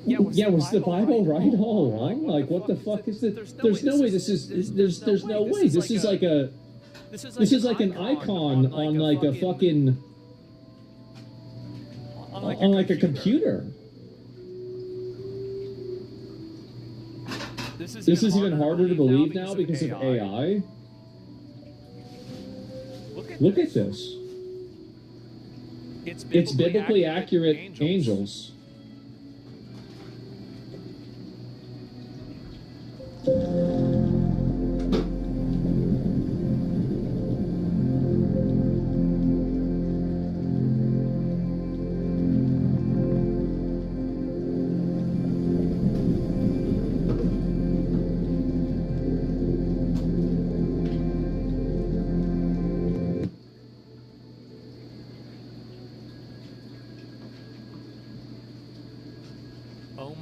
Yeah, was the Bible right all along? Like, what the fuck is this? There's no way this is. There's no way this is like a. This is like an icon on like a fucking. On like a computer. This is even harder to believe now because of AI. Look at this. It's biblically accurate angels.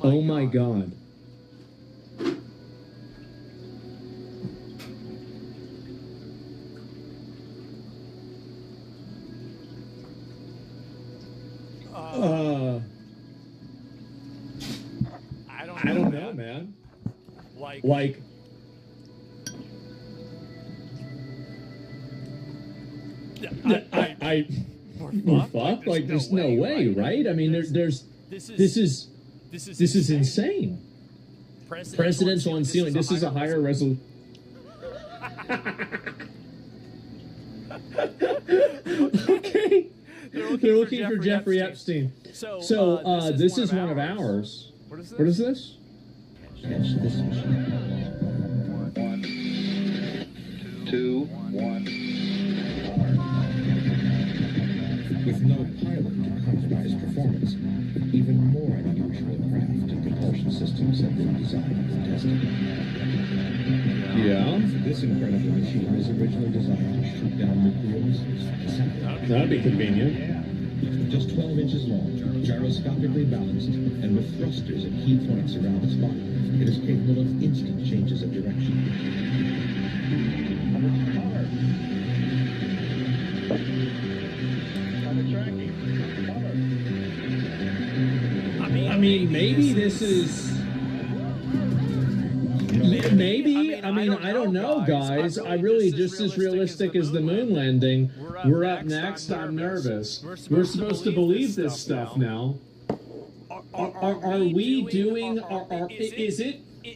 Oh my God. I don't know, man. Like we're fucked. Like, there's no way, right? I mean, this is insane. Presidential unsealing. This is a higher resolution. Okay. They're looking for Jeffrey Epstein. So this is one of ours. What is this? Yes, this is 1, 2, 1. With no pilot to compromise performance, even more unusual craft and propulsion systems have been designed and tested. Yeah. This incredible machine was originally designed to shoot down nuclear missiles. That'd be convenient. Just 12 inches long, gyroscopically balanced, and with thrusters at key points around its body, it is capable of instant changes of direction. I mean, maybe this is. Maybe. I mean, I don't know, guys. I really just as realistic as the moon landing. We're up next. I'm nervous. We're supposed to believe this stuff now. Are we doing?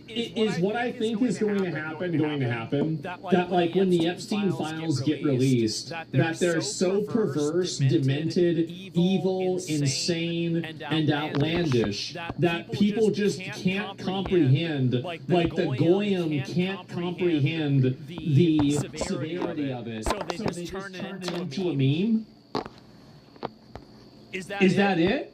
Is what I think is going to happen? That like when the Epstein files get released, that they're so perverse, demented, evil, insane, and outlandish that people just can't comprehend. Like the goyim can't comprehend the severity of it. So they just turn it into a meme. Is that it?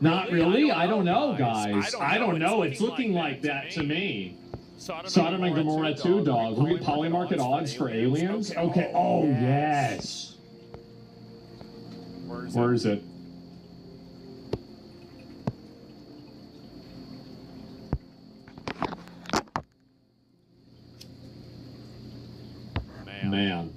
Not really? I don't know, guys. I don't know. It's looking like that to me. Sodom and Gomorrah 2, dog. We get polymarket odds for aliens? Okay. Oh, yes. Where is it? Man.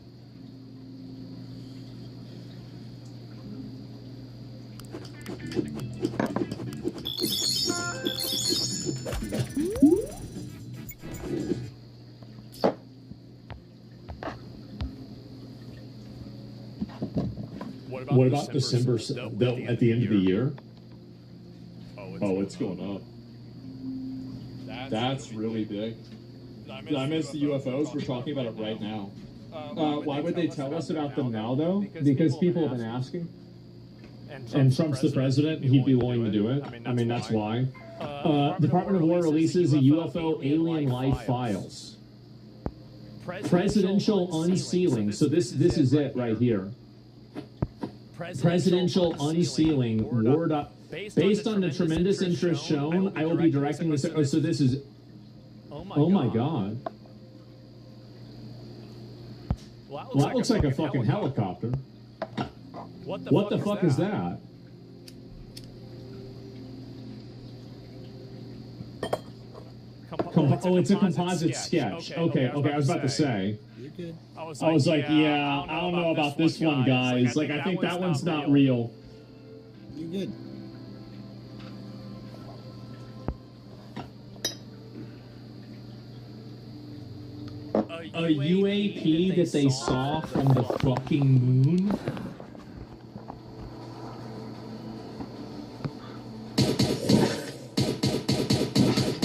What about December at the end of the year? Oh, it's going up. That's really big. Did I miss the UFOs? We're talking about it right now. Why would they tell us about them now, though? Because people have been asking. And Trump's the president, he'd be willing to do it. I mean, that's why. Department of War releases a UFO alien life files. Presidential unsealing. So this is it right here. Presidential unsealing. Word up. Based on the tremendous interest shown, I will be directing this. Oh, so this is. Oh my God. Well, that looks like a fucking helicopter. What the fuck is that? Oh, it's a composite sketch. Okay, I was about to say. I was like, yeah, I don't know about this one, guys. Like, I think that one's not real. You're good. a UAP that they saw from the fucking moon?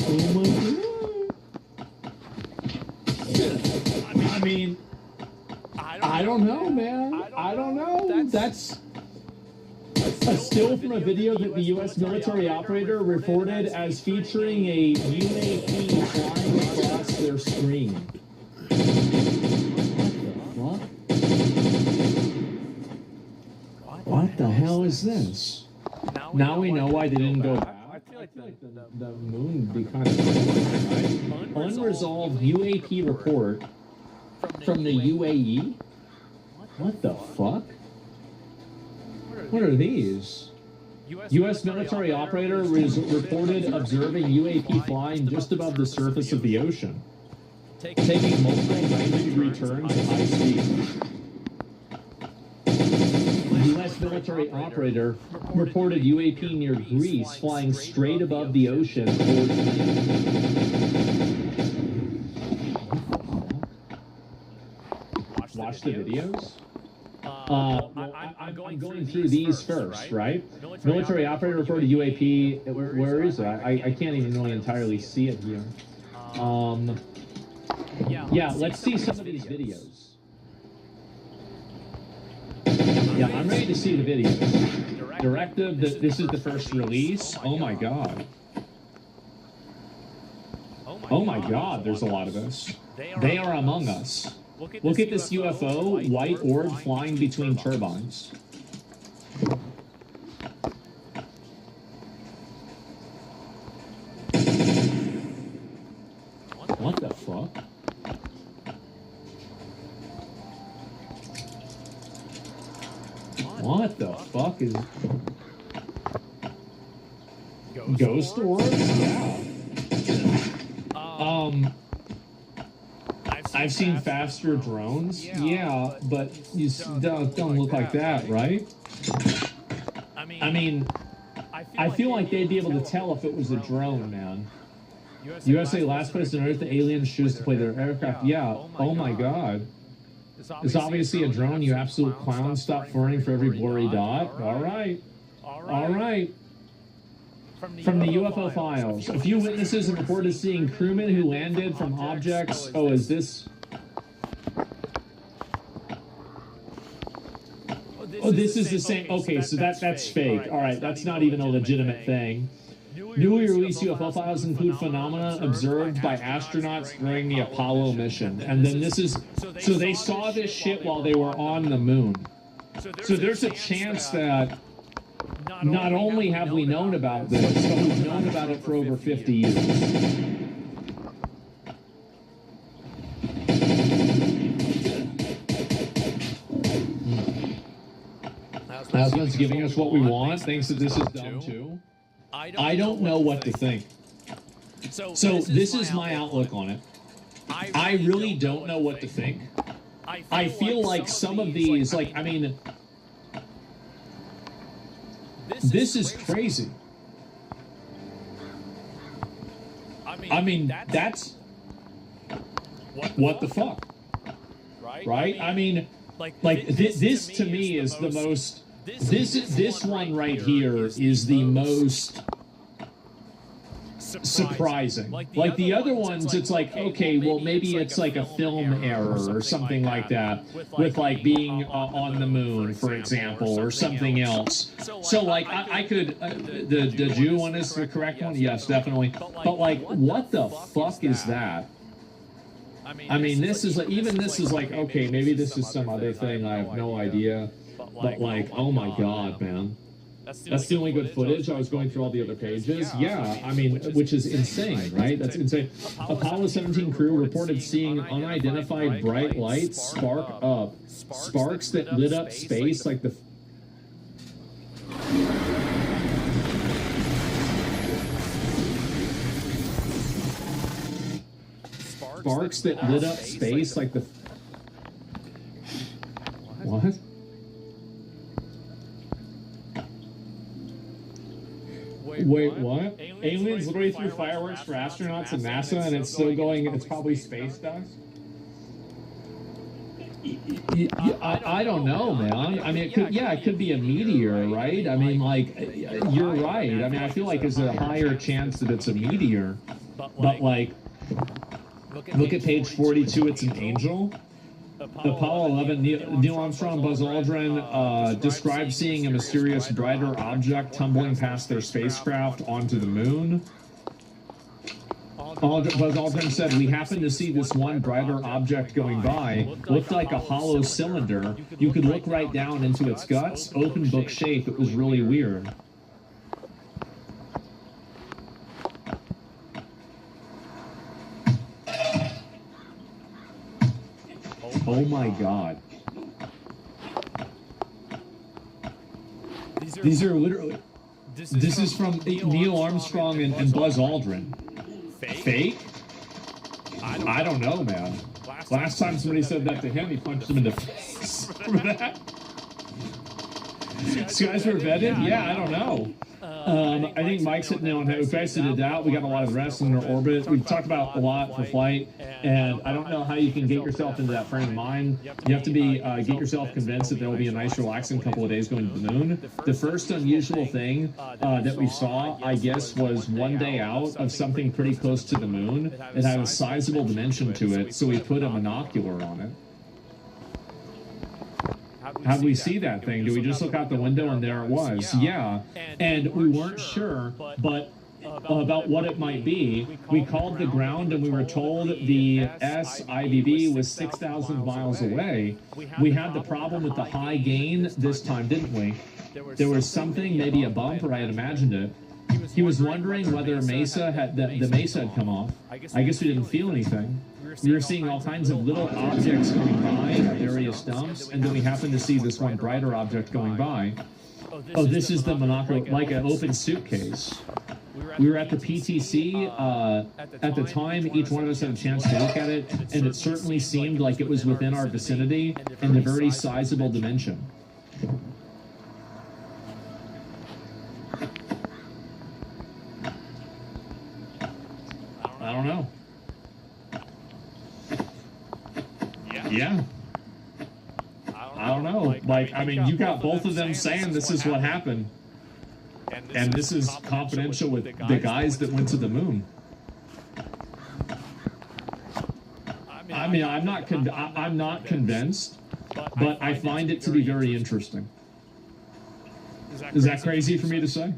Oh my god. I mean, I don't know, man. I don't know. That's a still from a video that the U.S. military operator reported as featuring a UAP flying across their screen. What? What the hell is this? Now we know why they didn't go back. I feel like the moon would be kind of right? Unresolved UAP report from the UAE? What the fuck? What are these? U.S. military operator was reported observing UAP flying just above the surface of the ocean, taking multiple 90-degree turns at high speed. U.S. military operator reported UAP near Greece flying straight above the ocean towards Watch the videos? I'm going through these first, right? Military operator reported UAP. Where is it? I can't even really entirely see it here. Yeah, let's see some of these videos. Yeah, I'm ready to see the videos. Directive that this is the first release. Oh my god. Oh my god, there's a lot of us. They are among us. Look at this UFO, white orb flying between turbines. What the fuck? What the fuck is... Ghost orbs? Yeah. I've seen faster drones. Yeah, but you don't look like that, right? I mean, I feel like they'd be able to tell if it was a drone, man. USA last place on Earth, the aliens choose to play their aircraft. Yeah, oh my god. It's obviously a drone, you absolute clown. Stop farting for every blurry dot. Alright. Alright. From the UFO files, a few witnesses have reported seeing crewmen who landed from objects. Oh, is this? Oh, this is the same. Okay, so that's fake. All right, that's not even a legitimate thing. Newly released UFO files include phenomena observed by astronauts during the Apollo mission. And then this is, so they saw this shit while they were on the moon. So there's a chance that not only have we known about this, but we've known about it for over 50 years. Aslan's giving us what we want, thinks that this is dumb too. I don't know what to think. So this is my outlook on it. I really don't know what to think. I feel like some of these, like, I mean... This is crazy. I mean, that's... What the fuck? Right? I mean, like, this to me is the most... This one right here is the most surprising. Like the other ones, it's like, okay, well, maybe it's like a film error or something like that, with like being on the moon, for example, or something else. So like, I could, the Jew one is the correct one? Yes, definitely. But like, what the fuck is that? I mean, this is like, even this is like, okay, maybe this is some other thing, I have no idea. But like, oh my god, man. That's the only good footage. I was going through all the other pages. Yeah, I mean, which is insane, right? That's insane. Apollo 17 crew reported seeing unidentified bright lights spark up. Sparks that lit up space like the... Sparks that lit up space like the... What? Wait, what? Aliens literally threw fireworks for astronauts and NASA, and it's still going, it's probably space dust? I don't know, man. I mean, it could be a meteor, right? I mean, like, you're right. I mean, I feel like there's a higher chance that it's a meteor. But, like, look at page 42, it's an angel. Apollo 11, Neil Armstrong, Buzz Aldrin described seeing a mysterious brighter object tumbling past their spacecraft onto the moon. Buzz Aldrin said, "We happened to see this one brighter object going by. Looked like a hollow cylinder. You could look right down into its guts, open book shape. It was really weird." Oh my God. These are literally... This is from Neil Armstrong and Buzz Aldrin. Fake? I don't know, man. Last time somebody said that to him, he punched him in the face. Remember that? These guys were vetted? Yeah, I don't know. I think Mike's hitting on it. We've faced it out. We got a lot of rest in our orbit. We've talked about a lot for flight, and I don't know how you can get yourself into that frame of mind. You have to be get yourself convinced that there will be a nice, relaxing couple of days going to the moon. The first unusual thing that we saw, I guess, was one day out of something pretty close to the moon. It had a sizable dimension to it, so we put a monocular on it. How do we see that thing? Do we just look out the window and there it was? Yeah. And we weren't sure, but about what it might be. We called the ground and we were told the SIBB was 6,000 miles away. We had the problem with the high gain this time, didn't we? There was something, maybe a bump, or I had imagined it. He was wondering whether Mesa had the Mesa had come off. I guess we didn't feel anything. We were seeing all kinds of little objects going by at various dumps, and then we happened to see this one brighter object going by. Oh, this is the monocular, like an open suitcase. We were at the PTC. At the time, each one of us had a chance to look at it, and it certainly seemed like it was within our vicinity and a very sizable dimension. I don't know. Yeah. I don't know. Like, I mean, you got both of them saying this is what happened. And this is confidential with the guys that went to the moon. I mean, I'm not convinced, but I find it to be very interesting. Is that crazy for me to say?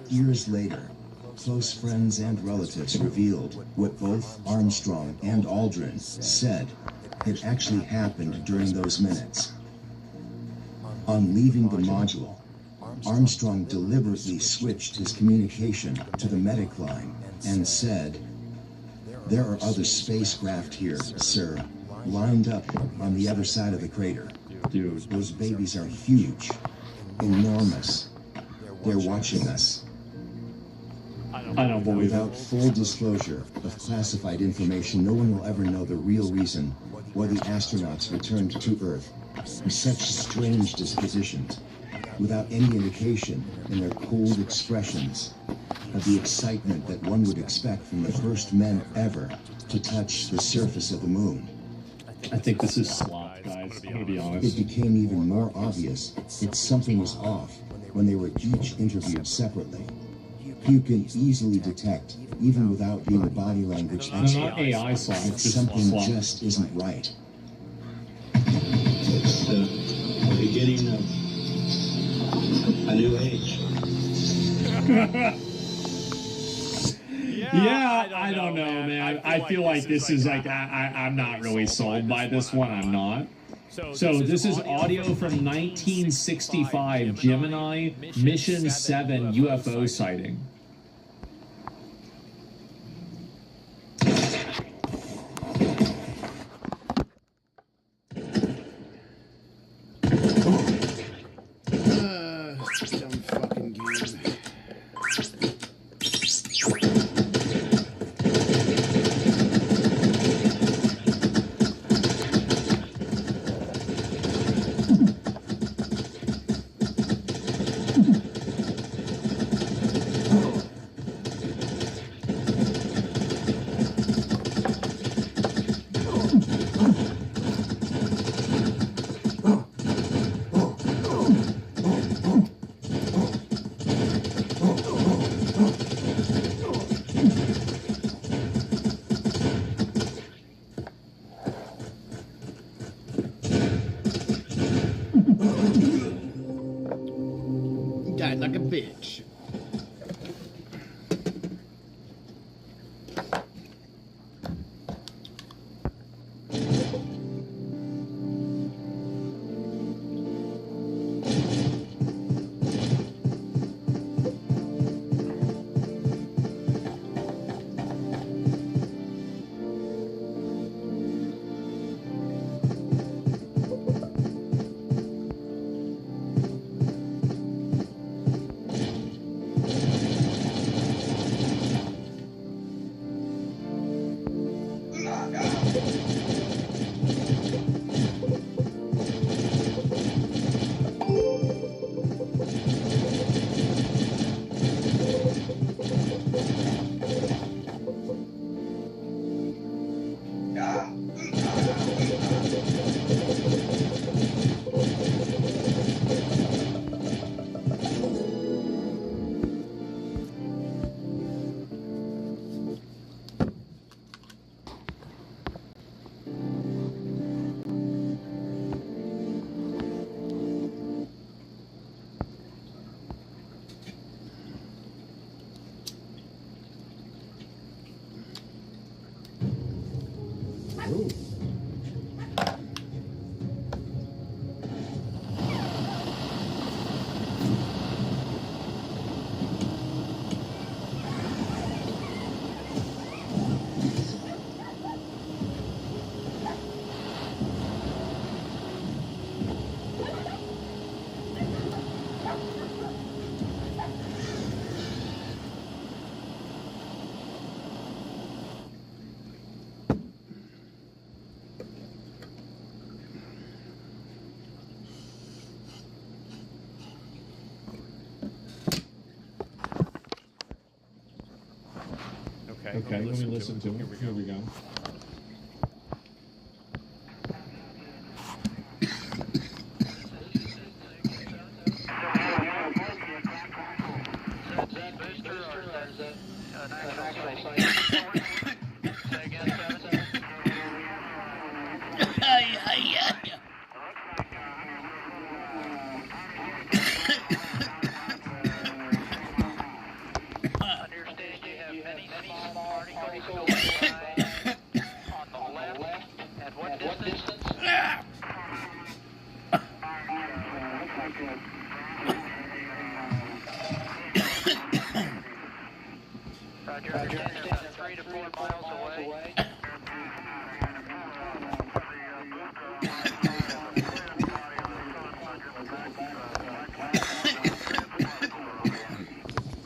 Years later, close friends and relatives revealed what both Armstrong and Aldrin said had actually happened during those minutes. On leaving the module, Armstrong deliberately switched his communication to the medic line and said, "There are other spacecraft here, sir, lined up on the other side of the crater. Dude, those babies are huge, enormous. They're watching us." I don't believe it. Without full disclosure of classified information, no one will ever know the real reason why the astronauts returned to Earth in such strange dispositions, without any indication in their cold expressions of the excitement that one would expect from the first men ever to touch the surface of the moon. I think this is slop, guys. I'm gonna be honest. It became even more obvious that something was off when they were each interviewed separately. You can easily detect, even without being a body language expert, not AI slop, that it's just something slop. just isn't right. It's the beginning of a new age. Yeah, I don't know, man. I feel like this is like, I'm not really sold by this one. I'm not. So this is audio from 1965 Gemini Mission 7 UFO sighting. Dumb fucking game. Okay, let me listen to him. Here we go.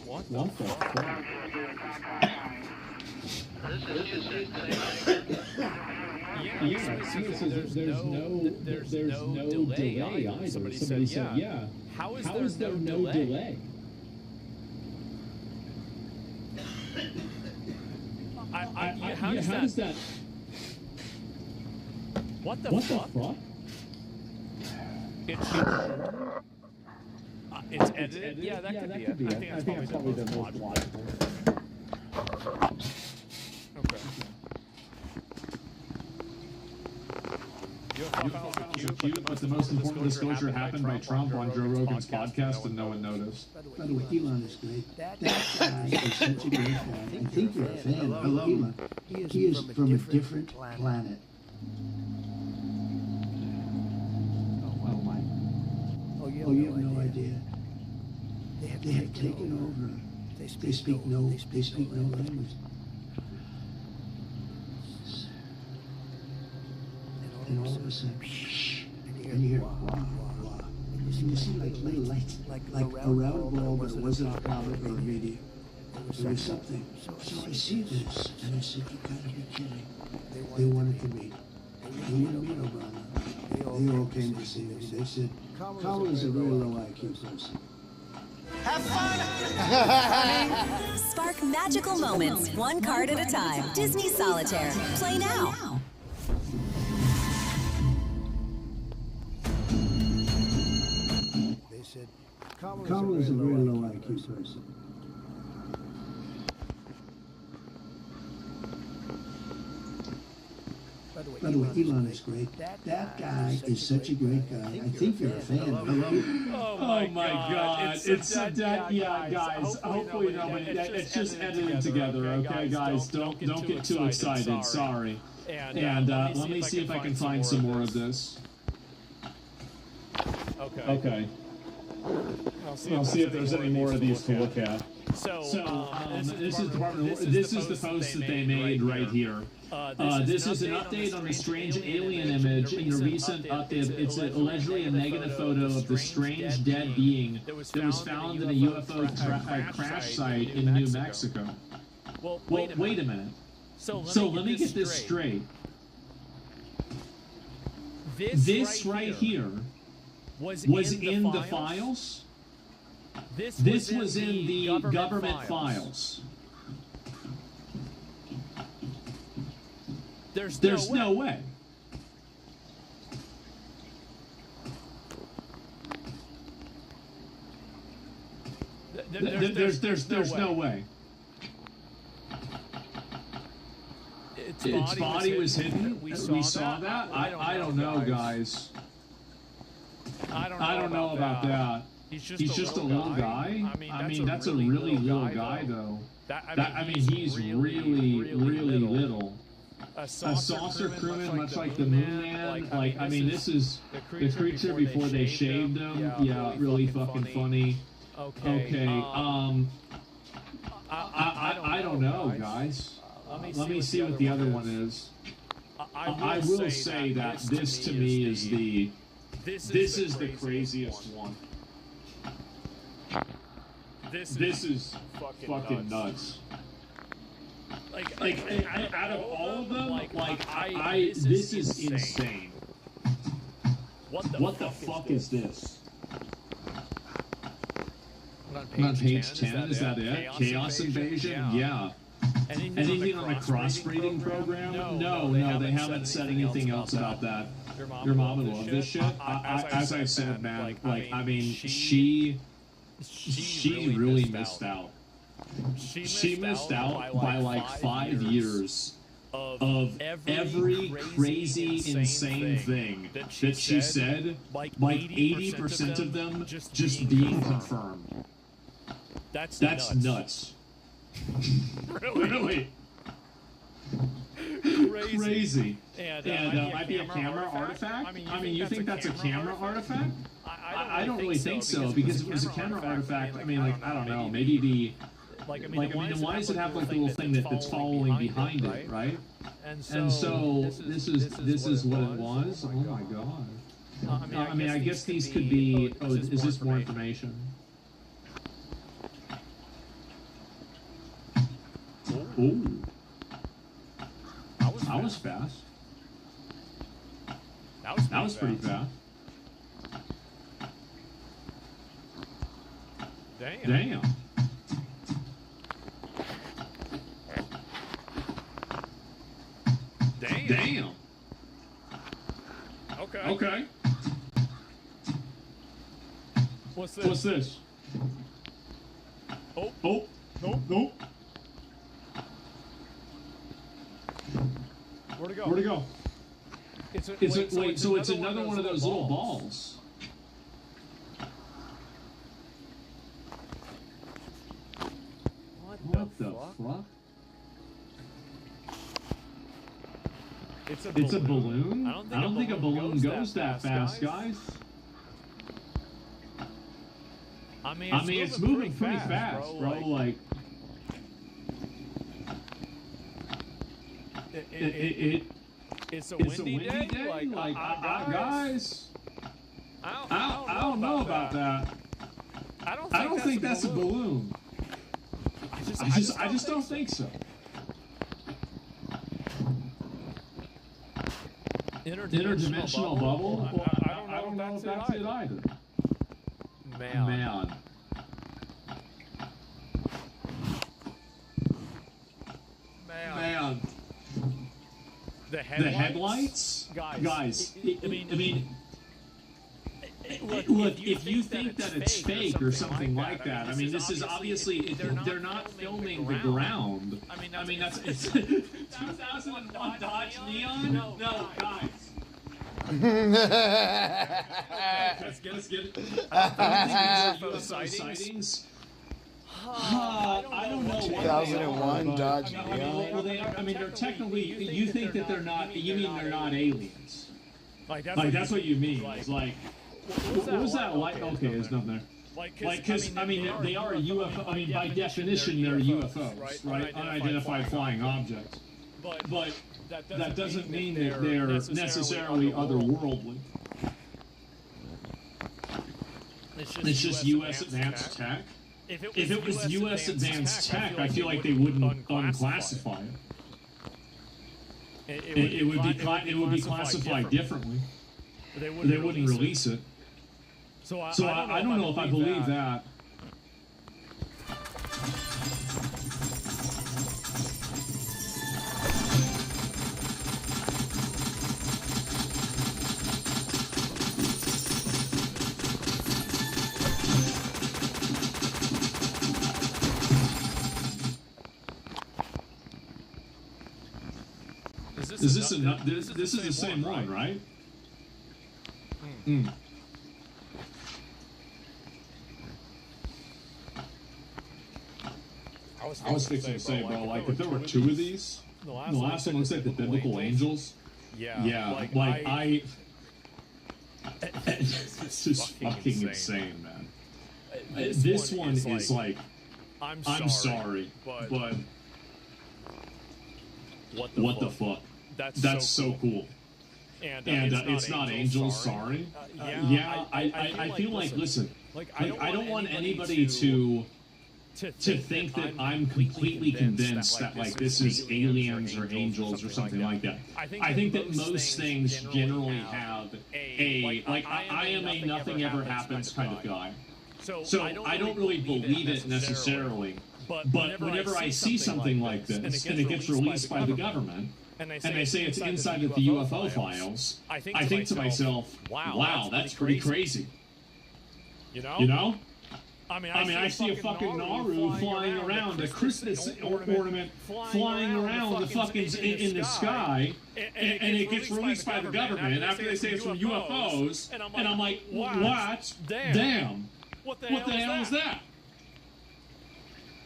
What the fuck? Yeah, there's no delay either. Somebody said, yeah. How is there no delay? How does that? What the fuck? It's edited? Yeah, that could be it. I think that's probably the most logical. Okay. But the most important disclosure happened by Trump on Joe Rogan's podcast, and no one noticed. By the way, Elon is great. That guy is such a great fan. I think you're a fan of Elon. He is from a different planet. Oh my. Oh, you have no idea. They have taken over. They speak no language. And all of a sudden, and you hear wah, wah, wah. And you see like little lights, like a round ball, but it wasn't a comet or a meteor. There was something. So I see this, and I said, you gotta be kidding. They wanted to meet. They wanted to meet Obama. They all came to see me. They said, Kamala is a very low IQ person. Have fun! Spark magical moments, one card at a time. Disney Solitaire. Play now. They said, Kamala is a very low IQ person. By the way, Elon is great. That guy is such a great guy. I think you're a fan. Hello? Oh my God! It's that. Yeah, guys. Hopefully nobody. It's just edited together. Okay, guys. Don't get too excited. Sorry. And let me see if I can find some more of this. Okay. I'll see if there's any more of these to look at. So this is the post that they made right here. This is an update on the strange alien image in the recent update. It's allegedly a negative photo of the strange dead being that was found in a UFO crash site in New Mexico. Well, wait a minute. So let me get this straight. This right here was in the files? This was in the government files. There's no way. There's no way. Its body was hidden. We saw that. I don't know, guys. I don't know about that. He's just a little guy. I mean, that's a really little guy, though. I mean, he's really little. A saucer crewman, much like the Moon Man. Like, I mean, this is the creature before they shaved him. Yeah, really fucking funny. Okay. I don't know, guys. Let me see what the other one is. I will say that this to me is the. This is the craziest one. This is fucking nuts. Like out of all of them, this is insane. What the fuck is this? On page 10, is that it? Chaos Invasion? Yeah. Anything on the crossbreeding program? No, they haven't said anything else about that. Your mom would love this shit. As I said, man, like, I mean, she really missed out. She missed out by like 5 years of every crazy, insane thing that she said, like 80% of them just being confirmed. That's nuts. Really? Crazy. And might be a camera artifact? I mean, you think that's a camera artifact? I don't really think so, because if it was a camera artifact, I mean, like, I don't know, maybe the... Like, I mean, why does it have like the little thing that's following behind it, right? And so this is what it was. Oh my god. I mean, I guess these could be. Oh, is this more information? Oh, that was fast. That was pretty fast. Damn. Damn. Okay. What's this? Oh. Nope. Where'd it go? So it's another one of those little balls. What the fuck? It's a balloon? I don't think a balloon goes that fast, guys. I mean, it's moving pretty fast, bro. Like, it's a windy day? Like, guys, I don't know about that. I don't think that's a balloon. I just don't think so. Interdimensional bubble? Well, I don't know if that's it either. Man. The headlights? Guys, I mean, look, if you think that it's fake or something like that, I mean, this is obviously, they're not filming the ground. I mean, that's, it's 2001 Dodge Neon? No, guys. Let's get it. UFO sightings? I don't know. 2001 Dodge Neon. Well, they are. I mean, they're technically. You think that they're not? You mean they're not aliens? Like that's what you mean. It's like, what was that like? Okay, there's nothing there. Like, because I mean, they are a UFO. I mean, by definition, they're UFOs, right? Unidentified flying objects. But that doesn't mean that they're necessarily otherworldly. It's just U.S. advanced tech. If it was U.S. advanced tech, I feel like they wouldn't unclassify it. It would be classified differently. They wouldn't release it. So I don't know if I believe that. This is the same one, right? I was fixing to say, bro, like, if there were two of these, the last one looks like the biblical angels. Yeah, like I... This is fucking insane, man. This one is like, I'm sorry, but... What the fuck? That's so cool. And it's not angels, sorry. I feel like, listen, I don't want anybody to think that I'm completely convinced that, like, this is aliens or angels or something like that. I think that most things generally have a, like, I am a nothing ever happens kind of guy. So I don't really believe it necessarily, But whenever I see something like this, and it gets released by the government, and they say it's inside of the UFO files, I think to myself, wow, that's pretty crazy. You know? You know? I mean, I see a fucking Naru flying around, a Christmas ornament flying around the fucking in the sky, and it gets released by the government after they say it's from UFOs, and I'm like, what? Damn. What the hell is that?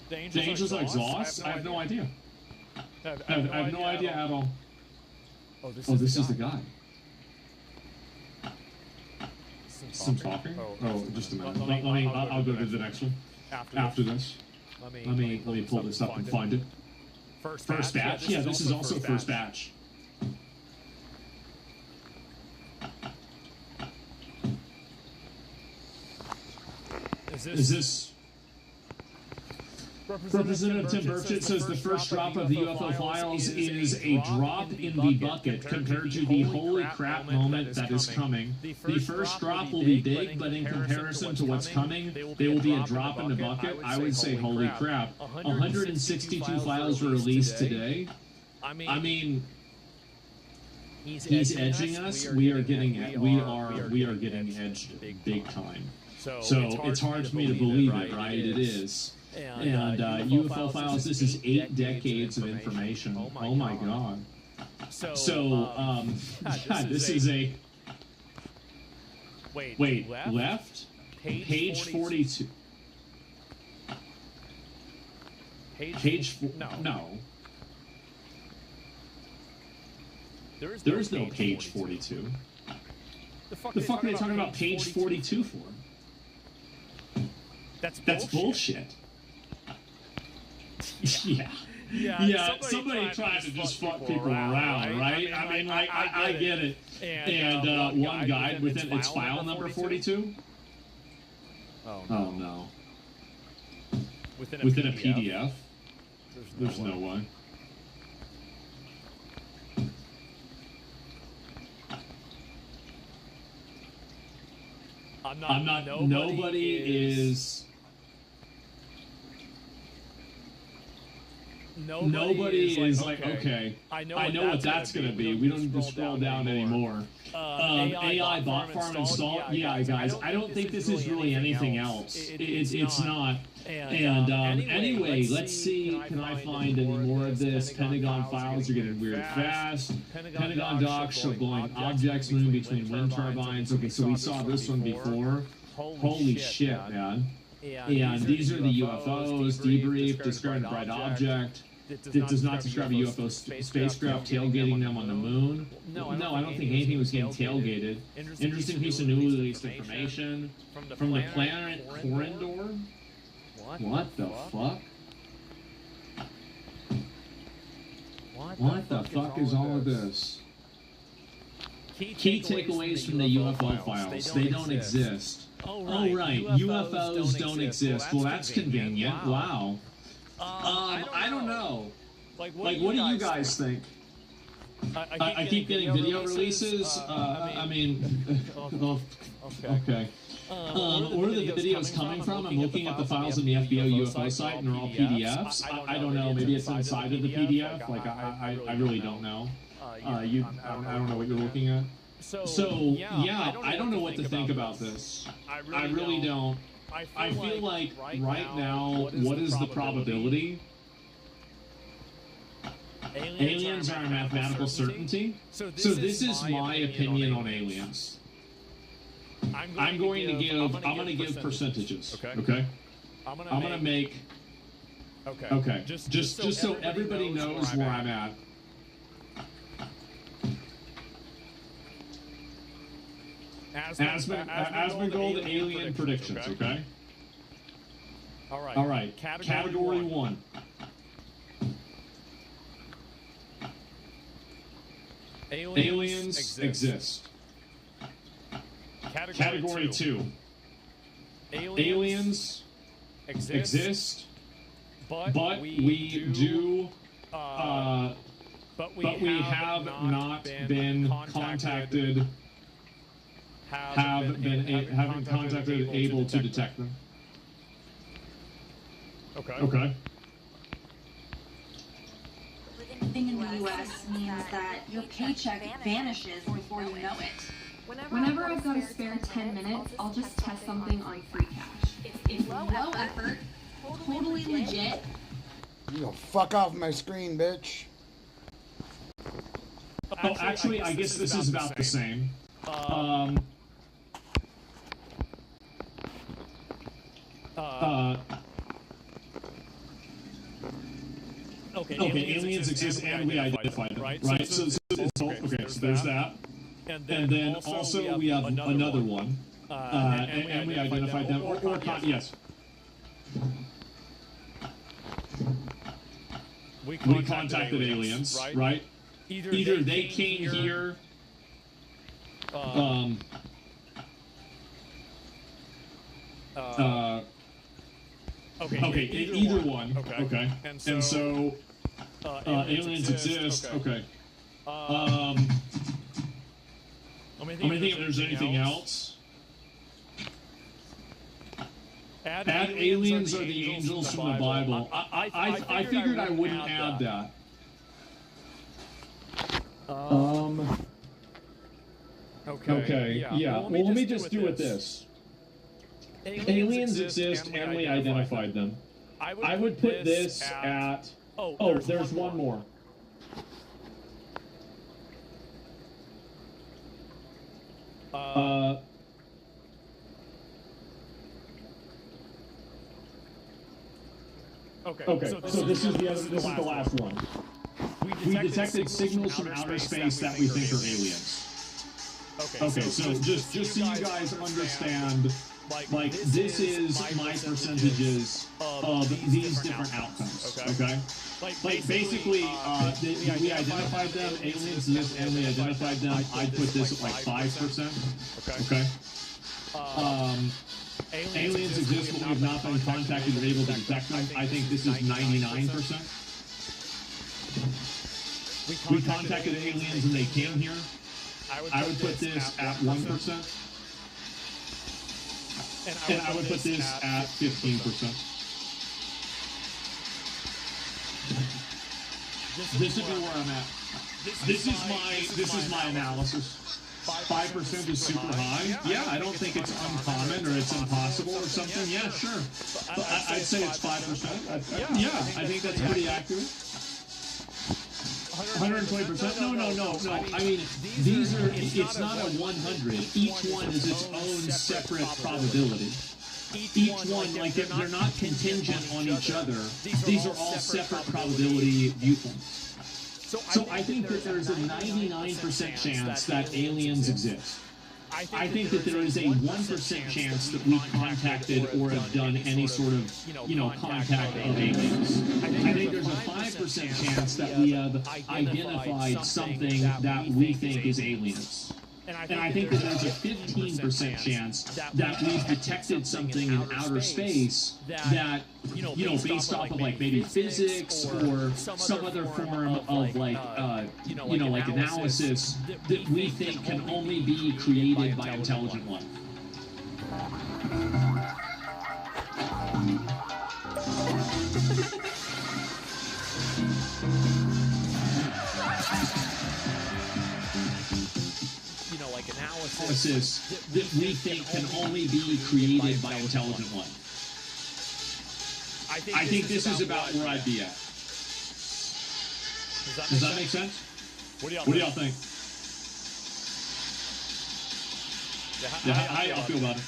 The Angel's exhaust? I have no idea. I have no idea at all. Oh, this is the guy. Some talking? Oh, just a minute. I'll go to the next one. After this. Let me pull this up and find it. First batch? Yeah, this is also first batch. Is this... Representative Tim Burchett says the first drop of the UFO files is a drop in the bucket compared to the holy crap moment that is coming. The first drop will be big, but in comparison to what's coming, they will be a drop in the bucket. I would say holy crap. 162 files were released today. I mean, he's edging us. We are getting edged big time. So it's hard for me to believe it, right? It is. And UFO files, this is 8 decades of information. Oh my god. So, this is a... Wait, left? Page 42. No. There is no page 42. The fuck are they talking about page 42 for? That's bullshit. Yeah, somebody tries to just fuck people around, right? I mean, like, I get it. And one guide within its file number 42? Oh, no. Within a PDF? There's no way. I'm not, nobody is... Nobody is like, okay, I know what that's going to be. We don't need to scroll down anymore. AI bot farm installed. Yeah, guys, I don't think this is really anything else. It's not. And anyway, let's see. Can I find any more of this? Pentagon files are getting weird fast. Pentagon docs show glowing objects moving between wind turbines. Okay, so we saw this one before. Holy shit, man. And these are the UFOs. Debrief, describe a bright object. It does not describe a UFO spacecraft tailgating them on the moon. No, I don't think anything was getting tailgated. Interesting piece of newly released information. From the planet Corindor? What the fuck? What the fuck is all of this? Key takeaways from the UFO files. They don't exist. Oh, right. UFOs don't exist. Well, that's convenient. Wow. I don't know. Like, what do you guys think? I keep getting video releases. I mean, okay. Where are the videos coming from? I'm looking at the files in the FBO UFO site, and they're all PDFs. I don't know. Maybe it's inside of the PDF. Like, I really don't know. I don't know what you're looking at. So yeah, I don't know what to think about this. I really don't. I feel like right now, what is the probability? Aliens are a mathematical certainty. So this is my opinion on aliens. I'm going to give percentages. Okay. I'm going to make. Okay. Just so everybody knows where I'm at. Asmongold alien predictions, okay? All right. Category 1. Aliens exist. Category 2. Aliens exist, but we do, but we have not been contacted. Haven't contacted able to detect them. Okay. Living in the U.S. means that your paycheck vanishes before you know it. Whenever I've got a spare 10 minutes, I'll just test something on free cash. It's low effort, totally legit. You gonna fuck off my screen, bitch. Oh, actually, I guess this is about the same. Okay, aliens exist and we identify them, right? So there's that. And then also we have another one, and we identified them, or yes. We contacted aliens, right? Either they came here, okay, either one, okay. And so, aliens exist, okay. Let me think if there's anything else. Add aliens are the angels from the Bible. I figured I wouldn't add that. Okay, yeah. Well, let me just do it this. Aliens exist and we identified them. I would put this at... Oh, there's one more. Okay, so this is the last one. We detected signals from outer space that we think are aliens. Okay, so just so you guys understand, like this is my percentages of these different outcomes. Okay, like basically, we identified them, aliens exist, and we identified them. I'd put this at like 5%. Okay. Aliens exist, but we have not been contacted or able to detect them. I think this is 99%. We contacted aliens and they came here. I would put this at 1%. And I would put this at 15%. This would be where I'm at. This is my analysis. 5% is super high. Yeah, I don't think it's uncommon or it's impossible or something. Yeah, sure. But I'd say it's 5%. Yeah, I think that's pretty accurate. 120%? No. I mean, these are, it's not a 100. Each one is its own separate probability. Each one, like, they're not contingent on each other. These are all separate probability viewpoints. So I think that there's a 99% chance that aliens exist. I think that there is a 1% chance that we contacted or have done any sort of, contact of aliens. I think there's a 5% chance that we have identified something that we think is aliens. And I think that there's a 15% chance that we've detected something in outer space that, based off of like maybe physics or some other form of like, like analysis that we think can only be created by intelligent life. Analysis that we think can only be created by intelligent life. I think this is about where I'd be at. Does that make sense? What do y'all think? Yeah, how y'all feel about it?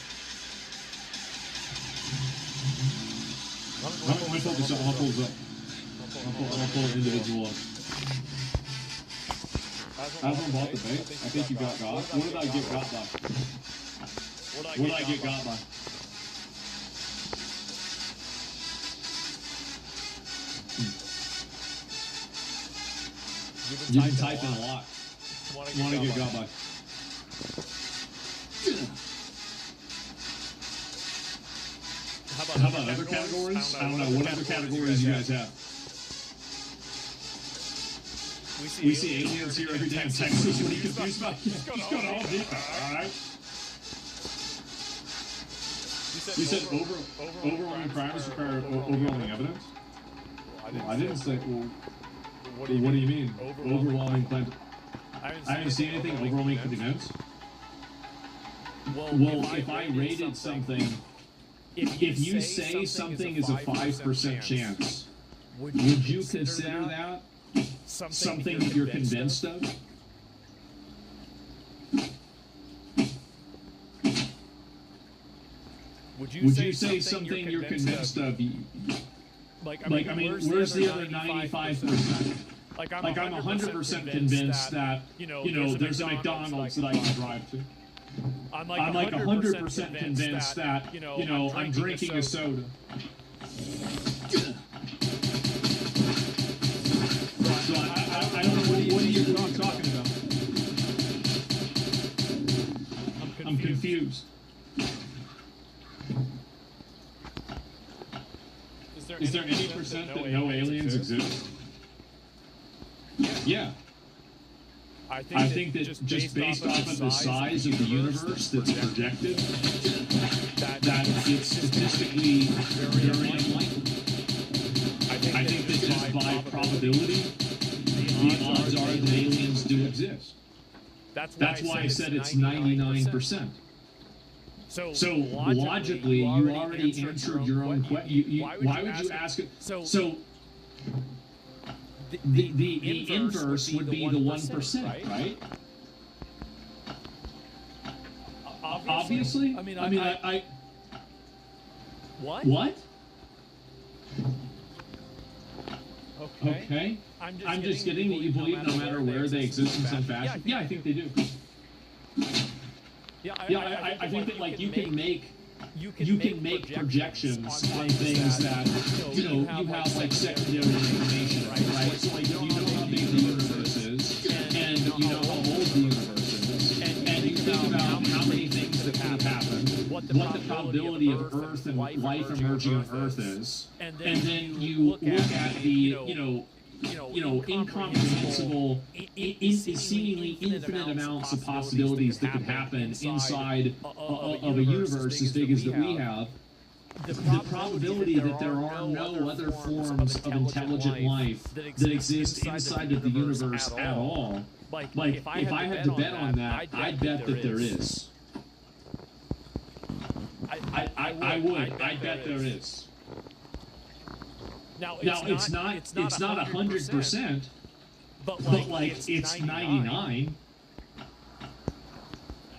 Let me pull this up. I'll pull this up. I'll pull an individual up. Hasn't bought the bait. I think you got got. What did I get got by? What did I get got by? You've been typing a lot. Want to get got by? How about other categories? I don't know. What other categories you guys have? We see aliens here every day in Texas. What are you confused about? Just go to Home Depot, all right? You said overwhelming crimes require overwhelming evidence? I didn't say, well, what do you mean? Overwhelming claims? I haven't seen anything overwhelming convinced. Well, if I rated something, if you say something is a 5% chance, would you consider that something that you're convinced of? Would you say something you're convinced of? Like, I mean, where's the other 95%? Like, I'm 100% convinced that, you know, there's a McDonald's that I can drive to. I'm like 100% convinced that, you know, I'm drinking a soda. So I don't know what are you talking about? I'm confused. Is there any percent that no aliens exist? Yeah. I think that just based off of the size of the universe that's projected, that it's statistically very unlikely. I think that just by probability, the odds are that aliens do exist. That's why I said it's 99%. So logically, you already answered your own question. Why would you ask it? So the inverse would be the 1%, right? Obviously. I mean, I what? Okay. I'm just getting that you believe no matter where they exist in some fashion. Yeah, I think they do. Yeah, I think that like you can make projections on things that you know you have like secondary information, right? So like you know how big the universe is, and you know how old the universe is, and you think about how many things that could have happened, what the probability of Earth and life emerging on Earth is, and then you look at the you know, incomprehensible, seemingly infinite amounts of possibilities that could happen inside of a universe as big as that we have. The probability that there are no other forms of intelligent life that exist inside of the universe at all, like if I had to bet on that, I'd bet that there is. I would. I bet there is. Now it's not 100%, but like it's 99.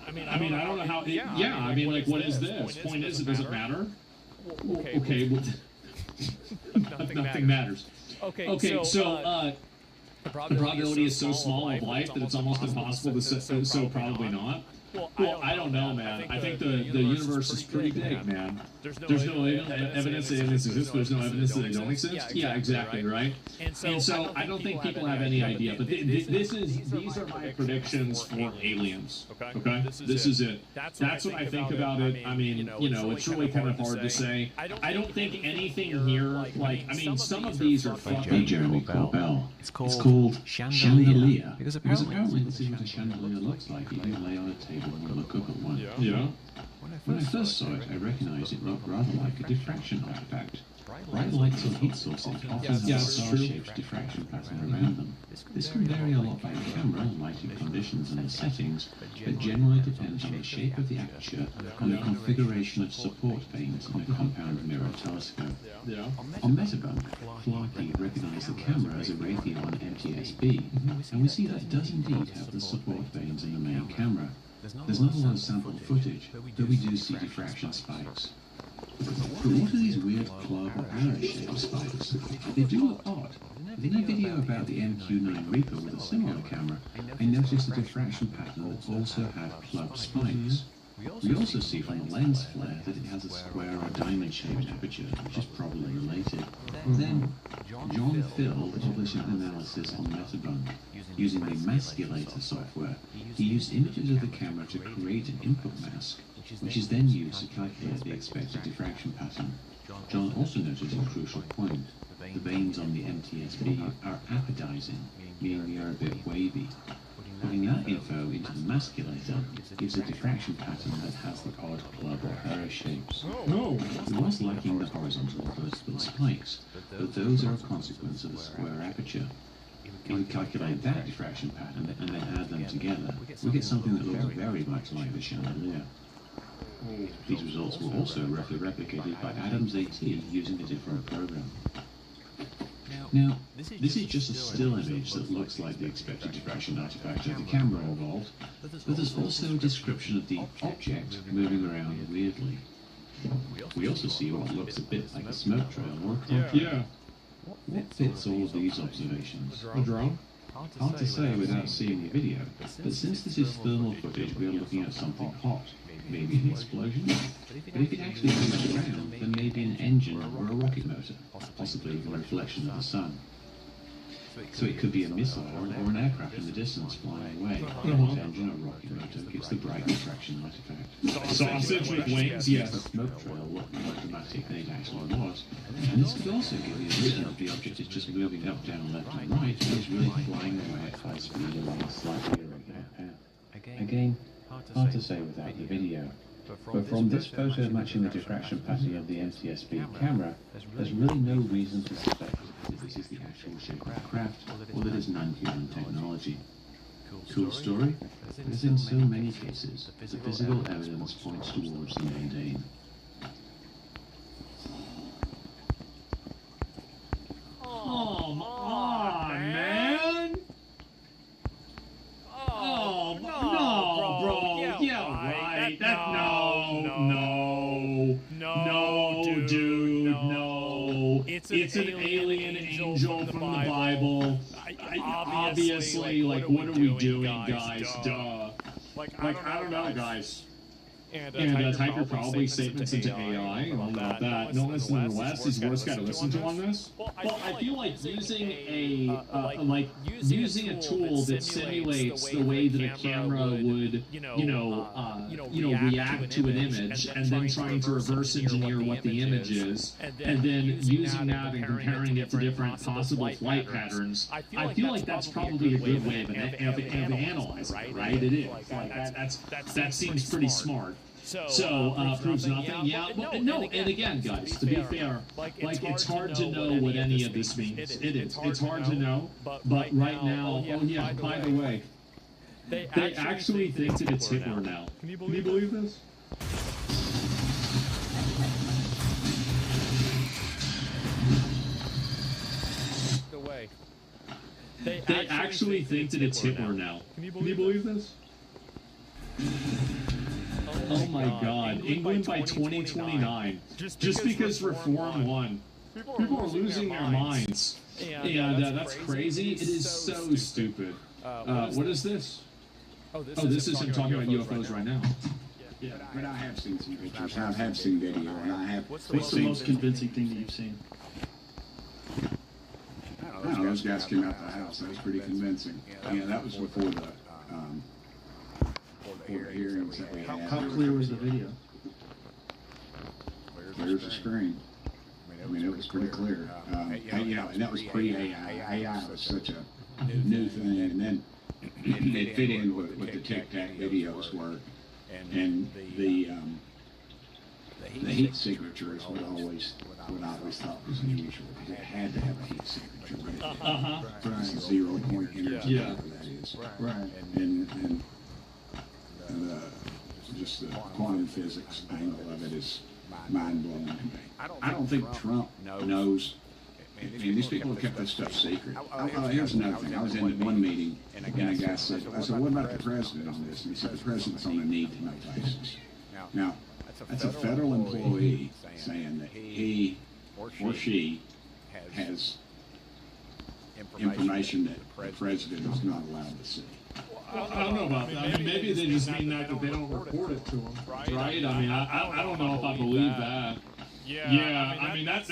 I mean, I don't know how. Yeah, I mean, like, what is this? Point is, it doesn't matter. Okay, well, nothing matters. Okay, so the probability is so small of life that it's almost impossible to say. So probably not. Well, I don't know, man. I think the universe is pretty big, man. There's no evidence that aliens exist. There's no evidence that they don't exist. Yeah, exactly, right? And so I don't think people have any idea. But these are my predictions for aliens. Okay, this is it. That's what I think about it. I mean, you know, it's really kind of hard to say. I don't think anything here, like, I mean, some of these are fucking Jeremy Corbell. It's called Chandelier. Because apparently this is what a chandelier looks like. You can lay on a table and look up at one. Yeah. When I first saw it, I recognized it looked rather like a diffraction artifact. Bright lights on heat sources often have a star-shaped diffraction pattern around them. This can vary a lot by the camera, lighting conditions and the settings, but generally depends on the shape of the aperture and the configuration of support vanes in a compound mirror telescope. On Metabunk, Clarkey recognized the camera as a Raytheon MTSB, and we see that it does indeed have the support vanes in the main camera. There's not a lot of sample footage, though we do see diffraction spikes. But what are these weird club or arrow-shaped spikes? They do look odd. In a video about the MQ-9 Reaper with a similar camera, I noticed a diffraction pattern that also had club spikes. We also see from the lens flare that it has a square or diamond-shaped aperture, which is probably related. Then, John Phil published an analysis on Metabunk. Using the Maskulator software, he used images of the camera to create an input mask, which is then used to calculate the expected diffraction pattern. John also noted a crucial point. The vanes on the MTSB are apodizing, meaning they are a bit wavy. Putting that info into the masculator gives a diffraction pattern that has the odd club or arrow shapes. No. It was liking the horizontal or vertical spikes, but those are a consequence of the square aperture. If we calculate that diffraction pattern and then add them together, we get something that looks very much like the chandelier. These results were also roughly replicated by Adams AT using a different program. Now, this is just a still image that looks like the expected diffraction artifact of the camera involved, but there's also a description of the object moving around weirdly. We also see what looks a bit like a smoke trail or a cloud. Yeah. What fits all of these observations? A drone? Hard to say without seeing the video, but since this is thermal footage, we are looking at something hot. Maybe an explosion? But if it actually moves around, then maybe an engine or a rocket motor, possibly a reflection of the sun. So it could be a missile or an aircraft in the distance flying away. What engine or rocket motor gives the bright diffraction artifact? Sausage with wings, yes. The smoke trail looked more dramatic than it actually was. And this could also give the illusion that the object is just moving up, down, left and right, but is really flying away at high speed along a slightly irregular path. Again, hard to say without the video. But from this photo matching the diffraction pattern of the NTSB camera, there's really no reason to suspect that this is the actual shape of the craft, or that it's non-human technology. Cool story? But as in so many cases, the physical evidence points towards the mundane. Come on, man! Oh, no, bro. Yeah, right. No, dude, no. It's an alien angel from the Bible. Obviously, like, what are we doing, guys? Duh. Like, I don't know, guys. And type your probably statements into AI and all that. No one's in the West is worse got to listen to on this. Well, I feel like using a tool that simulates the way that a camera would, react to an image, and then trying to reverse engineer what the image is, and then using that and comparing it to different possible flight patterns. I feel like that's probably a good way of analyzing it, right? It is. Like that seems pretty smart. So, proves nothing. Yeah, well, no, and again, guys, to be fair, like, it's hard to know what any of this means. It is. It's hard to know, but right now, oh yeah, by the way, they actually think that it's Hitler now. Can you believe this? They actually think that it's Hitler now. Can you believe this? Oh my God! England by 2029, just because reform won. People are losing their minds, and that's crazy. It is so stupid. What is this? Oh, this is him talking about UFOs right now. Yeah, but I have seen some pictures. I have seen video, and I have. What's the most convincing thing that you've seen? I don't know. Those guys came out the house. That was pretty convincing. Yeah, that was before the. Hearings that we had. How clear was the video? There's a screen. I mean, it was pretty clear. And that was pre-AI. AI was such a new thing, and then it fit in with the Tic Tac videos were, and the heat signature is what I always thought was unusual. It had to have a heat signature, right? It's a 0 point energy, whatever that is. Right. And just the quantum physics angle of it is mind-blowing to me. I don't think Trump knows. And these people have kept this stuff secret. Here's another thing. I was in one meeting, and a guy said, I said, what about the president on this? And he said, the president's on a need-to-know basis. Now, that's a federal employee saying that he or she has information that the president is not allowed to see. I don't know about that. I mean, maybe they just mean that they don't report it to them, right? I mean, I don't know if I believe that. Yeah, I mean, that's...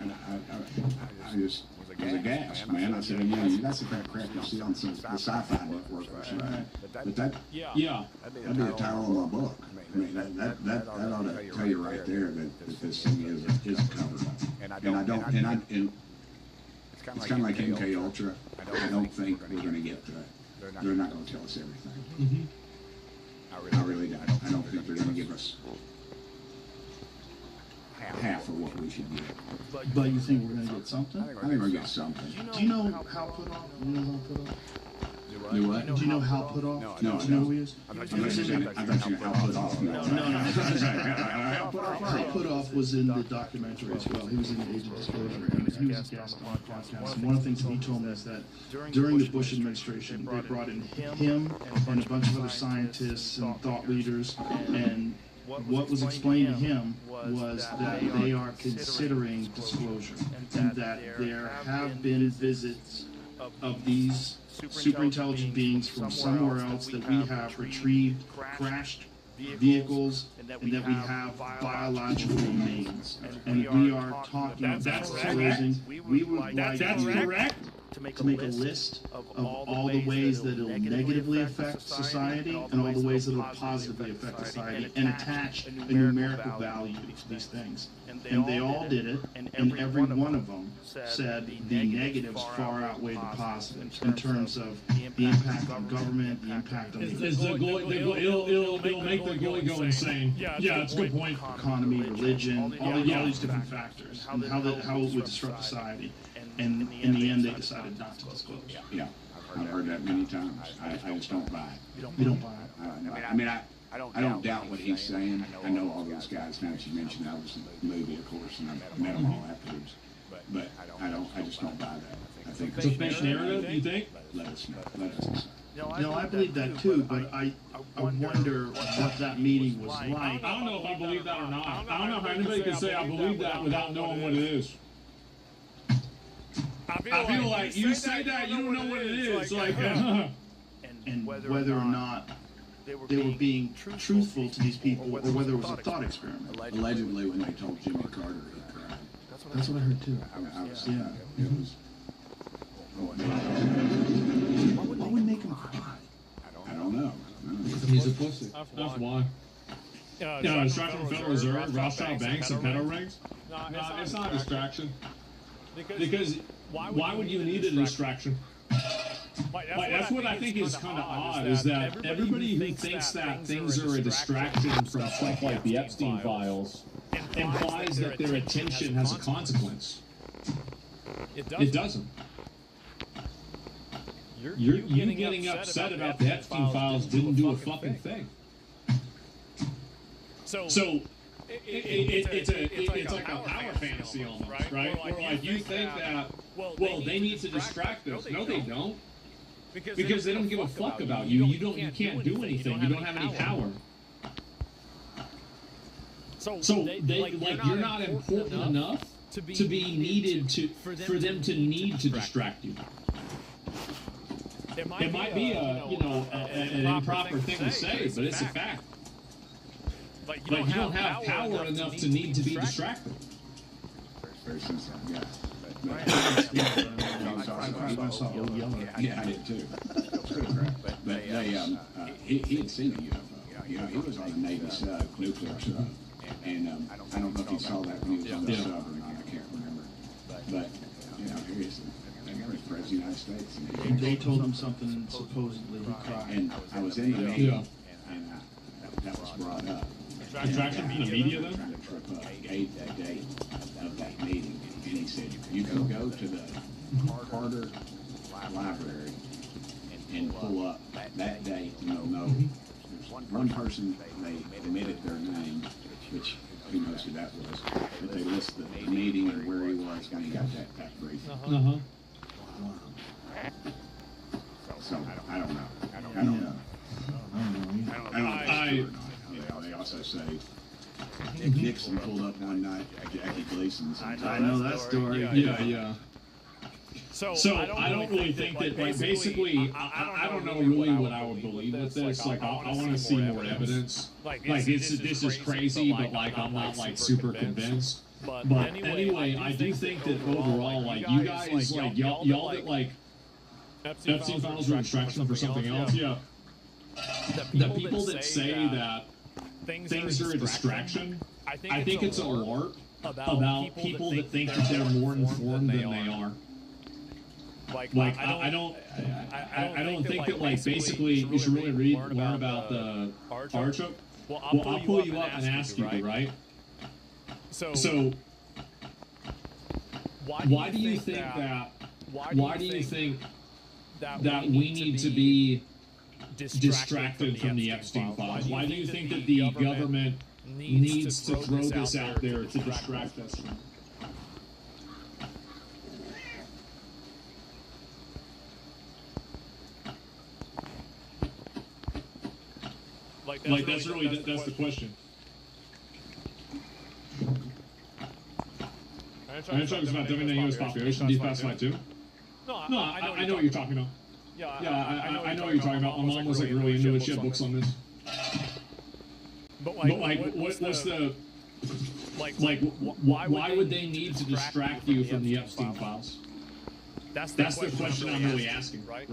And I just was aghast, man. I said, that's the kind of crap you see on the sci-fi network or something. But that'd be a title of my book. I mean, that ought to tell you right there that this thing is a cover. And It's kind of like MK Ultra. I don't think we're going to get to it. They're not going to tell us everything. I really don't. I don't think they're going to give us half of what we should get. But you think we're going to get something? I think we're going to get something. Do you know how put off? You know how put off? Do what? Do you know how put off? No, Do you know who he is? I thought you meant how put off. No. How put off was in the documentary as well. He was in the Age of Disclosure, and he was a guest on the podcast. And one of the things that he told me is that during the Bush administration, they brought in him and a bunch of other scientists and thought leaders, and what was explained to him was that they are considering disclosure, and that there have been visits of these super intelligent beings from somewhere else, that we have retrieved crashed vehicles, and that we have biological remains. And we are talking about disclosing. We would like to make a list of all the ways that it'll negatively affect society and all the ways that it'll positively affect society, and attach a numerical value to these things. And they all did it, and every one of them said the negatives far outweigh the positives in terms of the impact on government, the impact on it'll make the goalie go insane. Yeah, it's a good point. Economy, religion, all these different factors, and how it would disrupt society. And in the end, they decided not to disclose. Yeah, I've heard that many times. I just don't buy it. You don't buy it? I mean, I don't doubt what he's saying. I know all those guys. Now that you mentioned that, was in the movie, of course, and I met them all afterwards. But I just don't buy that. I think it's a fake narrative. You think? Let us know. No, I believe that too, but I wonder what that meeting was like. I don't know if I believe that or not. I don't know how anybody can say I believe that without knowing what it is. I feel like you say that, you don't know what it is. Like, and whether or not they were being truthful to these people, or whether it was a thought experiment. Allegedly, when they told Jimmy Carter, he cried. That's what I heard too. It was. What would make him cry? I don't know. He's a pussy. That's why. Distraction from Federal Reserve, Rothschild banks, and pedo rings? No, it's not a distraction. Because why would you need a distraction? That's what I think is kind of odd, is that everybody who thinks that things are a distraction from stuff like the Epstein files implies that their attention has a consequence. It doesn't. You getting upset about the Epstein files didn't do a fucking thing. So it's like a power fantasy almost, right? Where like you think that, well, they need to distract us. No, they don't. Because they don't give a fuck about you. You can't do anything. You don't have any power. So they like you're not important enough to be needed for them to need to distract you. It might be an improper thing to say, but it's a fact. Like you don't have power enough to need to be distracted. Very sensitive, yeah. Yeah, I did too. But he had seen a UFO. He was on the Navy sub, nuclear sub. And I don't know if you saw that when he was on the sub or not. I can't remember. But, here he is. President of the United States. And they told him something, supposedly he cried. And I was in the meeting, and that was brought up. Distraction from the media, then? Trying to trip up, gave that date of that meeting, and he said, you can go to the Carter Library and pull up that date, and you'll know. There's one person, they omitted their name, which who knows who that was, but they list the meeting and where he was, and he got that brief. So, I don't know. I don't know. They also say Nixon pulled up one night at Jackie Gleason's. I know that story. Yeah. So I don't really think that, like, basically, I don't know really what I would believe with this. Like, I want to see more evidence. Like, this is crazy, but, like, I'm not, like, super convinced. But anyway, I do think that overall, like, you guys, like, y'all that, like, Epstein files were a distraction for something else. Yeah. The people that say that things are a distraction, I think it's a LARP about people that think that they're more informed than they are. Like, I don't think that, like, basically you should really learn about the artichoke. Well, I'll pull you up and ask you, right? So, why do you think that we need to be distracted from the Epstein files? Why do you think that the government needs to throw this out there to distract us from it? Like that's the question. Are you talking about dumbing the U.S. population declassified too? No, I know what you're talking about. Yeah, I know what you're talking about. My mom was like really into it. She had books on this. But like, what's the why would they need to distract you from the Epstein files? That's the question I'm really asking, right?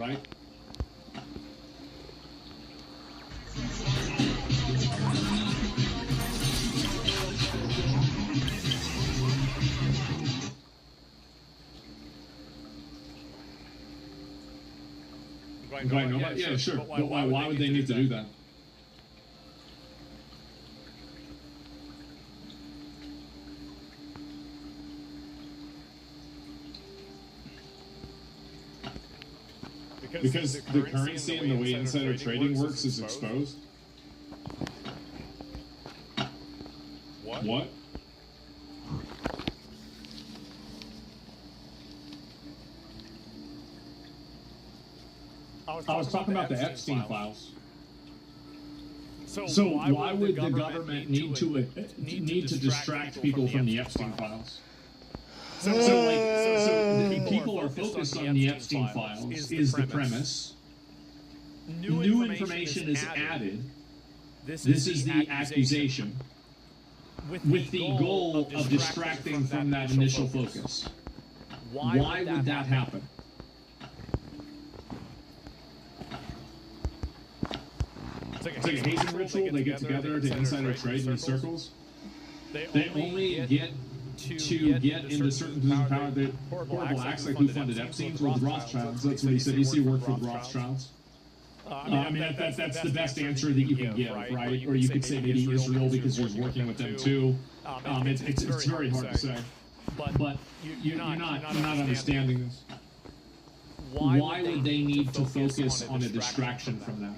Do I know about? Yeah, sure. But why would they need to do that? Because the currency and the way insider trading works is exposed? What? I was talking about the Epstein files. So why would the government need to distract people from the Epstein files? So people are focused on the Epstein files is the premise. New information is added. This is the accusation, with the goal of distracting from that initial focus. Why would that happen? It's like a hazing ritual. They get together to insider trade in circles. They only get to get into certain positions of power. The horrible acts, like who funded Epstein's, well, the Rothschilds. That's what he said. He worked for the Rothschilds. I mean, that's the best answer that you can give, right? Or you could say maybe Israel because he was working with them too. It's very hard to say. But you're not understanding this. Why would they need to focus on a distraction from that?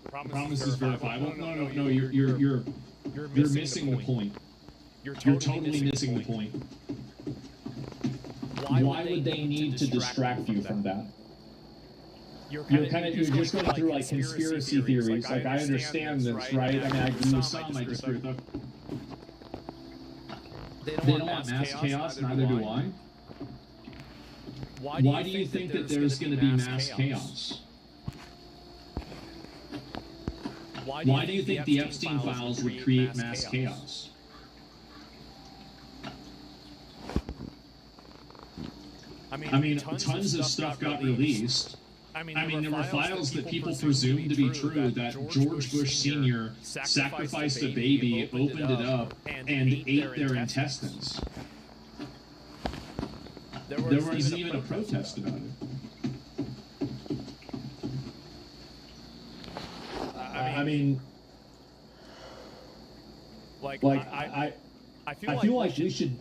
Promise is verifiable. No. You're missing the point. You're totally missing the point. Why would they need to distract you from that? You're just going through like conspiracy theories. Like I understand this, right? I mean, I agree with some. I disagree with them. They don't want mass chaos. Neither do I. Why do you think that there's going to be mass chaos? Why do you think the Epstein files would create mass chaos? I mean, tons of stuff got released. I mean, there were files that people presumed to be true that George Bush Sr. sacrificed a baby, opened it up, and ate their intestines. There wasn't even a protest about it. I mean, I feel like we should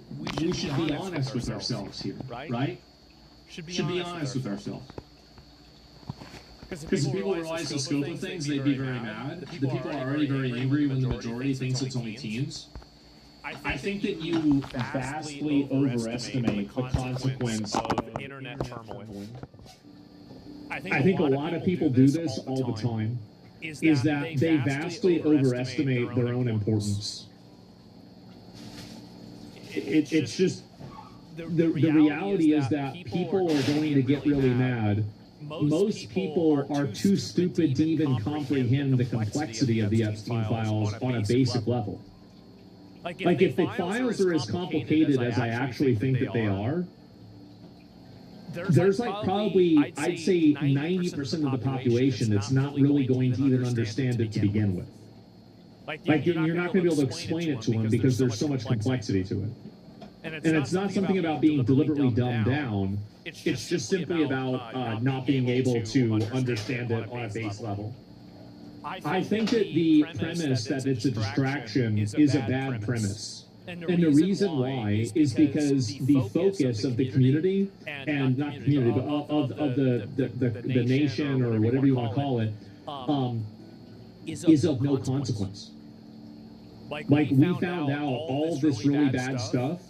be honest with ourselves here, right? Should be honest with ourselves. Because if people realize the scope of things, they'd be very mad. The people are already very angry when the majority thinks it's only teens. I think that you vastly overestimate the consequence of internet turmoil. I think a lot of people do this all the time. Is that they vastly overestimate their own importance. It's just the reality is that people are going to get really mad. Most people are too stupid to even comprehend the complexity of the Epstein files on a basic level. Like if the files are as complicated as I actually think that they are, there's like probably, I'd say 90% of the population that's not really going to even understand it to begin with. Like, you're not going to be able to explain it to them because there's so much complexity to it. And it's not something about being deliberately dumbed down. It's just simply about not being able to understand it on a base level. I think that the premise that it's a distraction is a bad premise. And the reason why is because the focus of the community, and not the community, but of the nation, or whatever you want to call it, is of no consequence. Like, we found out all this really bad stuff,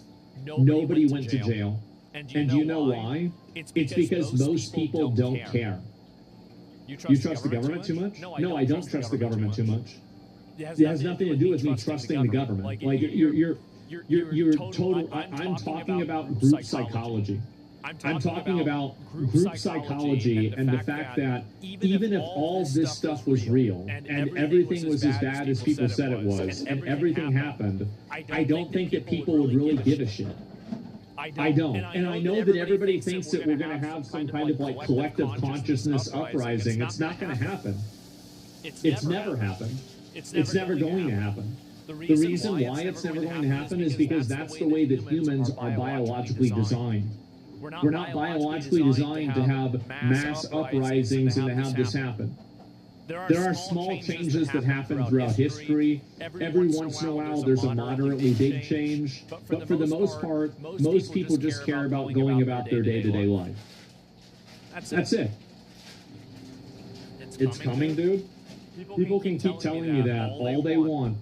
nobody went to jail. And do you know why? It's because most people don't care. You trust the government too much? No, I don't trust the government too much. It has nothing to do with me trusting the government. Like, you're total. I'm talking about group psychology. I'm talking about group psychology and the fact that even if all this stuff was real and everything was as bad as people said it was and everything happened, I don't think that people would really give a shit. I don't. And I know that everybody thinks that we're going to have some kind of like collective consciousness uprising. It's not going to happen. It's never happened. It's never going to happen. The reason why it's never going to happen is because that's the way that humans are biologically designed. We're not biologically designed to have mass uprisings and to have this happen. There are small changes that happen throughout history. Every once in a while, there's a moderately big change. But for the most part, most people just care about going about their day-to-day life. That's it. It's coming, dude. People can keep telling you that all they want.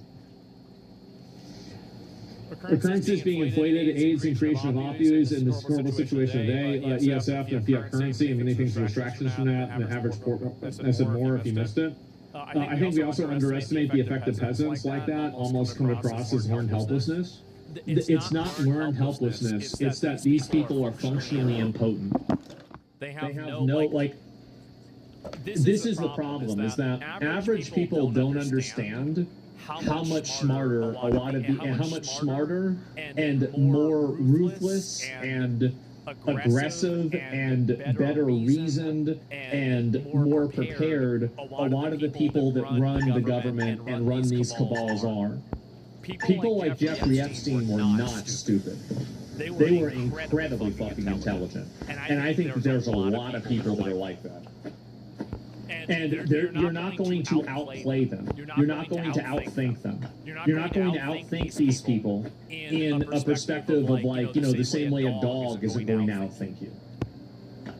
The currency is being inflated, aids in creation of opioids in this horrible situation today. ESF and fiat currency, and many things are distractions from that. And the average I said more if you missed it. I think we also underestimate the effect of peasants like that almost come across as learned helplessness. It's not learned helplessness. It's that these people are functionally impotent. They have no, like, this is the problem, is that average people don't understand how much smarter a lot of the, and how much smarter and more ruthless and aggressive and better reasoned and more prepared a lot of the people that run the government and run these cabals are. People like Jeffrey Epstein were not stupid. They were incredibly fucking intelligent. And I think that there's a lot of people that are like that. And you're not going to outplay them. You're not going to outthink them. You're not going to outthink these people in a perspective of, like, you know, the same way a dog isn't going to outthink you.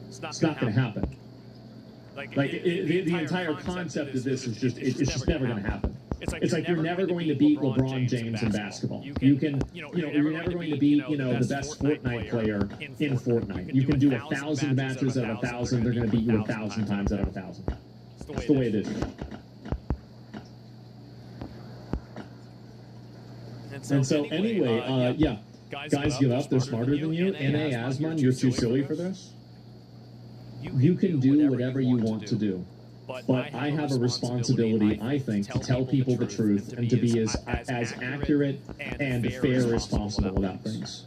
It's not going to happen. Like, the entire concept of this is just, it's just never going to happen. It's like you're never going to beat LeBron James in basketball. You can, you're never going to beat, the best Fortnite player in Fortnite. You can do 1,000 matches out of 1,000. They're going to beat you 1,000 times out of 1,000. That's the way it is. And so anyway, yeah, guys give up. They're smarter than you. N.A. Asman, you're too silly for this. You can do whatever you want to do. But I have a responsibility, I think, to tell people the truth and to be as accurate and fair as possible about things.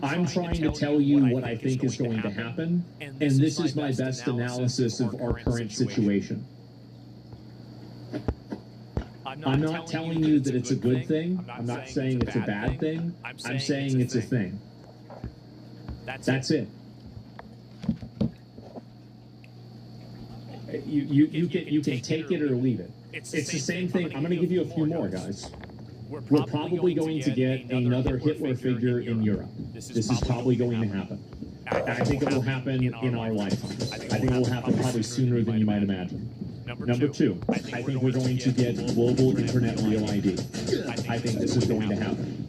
I'm trying to tell you what I think is going to happen, and this is my best analysis of our current situation. I'm not telling you that it's a good thing. I'm not saying it's a bad thing. I'm saying it's a thing. That's it. You can take it or leave it. It's the same thing. I'm going to give you a few more, guys. We're probably going to get another Hitler figure in Europe. This is probably going to happen. I think it will happen in our lifetime. I think it will happen probably sooner than you might imagine. Number two, I think we're going to get global internet real ID. I think this is going to happen.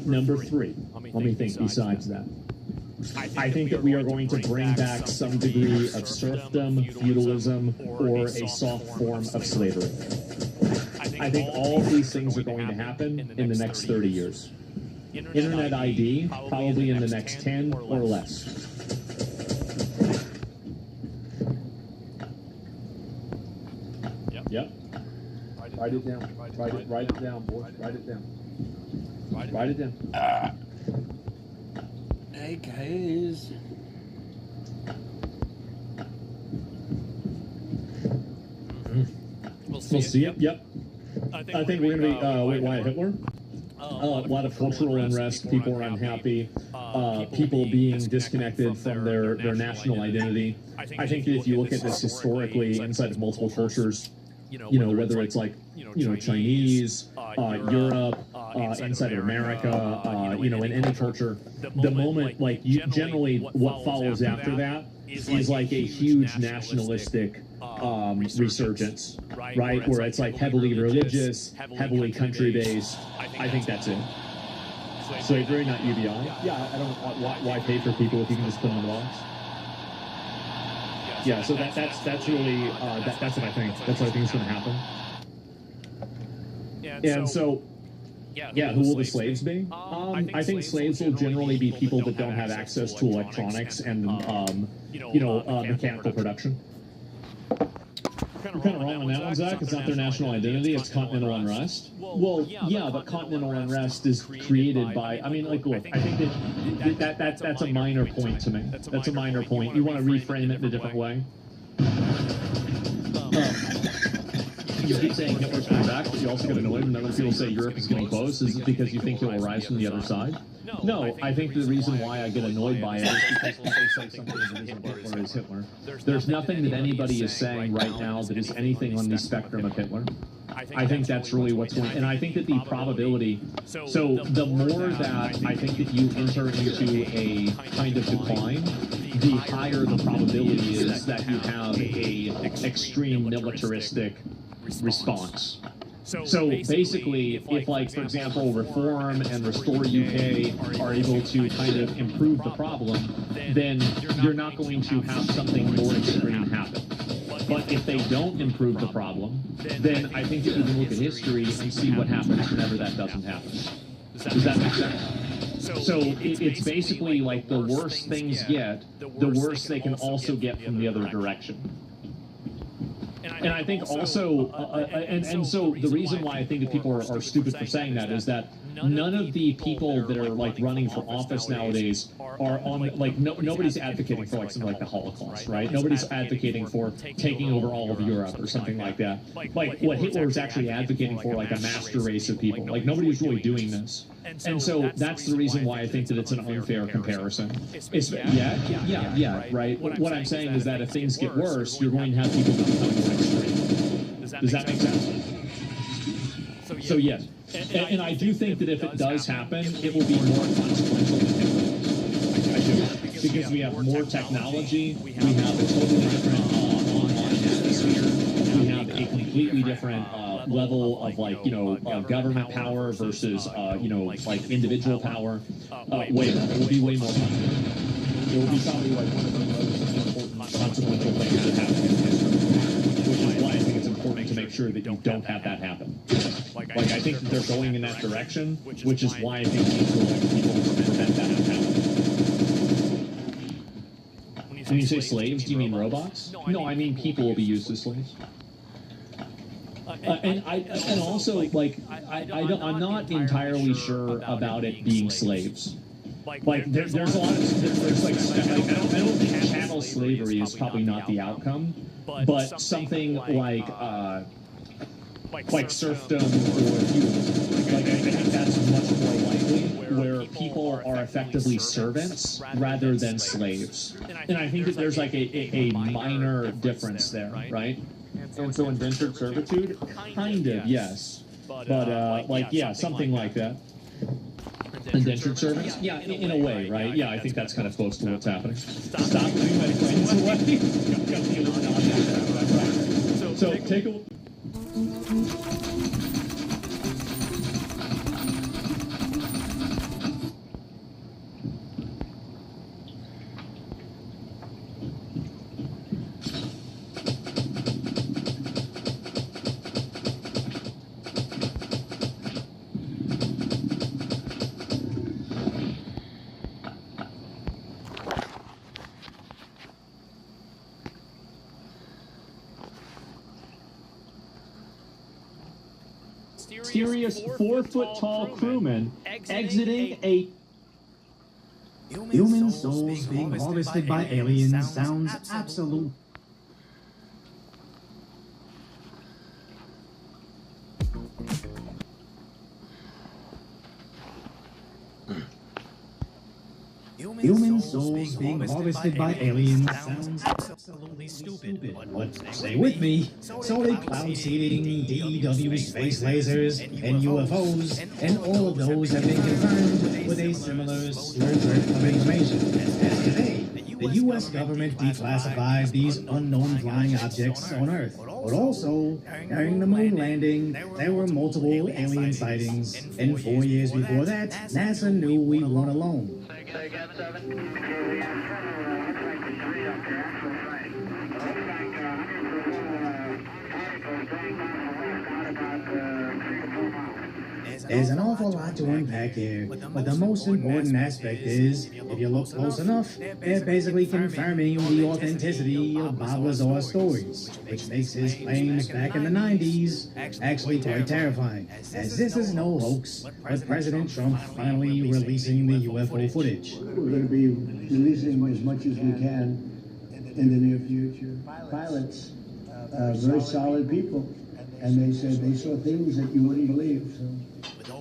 Number three, let me think besides that. I think that we are going to bring back some degree of serfdom, feudalism, or a soft form of slavery. I think all of these things are going to happen in the next 30 years. Internet ID, probably in the next 10 or less. Yep. Write it down. Write it down, boy. Write it down. Write it down. Hey, guys. We'll see it. Yep. I think we're going to be, why Hitler? A lot of cultural unrest, people are unhappy, people being disconnected from their national identity. I think that if you look at this historically inside of multiple cultures, whether it's like, Chinese, Europe, inside of America, in any culture, the moment, like, generally what follows after that is like a huge nationalistic resurgence, right? Where it's like heavily religious, heavily country-based. I think that's it. Slavery, not UBI. Yeah, I don't. Why pay for people if you can just put them in the box? Yeah, so that's really that's what I think. That's what I think is going to happen. And so, yeah, who will the slaves be? I think slaves will generally be people that don't have access to electronics and mechanical production. You're kind of wrong on that one, Zach. It's not their national identity. It's continental unrest. Well, yeah, but continental unrest is created by. I mean, like, look. I think that's a minor point to me. That's a minor point. You want to reframe it in a different way. You keep saying Hitler's coming back, but you also get annoyed when other people say Europe is getting close. Is it because you think he'll rise from the other side? No, I think the reason why I get annoyed by it is because when they say something that isn't Hitler is Hitler. There's nothing that anybody is saying right now that is anything on the spectrum of Hitler. I think that's really what's going on. And I think that the probability, so the more that I think that you enter into a kind of decline, the higher the probability is that you have a extreme militaristic response. So basically, if, like, for example, Reform and Restore UK are able to kind of improve the problem, then you're not going to have something more extreme happen. But if they don't improve the problem, then I think that you can look at history and see what happens whenever that doesn't happen. Does that make sense? So it's basically like the worse things get, the worse they can also get from the other direction. And I think also, and so the reason why I think that people are stupid for saying that is that none of the people that are like running for office nowadays are on, like, nobody's advocating for like something like the Holocaust, right? Nobody's advocating for taking over all of Europe or something like that. Like what Hitler was actually advocating for, like a master race of people. Like nobody's really doing this. And so that's the reason why I think that it's an unfair comparison. Yeah, right. What I'm saying is that if things get worse, you're going to have people become more extreme. Does that make sense? So yes. And I do think that if it does happen, it will be more consequential than Hitler. I do. Because we have more technology, we have a totally different online atmosphere, we have a completely different level of, like, government power versus, like individual power. It will be way more consequential. It will be probably like one of the most important consequential things that happen in history, which is why I think it's important to make sure that you don't have that happen. Like I think that they're going in that direction, which is why I think we need to elect people to prevent that from happening. When you say slaves, do you mean robots? No, I mean people will be used as slaves. And also, like, I'm not entirely sure about it being slaves. Like, there's a lot of, there's like, I don't think chattel slavery is probably not the outcome, but something like serfdom or feudalism. Like, I think that's much more likely, where people are effectively servants rather than slaves. And I think that there's like a minor difference there, right? And so indentured servitude, kind of, yes. But, like, yeah, something like that. Indentured servants? Yeah, in a way, right? Yeah, I think that's kind of close to what's happening. Stop moving my friends away. So take a... Mysterious 4-foot-tall crewman exiting a... Human souls being harvested by aliens sounds absolute. Human souls being harvested by aliens sounds absolutely stupid. But stay with me. Solid cloud seeding, DEW space lasers, and UFOs, and all of those have been confirmed with a similar slurp of information. As today, the U.S. government declassified these unknown flying objects on Earth. But also, during the moon landing, there were multiple alien sightings. And 4 years before that, NASA knew we weren't alone. There's an awful lot to unpack here, but the most important aspect is, if you look close enough, they're basically confirming the authenticity of Bob Lazar's stories, which makes his claims back in the 90s actually quite terrifying, as this is no hoax, but President Trump finally releasing the UFO footage. We're going to be releasing as much as we can in the near future. Pilots, very solid people, and they said they saw things that you wouldn't believe. So.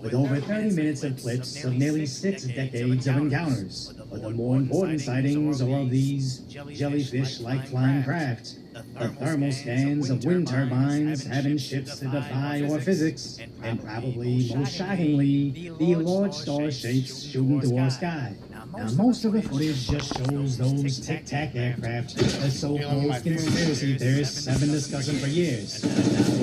With over 30 minutes of clips of nearly 6 decades of encounters. But the more important sightings are of these jellyfish-like flying craft, the thermal scans of wind turbines having ships that defy our physics, and probably most shockingly, the large star shapes shooting through our sky. Now, most of the footage just shows those tic-tac aircraft that so-called conspiracy theorists have been discussing for years. Now,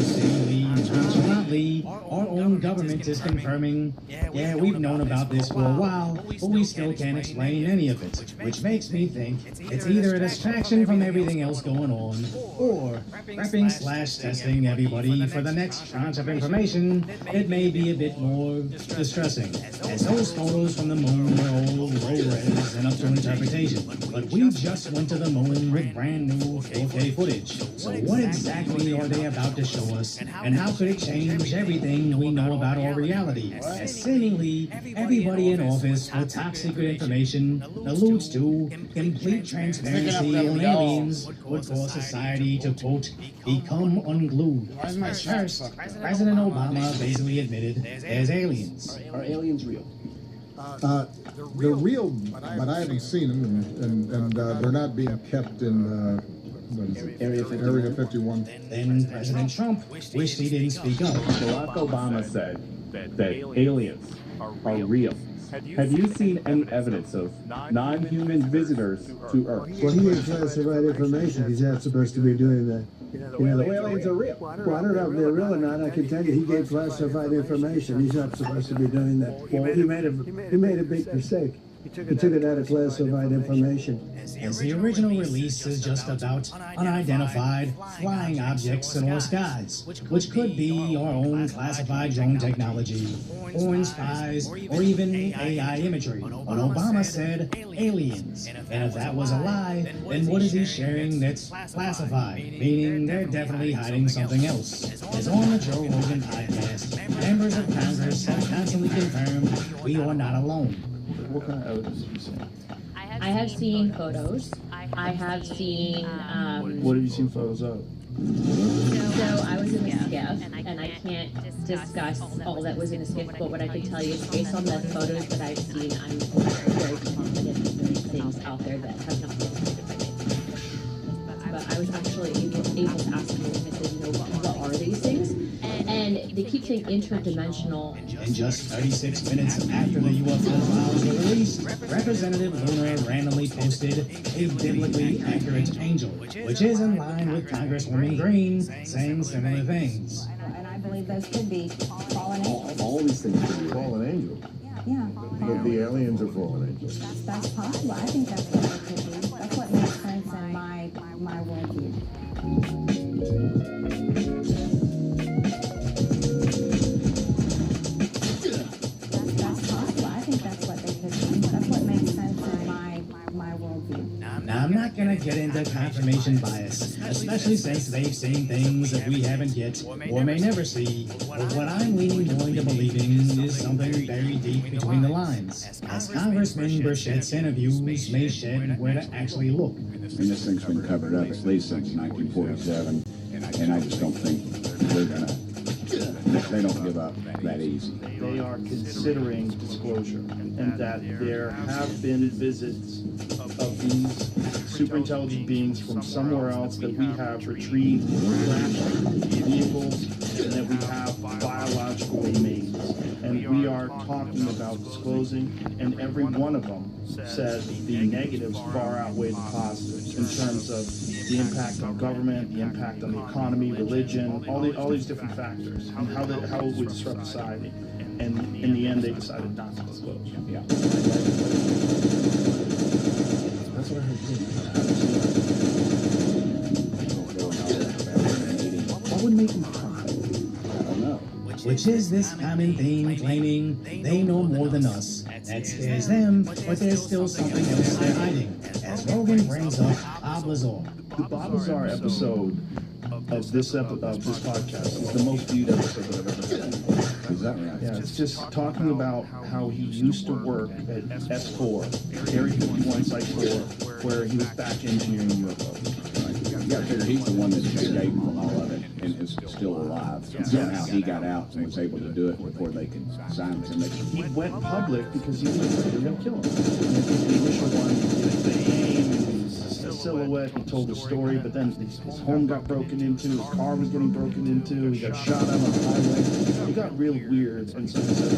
seemingly nonchalantly, our own government is confirming, yeah, we've known about this for a while, but we still can't explain any of it, which makes me think it's either a distraction from everything else going on, or prepping/testing everybody for the next tranche of information that may be a bit more distressing, as those photos from the moon are all low-res and up to interpretation. But we just went to the moon with brand new 4K footage, so what exactly are they about to show us, and how could it change everything we know about our reality, as seemingly everybody in office with top-secret information alludes to complete transparency on aliens would cause society to, quote, become unglued. As first, President Obama basically admitted there's aliens. Are aliens real? They're real, but I haven't seen them, and they're not being kept in Area 51. Then President Trump wished he didn't speak up. Barack Obama said that aliens are real. Have you seen any evidence of non-human visitors to Earth? Well, he had classified information. He's not supposed to be doing that. You know, the aliens are real. Well, I don't know if they're real or not. I can tell you, he gave classified information. He's not supposed to be doing that. Well, he made a big mistake. He took it out of classified information. As the original release is just about unidentified flying objects in our skies, which could be our own classified drone technology, foreign spies, or even AI imagery. But Obama said aliens. And if that was a lie, then what is he sharing that's classified? Meaning they're definitely hiding something else. As on the Joe Rogan podcast, members of Congress have constantly confirmed we are not alone. What kind of evidence have you seen? I have seen photos. I have seen... what have you seen photos of? So I was in the skiff, and I can't discuss all that was in the skiff, but what I can tell you is based on the photos that I've seen, I'm very confident that there's things out there that have not been identified. But I was actually able to ask them, I said, you know, what are these things? And they keep saying interdimensional. And just 36 minutes after the UFO files were released, Representative Luna randomly posted a biblically accurate angel, which is in line with Congresswoman Green saying similar things. And I believe those could be fallen angels. All these things could be fallen angels. Yeah. But the aliens are fallen angels. That's possible. I think that's what it could be. That's what makes sense in my worldview. Now, I'm not going to get into confirmation bias, especially since they've seen things that we haven't yet or may never see. But what I'm leaning more into believing is something very deep between the lines, as Congressman Burchett's interviews may shed where to actually look. I mean, this thing's been covered up at least since 1947, and I just don't think we're going to they don't give up that easy. They are considering disclosure, and that there have been visits of these superintelligent beings from somewhere else that we have retrieved vehicles, and that we have biological remains. And we are talking about disclosing, and every one of them said the negatives far outweigh the positives in terms of the impact on government, the impact on the economy, religion, all these different factors, and how it would disrupt society. And in the end, they decided not to disclose. Yeah. That's what I heard. What would make them cry? I don't know. Which is this common theme claiming they know more than us. That scares them, but there's still something else they're hiding. As Rogan brings up Bob Lazar. The Bob Lazar episode of this podcast is the most viewed episode that I've ever seen. Is that right? Yeah, it's just talking about how he used to work at S4, Area 51 Site 4, where he was back engineering UFOs. You got to figure he's the one that gave them all of it and is still alive. Somehow he got out and was able to do it before they could silence him. He went public because he was afraid they were going to kill him. And the initial one, he did the aim, a silhouette, he told the story, but then his home got broken into, his car was getting broken into, he got shot out on the highway. It got real weird, and so he said,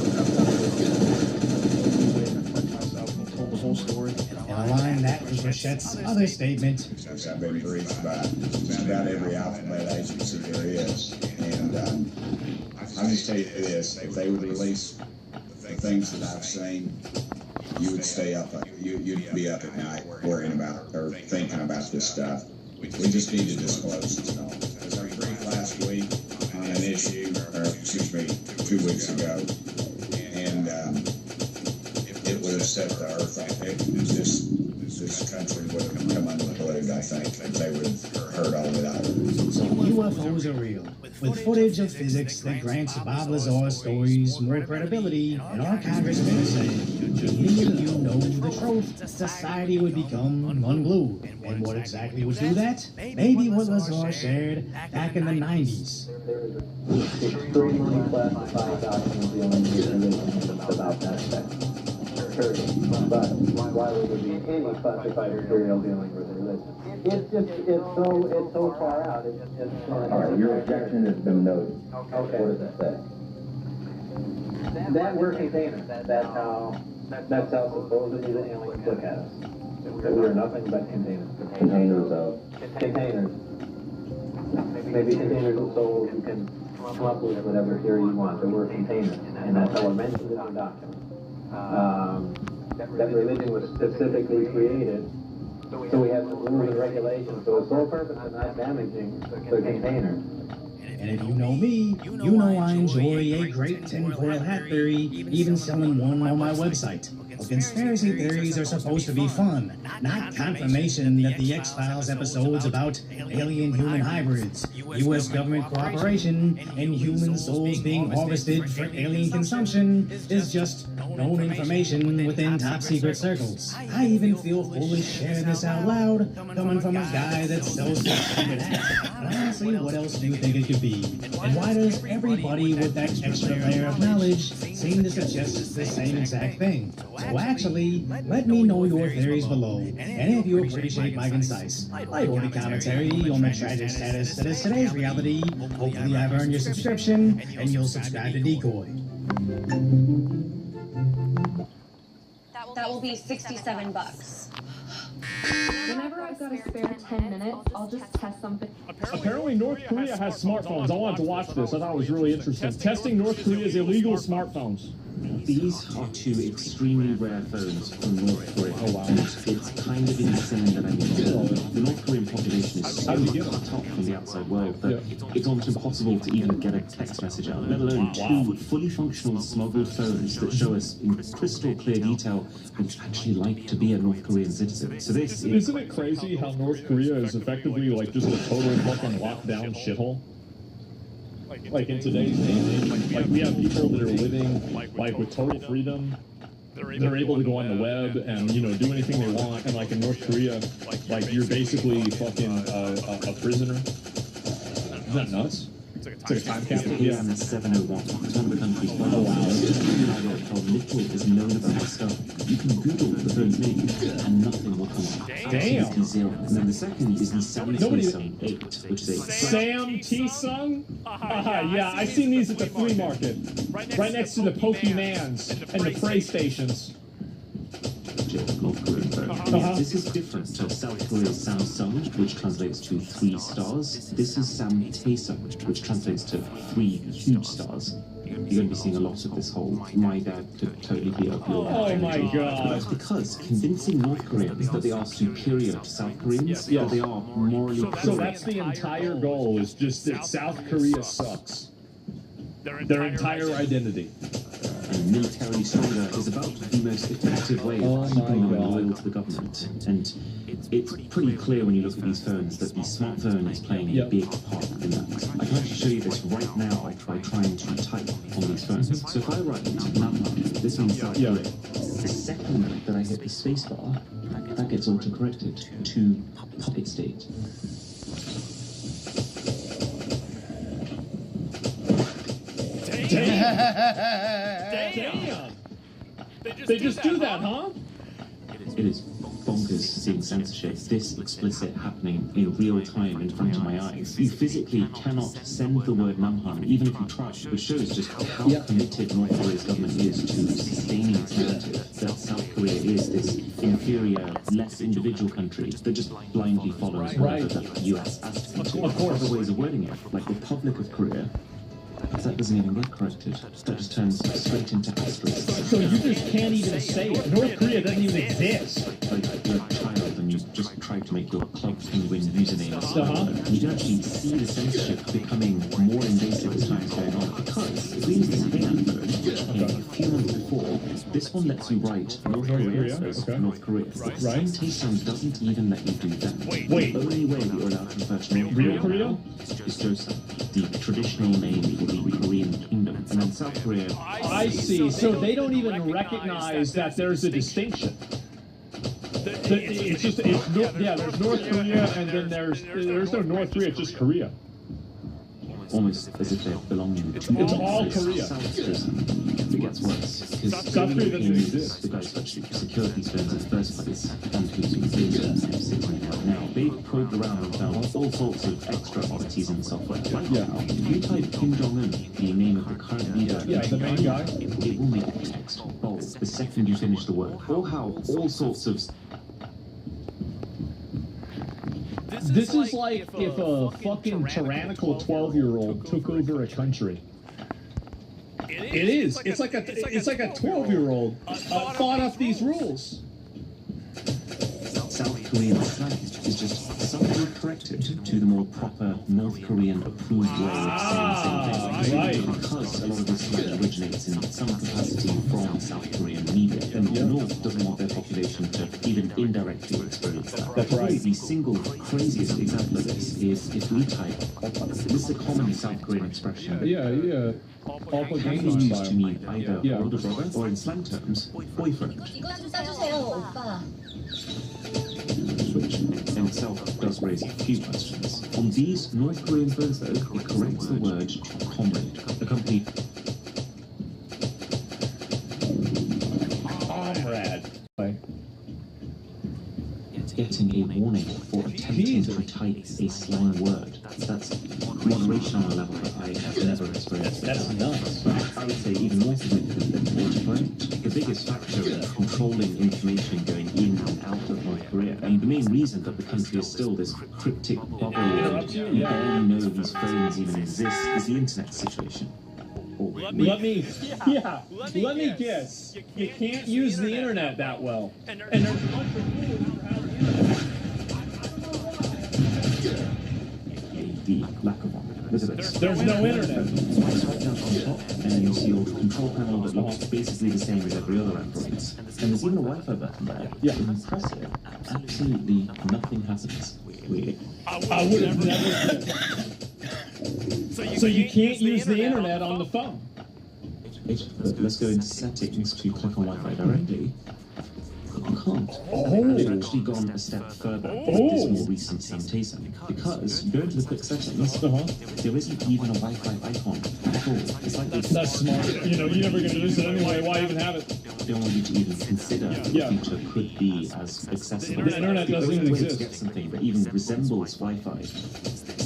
told the whole story. And align that with Rachette's other statement. I've been briefed by just about every alphabet agency there is. And I'll just tell you this, if they would release the things that I've seen, you would stay up, you'd be up at night worrying about or thinking about this stuff. We just need to disclose this all. As I briefed last week on an issue, or excuse me, 2 weeks ago, and it would have set the earth on it. This country would have come unglued, I think, if they would have heard all of that. So UFOs are real, with footage of physics that grants Bob Lazar's stories more credibility, and our congressmen are saying, if me and you know the truth, society would become unglued. And what exactly would do that? Maybe what Lazar shared back in the 90s. Extremely classified documents dealing with religion about that fact. But why would there be any classified material dealing with religion? It's so far out. All right, your objection has been noted. Okay. What does it say? That we're containers. That's how supposedly the aliens look at us. That we are nothing but containers. Containers of? Containers. Maybe containers of souls. You can come up with whatever theory you want. That we're containers, and that's how we're mentioned in the document. That religion was specifically created, so we have some rules and regulations. So its sole purpose is not damaging the container. And if you know me, you know I enjoy a great tinfoil hat theory, even selling one on my website. Well, conspiracy theories are supposed to be fun, not confirmation that the X-Files episodes about alien-human hybrids, U.S. government cooperation, and human souls being harvested for alien consumption is just known information within top-secret circles. I even feel foolish sharing this out loud, coming from a guy that sells stupid hats. But honestly, what else do you think it could be? And why does everybody with that extra layer of knowledge seem to suggest the same exact thing? So actually, let me know your theories below, and if you appreciate my concise, lighthearted commentary on the tragic status that is today's reality, hopefully I've earned your subscription, and you'll subscribe to Decoy. That will be $67. Whenever I've got a spare 10 minutes, I'll just test something. Apparently North Korea has smartphones. I wanted to watch this. I thought it was really interesting. Testing North Korea's illegal smartphones. These are two extremely rare phones from North Korea. Oh wow. It's kind of insane that the North Korean population is so cut off from the outside world that it's almost impossible to even get a text message out, let alone two fully functional smuggled phones that show us in crystal clear detail what it's actually like to be a North Korean citizen. So this Isn't it crazy how North Korea is effectively like just a total fucking lockdown shithole? Like in today's day and age, like we have people that are living like with total freedom. They're able to go on the web and, you know, do anything they want. And like in North Korea, like you're basically fucking a prisoner. Isn't that nuts? It's like a time capsule. Yeah. 701. It's one of the countries. Oh wow. Just to give you an idea of how little is known about this stuff. You can Google the phone's name and nothing will come up. Damn. Absolutely zero. And then the second is the Sam T-Sung 8, which is a Sam T-Sung? Yeah, I've seen these at the flea market. Right next to the Pokemans and the Prey stations. North Korean phone. This is different to South Korea's Samsung, which translates to 3 stars. This is Sam Taesung, which translates to 3 huge stars. You're going to be seeing a lot of this whole "my dad could totally be up your." Oh my god! That's because convincing North Koreans that they are superior to South Koreans, that they are morally. So that's the entire goal, is just that South Korea sucks. Their entire identity. And militarily stronger is about the most effective way of keeping them loyal to the government. And it's pretty clear when you look at these phones that the smartphone is playing a big part in that. I can actually show you this right now by trying to type on these phones. So if I write Namham, this means South Korea. The second that I hit the spacebar, that gets autocorrected to puppet state. Damn! They just do that, huh? It is bonkers seeing censorship this explicit happening in real time in front of my eyes. You physically cannot send the word Namham, even if you try, which shows just how committed North Korea's government is to sustaining its narrative that South Korea is this inferior, less individual country that just blindly follows whatever the US asks them to. Of course, other ways of wording it, like Republic of Korea, that doesn't even get corrected. That just turns straight into asterisks. So you just can't even say it. North Korea doesn't even exist. Like you're a child and you just try to make your Club Penguin username. And you can actually see the censorship becoming more invasive as time is going on. Because if we use this hand phone, a few months before, this one lets you write North Korea as North Korea. Right. Taesung doesn't even let you do that. Wait. The only way that you're allowed to refer to North Korea is Joseon, the traditional name for the Korean kingdom. And then South Korea. I see. So they don't even recognize that there's a distinction. It's just, there's North Korea, and then there's no North Korea, it's just Korea. Almost as if they're belonging to It's all Korea. It gets worse. Because South Korea doesn't exist. The guys who actually secured these phones in the first place, and who's sitting right now, they've probed around and found all sorts of extra oddities in the software. Like if you type Kim Jong-un, the name of the current leader, the main guy, it will make the text bold the second you finish the word. Or how all sorts of... This is like if a fucking tyrannical 12-year-old took over a country. It is. It's like a 12-year-old thought up these rules. South Korean slang is just subtly corrected to the more proper North Korean approved way of saying the same thing. Because a lot of this slang originates in some capacity from South Korean media, and the North doesn't want their population to even indirectly experience that. That's right. The single craziest example of this is if we type, this is a common South Korean expression. Propaganda used to mean either older brother or in slang terms, boyfriend. Which in itself does raise a few questions. On these North Korean phones, though, it corrects the word comrade, accompanied comrade. Getting a warning for attempting to type a slang word. That's moderation on a level that I have never experienced. That's nuts. But I would say even more significant than autocorrect, the biggest factor in controlling information going in and out of North Korea. I mean, the main reason that the country is still this cryptic bubble and you barely know these phones even exist is the internet situation. Let me guess. You can't use the internet that well. And there's a bunch of rules for how to use it. The lack of one. Look at this. There's no internet. Swipe down on top, and you'll see your control panel that looks basically the same as every other Androids. And there's even a Wi-Fi button there. Yeah. When you press it, absolutely nothing happens. Weird. I would have never guessed. So you can't use the internet on the phone. Let's go into settings to click on Wi-Fi directly. You can't. They've actually gone a step further with this more recent Samtason, because you go into the quick settings, there isn't even a Wi-Fi icon at all. It's like that's smart. You know, you're never going to use it anyway. Why even have it? They don't want you to even consider that the feature could be as accessible. The internet doesn't even exist. To get something that even resembles Wi-Fi.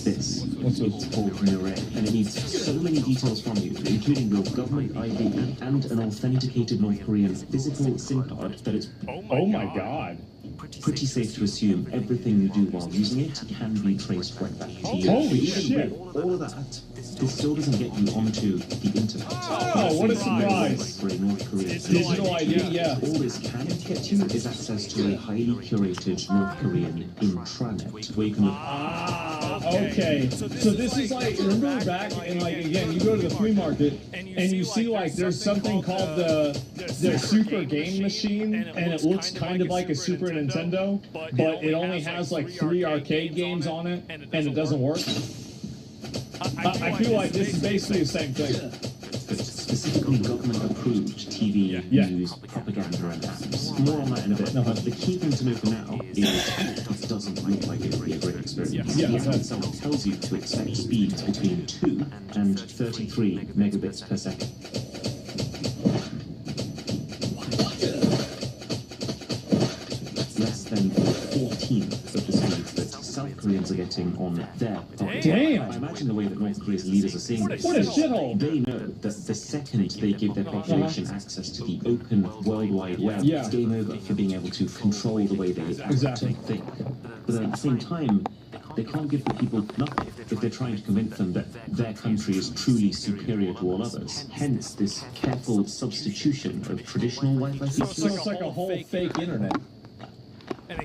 This. It's called Mirai, and it needs so many details from you, including your government ID and an authenticated North Korean physical SIM card that it's oh my god. Pretty safe to assume everything you do while using it can be traced right back to you. Holy shit! All of that, this still doesn't get you onto the internet. Oh, what a surprise! For a North Korean digital ID, yeah. All this can get you is access to a highly curated North Korean intranet where you can okay. So this is like, remember back, and like, again, you go to the flea market, and you see like, there's something called the Super Game Machine, and it looks kind of like a Super Nintendo, but it only has like 3 arcade games on it, and it doesn't work. I feel like this is basically the same thing. Specifically government-approved TV, news, propaganda, and apps. More on that in a bit. But the key thing to know for now is it doesn't look like it would be a great experience. The app itself tells you to expect speeds between 2 and 33 megabits per second. Less than 14 of the speeds that South Koreans are getting on their part. Damn! I imagine the way that North Korea's leaders are seeing this. What a shithole! They know that the second they give their population access to the open World Wide Web, it's game over for being able to control the way they act and think. But at the same time, they can't give the people nothing if they're trying to convince them that their country is truly superior to all others. Hence, this careful substitution of traditional Wi-Fi features. So it's like a whole fake internet.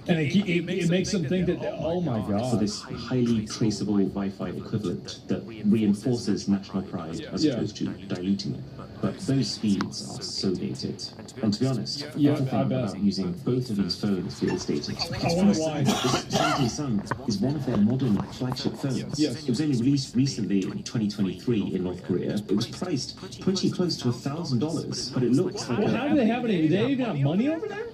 And it makes them think that, oh my god. So this highly traceable Wi-Fi equivalent that reinforces national pride as opposed to diluting it. But those speeds are so dated. And to be honest, everything about using both of these phones feels dated. I wonder why. This Samsung is one of their modern flagship phones. It was only released recently in 2023 in North Korea. It was priced pretty close to $1,000, but it looks like how do they have any? Do they even have money over there?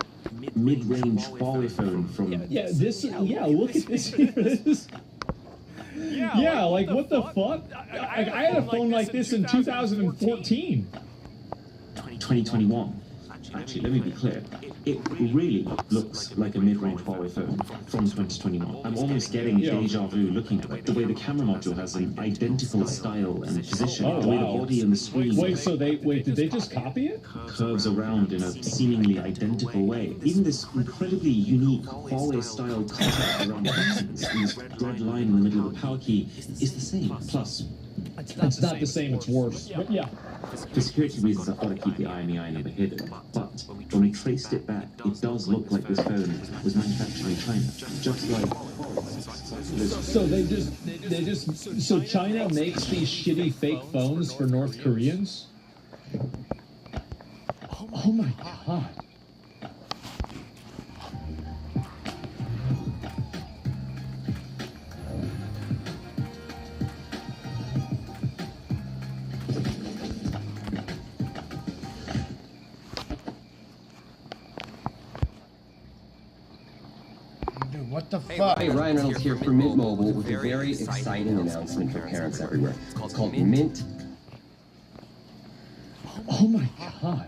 Mid-range Huawei phone from... Look at this here. Like what the fuck? I had a phone like this in 2014. 2021. Actually, let me be clear. It really looks like a mid-range Huawei phone from 2021. I'm almost getting deja vu looking at it. The way the camera module has an identical style and position. The way the body and the screen... Did they just copy it? Curves around in a seemingly identical way. Even this incredibly unique Huawei-style cutout around the buttons, and this dead line in the middle of the power key, is the same. Plus... It's not the same, it's worse. But yeah. For security reasons, I've got to keep the IMEI number hidden. But when we traced it back, it does look like this phone was manufactured in China. Just like... So China makes these shitty fake phones for North Koreans? Oh my god. What the fuck? Hey, Ryan Reynolds here for Mint Mobile with a very exciting announcement for parents everywhere. It's called Mint. Oh my god.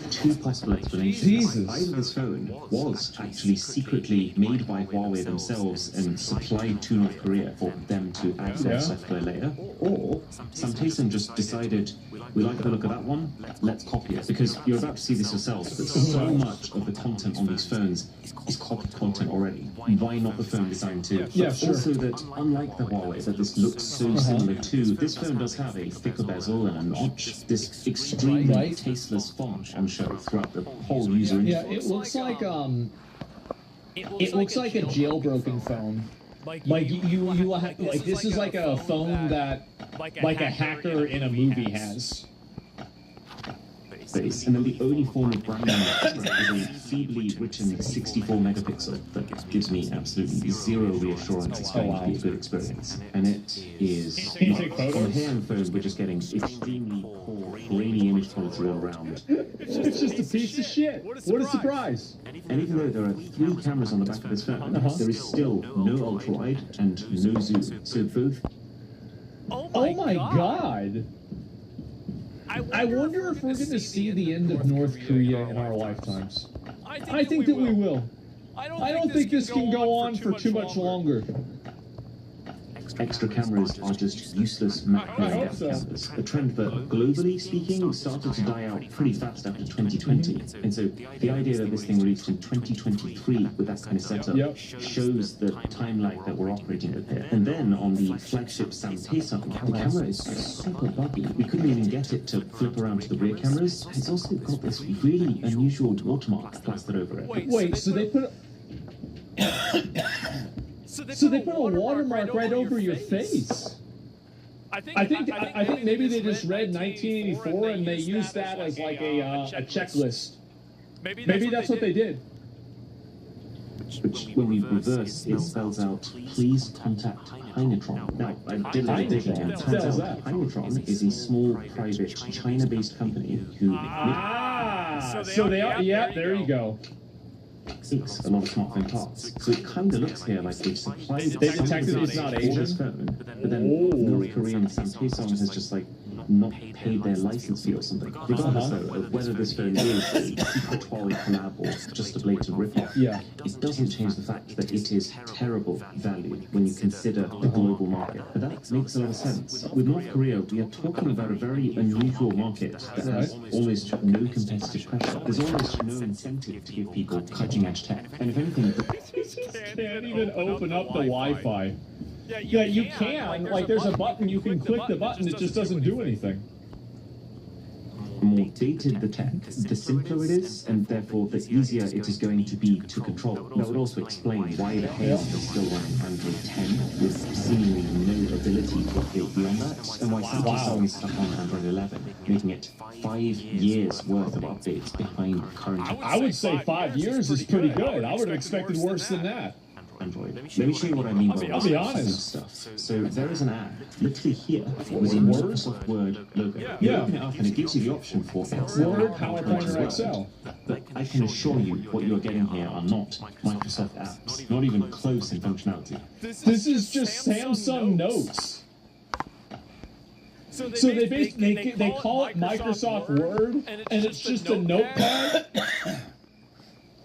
2 possible explanations. Jesus. Either this phone was actually secretly made by Huawei themselves and supplied to North Korea for them to add their software layer, or Samtason just decided, we like the look of that one, let's copy it. Because you're about to see this yourselves, but so much of the content on these phones is copied content already. Why not the phone designed to? Also that, unlike the Huawei that this looks so similar to, this phone does have a thicker bezel and a notch, this extremely tasteless font on show throughout the whole user interface. Yeah, it looks like a jailbroken phone. Like like this is like a phone that like a hacker in a movie has. base, and then the only form of branding on the camera is a feebly written 64 megapixel that gives me absolutely zero reassurance it's going to be a good experience. And it is not. On here on the phone, we're just getting extremely poor, grainy image quality all around. It's just a piece of shit. What a surprise. And even though there are 3 cameras on the back of this phone, there is still no ultra-wide and no zoom. So both... Oh my god! I wonder if we're going to see the end of North Korea in our lifetimes. I think that we will. I don't think this can go on for too much longer. Extra cameras are just useless macro cameras. A trend that, globally speaking, started to die out pretty fast after 2020. And so the idea that this thing released in 2023 with that kind of setup shows the time lag that we're operating with here. And then on the flagship Samsung, the camera is super buggy. We couldn't even get it to flip around to the rear cameras. It's also got this really unusual watermark plastered over it. Wait, so they put... So they put a watermark right over your face. I think maybe they just read 1984 and they used that as like a checklist. Maybe that's what they did. Which, when we reverse, it spells out, please contact Heinetron. Now, I did a little digging, and it turns out Heinetron is a small, private, China-based company who... So they are, yeah, there you go. Makes a lot of smartphone parts. So it kind of looks here like they've supplied... They detected it's not Asian? Phone, but then North Korean Samsung has just like not paid their license fee or something. Regardless though of whether this phone is a secret Huawei collab or just a blatant rip-off, it doesn't change the fact that it is terrible value when you consider the global market. But that makes a lot of sense. With North Korea, we are talking about a very unusual market that has almost no competitive pressure. There's almost no incentive to give people cutting-edge tech. And if anything... You can't even open up the Wi-Fi. Yeah, you can. Like, there's a button, you can click the button, it just doesn't do anything. The more dated the tech, the simpler it is, and therefore the easier it is going to be to control. That would also explain why the Hail is still running Android 10 with seemingly no ability to update beyond that, and why Samsung is stuck on Android 11, making it 5 years worth of updates behind current. I would say 5 years is pretty good. I would have expected worse than that. Android. Let me show you what I mean by I'll be honest. Stuff. So there is an app, literally here, with a Microsoft Word logo. You open it up and it gives you the option for Excel, Word, PowerPoint, or Excel. But I can assure you what you are getting here are not Microsoft apps, not even close in functionality. This is just Samsung Notes. So they call it Microsoft Word, and it's just a notepad?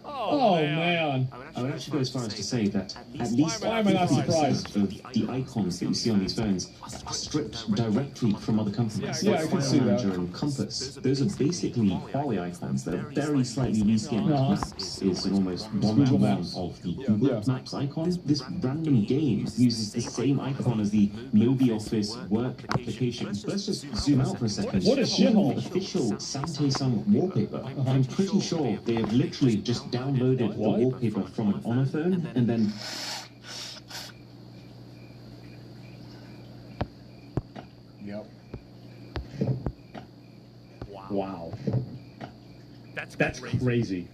Oh man! I would actually go as far as to say that at least why am I not surprised? Of the icons that you see on these phones are stripped directly from other companies. Yeah, I can see that. Manager and Compass. Those are basically Huawei icons that are very slightly reskinned. Maps is an almost one-to-one of the Google Maps icon. This random game uses the same icon as the Mobi Office work application. Let's just zoom out for a second. What a shithole! Official Samsung wallpaper. I'm pretty sure they have literally just downloaded the wallpaper from an Honor phone and then Wow. That's crazy.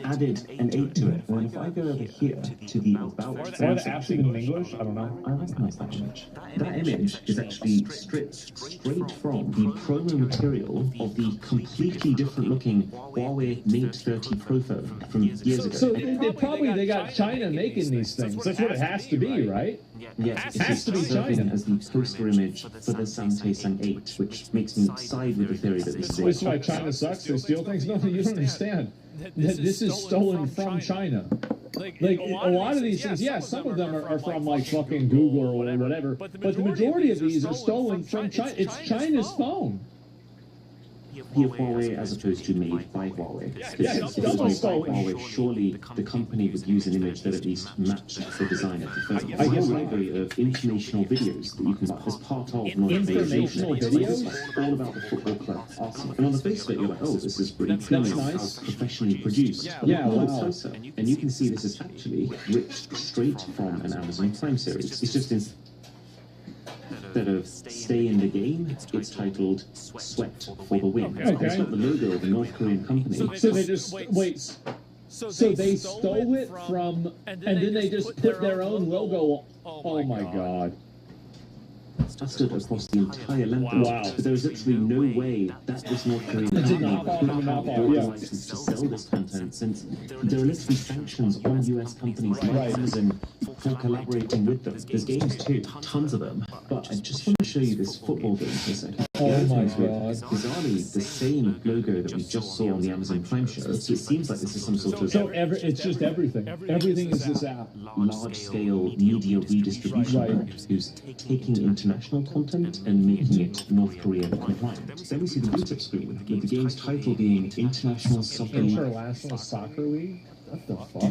Added an 8 to it, and then if I go over here to the About... Are the apps even in English? I don't know. I recognize that image. That image is actually stripped straight from the promo material of the completely different looking Huawei Mate 30 Pro phone from years ago. So they got China making these things. That's what it has to be, right? Yes, it has to be China. As the poster image for the Samsung 8, which makes me side with the theory that this is That's why China sucks. They steal things. No, you don't understand. This is stolen from China. Like a lot of these things, some of them are from like fucking Google or whatever, but the majority of these are stolen from China. It's China's phone. Here Huawei as opposed to made by Huawei. Because if it was made by Huawei, surely the company would use an image that at least matched the design of the phone. I guess a library of informational videos that you can buy as part of informational videos? It's all about the football club Arsenal. And on the face of it, you're like, oh, this is pretty premium, nice. professionally produced. Yeah, wow. Closer, and you can see this is actually ripped straight from an Amazon Prime series. It's just in... Instead of Stay in the Game, it's titled Sweat for the Win. Okay. It's got the logo of a North Korean company. So they just wait. So they stole it from, and then they just put their own logo. Oh my god. Plastered across the entire length. Wow. But there is literally no way that this North Korean company could have the license to sell this content, since there are literally sanctions on US companies like Amazon for collaborating with them. There's games too, tons of them. But I just want to show you this football game for a second. Oh my god. Bizarrely, the same logo that we just saw on the Amazon Prime show. So it seems like this is some sort of... So it's just everything. Everything is this app. Large-scale media redistribution who's taking international content and making it North Korean compliant. Then we see the boot-up screen with the game's title being International Soccer League. International Soccer League? What the fuck?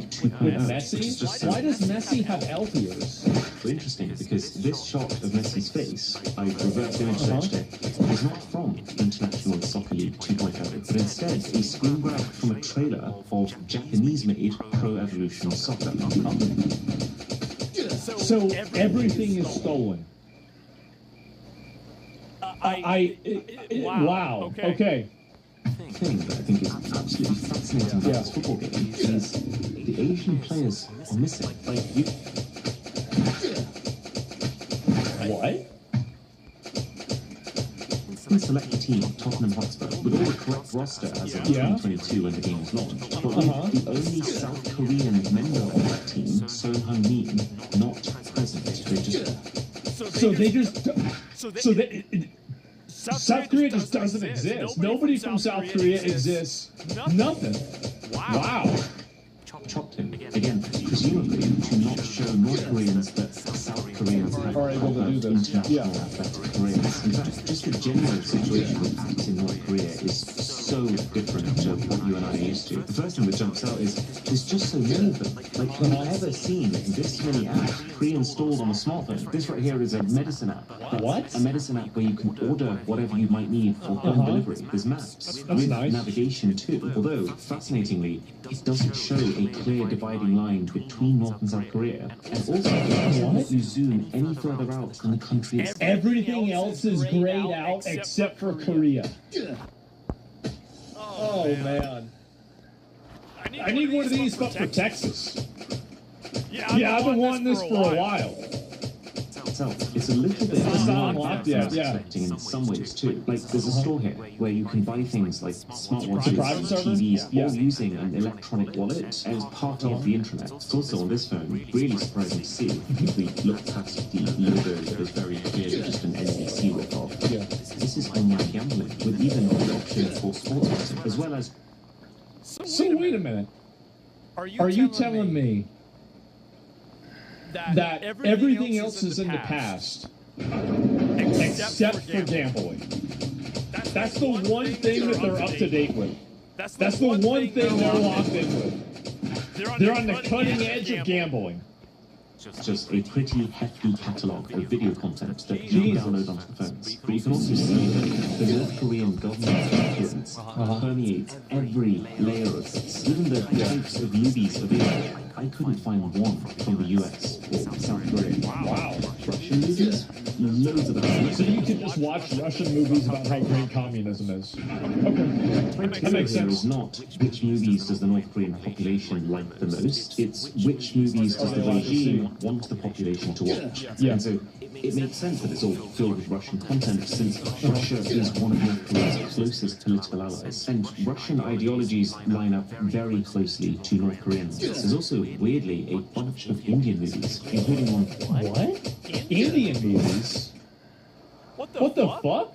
With Messi? Why does Messi have elf ears? Interesting, because this shot of Messi's face, I reversed image searched it, is not from International Soccer League 2.0, but instead a screen grab from a trailer of Japanese-made Pro Evolution Soccer. So everything is stolen. Wow. Okay. Thing that I think is absolutely fascinating about this football game is the Asian players are missing. Like you. What? In select team, Tottenham Hotspur, with all the correct roster as of 2022 when the game was launched, but with the only South Korean member of that team, Son Heung-min, not present. South Korea just doesn't exist. Nobody from South Korea exists. Nothing. Wow. Chopped him again, presumably to not show North Koreans that South Koreans are able to do this. International athletic careers. In fact, just the general situation with acts in North Korea is so different to what you and I are used to. The first thing that jumps out is there's just so many of them. Like, I've never seen this many apps pre-installed on a smartphone. This right here is a medicine app. What? A medicine app where you can order whatever you might need for home delivery. There's maps with navigation too. Although, fascinatingly, it doesn't show a clear dividing line between North and South Korea. And also, it doesn't let you zoom any further out than the country is. Everything else is grayed out except for Korea. Oh man. I need one of these but for Texas. Yeah, I've been wanting this for a while. It's a little bit unlocked yet, expecting in some ways too. Like there's a store here where you can buy things like smartwatches, TVs, all using an electronic wallet as part of the internet. It's also on this phone, really surprising to see if we look past the logo that is very clearly just an NBC ripoff. This is online gambling with even the option for sports betting as well as. So wait a minute. Are you telling me that everything else is in the past except for gambling? That's the one thing that they're up to date with. That's the one thing they're locked in with. They're on the cutting edge of gambling. Just a pretty hefty catalogue of video content that you can download onto the phones. But you can also see that the North Korean government's influence permeates every layer of this. Even the types of movies available. I couldn't find one from the US or South Korea. Wow. Russian movies? Loads of them. So you can just watch Russian movies about how great communism is. Okay. That makes sense. Is not which movies does the North Korean population like the most, it's which movies does the regime want the population to watch. And so it makes sense that it's all filled with Russian content since Russia is one of North Korea's closest political allies. And Russian ideologies line up very closely to North Korean ones. There's also, weirdly, a bunch of Indian movies, including one... What? Indian movies? What the fuck?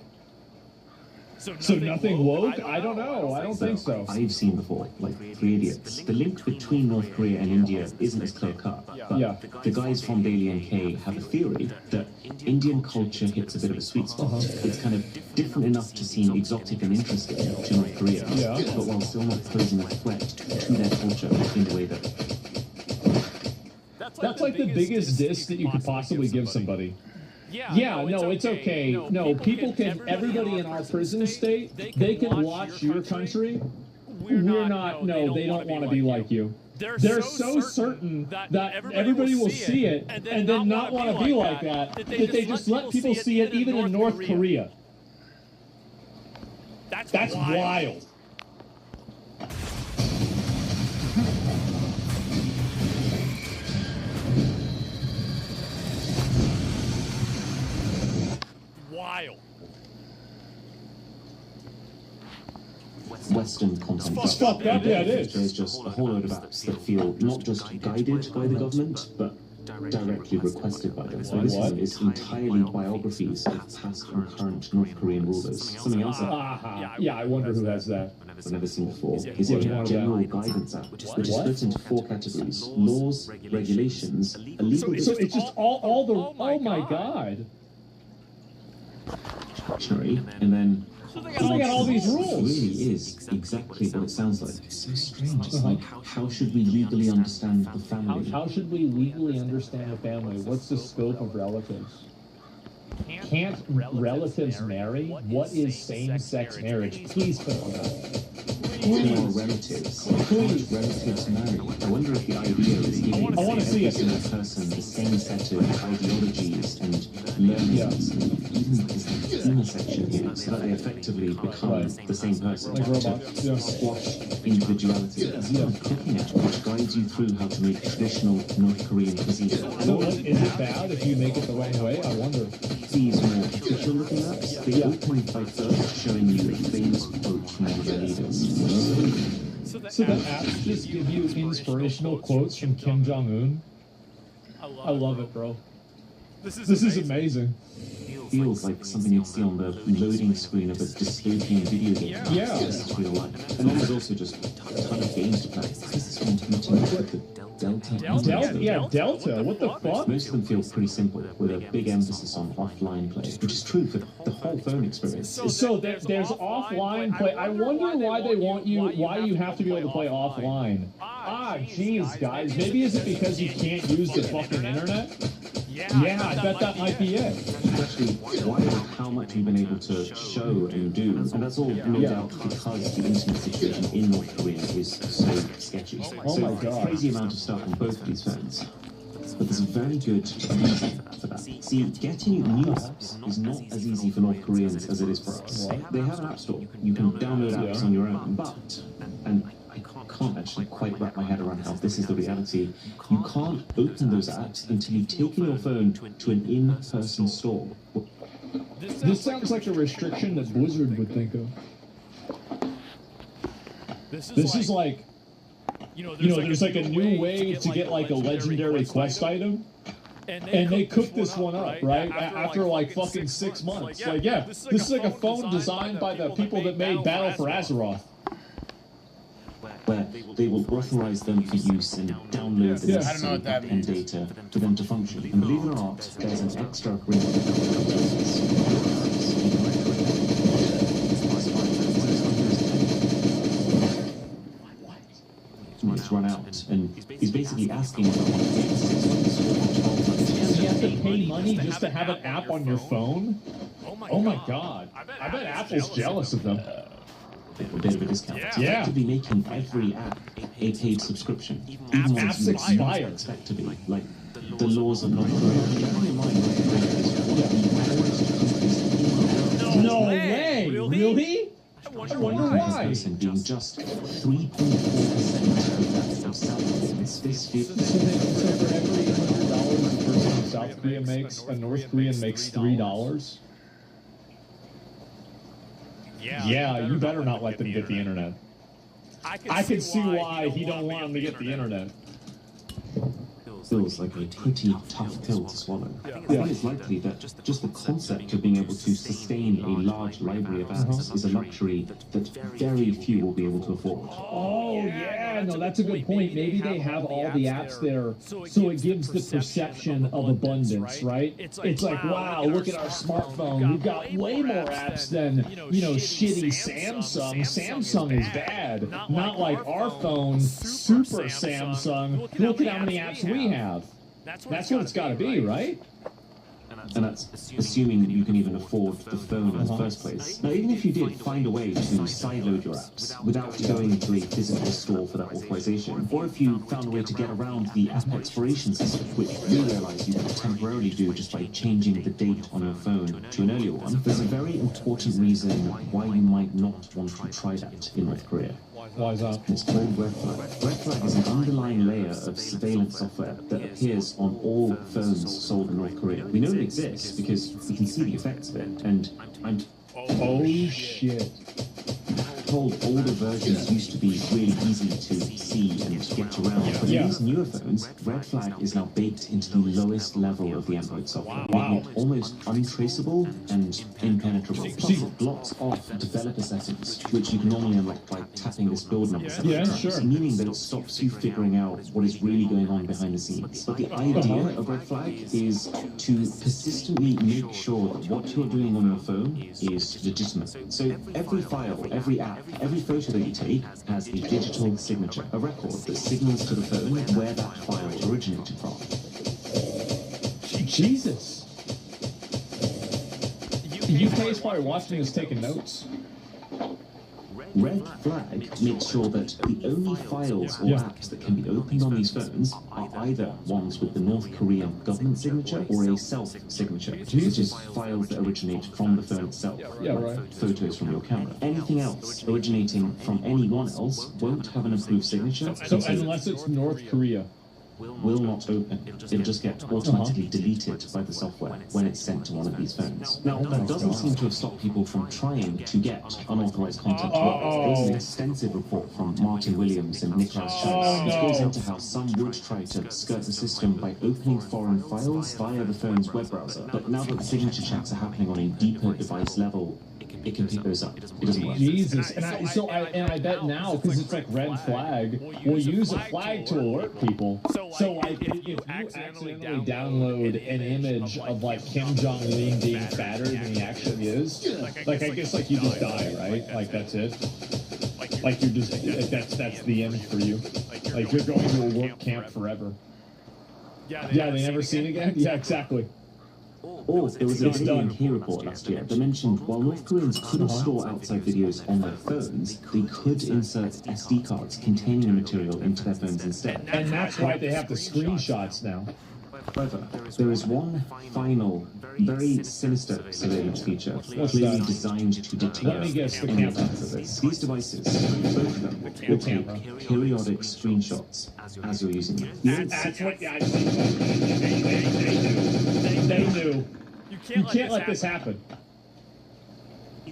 So nothing woke? I don't know. I don't think so. I've seen before, like Three Idiots. The link between North Korea and India isn't as clear cut, but the guys from Daily NK have a theory that Indian culture hits a bit of a sweet spot. It's kind of different enough to seem exotic and interesting to North Korea, but while still not posing a threat to their culture in the way that... That's like the biggest diss that you could possibly give somebody. Yeah, no, it's okay. No, people can, everybody in our prison state, they can watch your country. We're not, no, they don't want to be like you. they're so certain that everybody will see it and then not want to be like that they just let people see it even in North Korea. That's wild. Wild. Western content. It's fucked up, yeah, it is. There's just a whole load of apps that feel not just guided by the government, but directly requested by them. So this is entirely biographies of past and current North Korean rulers. Something else yeah, I wonder who has that. I've never seen before is a general guidance app, which is split into 4 categories: laws, regulations, illegal. So it's just all the oh my god. Dictionary, and then they got all these rules. It really is exactly what it sounds like. It's so strange. It's like, how should we legally understand the family? How should we legally understand a family? What's the scope of relatives? Can't relatives marry? What is same-sex marriage? Please fill it out. Who are relatives? Please. Relatives marry. I wonder if the idea is giving every single person the same set of ideologies and learnings, and even this human section here, so that they effectively become the same person. Like robots. Squash individuality. That's what I'm looking at, which guides you through how to make traditional North Korean cuisine. So is it bad if you make it the wrong way? I wonder. These more official looking apps, they open by first showing you a famous quote from one of their leaders. So the apps just give you inspirational quotes from Kim Jong-un? I love it, bro. This is amazing. Feels like something you'd see on the loading screen of a dystopian video game. Yeah. This is real life. And then there's also just a ton of games to play. This is from Delta. Delta. What the fuck? Most of them feel pretty simple, with a big emphasis on offline play, which is true for the whole phone experience. So there's offline play. I wonder why they want you. Why you have to be able to play offline? Jeez, guys. Maybe is it because you can't use the fucking internet? Yeah, I bet that might be it. Especially why and how much you've been able to show and do, and that's all no doubt because the internet situation in North Korea is so sketchy. Oh my god. Crazy amount of stuff on both of these phones. But there's a very good reason for that. See, getting new apps is not as easy for North Koreans as it is for us. They have an app store. You can download apps on your own, but, and I can't actually quite wrap my head around how this is the reality, you can't open those apps until you've taken your phone to an in-person store. This sounds like a restriction that Blizzard would think of. This is like, there's like a new way to get like a legendary quest item, and they cooked this one up, right? After like fucking 6 months. Like, yeah, this is like a phone designed by the people that made Battle for Azeroth. Where they will authorize them for use and download the necessary backend data for them to function. And believe it or not, there's an extra ring. It's run out, and he's basically asking for 6 months or 12 months. You have to pay money just to have an app on your phone? Oh my god. I bet Apple's jealous of them. A bit of a discount. Yeah. To be making every app a paid subscription. Even apps expire. Expect to be like the laws of North Korea. No way! Really? I wonder why. Being just 3.4% of South Korea. So for every $100 a person in South Korea makes, a North Korean makes $3? Yeah, you better not let them get the internet. I can see why he don't want them to get the internet. Feels like a pretty tough pill to swallow. I think it's likely that just the concept of being able to sustain a large library of apps is a luxury that very few will be able to afford. Oh, yeah, no, that's a good point. Maybe they have all the apps there, so it gives the perception of abundance, right? It's like, wow, look at our smartphone. We've got way more apps than, shitty Samsung. Samsung is bad. Not like our phone, super Samsung. Look at how many apps we have. That's what it's got to be, right? And that's assuming you can even afford the phone in the first place. Now, even if you did find a way to sideload your apps without going to a physical store for that authorization, or if you found a way to get around the app expiration system, which we realize you can temporarily do just by changing the date on your phone to an earlier one, there's a very important reason why you might not want to try that in North Korea. Why is that? It's called Red Flag. Red Flag is an underlying layer of surveillance software that appears on all phones sold in North Korea. We know it exists because we can see the effects of it, and I'm shit. told older versions used to be really easy to see and get around, but in these newer phones, Red Flag is now baked into the lowest level of the Android software, making it almost untraceable and impenetrable. Plus, it blocks off developer settings, which you can normally unlock by tapping this build number several times, meaning that it stops you figuring out what is really going on behind the scenes. But the idea of Red Flag is to persistently make sure that what you're doing on your phone is legitimate. So every file, every app, every photo that you take has a digital signature, a record that signals to the phone where that file originated from. Jesus! The UK is probably watching this taking notes. Red Flag makes sure that the only files or apps that can be opened on these phones are either ones with the North Korean government signature or a self-signature, which is files that originate from the phone itself, like photos from your camera. Anything else originating from anyone else won't have an approved signature. So unless it's North Korea, will not open. It'll just get automatically deleted by the software when it's sent to one of these phones. Now, that doesn't seem to have stopped people from trying to get unauthorized content to work. There's an extensive report from Martin Williams and Nicholas Chase, which goes into how some would try to skirt the system by opening foreign files via the phone's web browser. But now that signature checks are happening on a deeper device level, it can pick those up. It doesn't work. Jesus, and I bet now, because it's like Red Flag, we'll use a flag to alert people. So like, if you accidentally download an image of like Kim Jong-un being fatter than he actually is, like I guess like you just die, right? Like that's it. Like you're just that's the end for you. Like you're going to a work camp forever. Yeah, they never seen again. Yeah, exactly. Or there was a Video Here report last year that mentioned while North Koreans couldn't store outside videos on their phones, they could insert SD cards containing the material into their phones instead. And that's why they have the screenshots now. However, there is one final, very sinister surveillance feature clearly designed to deter Let me guess, the any camera. attacks of this. These devices, both of them, will take periodic screenshots as you're using them. That's what I think. They knew. You can't let this happen.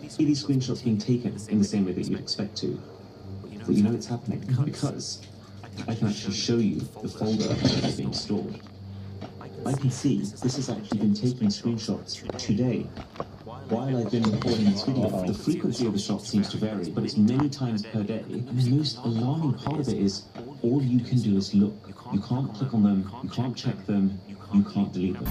See these screenshots being taken in the same way that you'd expect to. But you know it's happening because I can actually show you the folder that is being stored. I can see this has actually been taking screenshots today while I've been recording this video. The frequency of the shot seems to vary, but it's many times per day. And the most alarming part of it is all you can do is look. You can't click on them, you can't check them, you can't delete them.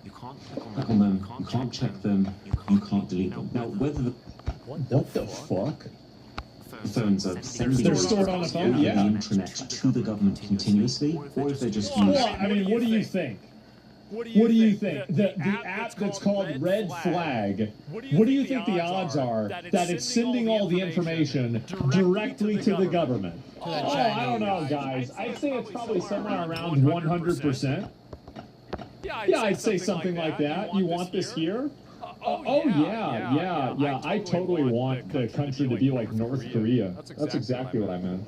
You can't click on them, you can't check them, you can't delete them. Now, whether the... What the fuck? The phones are sending They're stored on a phone, the intranet to the government continuously, or if they're just used... Well, I mean, what do you think? What do you think? The app that's called Red Flag, what do you think the odds are that it's sending all the information directly to the government? Oh, I don't know, guys. I'd say it's probably somewhere around 100%. Yeah, I'd say something like that. You want this here? Oh, yeah. I totally want the country to be like North Korea. That's exactly what I meant.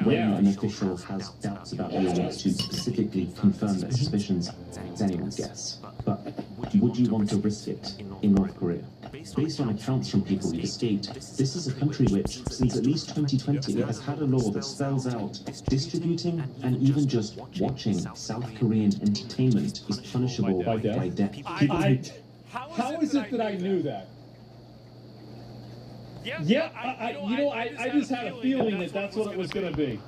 When an official has doubts about you and wants to specifically confirm their suspicions, it's anyone's guess. But would you want to risk it in North Korea? Based on accounts from people who've escaped, this is a country which, since at least 2020, has had a law that spells out distributing and even just watching South Korean entertainment is punishable by death. How is it that I knew that? Yeah, I just had a feeling that that's what it was going to be.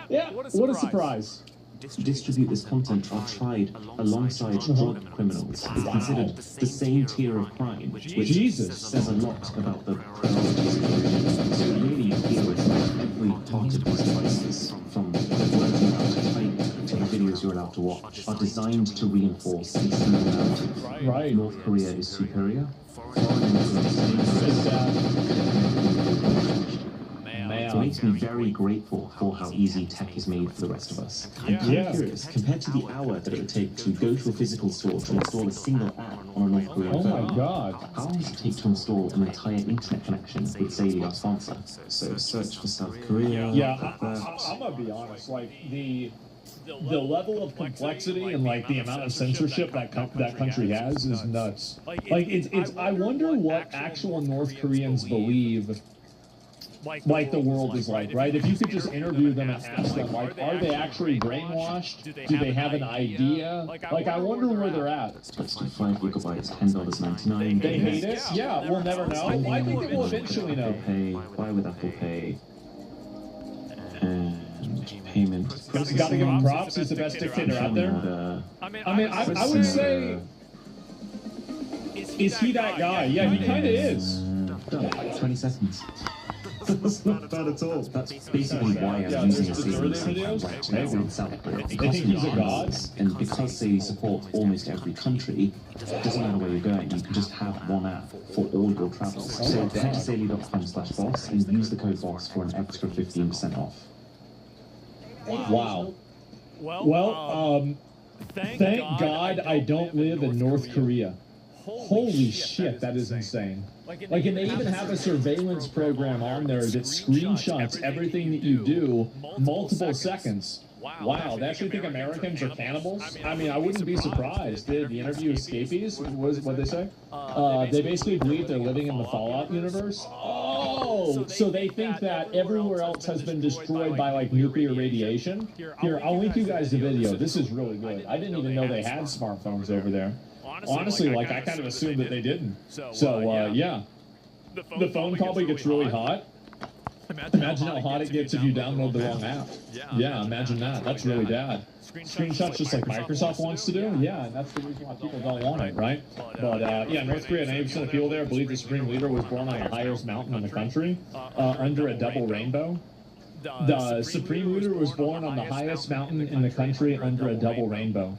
Yeah, what a surprise. Distribute this content are tried alongside drug criminals. It's considered the same tier of crime, which says a lot about the priorities. So it really feels like every targeted responses from videos you're allowed to watch are designed to reinforce a certain narrative. North Korea is superior. It makes me very grateful for how easy tech is made for the rest of us. I'm kind of curious, compared to the hour that it would take to go to a physical store to install a single app on a North Korean phone. Oh my god. How long does it take to install an entire internet connection with Sadie, our sponsor? So search for South Korea. Yeah, I'm gonna be honest, like the level of complexity and like the amount of censorship that country has is nuts. Like it's I wonder what actual North Koreans believe like the world is like, right? If you could just interview them and ask them, like, are they actually brainwashed? Do they have an idea? Like, I wonder where they're at. Let's do 5 gigabytes, $10.99. They hate it? Yeah, we'll never know. I think they will eventually know. Pay, buy with Apple Pay, and payment. You gotta give him props. He's the best dictator out there. I mean, I would say, is he that guy? Yeah, he kind of is. 20 seconds. That's not bad at all. That's basically why I'm using a season in South Korea. They think he's a god? And because they support almost every country, it doesn't matter where you're going, you can just have one app for all your travels. So head to saily.com/boss and use the code BOSS for an extra 15% off. Wow. Well, thank God I don't live in North Korea. Holy shit, that is insane. Like, and they even have a surveillance program on there that screenshots everything that you do multiple seconds. Wow, they actually think Americans are cannibals? I mean, I wouldn't be surprised. The interview escapees, what they say? They basically believe they're living in the Fallout universe. Oh, so they think that everywhere else has been destroyed by, like, nuclear radiation? Here, I'll link you guys the video. This is really good. I didn't even know they had smartphones over there. Honestly, like, I kind of assumed that they didn't. So, yeah. The phone probably gets really hot. Imagine how hot it gets if you download the wrong app. Yeah, imagine that. That's really bad. Screenshots just like Microsoft wants to do? Yeah, and that's the reason why people don't want it, right? But, yeah, North Korea, 90% of people there believe the supreme leader was born on the highest mountain in the country, under a double rainbow. The supreme leader was born on the highest mountain in the country under a double rainbow.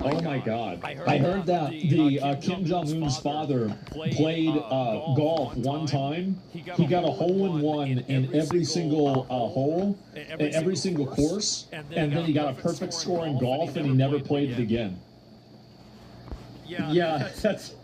Oh my God. I heard that the Kim Jong-un's father played golf one time. He got a hole-in-one in every single hole, in every single course, and then he got a perfect score in golf, and he never played it again. Yeah, that's...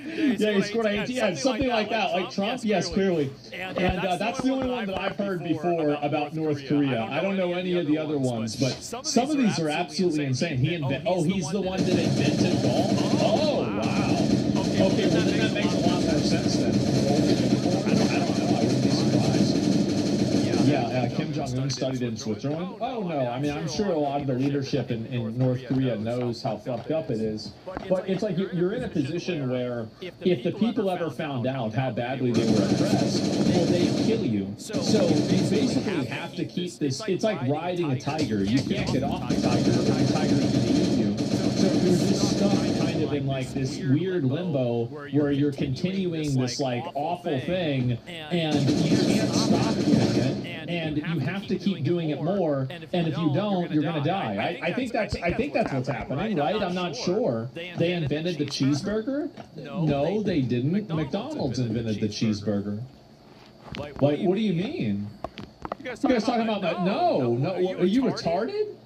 Yeah, he scored 18. Yeah, something like that. Like Trump, yes, clearly. And that's the only one that I've heard before about North Korea. I don't know any of the other ones, but some of these are absolutely insane. He's the one that invented golf? Oh, wow. Okay, well then that makes a lot more sense then. I don't know. I wouldn't be surprised. Yeah, Kim Jong-un studied in Switzerland? Oh, no. I mean, I'm sure a lot of the leadership in North Korea knows how fucked up it is. But it's like you're in a position where if the people ever found out how badly they were oppressed, well, they'd kill you. So you basically have to keep this. It's like riding a tiger. You can't get off the tiger, or the tiger's going to eat you. So you're just stuck kind of in like this weird limbo where you're continuing this like awful thing, and you can't stop doing it. And you have to keep doing it more, and if you don't, you're going to die. I think that's what's happening, right? I'm not sure. They invented the cheeseburger? No, they didn't. McDonald's invented the cheeseburger. Like, what do you mean? You guys talking about that? No. Are you retarded?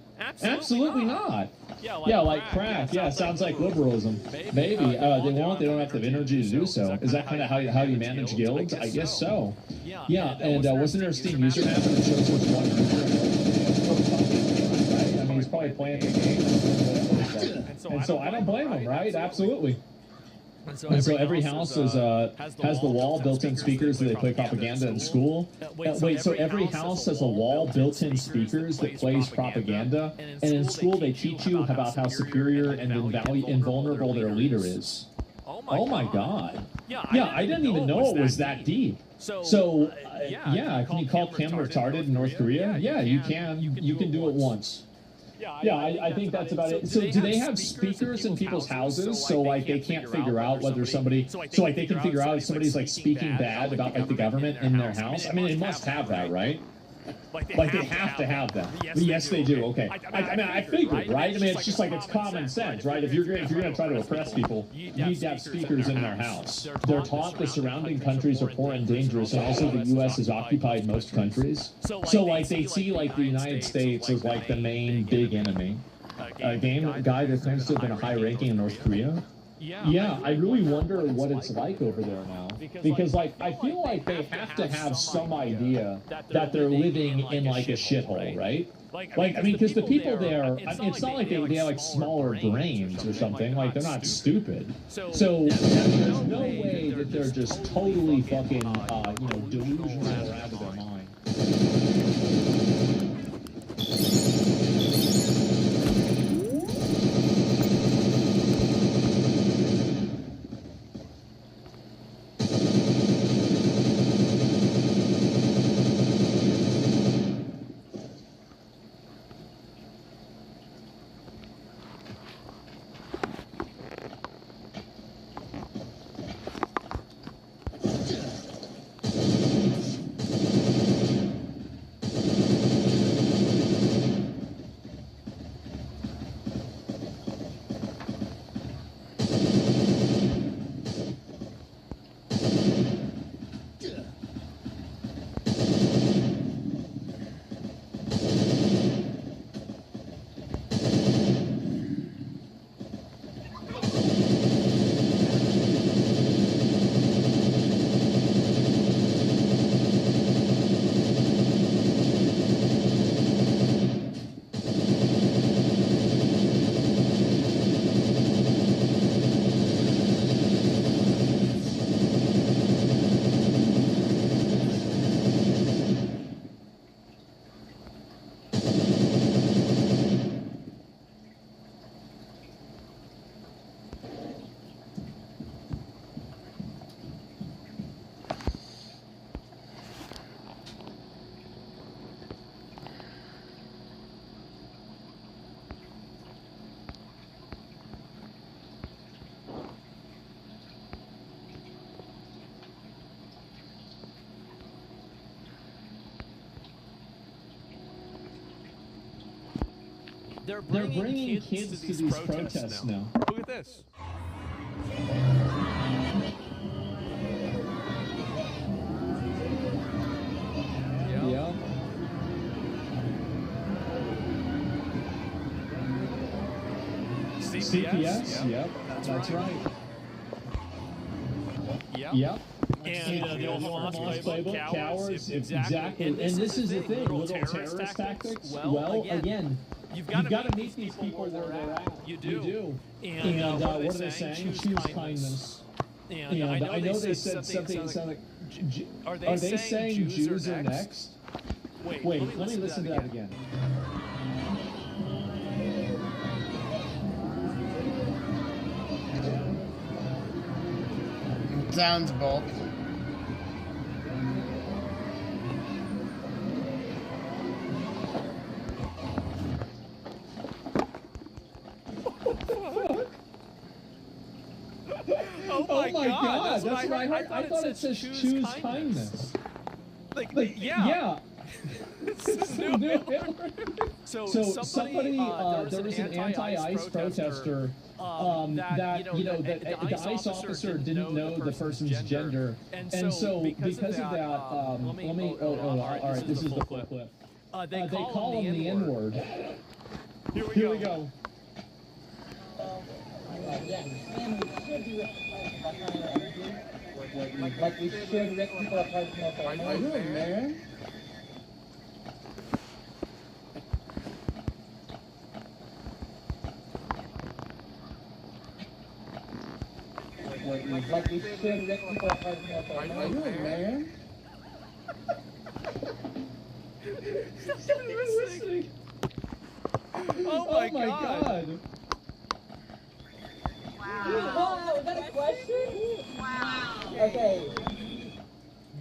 Absolutely not. Yeah, like crack. Yeah, sounds like liberalism. Maybe. They won't. They don't have the energy to do so. Is that kind of how you manage guilds? I guess so. Yeah, and wasn't there a Steam user map that shows which one user? Right? I mean, he's probably playing the game. And so I don't blame him, right? Absolutely. And so every house has the wall built-in speakers that they play propaganda in school. Wait, so every house has a wall built-in speakers that plays propaganda, and in school they teach you about how superior and invulnerable their leader is. Oh my God. Yeah, I didn't even know it was that deep. So, yeah, can you call Kim retarded in North Korea? Yeah, you can. You can do it once. Yeah, I think that's about it. So do they have speakers in people's houses so like they can't figure out whether somebody, so like they can figure out if somebody's like speaking bad about like the government in their house? I mean, they must have that, right? Like they have to have that. Yes, they do. Okay. I mean, I figured, right? I mean, it's just like it's common sense, right? If you're gonna try to oppress people, you need to have speakers in their house. They're taught the surrounding countries are poor and dangerous, and also the U.S. has occupied most countries. So like they see like the United States as like the main big enemy. A guy that claims to have been a high ranking in North Korea. Yeah, I really wonder what it's like over there now. Because, like, I feel like they have to have some idea that they're living in, like, a shithole, right? Like, I mean, because the people there, it's not like they have, like, smaller brains or something. Like, they're not stupid. So there's no way that they're just totally fucking, delusional or out of their mind. They're bringing kids to these protests now. Look at this. Yeah. CPS? Yep. That's right. Yep. And the old Hamas playbook, cowards, exactly. And this is the thing, little terrorist tactics. Well, again, you've got to meet these people where they're at. You do. And what are they saying? Choose kindness. And I know they said something that sounded like, are they saying Jews are next? Wait, let me listen to that again. Sounds bold. Oh my God. That's what I heard. I thought it says choose kindness. Yeah. So somebody, there was an anti-ICE protester that the ICE officer didn't know the person's gender, and so because of that, all right, this is the clip. They call him the N-word. Here we go. Like we should rip people apart from their family. Man. Like we should rip people apart from their family. Man. Listening. Oh my God. Wow, is that a question? Wow. Okay.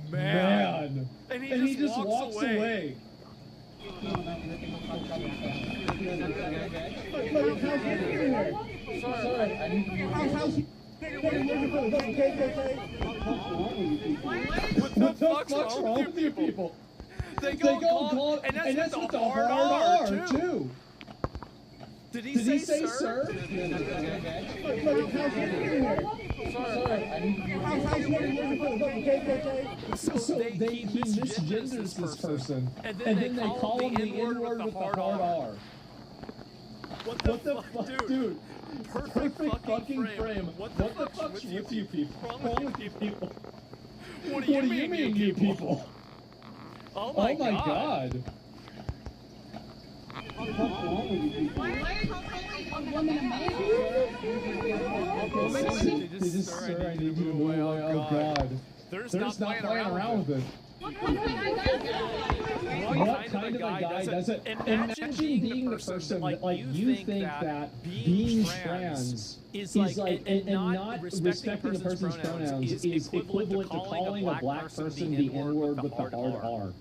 Man. And he just walks away. What the fuck's wrong with you people? They go call, and that's with the hard R, too. Did he say sir? So he misgenders this person, and then they call him the N-word with the hard R. What the fuck, dude? Perfect fucking frame. What the fuck's with you people? What's wrong with you people? What do you mean, you people? Oh my god. This is sir, I need you to move away. Oh god. There's not playing around with it. What kind of a guy does it? Imagine being the person that, like, you think that being trans is like, and not respecting the person's pronouns is equivalent to calling a black person the N-word with the hard R.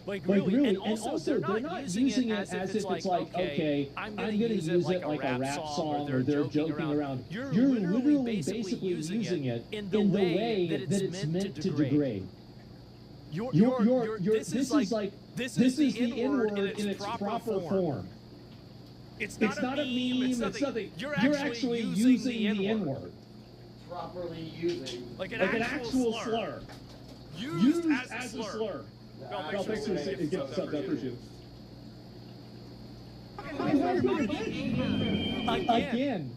Like really, and also they're not using it as if it's like, okay, I'm gonna use it like a rap song or they're joking around. You're literally basically using it in the way that it's meant to degrade. This is the N-word in its proper form. It's not a meme, it's nothing. You're actually using the N-word. Properly using. Like an actual slur. Used as a slur. No, thanks for getting subbed. I appreciate it. Again.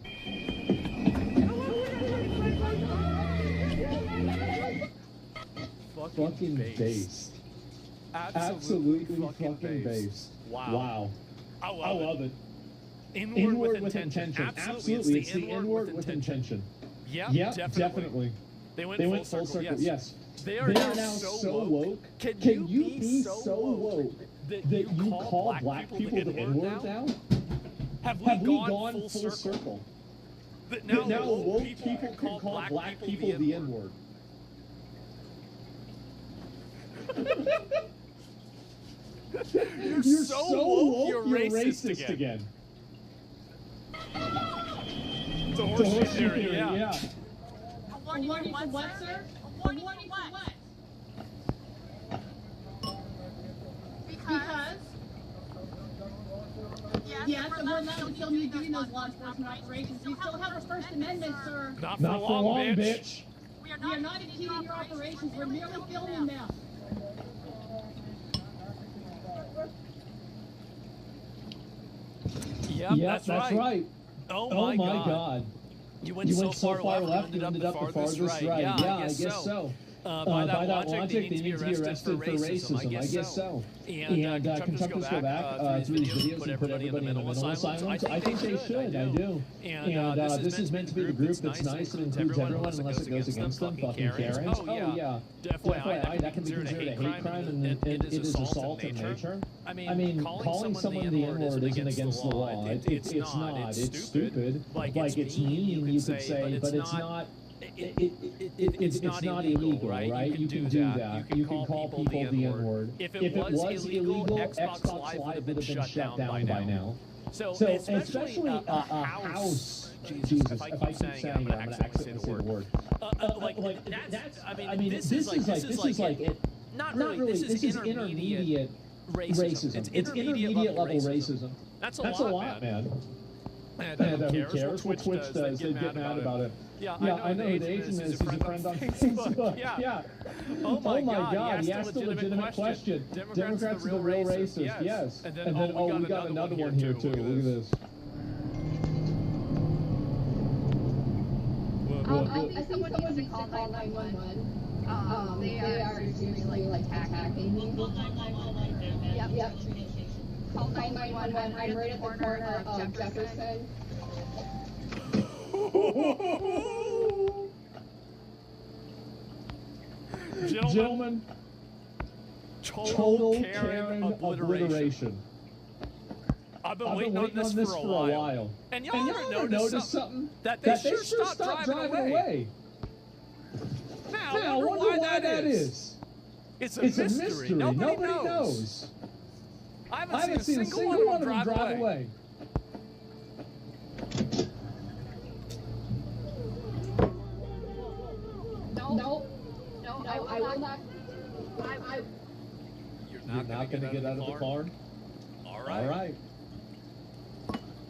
Fucking based. Absolutely fucking based. Wow. I love it. N-word with intention. Absolutely. It's the N-word with intention. Yeah, definitely. They went full circle, yes. They are now so woke. Can you be so woke that you call black people the N-word now? Have we gone full circle? That now woke people can call black people the N-word. You're so woke, you're racist again. It's a horseshoe theory, yeah. A warning for what, sir? A warning for what? Because? Yes, and we're allowed to kill you doing those law enforcement operations. You still have a First Amendment, sir. Not for long, bitch. We are not impeding your operations. We're merely filming them. Yep, that's right. Oh my god. You went so far left, you ended up the farthest right. Yeah, I guess so. By that logic, they need to be arrested for racism. I guess so. And can Truckers go back through these videos and put everybody in the mental asylum? I think they should. I do. And this is meant to be the group that's nice and includes everyone unless it goes against them. Fucking Karens. Oh yeah. FYI, that can be considered a hate crime and it is assault of nature. I mean, calling someone the N-word isn't against the law. It's not. It's stupid. Like, it's mean, you could say, but it's not. It's not illegal, right? You can do that. You can call people the N-word. If it was illegal, Xbox Live would have been shut down by now. So especially a house. Jesus, if I keep saying it, I'm going to accidentally say the word. This is like it. Not really. This is intermediate racism. It's intermediate level racism. That's a lot, man. And who cares? What Twitch does, they get mad about it. Yeah, I know who the Asian is. He's a friend on Facebook. Yeah. Oh my god, he asked a legitimate question. Democrats are the real racist, yes. And then, oh, we got another one here too. Look at this. I think someone needs to call 911. They are seriously like attacking me. Yep. Call 911. I'm right at the corner of Jefferson. Gentlemen, total Karen obliteration. I've been waiting on this for a while. And y'all ever noticed something? That they sure stopped driving away. Now, I wonder why that is. It's a mystery. Nobody knows. I haven't seen a single one of them drive away. No, I will not. You're not going to get out of the car? All right.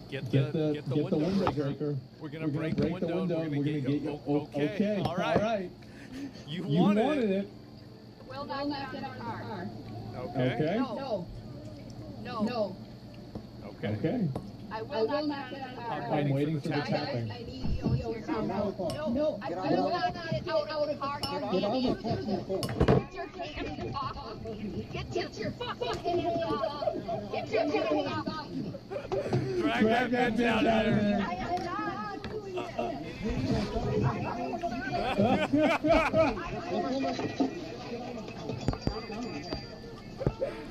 Get the window breaker. We're going to break the window. We're going to get you. Okay. All right. You wanted it. Will not get out of the car. Okay. No. Okay. I will not get out of the car. I'm waiting for the tapping. I need you to get out of the car. No, I will not get out of the car. Get your hands off me. Get your fucking hands off me. Get your hands off me. Drag that bitch out of there. I am not doing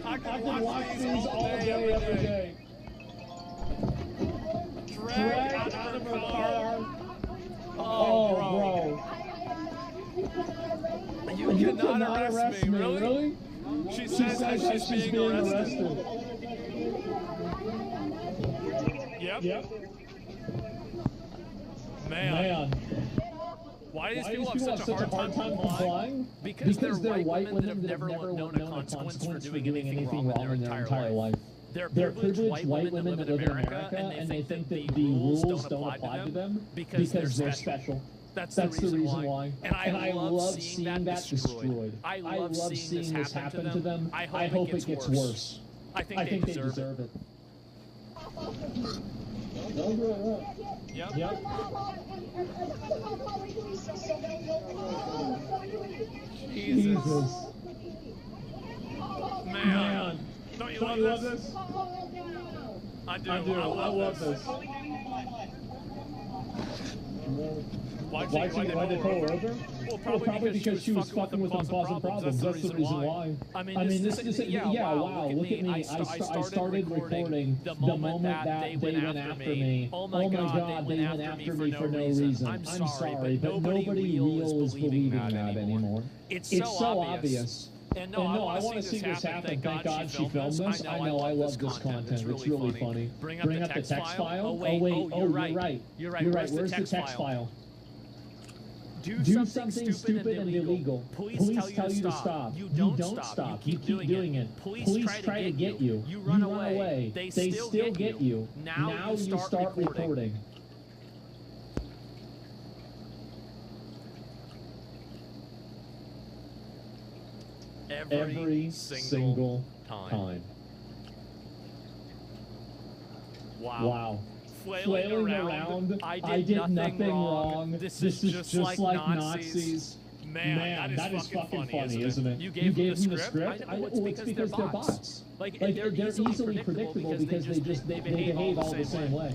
I can watch these all day, every day. Drag out of her car. Oh, bro. You cannot arrest me, really? She says she's being arrested. Yep. Man. Why do these people have such a hard time complying? Because they're white women that have never known a consequence for doing anything wrong in their entire life. They're privileged white women that live in America, and they think that the rules don't apply to them because they're special. That's the reason why. And I love seeing that destroyed. I love seeing this happen to them. I hope it gets worse. I think they deserve it. Yep. Jesus. Man. Don't you love this? I do. I love this. Why'd they pull her over? Well, probably because she was fucking with them causing problems. That's the reason why. I mean, this wow, look at me. I started recording the moment that they went after me. Oh my God, they went after me for no reason. I'm sorry, but nobody real is believing that anymore. It's so obvious. And no, I want to see this happen. Thank God she filmed this. I know, I love this content. It's really funny. Bring up the text file. Oh, wait. You're right. Where's the text file? Do something stupid and illegal. Police tell you to stop. You don't stop. You keep doing it. Police try to get you. You run away. They still get you. Now you start recording. Every single time. Wow. Flailing around. I did nothing wrong. This is just like Nazis. Man, that is fucking funny, isn't it? You gave them the script? It's because they're bots. Like they're easily predictable because they behave all the same way.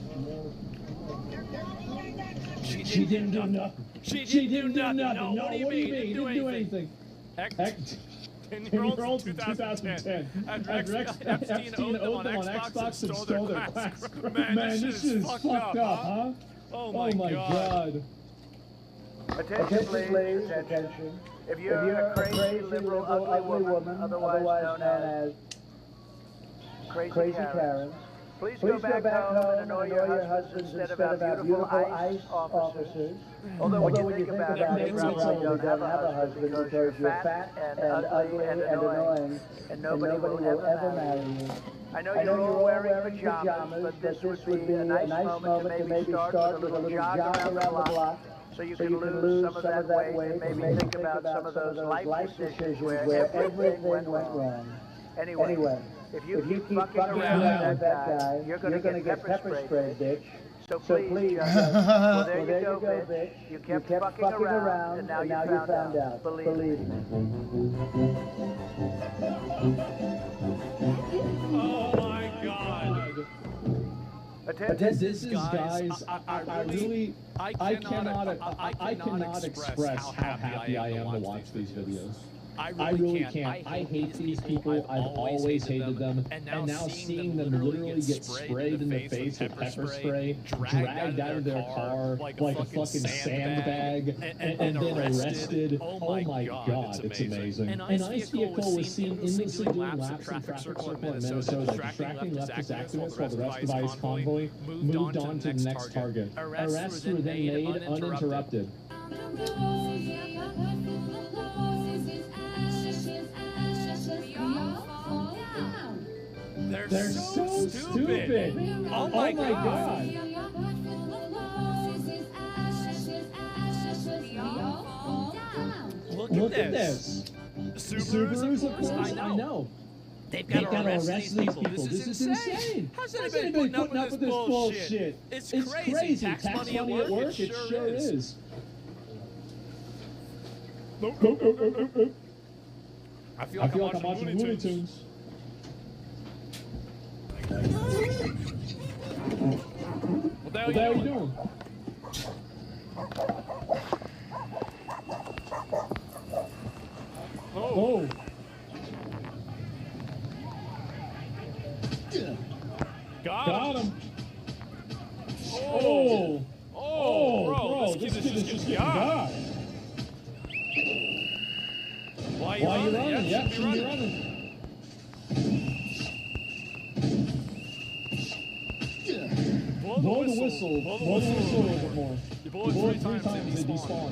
She didn't do nothing. She didn't do nothing. No, what do you mean? Didn't do anything. 10-year-olds in 2010. After Epstein owed them on Xbox and stole their class. Man, this shit is fucked up, huh? Oh my God. Attention, please, attention. If you're a crazy, liberal, ugly woman, otherwise known as Crazy Karen, please go back home and annoy your husbands instead of our beautiful ICE officers. Although when you think about it, you probably don't have a husband because you're fat and ugly and annoying, and nobody will ever marry you. I know you're all wearing pajamas, but this would be a nice moment to maybe start with a little jog around the block, so you can lose some of that weight and maybe think about some of those life decisions where everything went wrong. Anyway, if you keep fucking around with that guy, you're going to get pepper sprayed, bitch. So please, well, there you go, bitch. You kept fucking around, and now you found out. Believe me. Oh my God. This is, guys, I cannot express how happy I am to watch these videos. I really can't. I hate these people. I've always hated them. And now seeing them literally get sprayed in the face with pepper spray, dragged out of their car like a fucking sandbag, and then arrested. Oh my God, it's amazing. An ICE vehicle was seen innocently doing laps in traffic circle in Minnesota, distracting leftist activists while the rest of ICE convoy moved on to the next target. Arrests were then made uninterrupted. They're so stupid. Oh my God. Look at this. Subarus, of course, I know. They've got to arrest these people. This is insane. How's anybody putting up with this bullshit? It's crazy. Tax money at work? It sure is. I feel like I'm watching Looney Tunes. What the hell are you doing? Oh. Got him. Oh, bro, this kid is just getting got. Why are you running? Yeah, should be running. Blow the whistle. Blow the whistle a little bit more. You blow it 3 times, they despawn.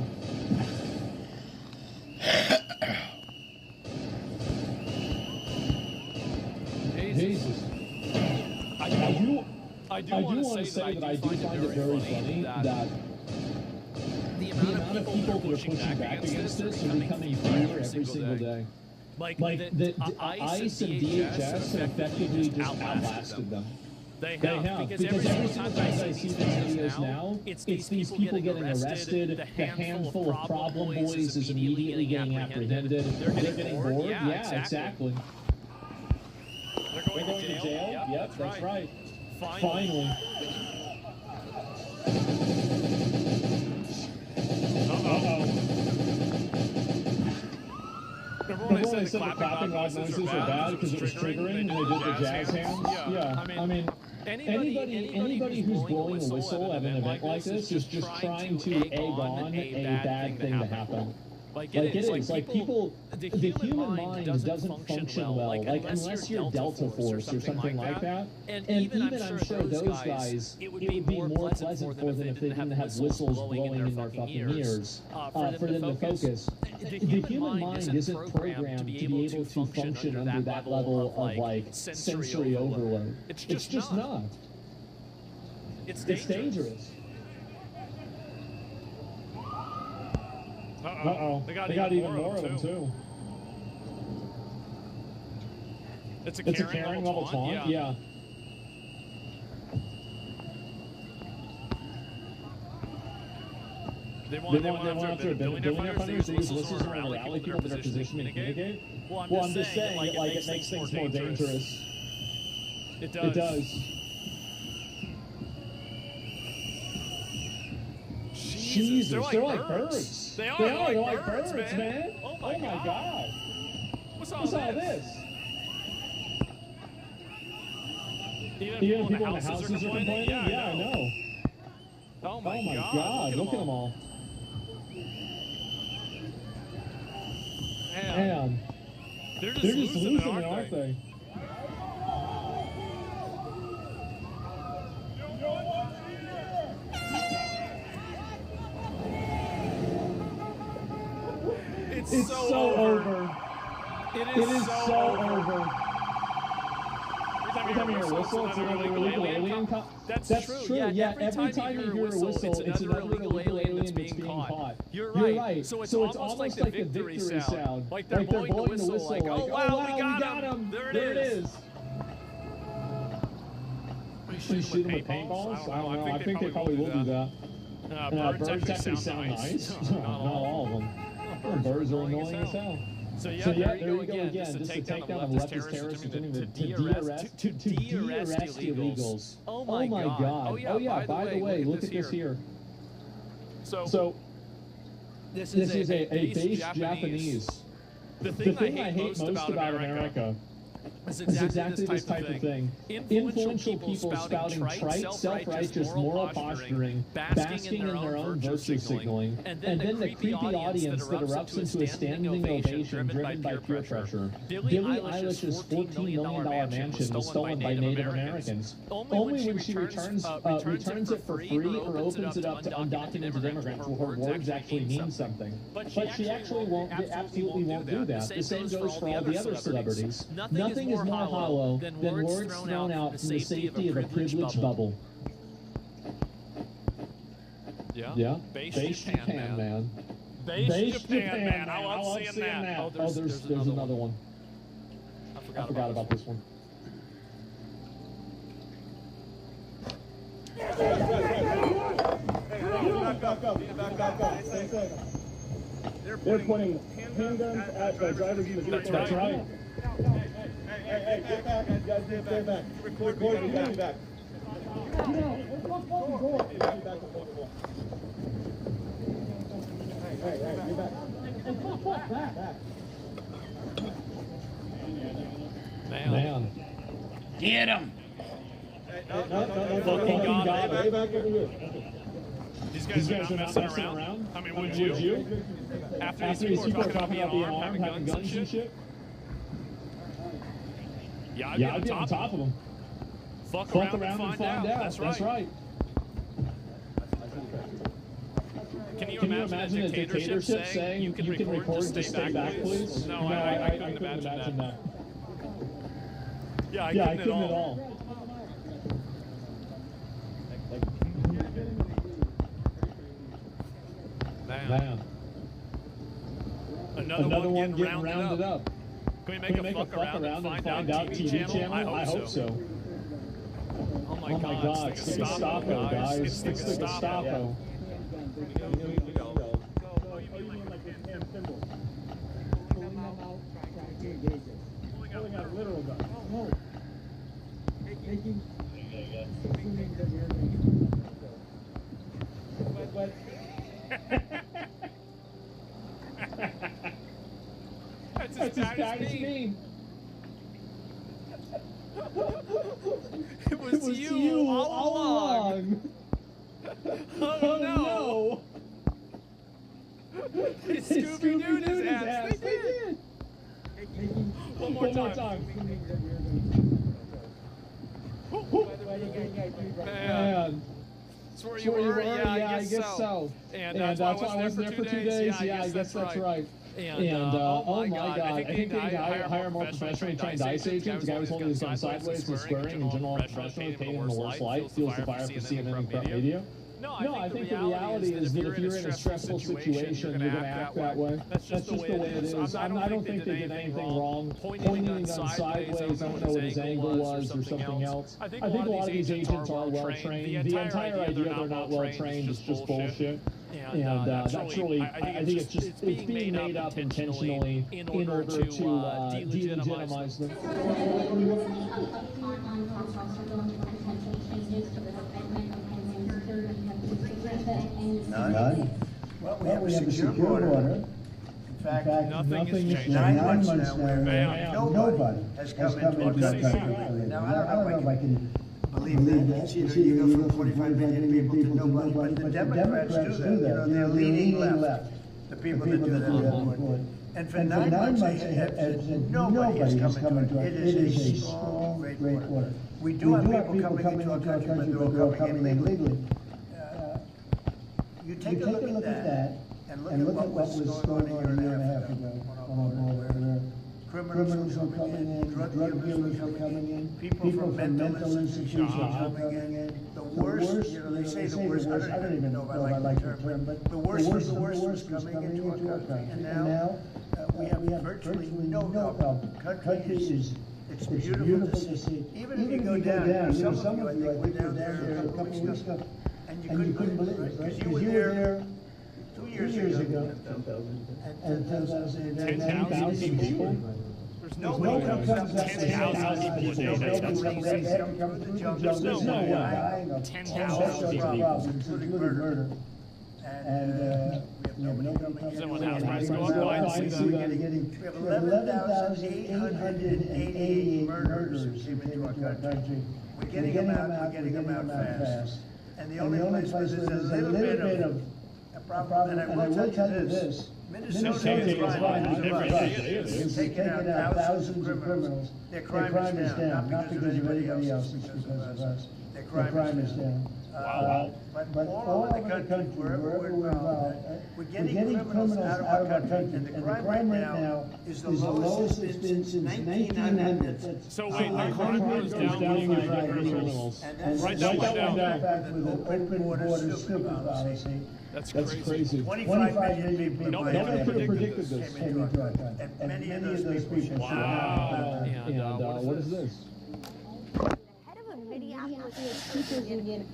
Jesus. I do want to say that I do find it very funny that the amount of people that are pushing back against this are becoming fewer every single day. Like the ICE and DHS have effectively just outlasted them. They have, because every single time I see these videos now, it's these people getting arrested, the handful of problem boys is immediately getting apprehended, they're getting bored, yeah, exactly. They're going to jail? Yep, that's right. Finally. Remember when they said the clapping loud noises were bad because it was triggering and they did the jazz hands? Yeah, I mean, anybody who's blowing a whistle at an event like this is just trying to egg on a bad thing to happen. Like it is. Like people, the human mind doesn't function well. Like unless you're Delta Force or something like that. And even I'm sure those guys, it would be more pleasant for them if they didn't have whistles blowing in their fucking ears for them to focus. The human mind isn't programmed to be able to function under that level of like sensory overload. It's just not. It's dangerous. Uh-oh. They got even more of them, too. It's a carrying level taunt? Yeah. They want after a billionaire funders to use whistles around to rally people that are positioned to communicate? Well, I'm just saying, like, it makes things more dangerous. It does. Jesus, they're like birds. They are like birds, man. Oh my God. What's all this? Even people in the houses are complaining? Yeah, I know. Oh my God, look at them all. Man. They're just losing it, aren't they? It's so over. It is so over. Every time you hear a whistle, it's another illegal alien. That's true. Yeah, every time you hear a whistle, it's another illegal alien that's being caught. You're right. So it's almost like a victory sound. Like they're blowing the whistle like, oh wow, we got him. There it is. We shoot them with paintballs? I don't know. I think they probably will do that. Birds actually sound nice. Not all of them. Birds are annoying as hell. So yeah, there you go again. Just to take down the leftist terrorists attempting to de-arrest illegals. Oh my God. Oh yeah, by the way, look at this here. So this is a base Japanese The thing I hate most about America is exactly this type of thing. Influential people spouting trite, self-righteous moral posturing, basking in their own virtue signaling, and then the creepy audience that erupts into a standing ovation driven by peer pressure. Billie Eilish's $14 million mansion was stolen by Native Americans. Only when she returns it for free or opens it up to undocumented immigrants will her words actually mean something. But she actually absolutely won't do that. The same goes for all the other celebrities. Nothing is more hollow than words thrown out from the safety of a privileged bubble. Yeah? Beige Japan, man. Beige Japan, man. I love seeing that. Oh, there's another one. I forgot about this one. Back up. Stay safe. They're pointing handguns at the drivers in the vehicle. That's right. Hey, get back. Guys, stay back. Record me back. Hey, get back. Man. Get him! Fucking got it. Back over here. These guys are not messing around. I mean, would you? After these people are talking about being armed, having guns and shit? Yeah, I'd get on top of them. Fuck around and find out. That's right. Can you imagine a dictatorship saying you can record, just stay back, please? No, I couldn't imagine that. Yeah, I couldn't at all. Man. Another one getting rounded up. Can we make a fuck around and find out TV channel? I hope so. Oh my god, it's the Gestapo, guys. It's the Gestapo. Pulling out a literal gun. No. What? That's as bad as me. It was you all along. Oh no! They Scooby-Dooed his ass. They did. One more time. Man. That's where you were? Yeah, I guess so. And that's why I wasn't there for 2 days? Yeah, I guess that's right. And oh my god, I think they hire a more professionally trained ICE agent. The guy was holding his gun sideways and swearing in general professionally, painting in the worst light, feels the fire for CNN and front media. No, I think the reality is that if you're in a stressful situation, you're going to act that way. That's just the way it is. I don't think they did anything wrong. Pointing the gun sideways, I don't know what his angle was or something else. I think a lot of these agents are well trained. The entire idea they're not well trained is just bullshit. And that's really, I think it's being made up intentionally in order to delegitimize them. None. Well, we have a secure order. In fact, nothing has changed. 9 months now where nobody has come into our country. Now, I don't know if I can believe that. It's either you go from 45 million people to nobody, but the Democrats do that. You know, they're leaning left. The people that do that. And for 9 months, nobody has come into our country. It is a strong, great order. We do have people coming into our country, but they're all coming in legally. You take a look at that, and look at what was going on a year and a half ago on our border. Criminals are coming in, drug dealers are coming in, people from mental institutions are coming in. The worst, you know, they say the worst, I don't even know if I like the term, but the worst is coming into our country. And now we have virtually no problem. Country is, it's beautiful to see. Even if you go down, some of you, I think, were down there a couple of weeks ago. And you couldn't believe it, right? Because you were there 2 years ago. And 10,000 people? There's no way. 10,000 people a day. That's crazy. There's no way. 10,000 people. Including murder. And we have nobody coming in. Someone house price go up. We have 11,888 murders came into our country. We're getting them out fast. And the only place where there's a little bit of a problem, and I will tell you this, Minnesota's crime is taking out thousands of criminals. Their crime is down, not because of anybody else, it's because of us. Their crime is down. But all over the country, wherever we're involved, we're getting criminals out of our country. And the crime right now is the lowest it's been since 1900. So wait, the crime goes down with criminals. Write that one down. With an open border stupid policy. That's crazy. 25 million people. No one could have predicted this. Came into our country. And many of those people. Wow. And what is this? Teachers Union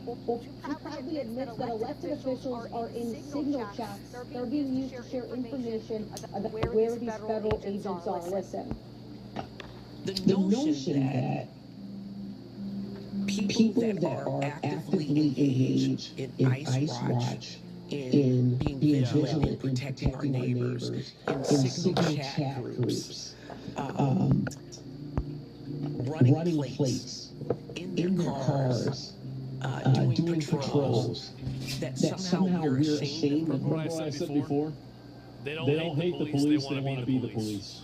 proudly admits that elected officials are in signal chats. They're being used to share information about where these federal agents are. Listen. The notion that people that are actively engaged in ICE Watch, in being vigilant in protecting our neighbors, in signal chat groups, running plates in their cars, doing patrols, that somehow we're ashamed of. Remember what I said before? They don't hate the police, they want to be the police.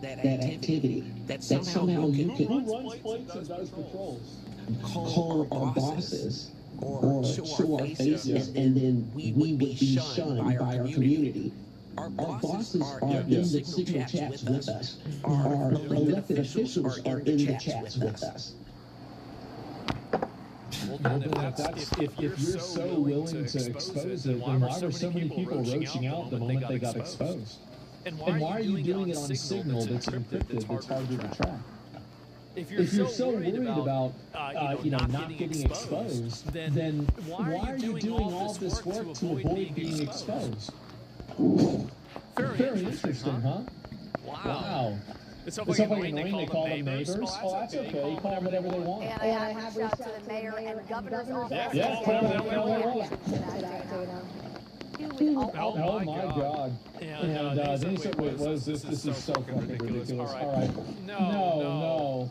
That activity, that somehow you can Who runs plates and does patrols? call our bosses or show our faces, and then we would be shunned by our community. Our bosses are in the signal chats with us. Our elected officials are in the chats with us. If you're so willing to expose it, then why were so many people roaching out the moment they got exposed? And why are you doing it on a signal that's encrypted, that's harder to track? If you're so worried about, not getting exposed, then why are you doing all this work to avoid being exposed? Very interesting, huh? Wow. It's so fucking annoying they call them neighbors. Oh, that's okay. You call them whatever they want. And I have reached out to the mayor and the governor's office. Yeah, call them whatever they want. Oh my God. And then he said, wait, what is this? This is so fucking ridiculous. All right. No.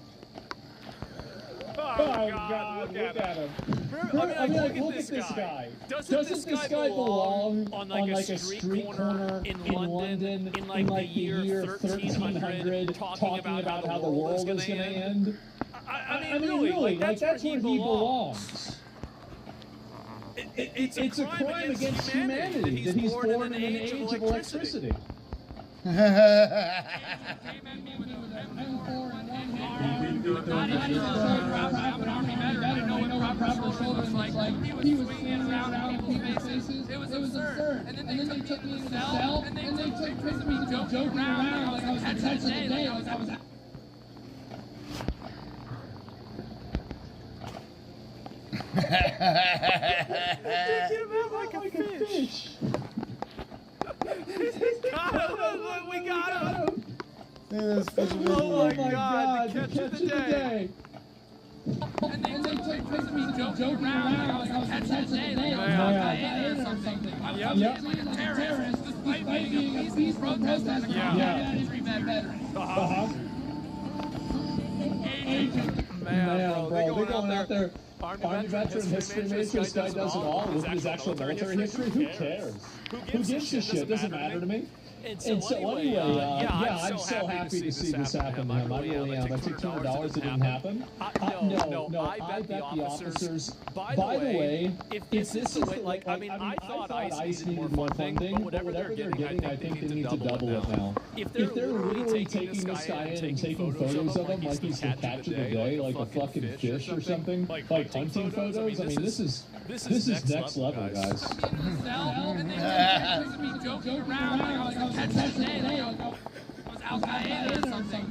Oh God, look at him. I mean, look at this guy. Doesn't this guy belong on like a street corner in London in like the year 1300 talking about how the world is going to end? I mean, really, like that's where he belongs. It's a crime against humanity that he's born in an age of electricity. He was standing around people's faces. It was absurd. And then they took me to the cell, and they took me joking around like I was the catch of the day. Like I was. Like a fish. We got him. Oh my God, the catch of the day. And they took me joking around like I was the catch of the day. Like I was or something. I was usually a terrorist despite being a peace protester. That is better. Man, bro, they're going out there. Army veteran history major, this guy does it all with his actual military history. Who cares? Who gives a shit? Doesn't matter to me. And so anyway, I'm so happy to see this happen to him. I really am. I took $200, it didn't happen. No, I bet the officers, by the way, if this is the way, I mean, I thought ICE needed more funding, but whatever they're getting, I think they need to double it now. If they're literally taking this guy in and taking photos of him like he's the catch of the day, like a fucking fish or something, like hunting photos, I mean, this is next level, guys. And they took me joking around like I was the catch of the day. Like I was Al Qaeda or something.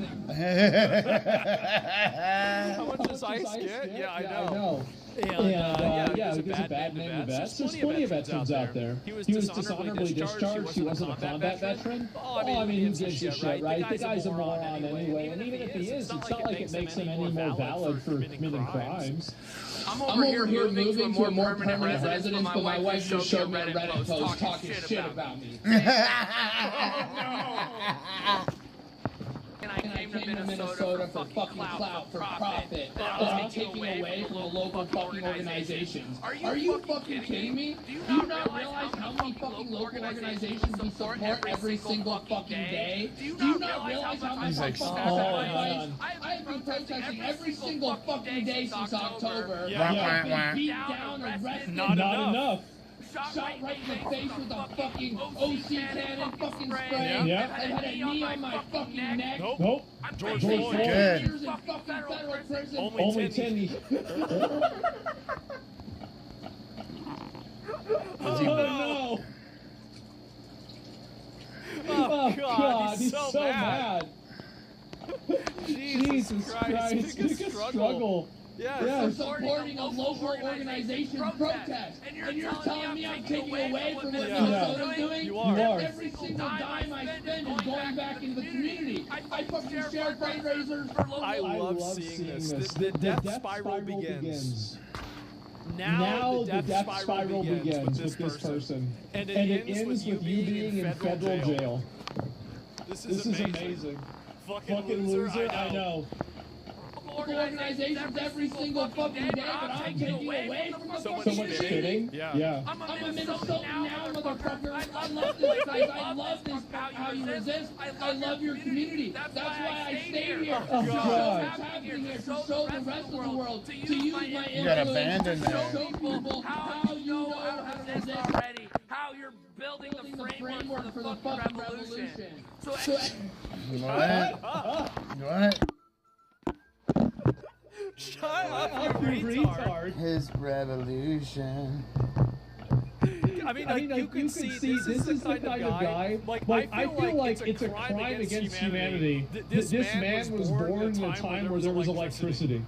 How much does skit? Yeah, I know. And yeah, he was a bad name to vets. There's plenty of veterans out there. He was dishonorably discharged. He wasn't a combat veteran. Oh, I mean, who gives a shit, right? The guy's a moron anyway. And even if he is, it's not like it makes him any more valid for committing crimes. I'm over here moving to a more permanent residence, but my wife just showed me a Reddit post talking shit about me. And I came to Minnesota for fucking clout, for profit, taking away from the local fucking organizations. Are you fucking kidding me? Do you not realize how many fucking local organizations we support every single fucking day? Do you not realize how much I've been protesting every single fucking day since October. I've been beat down, arrested. Not enough. Shot right in the face with a fucking OC cannon fucking spray. Yeah. I had a knee on my fucking neck. Nope. George Floyd. Years in fucking federal prison. Only 10. Oh no. Oh God, he's so mad. Jesus Christ, pick a struggle. Yeah, supporting a local organization's protest. And you're telling me I'm taking away from what Minnesota's doing? You are. Every single dime I spend is going back into the community. I fucking share fundraisers for local. I love seeing this. The death spiral begins. Now the death spiral begins with this person. And it ends with you being in federal jail. This is amazing. Fucking loser, I know. Organizations every single fucking day, but I'm taking away from the fucking So much shitting? Yeah. I'm a Minnesotan now, motherfucker. I love this place. I love this, how you resist. I love your community. That's why I stay here. To show what's happening here, to show the rest of the world, to use my influence, to show people how you know how to resist already, how you're building the framework for the fucking revolution. You know what? You know what? Shut up, you retard. His revolution. I mean, you can see this is the kind of guy. Like, I feel like it's a crime against humanity. This man was born in a time where there was electricity.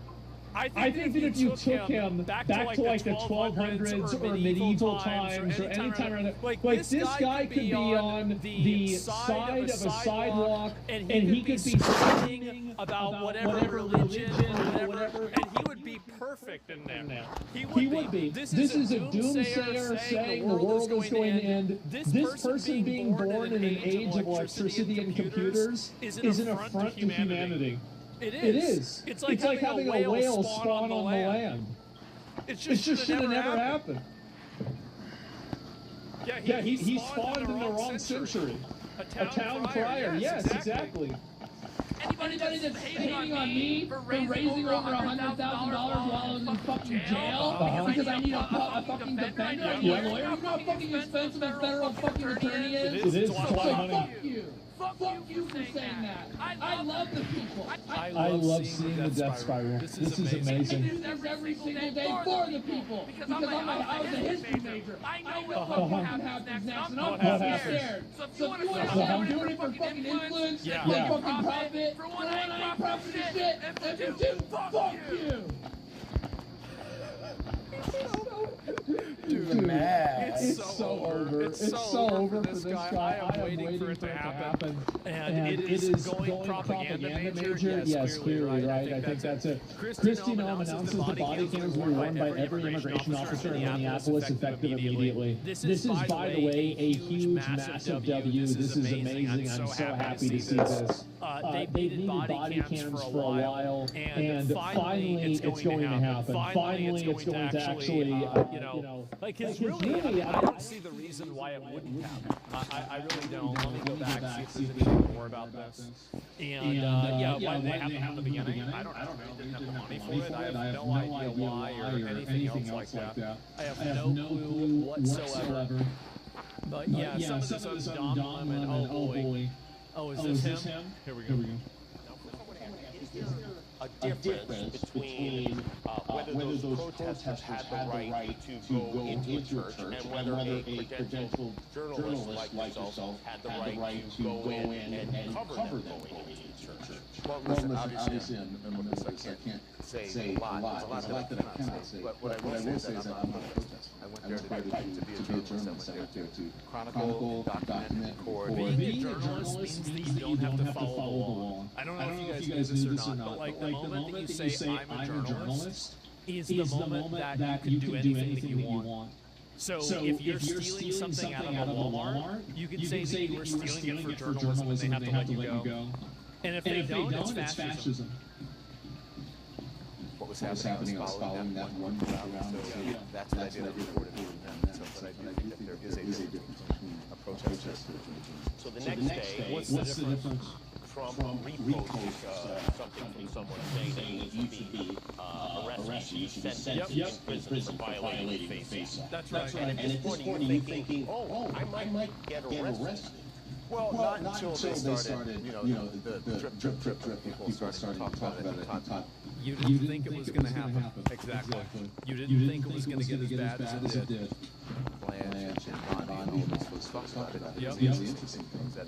I think that if you took him back to like the 1200s or medieval times or any time around that, like this guy could be on the side of a sidewalk and he could be singing about whatever religion or whatever, and he would be perfect in there. He would be. This is a doomsayer saying the world is going to end. This person being born in an age of electricity and computers is an affront to humanity. It is. It's like having a whale spawn on the land. It just should have never happened. Yeah, he spawned in the wrong century. A town crier. Yes, exactly. Anybody that's hating on me for raising over $100,000 while I was in fucking jail because I need a fucking defender, I need a lawyer. You know how fucking expensive a federal fucking attorney is? It is. It's a lot of money. Fuck you. Fuck you for saying that. I love the people. I love seeing the death spiral. This is amazing. I do this every single day for the people because I was a history major. I know what fucking happens next, and I'm fucking scared. So if you want to say I'm doing it for fucking influence, for fucking profit, for one, I ain't profiting shit, and for two, fuck you. Dude, mad. It's so over. It's so over for this guy. I am waiting for it to happen. And it is going propaganda major. Yes, clearly, right? I think that's it. Kristi Noem announces the body cams will be worn by every immigration officer in Minneapolis effective immediately. This is, by the way, a huge, massive W. This is amazing. I'm so happy to see this. They've needed body cams for a while, and finally it's going to happen. Finally it's going to actually, you know, like it's really, I don't see the reason why it wouldn't happen. I really don't. Let me go back, see if there's anything more about this. And yeah, why did they have them in the beginning? I don't know. They didn't have the money for it. I have no idea why or anything else like that. I have no clue whatsoever. But yeah, some of this Dom Lemon, oh boy. Oh, is this him? Here we go. A difference between whether those protesters had the right to go into a church, and whether a credentialed journalist like yourself had the right to go in and cover them going into church. Well, listen, obviously, I'm in the middle of this. I can't say a lot. There's a lot that I cannot say. But what I will say is that I'm not a protester. I went there to be a journalist. I went there to chronicle, document, record. Being a journalist means that you don't have to follow the law. I don't know if you guys knew this or not, but the moment that you say I'm a journalist is the moment that you can do anything that you want. So if you're stealing something out of a Walmart, you can say that you were stealing it for journalism and they have to let you go. And if they don't, it's fascism. What was happening, I was following that one around. So that's what I did. I reported it. But I do think that there is a difference between a protester. So the next day, what's the difference from repost something from someone saying that you should be arrested, you should be sent to prison for violating the FACE? That's right. And at this point, are you thinking, oh, I might get arrested? Well, not until they started, the drip, people started to talk about it and talk. You didn't think it was going to happen. Exactly. You didn't think it was going to get as bad as it did. Blanche and Bonnie, all those folks talked about it. The interesting thing is that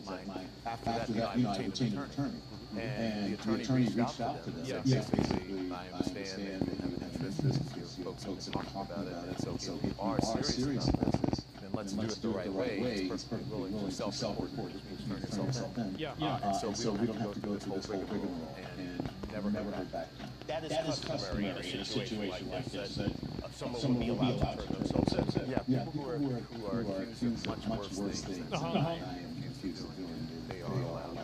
after that, I obtained an attorney. And the attorney reached out to them. Yeah, basically, I understand they have an interest. Folks have been talking about it. So if you are serious about this, then let's do it the right way. He's perfectly willing to self-report. So we don't have to go through this whole rigmarole and never heard back. That is customary in a situation like this, that someone will be allowed to turn themselves in. Yeah, people who are accused of much worse things than I am accused of doing, they are allowed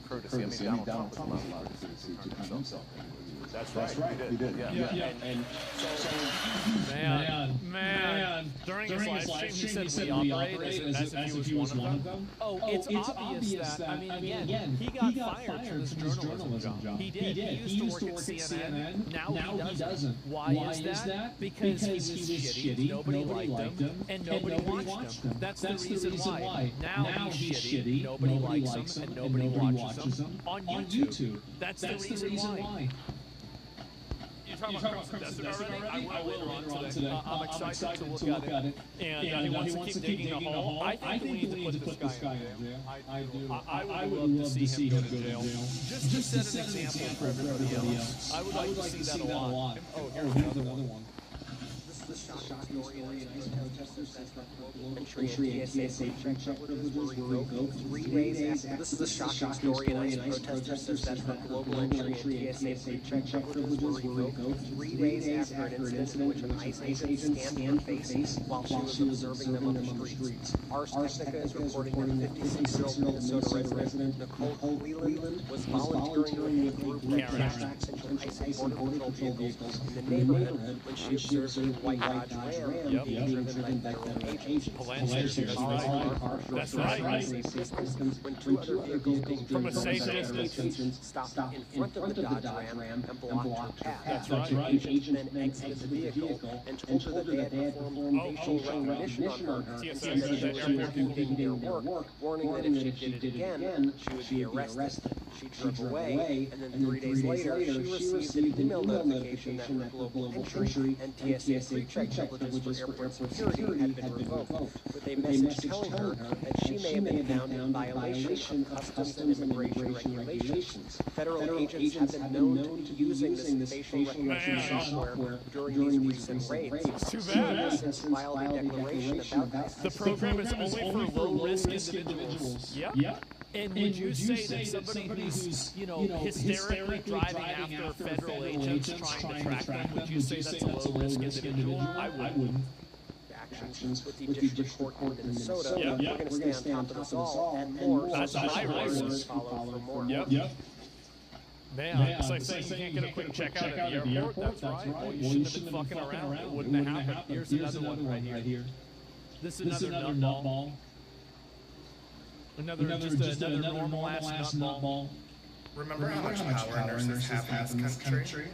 courtesy. I mean, Donald Trump was allowed courtesy to turn himself in. That's right. He did. Yeah. And so man. During his live stream, he said we operate as if he was one of them. Oh, it's obvious that, I mean, again, he got fired from his journalism job. He did. He used to work at CNN. Now he doesn't. Why is that? Because he was shitty, nobody liked him, and nobody watched him. That's the reason why. Now he's shitty, nobody likes him, and nobody watches him on YouTube. That's the reason why. You're talking about Crimson Desert already? I will later on today. I'm excited to look at it. And he wants to keep digging a hole. I think we need to put this guy in jail. I do. I would love to see him go to jail. Just to set an example for everybody else. I would like to see that a lot. Oh, here's another one. This is the shocking story in ICE protesters says that entry and TSA check privileges were revoked 3 days after. This is the shocking story in ICE protesters says that global entry and TSA check privileges were revoked 3 days after an incident in which an ICE agent scanned her face while she was observing them on the streets. Ars Technica is reporting that 56-year-old Minnesota resident Nicole Leland was volunteering with a group that tracks into ICE and Border Patrol vehicles in the neighborhood when she observed white Dodge Ram being driven by federal agents. That's right. When 2 other vehicles from a safe distance stopped in front of the Dodge Ram and blocked her path. That's right. Agents then exited the vehicle and told her that they had performed facial recognition on her and said that she was completing their work, warning that if she did it again, she would be arrested. She drove away, and then 3 days later, she received an email notification that her global entry and TSA pre-check privileges for airport security had been revoked, with a message telling her that she may have been found in violation of customs and immigration regulations. Federal agents have been known to be using this facial recognition software during these recent raids. Too bad. Since filed a declaration about this. The program is only for low-risk individuals. Yep. And would you say that somebody who's, hysterically driving after federal agents trying to track them, would you say that's a low-risk individual? I wouldn't. Actions with the district court in Minnesota. We're going to stay on top of this all and more. That's my reasons. Follow for more. Yep. Man, it's like saying you can't get a quick checkout at the airport. That's right. Well, you shouldn't have been fucking around. It wouldn't have happened. Here's another one right here. This is another nutball. Another normal ass nutball. Remember how much power nurses have in this country?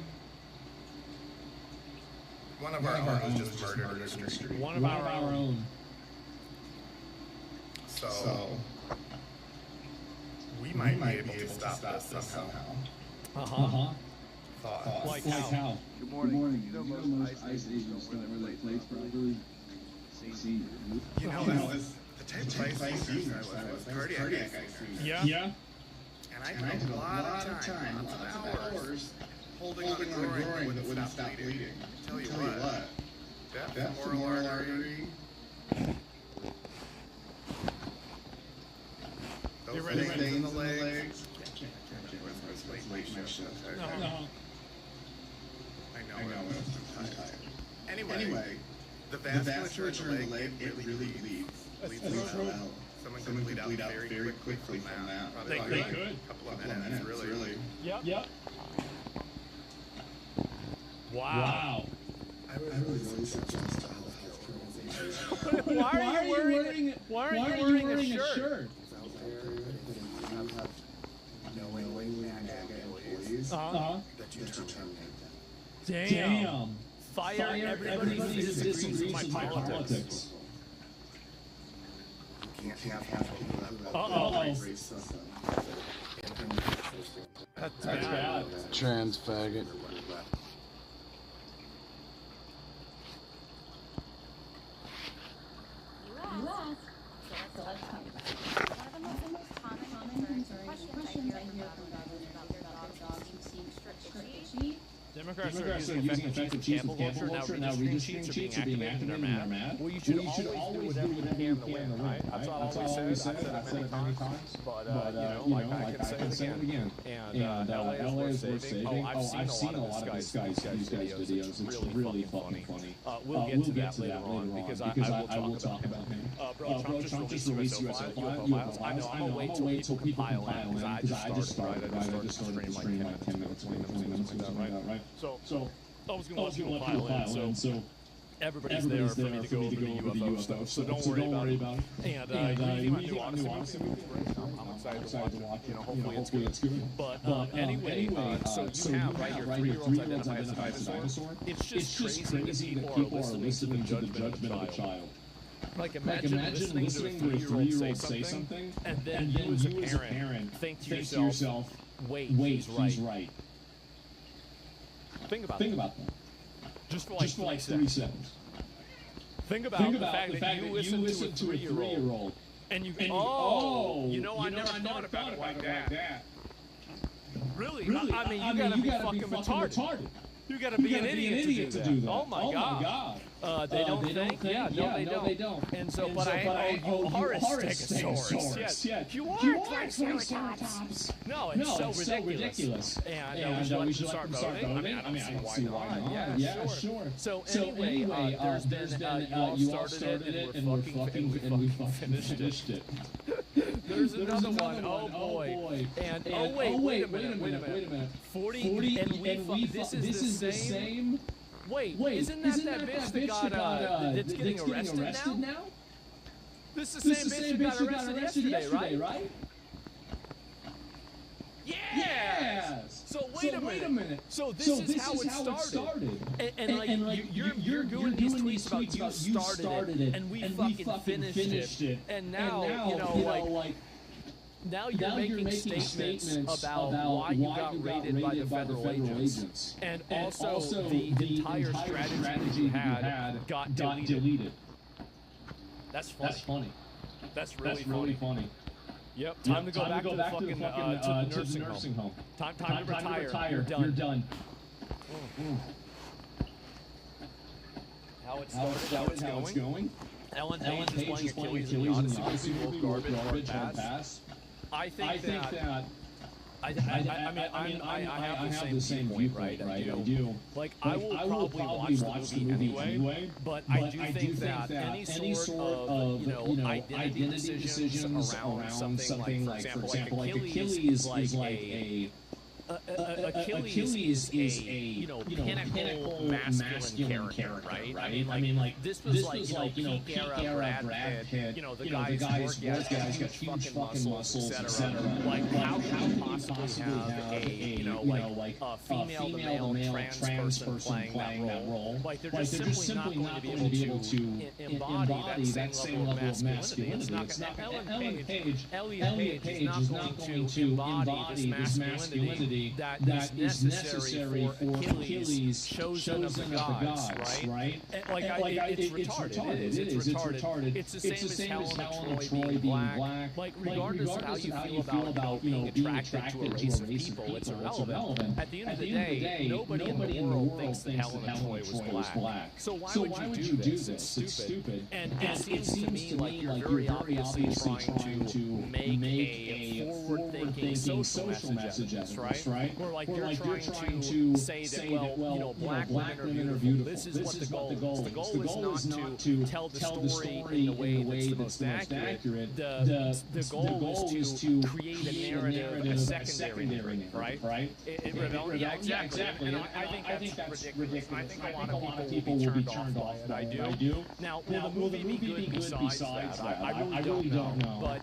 One of our own was just murdered in the street. One of our own. So we might be able to stop this somehow. thoughts. Like how? Good morning. You know most ice agents don't relate plates properly. See, You know, the type of ice user I was cardiac ice. Yeah. And I did a lot of time, lots of hours, holding on a groin that wouldn't stop bleeding. Tell you what, that femoral artery. Those veins in the legs. Let's late my shit. No. I know. I'm tired. Anyway, the vasculature in the leg, it really bleeds. Bleeds well. Someone can bleed out very quickly from that. They Probably could. a couple of minutes, really. Yep. Wow. I really suggest health Why are you wearing a shirt? That you terminate them. Damn. Fire everybody who disagrees with my politics. You can't have people that That's bad. Trans faggot. So let's talk about it. One of the most common concerns, questions I hear from drivers about dogs who seem strict. Democrats are using effective cheese with cancel culture. Now redistricting cheats are being activated and they're mad. Well, you should always do whatever you can to win, right? That's all I always said. I've said it many times. But, I can say it again. And LA is worth saving. Oh, I've seen a lot of these guys' videos. It's really fucking funny. We'll get to that later on because I will talk about him. Bro, Trump just released UFO files. I know, I'm gonna wait till people compile in because I just started the stream like 10 minutes, 20 minutes ago, right? So I was gonna let people pile in, so everybody's there for me to go over the UFO stuff, so don't worry about it. And anything on nuance, I'm excited to watch it. Hopefully it's good. But anyway, so you have right here 3-year-olds identify as a dinosaur. It's just crazy that people are listening to the judgment of a child. Like imagine listening to a 3-year-old say something, and then you as a parent think to yourself, wait, he's right. Think about that. Just for like 3 seconds. Think about the fact that you listen to a 3-year-old and you go, I never thought about it like that. Really? I mean, you gotta be fucking retarded. You gotta be an idiot to do that. Oh my god. They don't think? Yeah, no, they don't. And so, but you are a stegosaurus. Yeah. You are a triceratops. No, it's so ridiculous. And we should start voting? I mean, I don't see why not. Yeah, sure. So anyway, there's been, you all started it, and we fucking finished it. There's another one. Oh boy. And wait a minute. 40 and this is the same. Wait, isn't that bitch that got that's getting arrested now? This is the same bitch that got arrested yesterday, right? Yes. So wait a minute. So this is how it started. And like you're doing these tweets about you started it, and we fucking finished it. And now like. Now you're making statements about why you got raided by the federal agents. And also the entire strategy you had got deleted. That's funny. That's really funny. Yep, time to go back to the fucking to the nursing home. Time to retire. You're done. How it's going? Ellen Page is playing Achilles in the Odyssey movie, garbage on pass. I think that I have the same viewpoint, right? I do. Like, I will probably watch the movie anyway, but I do think that any sort of identity decisions around something like, for example, like Achilles is like a Achilles is a pinnacle masculine character, right? I mean, like this was like peak era Brad Pitt. The guy's work guy's got huge fucking muscles, etc. Like how possibly have a female to male trans person playing that role? Like they're just simply not going to be able to embody that same level of masculinity. It's not Elliot Page is not going to embody this masculinity authority that is necessary for Achilles, chosen of the gods, right? It's retarded. It's retarded. It's the same as Helen of Troy being black. Like, regardless of how you feel about, being attracted to a race of people, it's irrelevant. At the end of the day, nobody in the world thinks that Helen of Troy was black. So why would you do this? It's stupid. And it seems to me like you're very obviously trying to make a forward-thinking social message out of this, right? Or like you're trying to say that, well, black women are beautiful. This is what the goal is. The goal is not to tell the story in the way that's the most accurate. The goal is to create a narrative, a secondary narrative, right? Yeah, exactly. And I think that's ridiculous. I think a lot of people will be turned off by it. I do. Now, will the movie be good besides that? I really don't know. But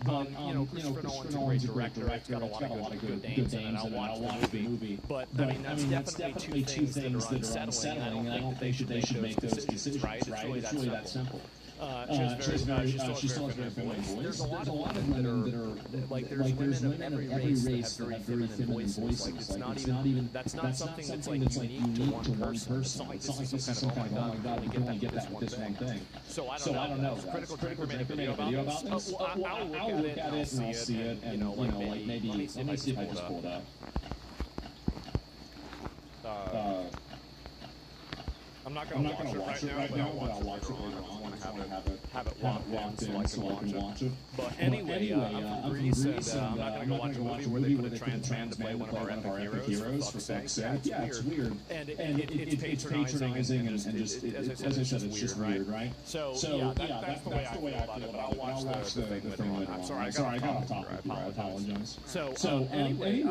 Christopher Nolan's a great director. It's got a lot of good names in it. I'll watch the movie. But I mean, that's definitely two things that are unsettling, and I don't think they should make those decisions, right? It's really that simple. She still has very feminine voice. There's a lot of women that are like there's women of every race that have very feminine voices. Like that's not something that's like unique to one person. It's not like this is some kind of oh my god, we can only get that with this one thing. So I don't know. Critical Drinker made a video about this. I'll look at it and I'll see it, and like maybe let me see if I just pull it up. I'm not gonna watch it right now, but I'll watch it later on. I want to have it locked in so I can watch it. But anyway, I'm from Greece, and I'm not gonna go watch a movie where they put a trans man to play one of our epic heroes. For fuck's sake, yeah, it's weird, and it's patronizing, and just as I said, it's just weird, right? So yeah, that's the way I feel about it. I'll watch the thing later on. I'm sorry, I got off topic here. I apologize. So anyway,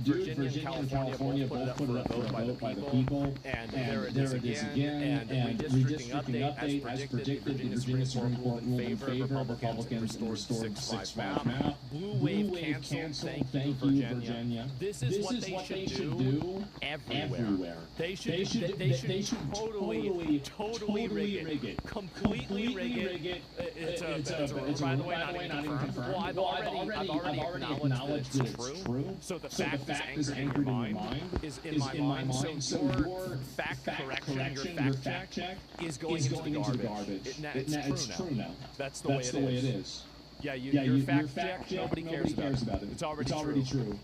dude, Virginia and California both put it up for a vote by the people, and there it is again, and redistricting update, as predicted, the Virginia Supreme Court ruled in favor of Republicans and restored 6-5 map. Blue wave canceled, thank you, Virginia. This is what they should do everywhere. They should totally rig it. Completely rig it. It's by the way, not even confirmed. Well, I've already acknowledged that it's true. So the fact is anchored in your mind, is in my mind. So your fact correction, your fact check is going into the garbage. It's true now. That's the way it is. Yeah, your fact check, nobody cares about it. It's already true.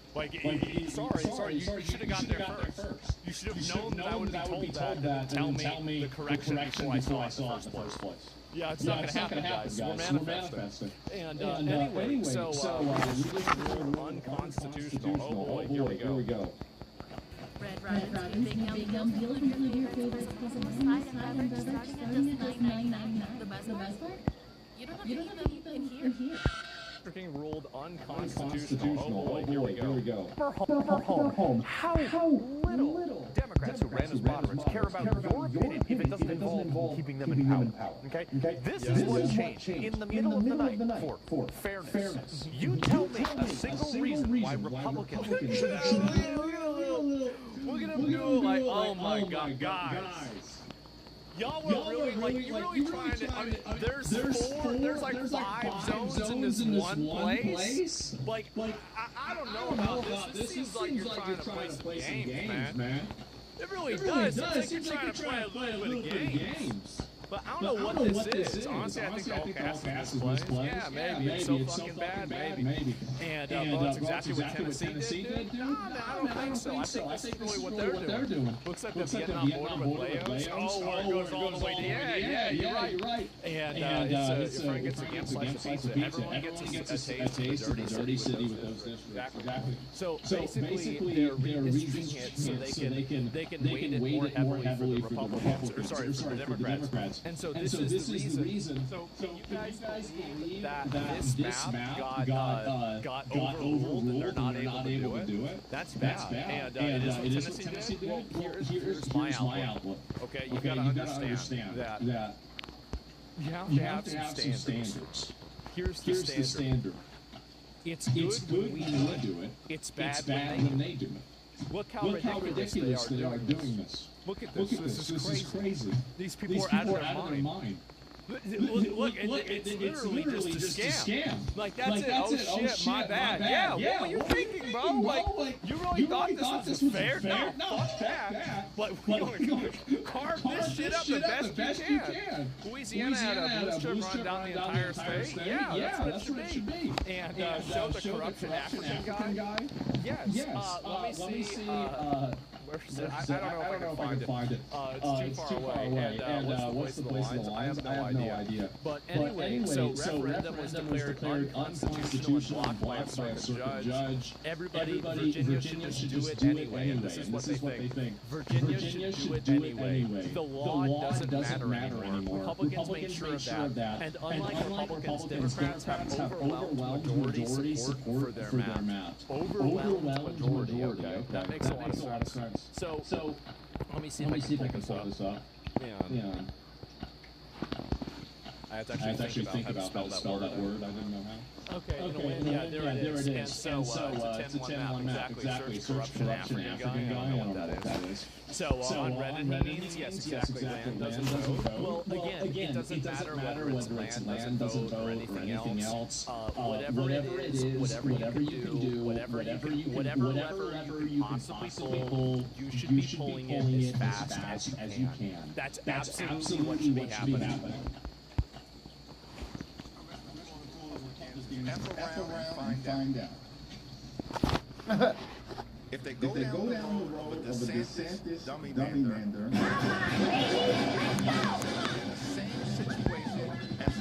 Sorry, you should have got there first. You should have known that I would be told that and tell me the correction before I saw it in the first place. Yeah, it's not gonna happen, guys. We're manifesting. And anyway, so unconstitutional. Oh boy, here we go. Red Robin, big yum deal include your favorite side and beverage starting at just $9.99. The best part? You don't have to even hear. Ruled unconstitutional. Oh boy, here we go. For home. How little Democrats who ran as moderates care about your opinion if it doesn't involve keeping them in power. Okay? This is what changed in the middle of the night for fairness. You tell me a single reason why Republicans Look at him do like, oh my god, guys. Y'all were really trying to. There's like five zones in this one place. Like I don't know about this. This seems like you're trying to play some games, man. It really does. It seems like you're trying to play a little bit of games. But I don't know what this is. Honestly, I think all cast is this place. Yeah, maybe. It's so fucking bad, maybe. And that's exactly what Tennessee did, dude? No, I don't think so. I think this is really what they're doing. Looks like the Vietnam border with Leos. Oh, where it goes all the way to yeah, you're right. And it's Frank gets a ham slice of pizza. Everyone gets a taste of the dirty city with those dishes. Exactly. So basically, they're redistricting it so they can weight it more heavily for the Republicans, or sorry, for the Democrats. And so this is the reason. So you guys believe that this map got overruled and they're not able to do it? That's bad. And it is what Tennessee did. Well, here's my outlook. Okay, you gotta understand that you have to have some standards. Here's the standard. It's good when you do it. It's bad when they do it. Look how ridiculous they are doing this. Look at this. This is crazy. These people are out of their mind. Look, it's literally just a scam. Like, that's it. Oh, shit, my bad. Yeah, what were you thinking, bro? Like, you really thought this was fair? No, fuck that. But we're going to carve this shit up the best you can. Louisiana had a blue strip run down the entire state. Yeah, that's what it should be. And show the corruption African guy. Yes. Let me see. Where's it? I don't know if I can find it. It's too far away. And what's the place of the lines? I have no idea. But anyway, so referendum was declared unconstitutional and blocked by a circuit judge. Everybody, Virginia should just do it anyway. And this is what they think. Virginia should do it anyway. The law doesn't matter anymore. Republicans made sure of that. And unlike Republicans, Democrats have overwhelmed majority support for their map. Overwhelmed majority, okay? That makes a lot of sense. So let me see if I can pull this up. Yeah. I have to actually think about how to spell that word. I didn't know how. Okay, yeah, there it is. And so it's a 10-1 map, exactly. Search corruption African guy, I don't know what that is. So on Reddit means, yes, exactly, land doesn't vote. Well, again, it doesn't matter whether it's land doesn't vote or anything else. Whatever it is, whatever you can do, whatever lever you can possibly pull, you should be pulling it as fast as you can. That's absolutely what should be happening. F around and find out. If they go down the road of a DeSantis dummy mander, in the same situation as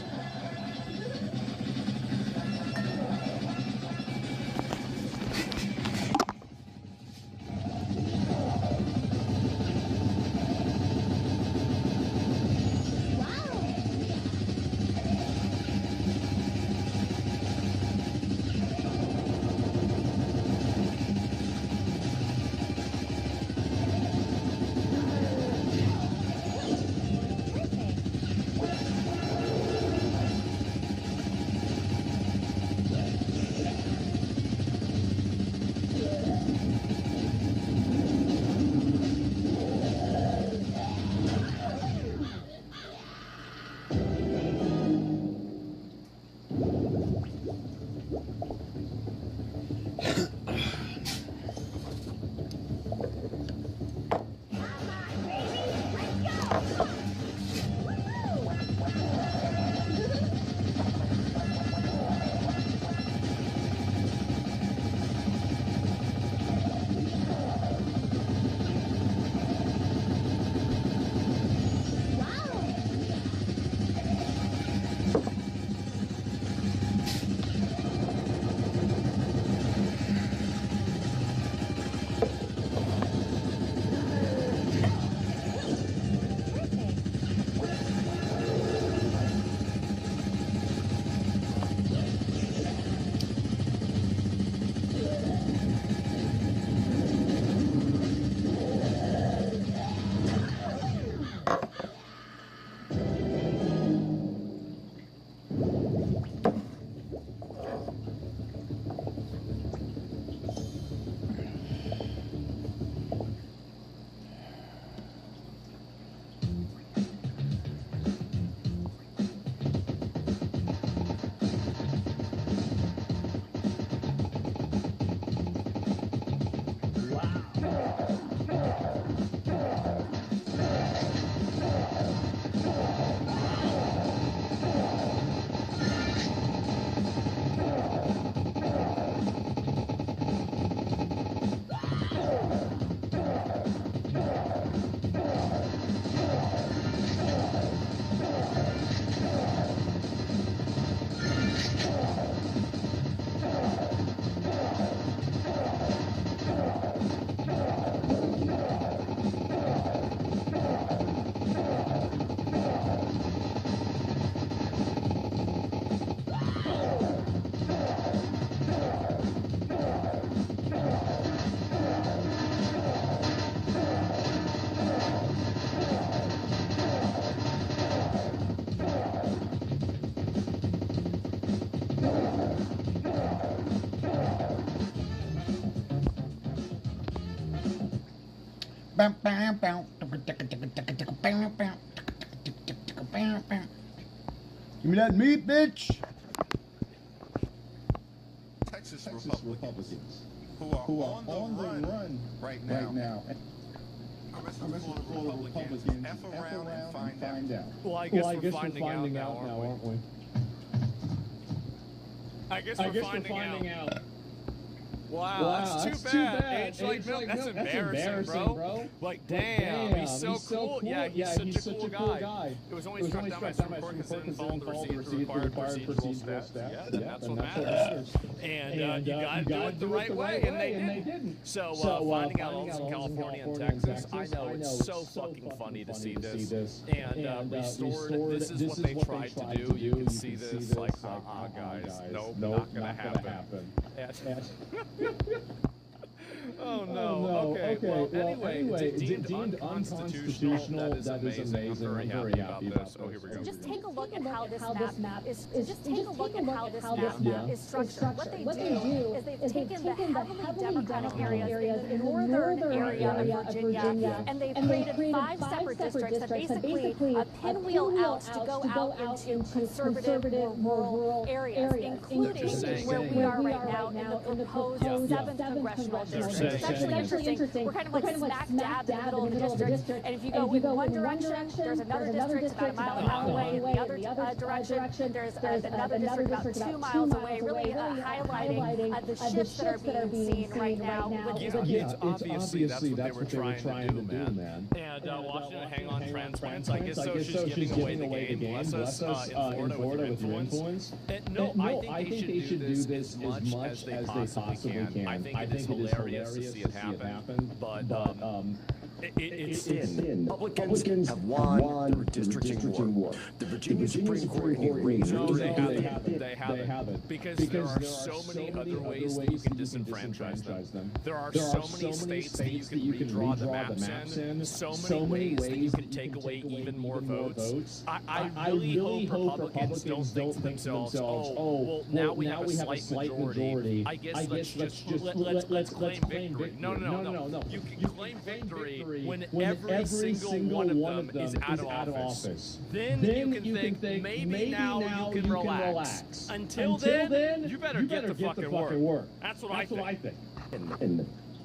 Give me that meat, bitch. Texas Republicans who are on the run right now. I'm going to call the Republicans F around and find out. Well, I guess we're finding out now, aren't we? I guess we're finding out. Wow, that's too bad. Age like milk, that's embarrassing, bro. Like, damn, he's so cool. Yeah, he's such a cool guy. It was only struck down by Supreme Court because they didn't follow the required procedural steps. Yeah, and that's what matters. And you gotta do it the right way, and they didn't. So finding out all this in California and Texas, I know it's so fucking funny to see this. And restored, this is what they tried to do. You can see this, like, guys, nope, not gonna happen. Oh no. Okay. Well, anyway, deemed unconstitutional. That is amazing. I'm very happy about this. Oh, here we go. Just take a look at how this map is. Just take a look at how this map is structured. What they do is they've taken the heavily Democratic areas in the northern area of Virginia, and they've created 5 separate districts that basically pinwheel out to go out into conservative or rural areas, including where we are right now in the proposed 7th congressional district. It's actually interesting. We're kind of like smack dab in the middle of the district, and if you go in one direction, there's another district about a mile and a half away. In the other direction, there's another district about 2 miles away, really highlighting the shifts that are being seen right now. It's obviously that's what they were trying to do, man. And watching it hang on transplants, I guess so. She's giving away the game. Bless us in Florida with your influence. No, I think they should do this as much as they possibly can. I think it is hilarious to see it happen, but it's sin. Republicans have won the redistricting war. The Virginia Supreme Court erased it. They haven't. Because there are so many other ways that you can disenfranchise them. There are so many states that you can redraw the maps in. So many ways that you can take away even more votes. I really hope Republicans don't think to themselves, oh, well, now we have a slight majority. I guess let's claim victory. No. You can claim victory when every single one of them is out of office. Then you can think maybe now you can relax. Until then, you better get the fucking work. That's what I think.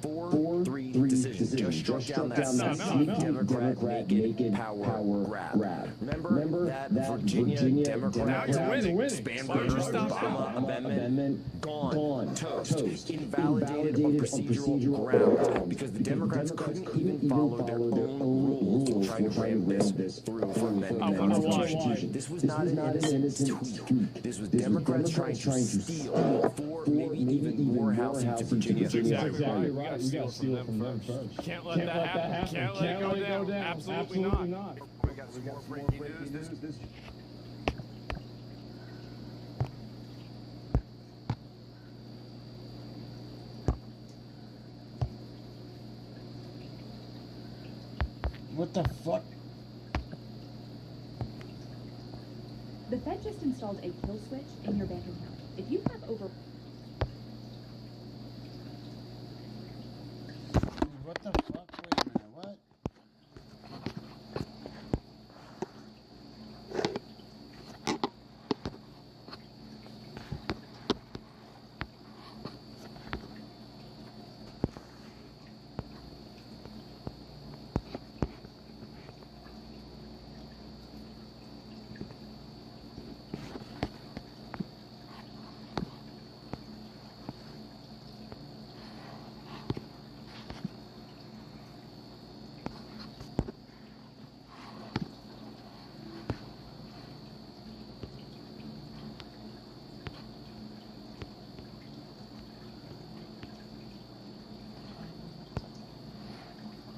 4-3 decision. Just struck down that Democrat naked power grab. Remember that Virginia Democrat Obama amendment? Gone. Toast. Invalidated on procedural ground. Because the Democrats couldn't even follow their own rules to try to ram this through from the Constitution. This was not an innocent tweak. This was Democrats trying to steal 4, maybe even more houses to Virginia. Exactly right. We gotta steal it from them first. Can't let that happen. Can't let it go down. Absolutely not. We got some more breaking news. What the fuck? The Fed just installed a kill switch in your bank account. If you have over... What the fuck? Wait a minute, what?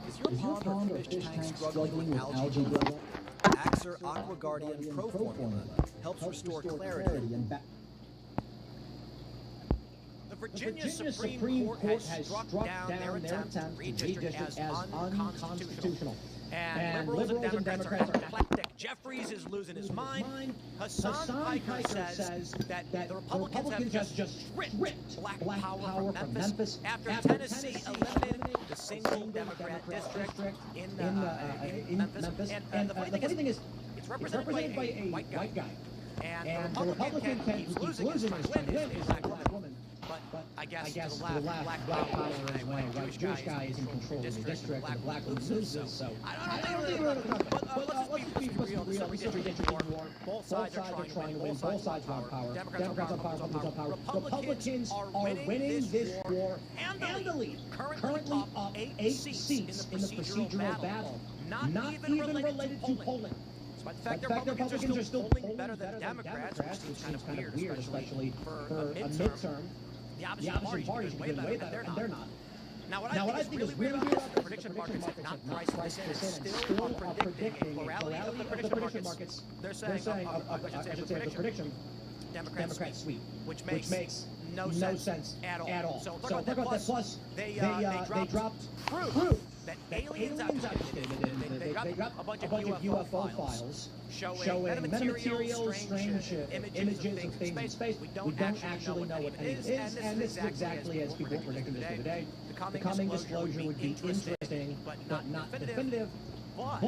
Is your pond or fish tank struggling with algae buildup? Axer Aqua Guardian Pro Formula helps restore clarity and The Virginia Supreme Court has struck down their attempt to redistrict as unconstitutional. And liberals and Democrats are apoplectic. Jeffries is losing his mind. Hassan Piker says that the Republicans have just stripped black power from Memphis after Tennessee eliminated the single Democrat district in Memphis. And the funny thing is, it's represented by a white guy. And the Republican can keep losing his trying to win is a black woman. But I guess to the left, black power is way. White Jewish guy is in control of the district, and the black woman loses. So I don't think we're going to come. But let's be real. This is a redistricting war. Both sides are trying to win. Both sides want power. Democrats want power. Republicans are winning this war handily. Currently up 8 seats in the procedural battle. Not even related to polling. Despite the fact that Republicans are still polling better than Democrats, which seems kind of weird, especially for a midterm. The opposition parties should be doing way better, and they're not. Now, what I think is really weird about the prediction markets have not priced this in and still are predicting a plurality of the prediction markets. They're saying, I should say, the prediction, Democrats sweep, which makes no sense at all. So talk about that. Plus, they dropped proof that aliens they dropped a bunch of UFO files showing metamaterials, strange images of things in space. We don't actually know what any of it is, and this is exactly as people predicted this the other day. The coming disclosure would be interesting, but not definitive. But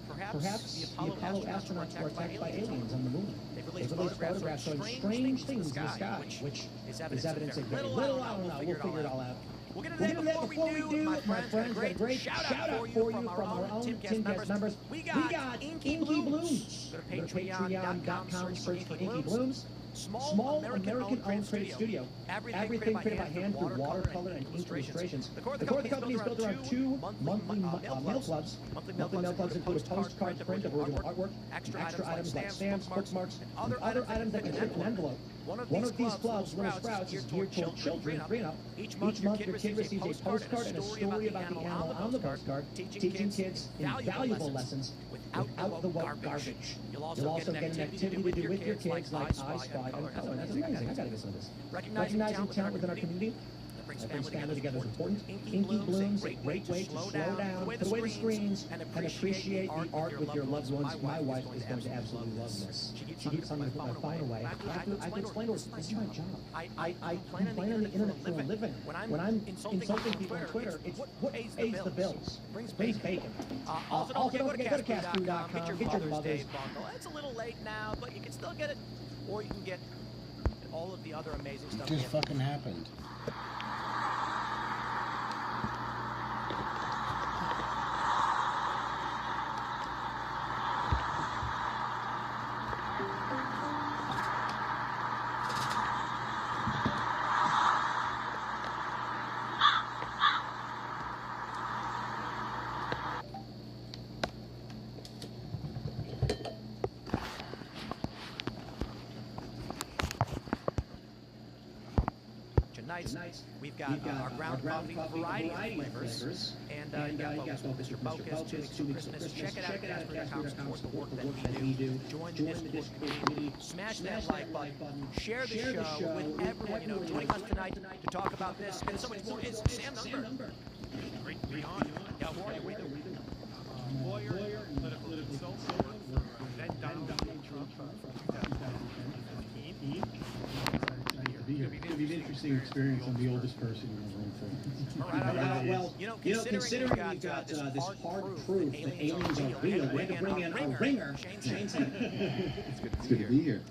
perhaps the Apollo astronauts were attacked by aliens on the moon. They released photographs showing strange things in the sky, which is evidence of very little. I don't know. We'll figure it all out. We'll get into that before we do. My friends, a great shout-out for you from our own Timcast members. We got Inky Blooms. Go to patreon.com, search for Inky Blooms. Small American-owned creative studio. Everything created by hand through watercolor and ink illustrations. The core of the company is built around 2 monthly mail clubs. Monthly mail clubs include a postcard print of original artwork, extra items like stamps, bookmarks, and other items that can fit in an envelope. One of these clubs, Little Sprouts, is geared toward children 3 and up. Each month, your kid receives a postcard and a story about the animal on the postcard, teaching kids invaluable lessons without the woke garbage. You'll also get an activity to do with your kids like I Spy and Color. That's amazing. I gotta get some of this. Recognizing talent within our community that brings family together is important. Inky Blooms, a great way to slow down, put away the screens, and appreciate the art with your loved ones. My wife is going to absolutely love this. She keeps telling me to put my phone away. I have to explain to her, this is my job. I plan on the internet for a living. When I'm insulting people on Twitter, it's what pays the bills. Brings bacon. Also, don't forget, go to cast2.com, get your Mother's Day bundle. It's a little late now, but you can still get it. Or you can get all of the other amazing stuff. It just fucking happened. Nights. We've got our ground coffee variety of flavors. And you got both Mr. Focus, 2 Weeks of Christmas. Check it out at cast2.com. Support the work that we do. Join the Discord community. Smash that like button. Share the show with everyone. You know, joining us tonight to talk about this and so much more is Sam Number. Great to be on. Yeah, how are you? Lawyer, political consultant, then Donald Trump from 2015. It'll be an interesting experience. I'm the oldest person in the room for. All right. Well, you know, considering we've got this hard proof that aliens are real, we had to bring in a ringer. Shane's It's good to be here.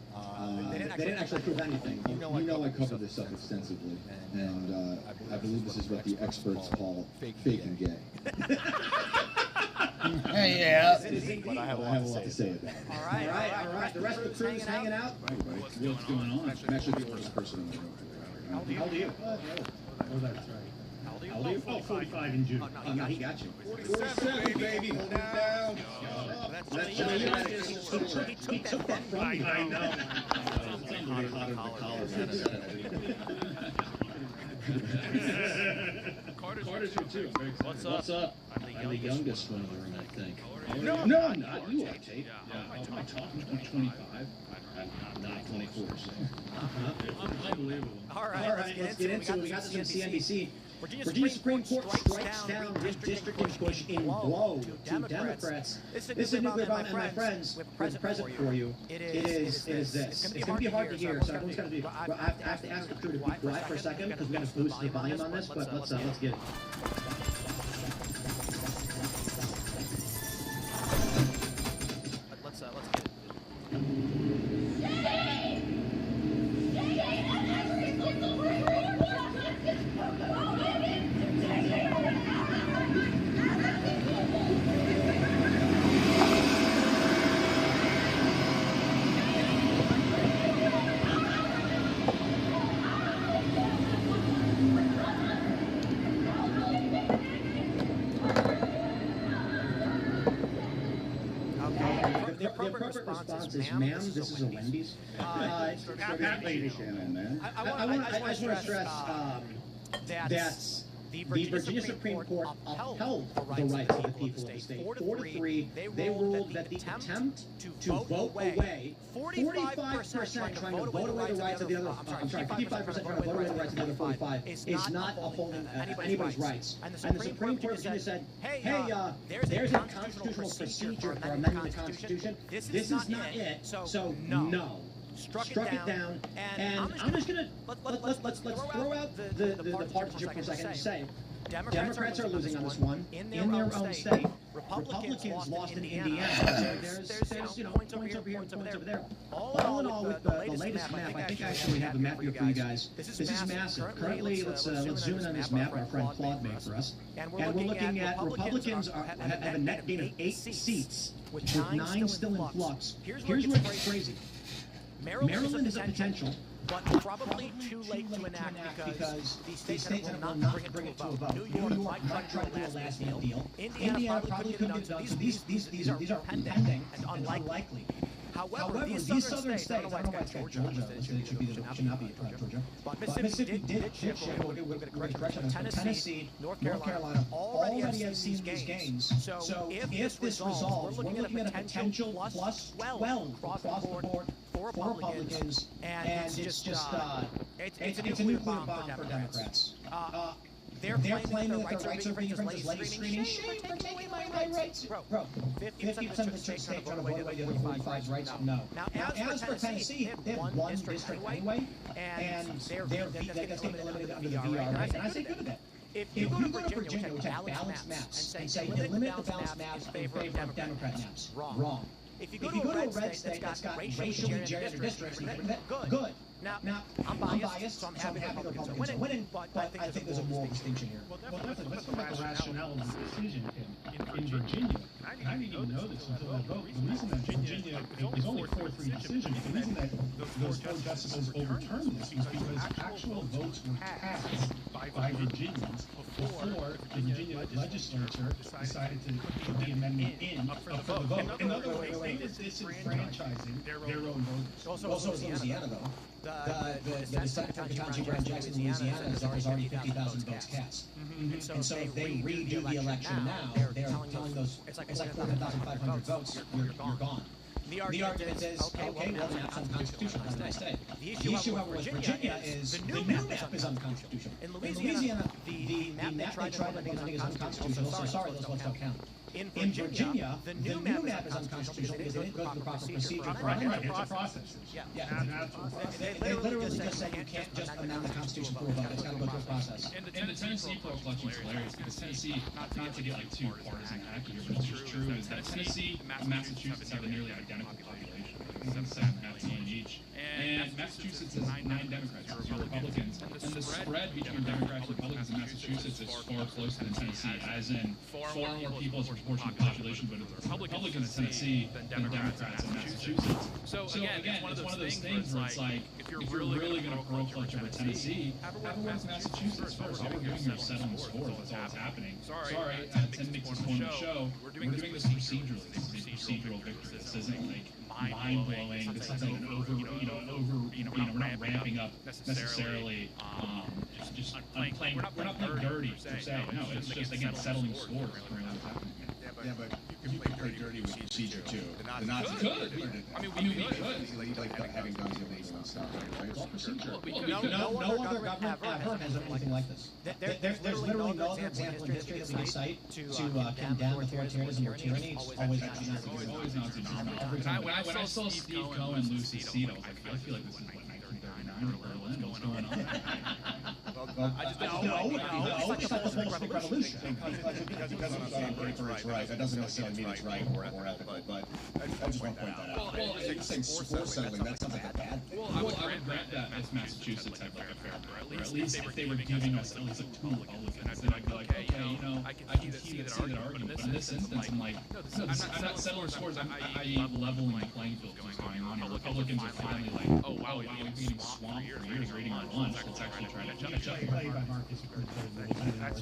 They didn't actually prove anything. You know I covered this up extensively, and I believe this is what the experts call fake and gay. Hey, yeah. But I have a lot to say about it. All right. The rest of the crew is hanging out. What's going on? I'm actually the oldest person in the room. How old are you? Oh, that's right. How old are you? Oh, 45 in June. Oh, no, he got you. 47, baby. Hold it down. He took that from you. I know. Carter's here too. What's up? I'm the youngest one in the room, I think. No, I'm not. You are, Tate. Am I talking? I'm 25. I'm not 24. So. Unbelievable. All right, let's get into it. We got this from CNBC. Virginia Supreme Court strikes down redistricting push in blow to Democrats. This is a nuclear bomb, and my friends, we have a present for you. It is this. It's going to be hard to hear, so everyone's going to be. I have to ask the crew to be quiet for a second because we're going to boost the volume on this. But let's get it. Let's get it. The appropriate response is, ma'am, this is a Wendy's. That lady, Shannon, man. I just want to stress that the Virginia Supreme Court upheld the rights of the people of the state. 4-3, they ruled that the attempt to vote away, 45% trying to vote away the rights of the other, 55% trying to vote away the rights of the other 45 is not upholding anybody's rights. And the Supreme Court of Virginia said, hey, there's a constitutional procedure for amending the Constitution. This is not it, so no. Struck it down, and I'm just gonna let's throw out the part just for a second and say Democrats are losing on this one in their own state. Republicans lost in Indiana. There's points over here, points over there. All in all, with the latest map, I think actually we have a map here for you guys. This is massive. Currently, let's zoom in on this map our friend Claude made for us, and we're looking at Republicans have a net gain of 8 seats with 9 still in flux. Here's where it's crazy. Maryland is a potential, but probably too late to enact because the state will not bring it to a vote. New York might try to do a last minute deal. Indiana probably couldn't get it done. So these are pending and unlikely. However, these southern states, I don't know why it's got Georgia listed. It should not be Georgia. But Mississippi did shift. We're going to correct on this. Tennessee, North Carolina already have seen these gains. So if this resolves, we're looking at a potential plus 12 across the board for Republicans, and it's just it's a nuclear bomb for Democrats. They're claiming that their rights are being infringed, screaming, shame for taking my rights. Bro, 50% of the states trying to vote away the other 45's rights? No. Now, as for Tennessee, they have one district anyway, and that's getting eliminated under the VR, right? And I say good of that. If you go to Virginia, which has balanced maps, and say eliminate the balanced maps in favor of Democrat maps, wrong. If you go to a red state that's got racially gerrymandered districts, good. Now, I'm biased, so I'm happy the Republicans are winning, but I think there's a moral distinction here. Well, definitely. Let's look at the rationale of the decision in Virginia. And I didn't even know this until I vote. The reason that Virginia is only a 4-3 decision, the reason that those 4 justices overturned this was because actual votes were cast by Virginians before the Virginia legislature decided to put the amendment in up for the vote. In other words, they were disenfranchising their own voters. Also, Louisiana, though. The Senate for Ketanji Brown Jackson in Louisiana is already 50,000 votes cast. And so if they redo the election now, they're telling those, it's like 4,500 votes, you're gone. The argument is, okay, well, the map's unconstitutional, that's what I say. The issue, however, with Virginia is the new map is unconstitutional. In Louisiana, the map they tried to vote on is unconstitutional, so sorry, those votes don't count. In Virginia, the new map is unconstitutional because they didn't go through the proper procedure. Right, it's a process. Yeah. They literally just said you can't just amend the Constitution for a vote. It's got to go through a process. And the Tennessee pro election is hilarious because Tennessee, not to get like too partisan hacky here, but it's just true, is that Tennessee and Massachusetts have a nearly identical population. I think 7.5 million each. And Massachusetts has 9 Democrats, 0 Republicans. And the spread between Democrats and Republicans in Massachusetts is far closer than Tennessee, as in far more people as a proportion of the population voted for Republicans in Tennessee than Democrats in Massachusetts. So again, it's one of those things where it's like, if you're really going to pro clutch over Tennessee, have a word with Massachusetts first. All we're doing here is settling the scores. That's all that's happening. Sorry, 10 makes this point of the show. We're doing this procedurally. This is a procedural victory. This isn't like mind-blowing. This isn't we're not ramping up necessarily. Just playing. We're not playing dirty per se. No, it's just again settling scores. Yeah, but you could play dirty with procedure too. The Nazis could. I mean, we could. Like having guns illegal and stuff, right? It's all procedure. No other government ever has done anything like this. There's literally no other example in history that we can cite to condemn authoritarianism or tyranny. It's always Nazi. Always Nazi. When I saw Steve Cohen lose his seat, I was like, I feel like this is what 1939 or Berlin. What's going on? No, it's like the Bolshevik Revolution. Because it's on paper, it's right. That doesn't necessarily mean it's right or ethical, but I just want to point that out. Well, you're saying score settling, that sounds like a bad thing. Well, I would grant that if Massachusetts had like a fair or at least if they were giving us at least like 2 Republicans, then I'd be like, okay, you know, I can see that argument. But in this instance, I'm like, no, I'm not settling scores. I'm leveling the playing field. What's going on here? Republicans are finally like, oh wow, we've been getting swamped for years reading our lunch. Let's actually try to catch up.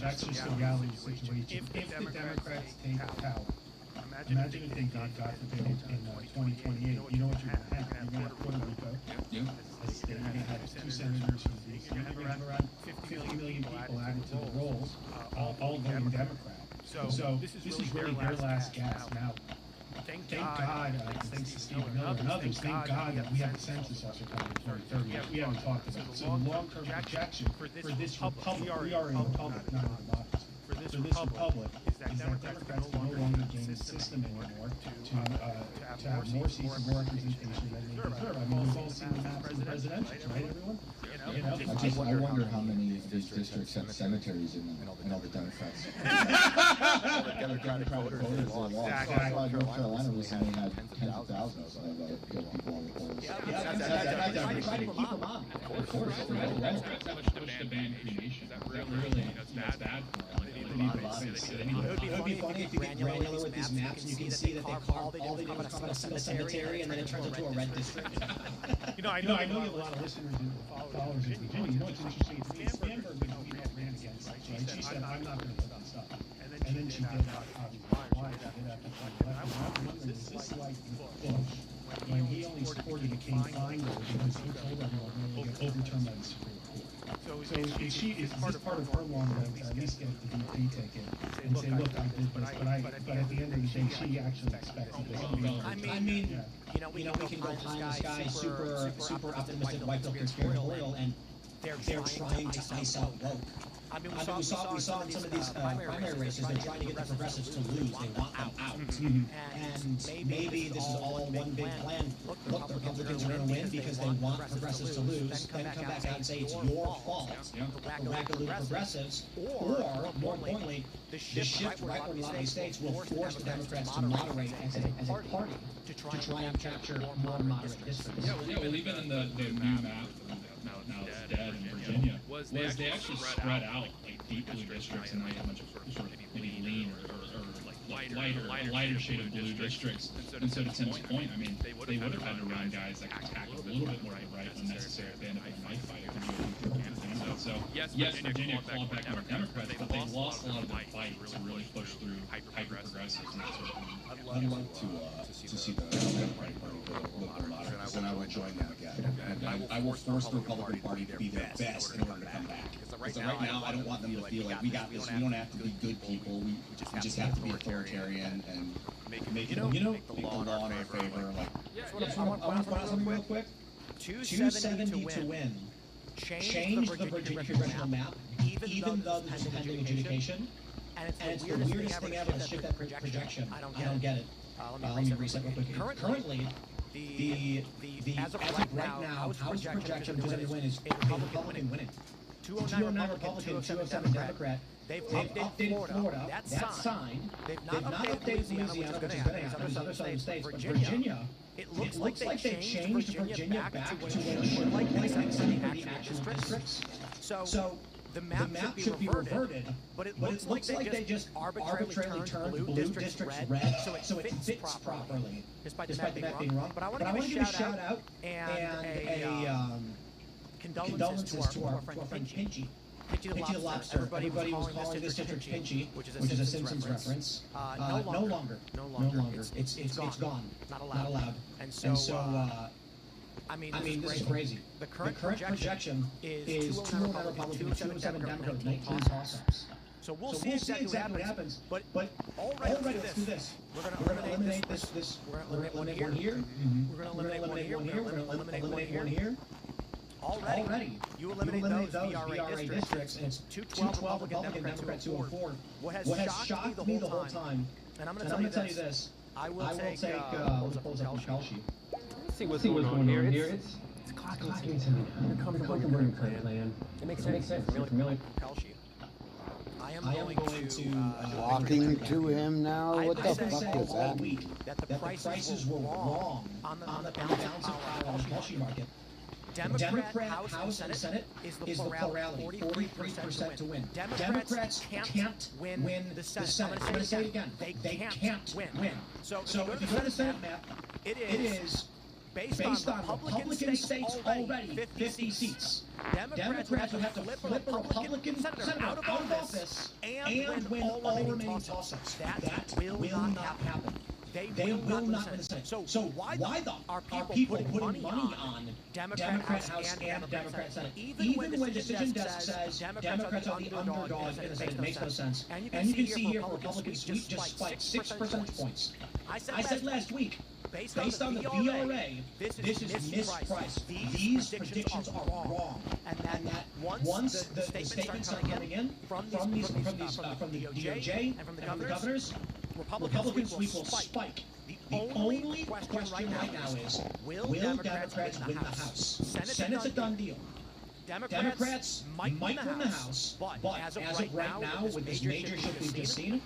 That's just the reality of the situation. If the Democrats take power, Imagine if they got forbid in 2028. You know what you're going to have? You're going to have Puerto Rico. Yeah. You're going to have 2 senators from the east. You're going to have around 50 million people added to the rolls, all voting Democrat. So this is really their last gasp. Now, thank God, thanks to Stephen Miller and others, thank God that we have a census also coming in 2030. We haven't talked about it. So the long-term projection for this republic, we are in a republic, not a democracy. For this republic is that Democrats can no longer gain the system anymore to have more seats and more representation than they deserve. I mean, we've all seen the maps in the presidentials, right, everyone? I wonder how many of these districts have cemeteries in them, and all the Democrats. Democratic voters are lost. That's why North Carolina recently had tens of thousands of people on the polls. Try to keep them on. Of course. Democrats have pushed to ban cremation. That really, that's bad for them. It would be funny if you get granular with these maps and you can see that they carve all they do is carve out a single cemetery and then it turns into a red district. I know you have a lot of listeners and followers in Virginia. You know what's interesting? Spanberg, we ran against, right? She said, I'm not going to put this up. And then she did that, obviously. Why she did that? Is this like Bush, when he only supported a King Finder because he told everyone he would get overturned by the Supreme Court. So is this part of her long run to at least get the DP ticket and say, look, I did this, but at the end of the day, she actually expects this to be over. I mean, you know, we can go pie in the sky, super optimistic, white pill conspiratorial, and they're trying to ice out woke. I mean, we saw in some of these primary races, they're trying to get the progressives to lose. They want them out. And maybe this is all one big plan. Look, the Republicans are going to win because they want progressives to lose. Then come back out and say it's your fault for wackadoo progressives. Or, more importantly, the shift rightward in a lot of these states will force the Democrats to moderate as a party to try and capture more moderate districts. Yeah, well, even in the new map, now it's dead in Virginia, was they actually spread out like deep blue districts and not a bunch of sort of maybe lean or lighter shade of blue districts. And so to Tim's point, I mean, they would have had to run guys that could tackle a little bit more to the right when necessary if they end up in a knife fight. So yes, Virginia clawed back more Democrats, but they lost a lot of the fight to really push through hyper-progressives and that sort of thing. I'd like to see the Democratic Party go a little more moderate, and I will join that again. And I will force the Republican Party to be their best in order to come back. Because right now, I don't want them to feel like we got this. We don't have to be good people. We just have to be authoritarian and make the law in our favor. Like, I want to point out something real quick. 270 to win. Change the Virginia congressional map, even though there's a pending adjudication. And it's the weirdest thing ever to shift that projection. I don't get it. Let me reset real quick. Currently, as of right now, House projection to win is Republican winning. 209 Republican, 207 Democrat. They've updated Florida. That's signed. They've not updated Louisiana, which is going to happen. There's other southern states. But Virginia, it looks like they changed Virginia back to what it should like the actual districts. So the map should be reverted, but it looks like they just arbitrarily turned blue districts red so it fits properly, despite the map being wrong. But I want to give a shout out and a condolences to our friend Pinchy. Pinchy the Lobster. Everybody was calling this district Pinchy, which is a Simpsons reference. No longer. It's gone. Not allowed. And so I mean, this is crazy. The current projection is 209 Republican, 207 Democrat, 19 toss-ups. So we'll see exactly what happens. But already, let's do this. We're going to eliminate this. We're going to eliminate one here. We're going to eliminate one here. We're going to eliminate one here. Already, you eliminate those VRA districts, and it's 212 Republican, Democrat 204. What has shocked me the whole time, and I'm going to tell you this, I will take, let's pull this up from Kelshi. See what's going on here. It's clocking to me. Here comes the Huckleberry plan. It makes sense. Familiar. I am going to talking to him now. What the fuck is that? That the prices were wrong on the balancing power on the Kelshi market. Democrat House and Senate is the plurality, 43% to win. Democrats can't win the Senate. I'm going to say it again. They can't win. So if you go to the Senate map, it is based on Republican states already 50 seats. Democrats would have to flip a Republican senator out of office and win all remaining toss-ups. That will not happen. They will not win the Senate. So why are people putting money on Democrat House and Democrat Senate? Even when Decision Desk says Democrats are the underdog in the Senate, it makes no sense. And you can see here Republican sweep just spiked 6 percentage points. I said last week, based on the VRA, this is mispriced. These predictions are wrong. And that once the statements start coming in from the DOJ and from the governors, Republican sweep will spike. The only question right now is, will Democrats win the House? Senate's a done deal. Democrats might win the House, but as of right now, with this major shift we've just seen,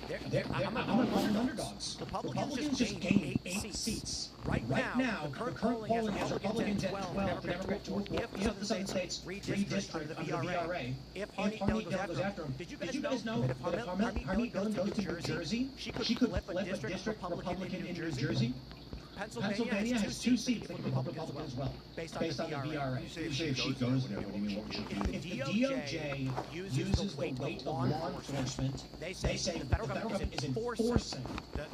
I'm going to call them underdogs. Republicans just gained 8 seats. Right now, the current polling is Republicans at 12, Democrats 2, if the Southern states redistrict under the VRA, if Harmeet Dillon goes after him. Did you guys know that if Harmeet Dillon goes to New Jersey, she could flip a district Republican in New Jersey? Pennsylvania has 2 seats that can become Republican as well, based on the VRA. You say if she goes there, what do you mean, what would she do? If the DOJ uses the weight of law enforcement, they say the federal government is enforcing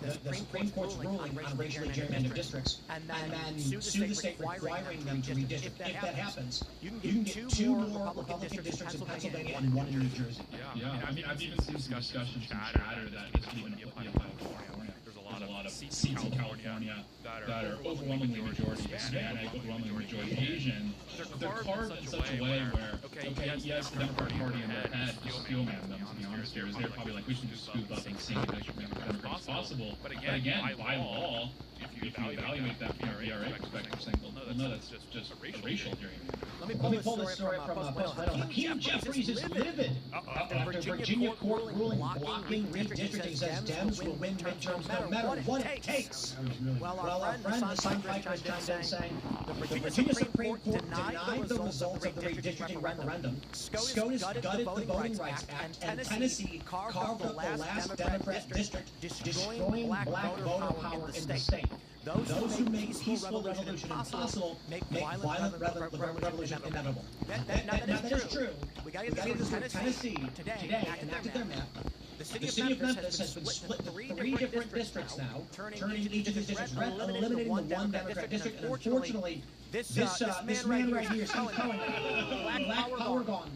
the Supreme Court's ruling on racially gerrymandered districts, and then sue the state requiring them to redistrict. If that happens, you can get 2 more Republican districts in Pennsylvania and 1 in New Jersey. Yeah, I mean, I've even seen some discussions from chatter that this could even apply to California. There's a lot of seats in California that are overwhelmingly majority Hispanic, overwhelmingly majority Asian. They're carved in such a way where, okay, yes, the Democratic Party in their head just steel man them, to be honest here, is they're probably like, we should just scoop up and see as many Democrats as possible. But again, by law, if you evaluate that from a VRA perspective, saying, well, no, that's just a racial gerrymander. Let me pull this story from Post-Middle. Hakeem Jeffries is livid after Virginia court ruling blocking redistricting says Dems will win midterms no matter what it takes. Well, our friend, the Sun Piper, has chimed in saying the Virginia Supreme Court denied the results of the redistricting referendum. SCOTUS gutted the Voting Rights Act, and Tennessee carved up the last Democrat district, destroying black voter power in the state. Those who make peaceful revolution impossible make violent revolution inevitable. That is true. We got to get this with Tennessee today enacted their map. The city of Memphis has been split into 3 different districts now, turning each of these districts red, eliminating the 1 Democrat district, and unfortunately, this man right here, Steve Cohen, Black Power Gone.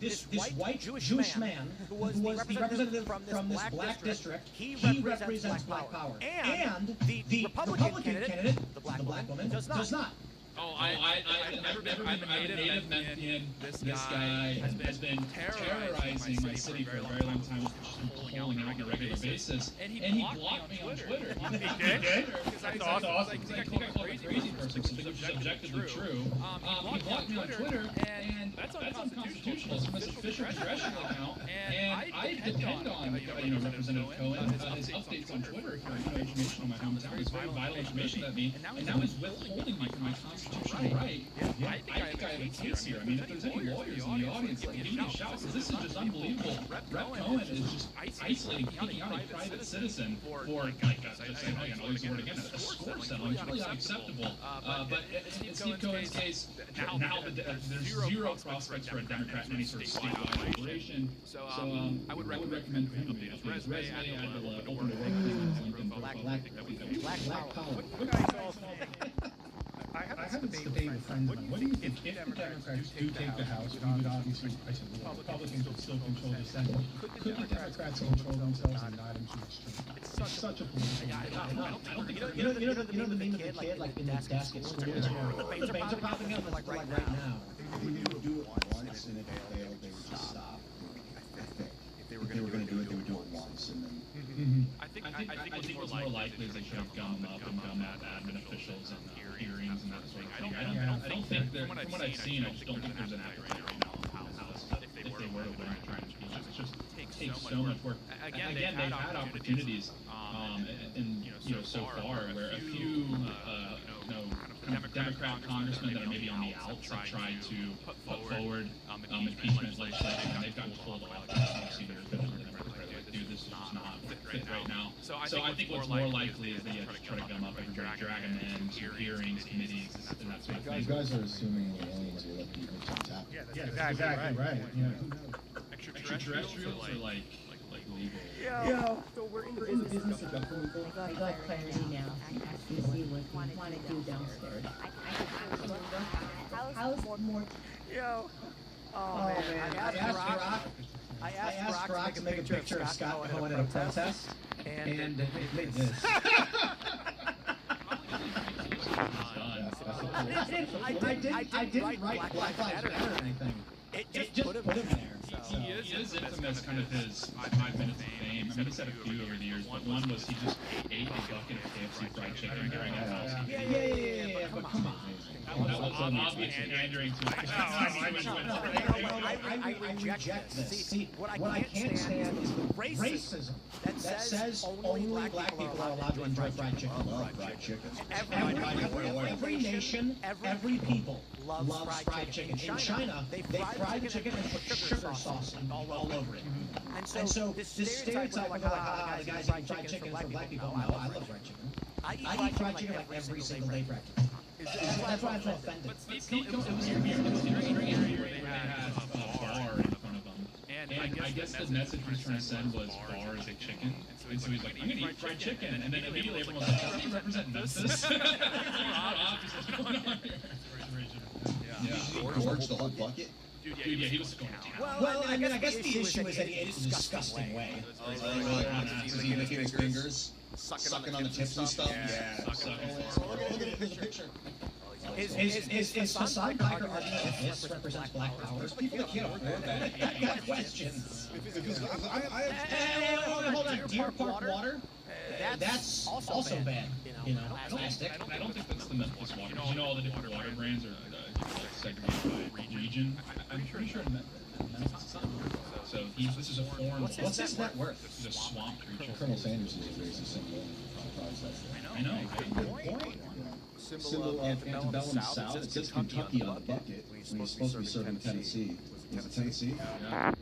This white Jewish man who was the representative from this black district, he represents Black Power. And the Republican candidate, the black woman, does not. Oh, I've never been a native Memphian. This guy has been terrorizing my city for a very long time, just been polling out on a regular basis. And he blocked me on Twitter. He did? That's awesome. I think I called him a crazy person, which is objectively true. He blocked me on Twitter, and that's unconstitutional. It's from his official congressional account, and I depend on Representative Cohen, his updates on Twitter for information on my hometown. It's very vital information to me, and now he's withholding me from my constitutional right. I think I have a case here. I mean, if there's any lawyers in the audience, like, give me a shout, because this is just unbelievable. Rep Cohen is just isolating, kicking out a private citizen for, like, just saying, oh, I'll use the word again, a score settling. It's really unacceptable. But in Steve Cohen's case, now there's zero prospects for a Democrat in any sort of statewide operation. So I would recommend for him to update his resume. I will open to work with LinkedIn profile. Black Power. I have this debate with friends of mine. What do you think if the Democrats do take the House? We would obviously, I said, well, Republicans would still control the Senate. Could the Democrats control themselves and not impeach Trump? It's such a political. I don't think you know the meme of the kid like in his desk at school. The veins are popping up like right now. They would do it once, and if it failed, they would just stop. If they were going to do it, they would do it once, and then. I think what's more likely is they should have gummed up and gummed at admin officials and hearings and that sort of thing. I don't think there, from what I've seen, I just don't think there's an appetite right now in the House if they were to try and impeach it. It just takes so much work. Again, they've had opportunities, so far where a few, Democrat congressmen that are maybe on the outs have tried to put forward impeachment legislation, and they've gotten pulled off. Dude, this is just not fit right now. So I think what's more likely is they try to gum up everybody, drag them in, hearings, committees, and that sort of thing. You guys are assuming the aliens are looking to tap. Yeah, that's exactly right. Yeah. Extraterrestrials are like legal. Yo. So we're in the business of government. I got clarity now. You see what we want to do downstairs. How's more? Yo. Oh man, I asked Brock to make a picture of Scott Cohen at a protest, and it made this. I didn't write Black Lives Matter or anything. It just put him in there. So. He is infamous, kind of his 5 minutes of fame. I mean, he's had a few over the years, but one was he just ate a bucket of KFC fried chicken during a house. Yeah, but come on. That was obviously pandering to I reject this. See, what I can't stand is the racism that says only black people are allowed to enjoy fried chicken. I love fried chicken. Every nation, every people loves fried chicken. In China, they fry the chicken and put sugar sauce all over it. And so this stereotype of the guys eating fried chicken is for black people. No, I love fried chicken. I eat fried chicken like every single day practically. That's why I'm so offended. It was during a year where they had a bar in front of them. And I guess the message he was trying to send was bars and chicken. And so he's like, I'm going to eat fried chicken. And then immediately everyone was like, doesn't he represent Memphis? What's going on here? Yeah. Gorged the whole bucket? Dude, yeah, he was going down. Well, I mean, I guess the issue is that he ate it in a disgusting way. Is he licking his fingers? Sucking on the tips and stuff? Yeah. Look at the picture. Is Hassan Piker arguing that this represents black power? There's people that can't afford that. I got questions. Hold on. Deer Park water? That's also banned. You know, plastic. I don't think that's the Memphis water. You know all the different water brands are segregated by region. I'm pretty sure Memphis is not. So this is a foreign. What's his net worth? He's a swamp creature. Colonel Sanders is a racist symbol. I know. Good point. Symbol of antebellum South. It says Kentucky on the bucket when he's supposed to be serving Tennessee. Was it Tennessee? Yeah.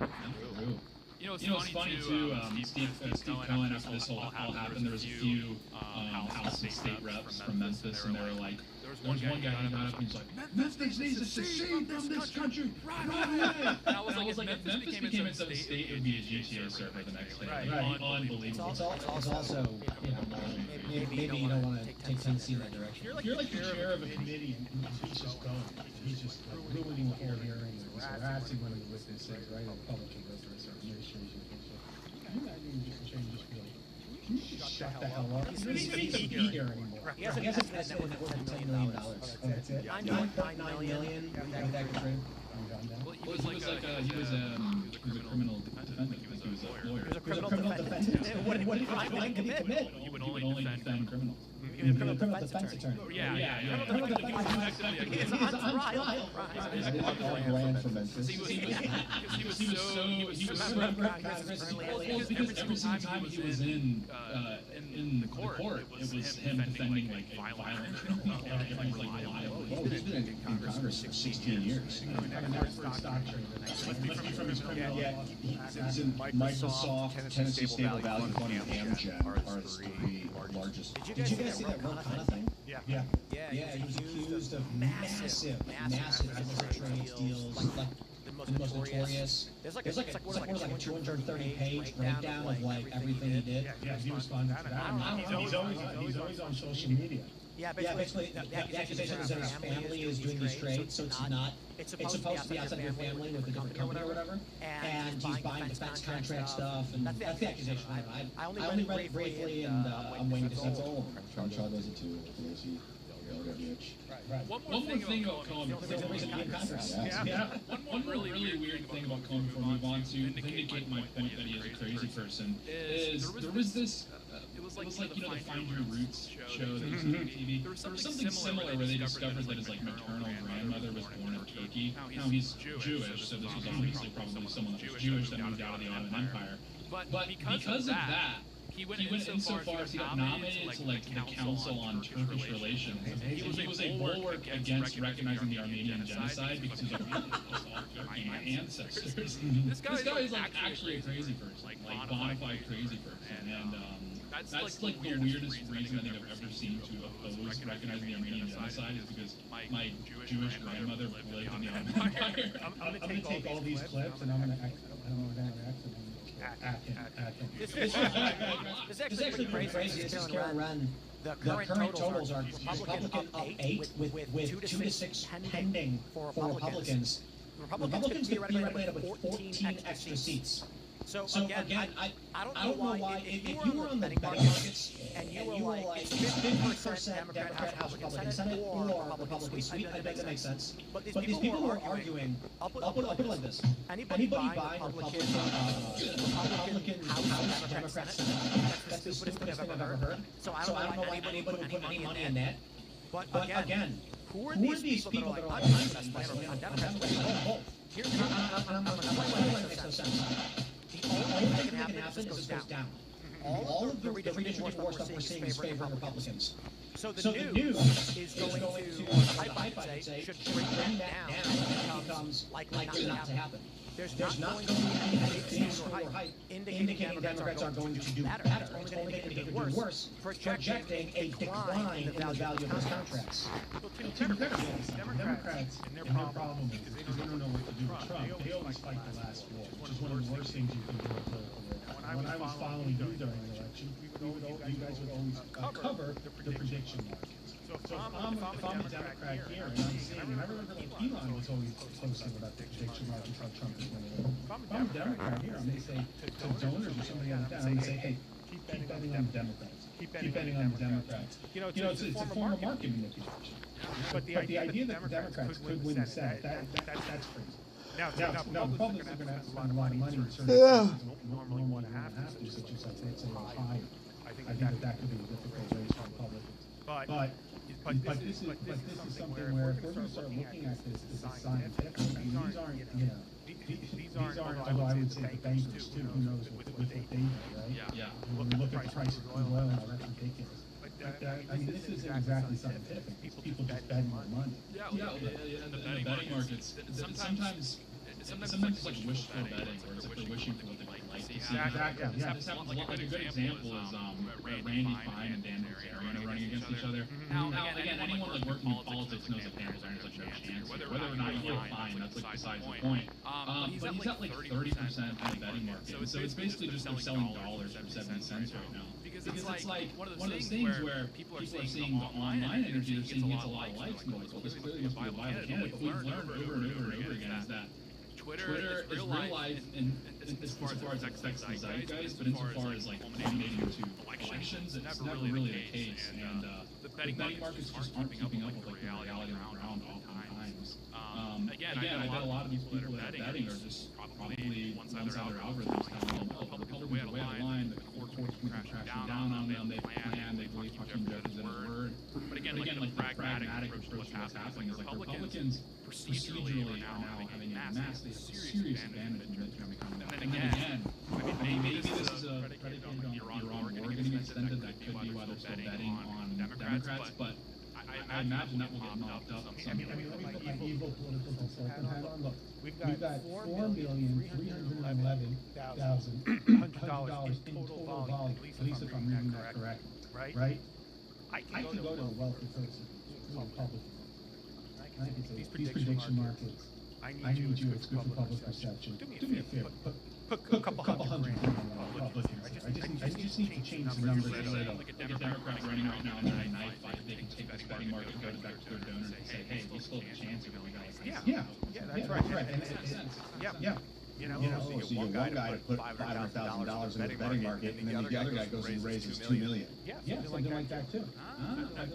You know, it's funny too. Steve Cohen, after this all happened, there was a few House and state reps from Memphis, and they were like, there was one guy who got up and he's like, Memphis needs to secede from this country right away. And I was like, if Memphis became its own state, it would be a GTA server the next day. Unbelievable. It's also, you know, maybe you don't want to take Tennessee in that direction. You're like the chair of a committee, and he's just going. He's just ruining the whole hearing. So I actually want to witness it right in public and go through a certain administration. Can you imagine just change this feel? Can you just shut the hell up? He doesn't need to be here anymore. He hasn't invested in $10 million. Oh, that's it? $9.9 million. He was a criminal defendant because he was a lawyer. He was a criminal defendant. What did he commit? He would only defend criminals. He was a criminal defense attorney. Yeah. Criminal defense attorney. He's on trial. $1 for Memphis. He was because every single time he was in the court, it was him defending like violent criminals, like reliable. Well, he's been in Congress for 16 years. Must be from his criminal law. He's in Microsoft, Tennessee Stable Value Fund, and Amgen are the three largest. Did you guys see that Ron Hanna thing? Yeah. Yeah, he was accused of massive illicit trade deals, like the most notorious. There's like a 230-page breakdown of like everything he did. Yeah, he responded to that. He's always on social media. Yeah, basically, the accusation is that his family is doing these trades, so it's supposed to be outside of your family with a different company or whatever, and he's buying defense contract stuff, and that's the accusation. I only read it briefly, and I'm waiting to see That's it. all. Crenshaw does it too. One more thing about Cohen before we move on. One really weird thing about Cohen before we move on to vindicate my point that he is a crazy person is there was this. It was like you know the Find Your Roots show that used to be on TV. There was something similar where they discovered that his like maternal grandmother was born in Turkey. Now he's Jewish, so this was obviously probably someone that was Jewish that moved out of the Ottoman Empire. But because of that, he went insofar as he got nominated to like the Council on Turkish Relations. He was a bulwark against recognizing the Armenian genocide because he's like, really pissed off Turkey, my ancestors. This guy is like actually a crazy person, like bona fide crazy person, and that's like the weirdest reason I think I've ever seen to oppose recognizing the Armenian genocide is because my Jewish grandmother lived in the Ottoman Empire. I'm gonna take all these clips and I'm gonna act This is actually pretty crazy. This is Karen Wren. The current totals are Republican up 8 with 2 to 6 pending for Republicans. Republicans could theoretically end up with 14 extra seats. So again, I don't know why, if you were on the betting markets and you were like 50% Democrat House Republican Senate or Republican sweep, I think that makes sense. But these people who are arguing, I'll put it like this. Anybody buying Republican House Democrat Senate, that's the stupidest thing I've ever heard. So I don't know why anybody would put any money in that. But again, who are these people that are like, I'm Democrats, both. Here's I'm makes no sense. The only thing that can happen is it goes down. All of the redistricting war stuff we're seeing is favoring Republicans. So the news is going to, the hype, I'd say, should bring that down and it becomes likely not to happen. There's not going to be any news or hype indicating Democrats are going to do better. It's only going to indicate they're doing worse, projecting a decline in the value of those contracts. Democrats, and their problem is because they don't know what to do with Trump, they always fight the last war, which is one of the worst things you can do in political war. When I was following you during the election, you guys would always cover the prediction markets. So if I'm a Democrat here and I'm seeing, and I remember like Elon was always posting about the prediction markets, how Trump is going to win. If I'm a Democrat here, I'm going to say to donors or somebody on the down, I'm going to say, hey, keep betting on the Democrats. Keep betting on the Democrats. You know, it's a form of market manipulation. But the idea that the Democrats could win the Senate, that's crazy. Now, Republicans are going to have to spend a lot of money in certain places that normally want to have to, such as like say Ohio. I think that could be a difficult race for Republicans. But this is something where if we're going to start looking at this as scientific, I mean, these aren't, these aren't, although I would say the bankers too, who knows what they do, right? Yeah. When we look at the price of crude oil, that's ridiculous. I mean, this isn't exactly scientific. People just betting their money. Yeah, the betting markets, sometimes it's like wishful betting, or it's like they're wishing for what they'd like to see. Exactly. Yeah. Like a good example is Randy Fine and Dan Bilzerian are running against each other. Now, again, anyone like working in politics knows that Dan Bilzerian's like no chance. Whether or not he'll Fine, that's like besides the point. But he's at like 30% in the betting market, and so it's basically just they're selling dollars for 70 cents right now. Because it's like one of those things where people are seeing the online energy, they're seeing gets a lot of likes, and they're like, well, this clearly must be a viable candidate. But we've learned over and over and over again is that Twitter is real life in insofar as it affects the zeitgeist, but insofar as like culminating into elections, it's never really the case. And the betting markets just aren't keeping up with like the reality on the ground oftentimes. Again, I bet a lot of these people that are betting are just probably ones out their algorithms telling them, oh, Republicans are way out of line, the court's going to crash down on them, they plan, they believe fucking judges in his word. But again, like the pragmatic approach to what's happening is like Republicans procedurally are now having a massive, serious advantage in midterm economy. And then again, maybe this is a predicated on the Iran war getting extended. That could be why they're still betting on Democrats, but I imagine that will get knocked up at some point. Let me put my evil political consultant hat on. Look, we've got $4,311,100 in total volume, at least if I'm reading that correctly, right? I can go to a wealthy person, to a Republican. I can say, these prediction markets, I need you, it's good for public perception. Do me a favor, put a couple hundred grand on Republicans. I just need to change the numbers a little. Like a Democrat running right now, and then at night, they can take this betting market, go back to their donors and say, hey, you still have a chance of going guys. Yeah, that's right. And it makes sense. Yeah. You know, so you get one guy to put $500,000 in the betting market, and then the other guy goes and raises $2 million. Yeah, something like that too.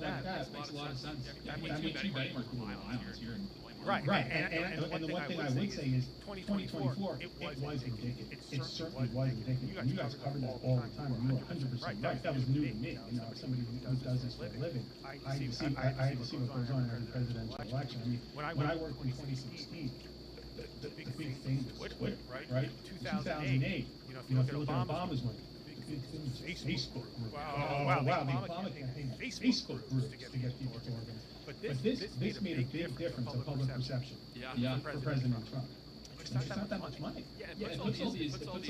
That makes a lot of sense. That means two betting market violence here in Right. And the one thing I would say is 2024, it was indicative. It certainly was indicative. And you guys covered that all the time, and you were 100% right. That was new to me. You know, somebody who does this for a living. I had to see what goes on in every presidential election. I mean, when I worked in 2016, the big thing was Twitter, right? 2008, you know, if you look at Obama's win, the Facebook group. Wow, The Obama campaign Facebook groups to get people to organize. But this made a big difference in public perception. For President Trump. It's not that much money. Yeah, it puts all these vote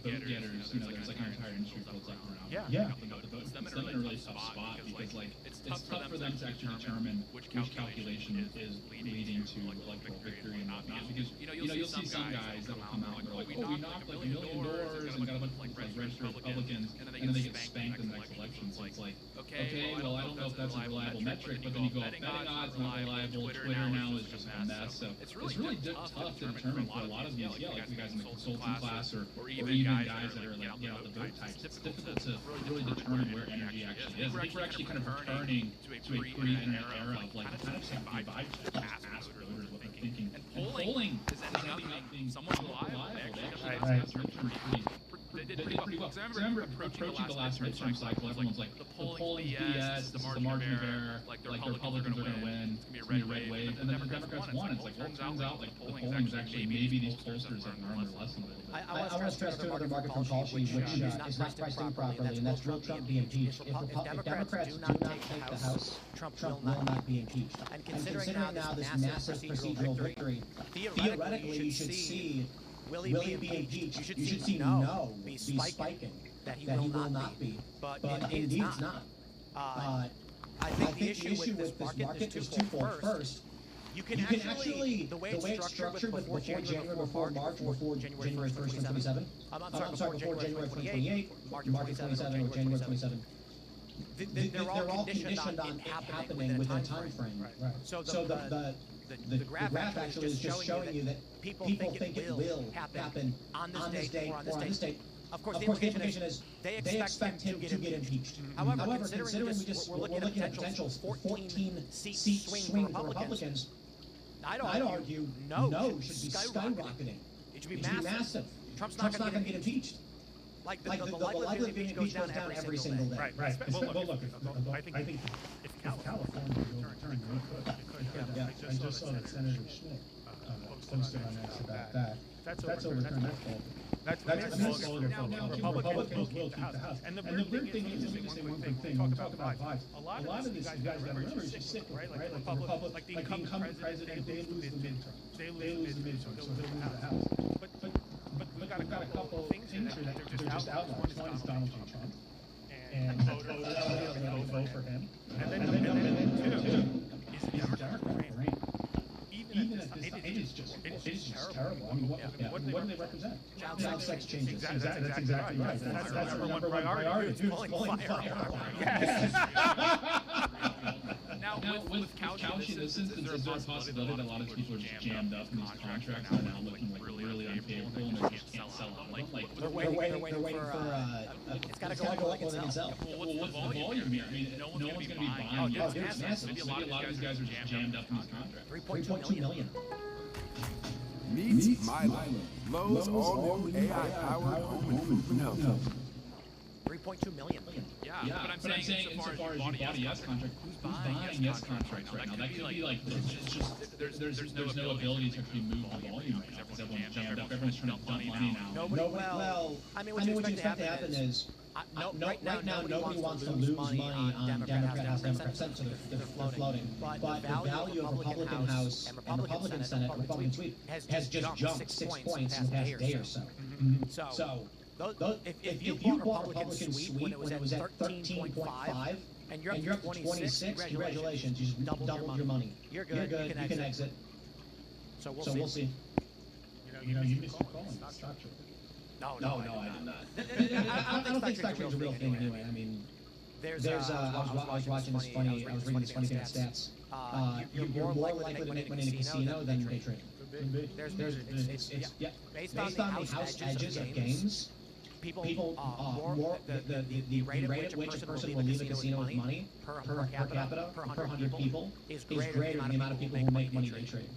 getters, you know, there's like an entire industry built up around. About the vote. It's them in a really tough spot because like it's tough for them to actually determine which calculation is leading to like victory and not because you know you'll see some guys that will come out and they're like, oh, we knocked like 1 million doors and got a bunch of like registered Republicans and then they get spanked in the next election. So it's like, okay, well I don't know if that's a reliable metric, but then you go, betting odds not reliable. Twitter now is just a mess. So it's really tough to determine for a lot of these, like the guys in the consulting class or even guys that are like, you know, the vote types. It's difficult to really determine where energy actually is. I think we're actually kind of returning to a pre-internet era of like kind of saying vibe check, just ask voters what they're thinking. And polling is ending up being somewhat reliable. They actually ask midterms they did pretty well. I remember approaching the last midterm cycle, everyone's like, the polling BS, the margin of error, like the Republicans are going to win, it's going to be a red wave, and then the Democrats won. It's like, well, it turns out like the polling is actually, maybe these pollsters have learned their lesson a little bit. I want to stress another market from policy which is not priced in properly, and that's will Trump be impeached. If Democrats do not take the House, Trump will not be impeached. And considering now this massive procedural victory, theoretically you should see will he be impeached? You should see no be spiking that he will not be. But indeed it's not. I think the issue with this market is twofold. First, you can actually the way it's structured with before January, before March, before January 1st and 27. I'm sorry, before January 28, March 27, or January 27. They're all conditioned on happening within a time frame. Right. So the graph actually is just showing you that people think it will happen on this date or on this date. Of course, the implication is they expect him to get impeached. However, considering we're looking at a potential 14-seat swing for Republicans, I'd argue no should be skyrocketing. It should be massive. Trump's not going to get impeached. Like the likelihood of being impeached goes down every single day. Right. Well, look, I think if California was overturned, I just saw that Senator Schmidt posted on X about that. That's overturned. That's voter for Republicans will keep the House. And the weird thing is, let me say one quick thing. When we talk about vibes, a lot of these guys got to remember is just cyclical, right? Like the Republic, like the incumbent president, they lose the midterm. They lose the midterm, so they'll lose the House. But we've got a couple things here that they're just outliers. One is Donald J. Trump, and voters will vote for him. And then two is the Democrat brain. Even at this time, it is just terrible. I mean, what do they represent? Child sex changes. That's exactly right. That's the number one priority. Who's pulling fire? Yes. Now, with couching, is there a possibility that a lot of people are just jammed up in these contracts and are now looking like really unfavorable and they just can't sell out? Like they're waiting for it's got to go up and itself. Well, what's the volume here? I mean, no one's going to be buying. Oh, it's massive. Maybe a lot of these guys are just jammed up in these contracts. 3.2 million. Meet Milo, Lowe's all-new AI-powered home improvement hub. 3.2 million. Yeah, but I'm saying insofar as you bought a Yes contract, who's buying Yes contracts right now? That could be like, it's just, there's no ability to actually move the volume right now because everyone's jammed up, everyone's trying to dump money now. Well, I mean, what you expect to happen is, right now, nobody wants to lose money on Democrat House, Democrat Senate, so they're floating. But the value of Republican House and Republican Senate, Republican sweep, has just jumped 6 points in the past day or so. So, if you bought Republican sweep when it was at 13.5, and you're up to 26, congratulations, you just doubled your money. You're good, you can exit. So we'll see. You missed your call. It's not true. No, I did not. I don't think spectrum is a real thing anyway. I mean, I was watching this funny, I was reading this funny thing at stats. You're more likely to make money in a casino than day trading. Based on the house edges of games, people more the rate at which a person will leave a casino with money per capita per 100 people is greater than the amount of people who make money day trading.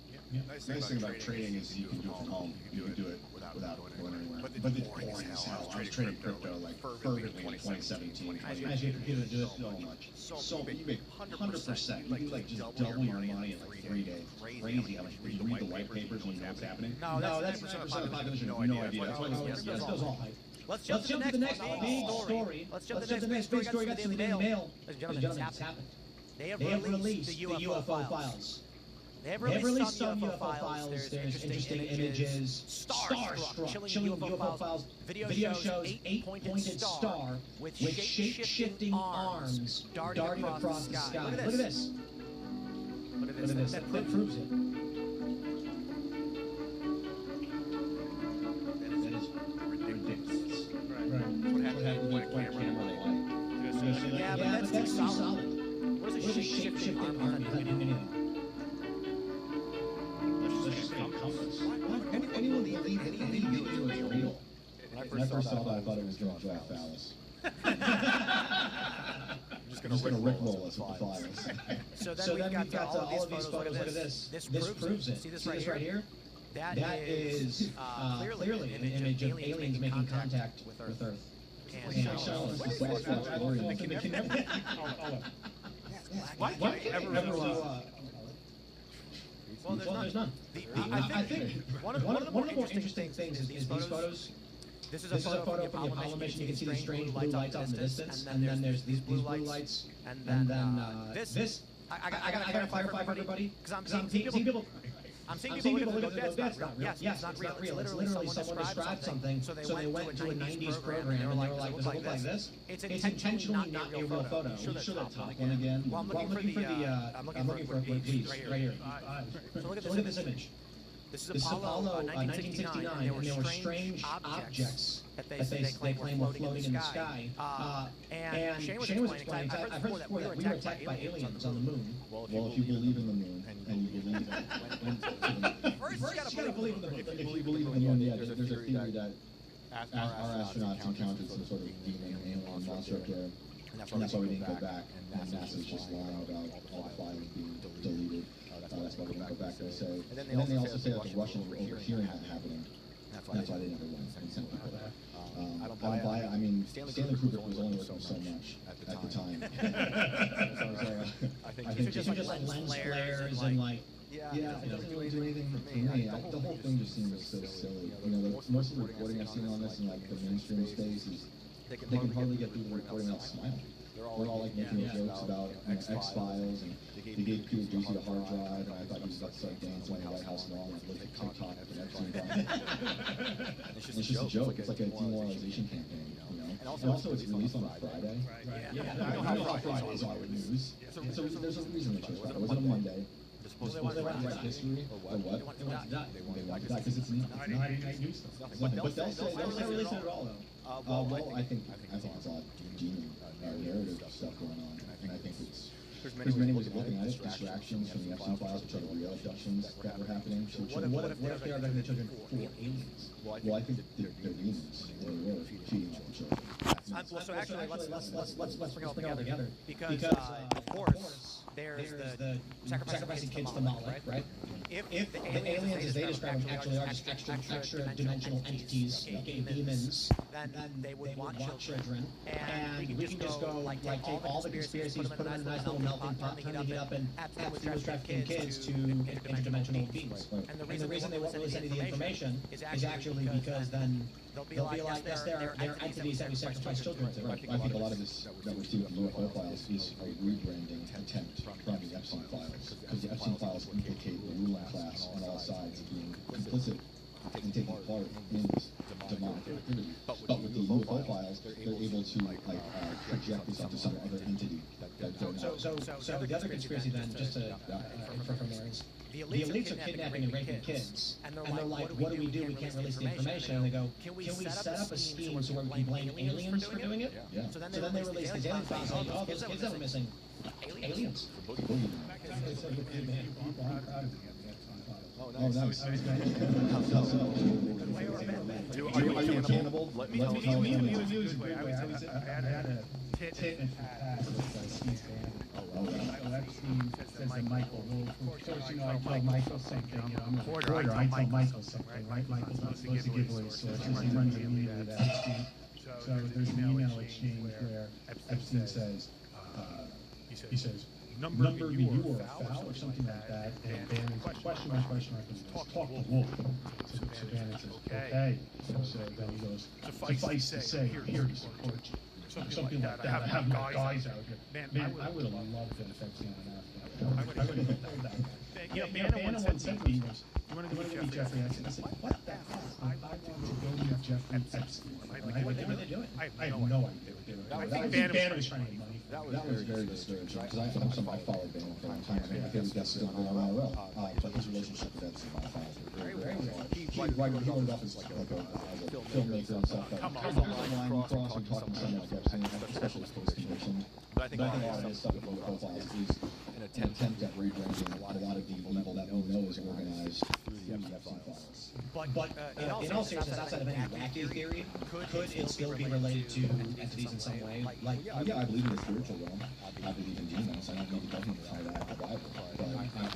Nice thing about trading is you can do it from home. You can do it without going anywhere. But it's boring as hell. I was trading crypto like fervently in 2017. I imagine if you do it so much. So you make 100%. You can like just double your money in like 3 days. Crazy how much you read the white papers and you know what's happening. No, that's 10% of the population. No idea. That's why this goes all hype. Let's jump to the next big story. Let's jump to the next big story. Got to the Daily Mail. Ladies and gentlemen, it's happened. They have released the UFO files. They have released some UFO files. There's interesting images. Starstruck, chilling UFO files. Video shows 8-pointed star with shape-shifting arms darting across the sky. Look at this. Look at this. That proves it. That is ridiculous. Right. What happened with what camera they like? Yeah, but that's too solid. What is a shape-shifting arm have to do with anything? Anyone believe any video is real? When I first saw that, I thought it was going to drive phallus. I'm just going to rickroll us with the files. So then we've got all of these photos. Look at this. This proves it. See this right here? That is clearly an image of aliens making contact with Earth. Why can't everyone? Well, there's none. I think one of the more interesting things is these photos. This is a photo from the Apollo mission. You can see these strange blue lights out in the distance, and then there's these blue lights, and then this. I gotta clarify for everybody because I'm seeing people. I'm seeing people look at those. That's not real. Yes, it's not real. It's literally someone described something, so they went to a 90s program, and they were like, does it look like this? It's intentionally not a real photo. Can you show that top one again? Well, I'm looking for these, right here. So look at this image. This is Apollo 1969, and there were strange objects that they claim were floating in the sky. And Shane was explaining, I've heard before that we were attacked by aliens on the moon. Well, if you believe in the moon, and you believe that... First, you gotta believe in the moon. If you believe in the moon, yeah, there's a theory that our astronauts encountered some sort of demon alien monster up there. And that's why we didn't go back. And NASA's just lying about all the files being deleted. That's why we didn't go back there. And then they also say that the Russians were overhearing that happening. That's why they never went and sent people there. I don't buy it. I mean, Stanley Kubrick was only working so much at the time. I think just like lens flares and like. Yeah, it doesn't really do anything for me. The whole thing just seems so silly. You know, most of the reporting I've seen on this in like the mainstream space is they can hardly get through the reporting without smiling. They're all like making jokes about X-Files, and they gave Peter Ducey a hard drive, and I thought he was about to start dancing in the White House lawn and look at TikTok and Epstein. It's just a joke. It's like a demoralization campaign, you know. And also it's released on a Friday. Yeah, I know how Fridays are with news. There's a reason they chose Friday. Was it a Monday? Was it like history or what? They want to die because it's not news stuff. But they'll say release it at all though. Well, I think it's all demon narrative stuff going on, and I think there's many ways of looking at it. Distractions from the Epstein files, which are the real abductions that were happening. So what if they are abducting children for aliens? Well, I think they're demons. They were feeding on children. So actually, let's bring it all together because of course there's the sacrificing kids to Moloch, right? If the aliens, as they describe them, actually are just extra-dimensional entities, demons, then they would want children, and we can just go take all the conspiracies, put them in a nice little melting pot, turn the heat up, and absolutely trafficking kids to interdimensional beings. And the reason they won't release any of the information is actually because then they'll be like, yes, they're entities that we sacrifice children to. I think a lot of this that we see with UFO files is a rebranding attempt from the Epstein files, because the Epstein files implicate the ruling class on all sides being complicit and taking part in this demonic activity. But with the UFO files, they're able to project this onto some other entity that they're not. So the other conspiracy then, just to infer from there, is the elites are kidnapping and raping kids, and they're like, what do we do? We can't release the information. And they go, can we set up a scheme so where we can blame aliens for doing it? Yeah. So then they release these alien files saying, oh, those kids that were missing, aliens. Oh, nice. Are you a cannibal? I had a tit and pass with Steve Bannon. Epstein says to Michael, well, of course, you know, I tell Michael something, you know, I'm a reporter, I tell Michael something, right? Michael's not supposed to give away sources, he runs immediately to Epstein. So there's an email exchange where Epstein says, he says, number you or a foul or something like that, and Bannon says, question mark, talk to Wolf. So Bannon says, okay. So then he goes, suffice to say, here is the coach. Something like that. I have my guys out here. Man, I would have loved it if I'd seen an athlete. I would have loved that. Bannon once said to me, he goes, you want to go meet Jeffrey Epstein? I said, what the hell? I want to go meet Jeffrey Epstein. What were they doing? I have no idea what they were doing. I think Bannon was trying to get money. That was very discouraging because I followed Bannon for a long time. I think that's still going on well. But his relationship with Epstein, I found very well. He started off as like a filmmaker and stuff. But there's a line you cross and talking to someone like Epstein, especially his post-conviction. But I think a lot of his stuff with profiles is an attempt at rebranding a lot of the evil that we know is organized through the Epstein files. But in all seriousness, outside of any wacky theory, could it still be related to entities in some way? Yeah, I believe in the spiritual realm. I believe in demons. I don't know the government tie that in the Bible. But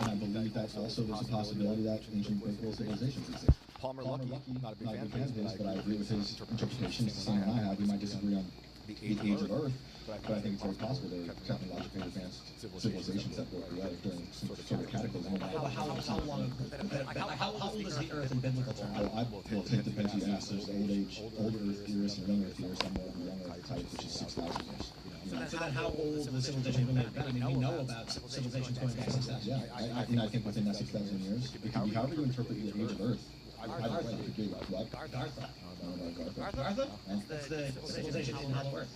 I believe that also there's a possibility that ancient biblical civilizations exist. Palmer Luckey, not a big fan of his, but I agree with his interpretation. It's the same one I have. We might disagree on the age of Earth, but I think it's very possible there are technologically advanced civilizations that broke away during some sort of cataclysm. How old is the Earth in biblical terms? Well, it depends who you ask. There's older Earth theorists and young Earth theorists. I'm more of the young Earth type, which is 6,000 years. So then how old the civilization really been? I mean, we know about civilizations going back 6,000 years. Yeah, I think within that 6,000 years, it could be however you interpret the age of Earth. I don't think it could be what? Gartha. Gartha? That's the civilization in Hollow Earth.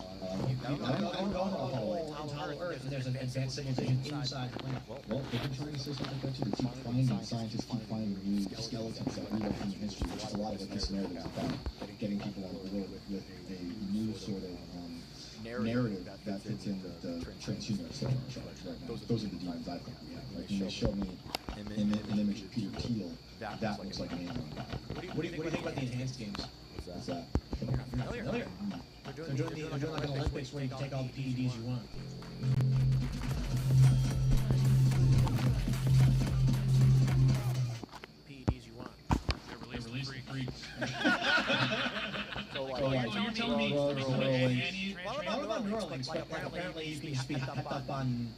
I'm going all Hollow Earth, and there's an advanced civilization inside the planet. Well, they've been trying to say something like that too. They keep finding, scientists keep finding new skeletons that rewrite human history, which is a lot of what this narrative is about. Getting people on board with a new sort of narrative that fits in with the transhumanists that are in charge right now. Those are the demons I think we have. Like when they show me an image of Peter Thiel, that looks like an alien. What do you think about the enhanced games? What's that? Familiar? They're doing like an Olympics where you can take all the PEDs you want. PEDs you want. They're released freaks. You're telling me what about Neuralinks? But apparently you can just be hepped up on.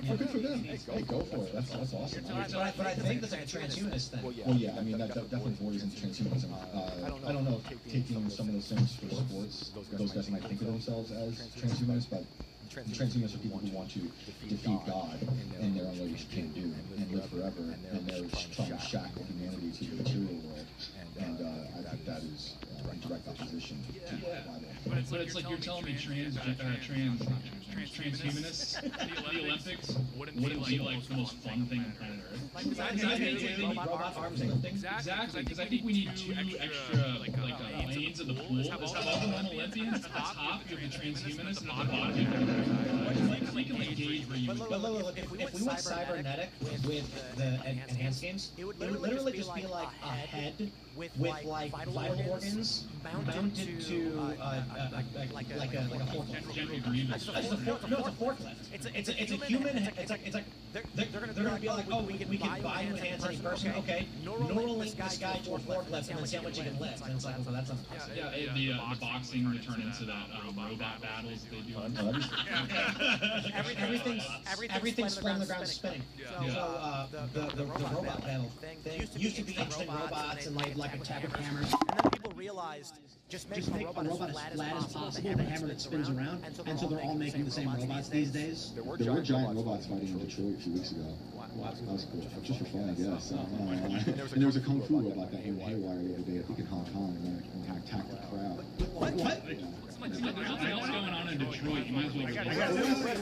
Oh, good for them. Hey, go for it. That's awesome. But I think that's like a transhumanist thing. Well, yeah. I mean, that definitely borders into transhumanism. I don't know if taking some of those things for sports, those guys might think of themselves as transhumanists, but transhumanists are people who want to defeat God in their own way, which you can't do, and live forever, and they're trying to shackle humanity to the material world. And I think that is in direct opposition to the Bible. But it's like you're telling me transhumanists, the Olympics, wouldn't be like the most fun thing on planet Earth. Robot arms and things. Exactly, because I think we need 2 extra lanes in the pool. Let's have all the normal Olympians at the top, you have the transhumanists, and at the bottom you have the we can like gauge where you. But look, if we went cybernetic with the enhanced games, it would literally just be like a head with like vital organs mounted to like a forklift. General Grievous. No, it's a forklift. It's a human. It's like they're gonna be like, oh, we can buy and enhance any person. Okay, Neuralink this guy to a forklift and then see how much he can lift. And it's like, okay, that's not. Yeah, the boxing would turn into that robot battles they do. Everything's from the ground spinning. So the robot battle thing used to be interesting robots and like attack with hammers. And then people realized just make a robot as flat as possible with a hammer that spins around, and so they're all making the same robots these days. There were giant robots fighting in Detroit a few weeks ago. That was cool. Just for fun, I guess. And there was a kung fu robot that went haywire the other day, I think in Hong Kong, and attacked the crowd. What? There's nothing else going on in Detroit. You might as well.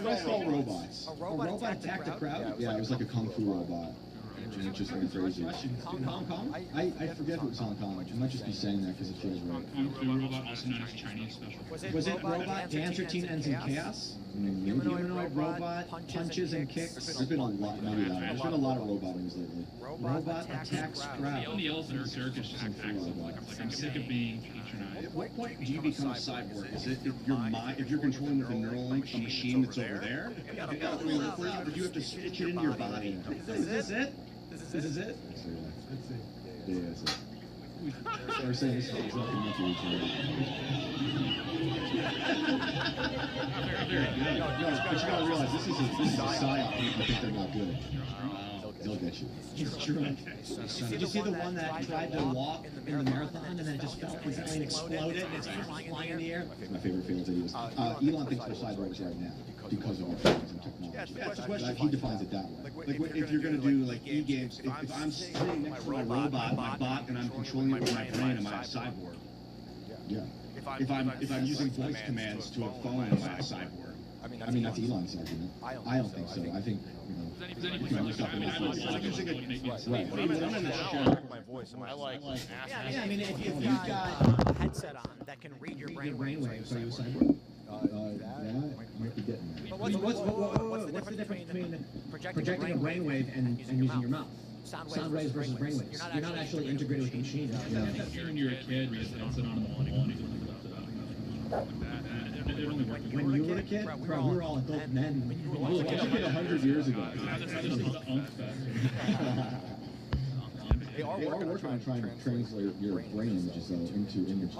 Arrest all robots. A robot attacked the crowd? Yeah, it was like a kung fu robot. It just went crazy. In Hong Kong? I forget if it was Hong Kong. I might just be saying that because it feels right. Kung Fu robot, also known as Chinese special. Was it robot dance routine ends in chaos? Humanoid robot punches and kicks. There's been a lot. Maybe that. There's been a lot of robot news lately. Robot attacks crowd. The elephant circus just I'm sick of being patronized. At what point do you become a cyborg? Is it your mind? If you're controlling with a Neuralink, a machine that's over there? Or do you have to stitch it into your body? Is this it? This is it? Yeah, that's it. They're saying this is exactly what you No, but you gotta realize this is a psyop. People think they're not good. They'll get you. It's true. Did you see the one that tried to walk in the marathon and then it just fell and the plane exploded and it's flying in the air? My favorite field that he was. Elon thinks we're cyborgs right now because of our phones and technology. He defines it that way. Like if you're gonna do like e-games, if I'm sitting next to a robot, my bot, and I'm controlling it with my brain, am I a cyborg? Yeah. If I'm using voice commands to a phone, am I a cyborg? I mean, that's Elon's argument. I don't think so. I think, you can look up in his voice. Right. My voice, am I like Yeah, I mean, if you've got a headset on that can read your brainwaves, are you a cyborg? Yeah, might be getting there. What's the difference between projecting a brainwave and using your mouth? Sound waves versus brainwaves. You're not actually integrated with the machine. When you're a kid, you just sit on the wall and you can lift it up. When you were a kid, bro, we were all adult men. Look, I took it 100 years ago. They are working on trying to translate your brain images though into image.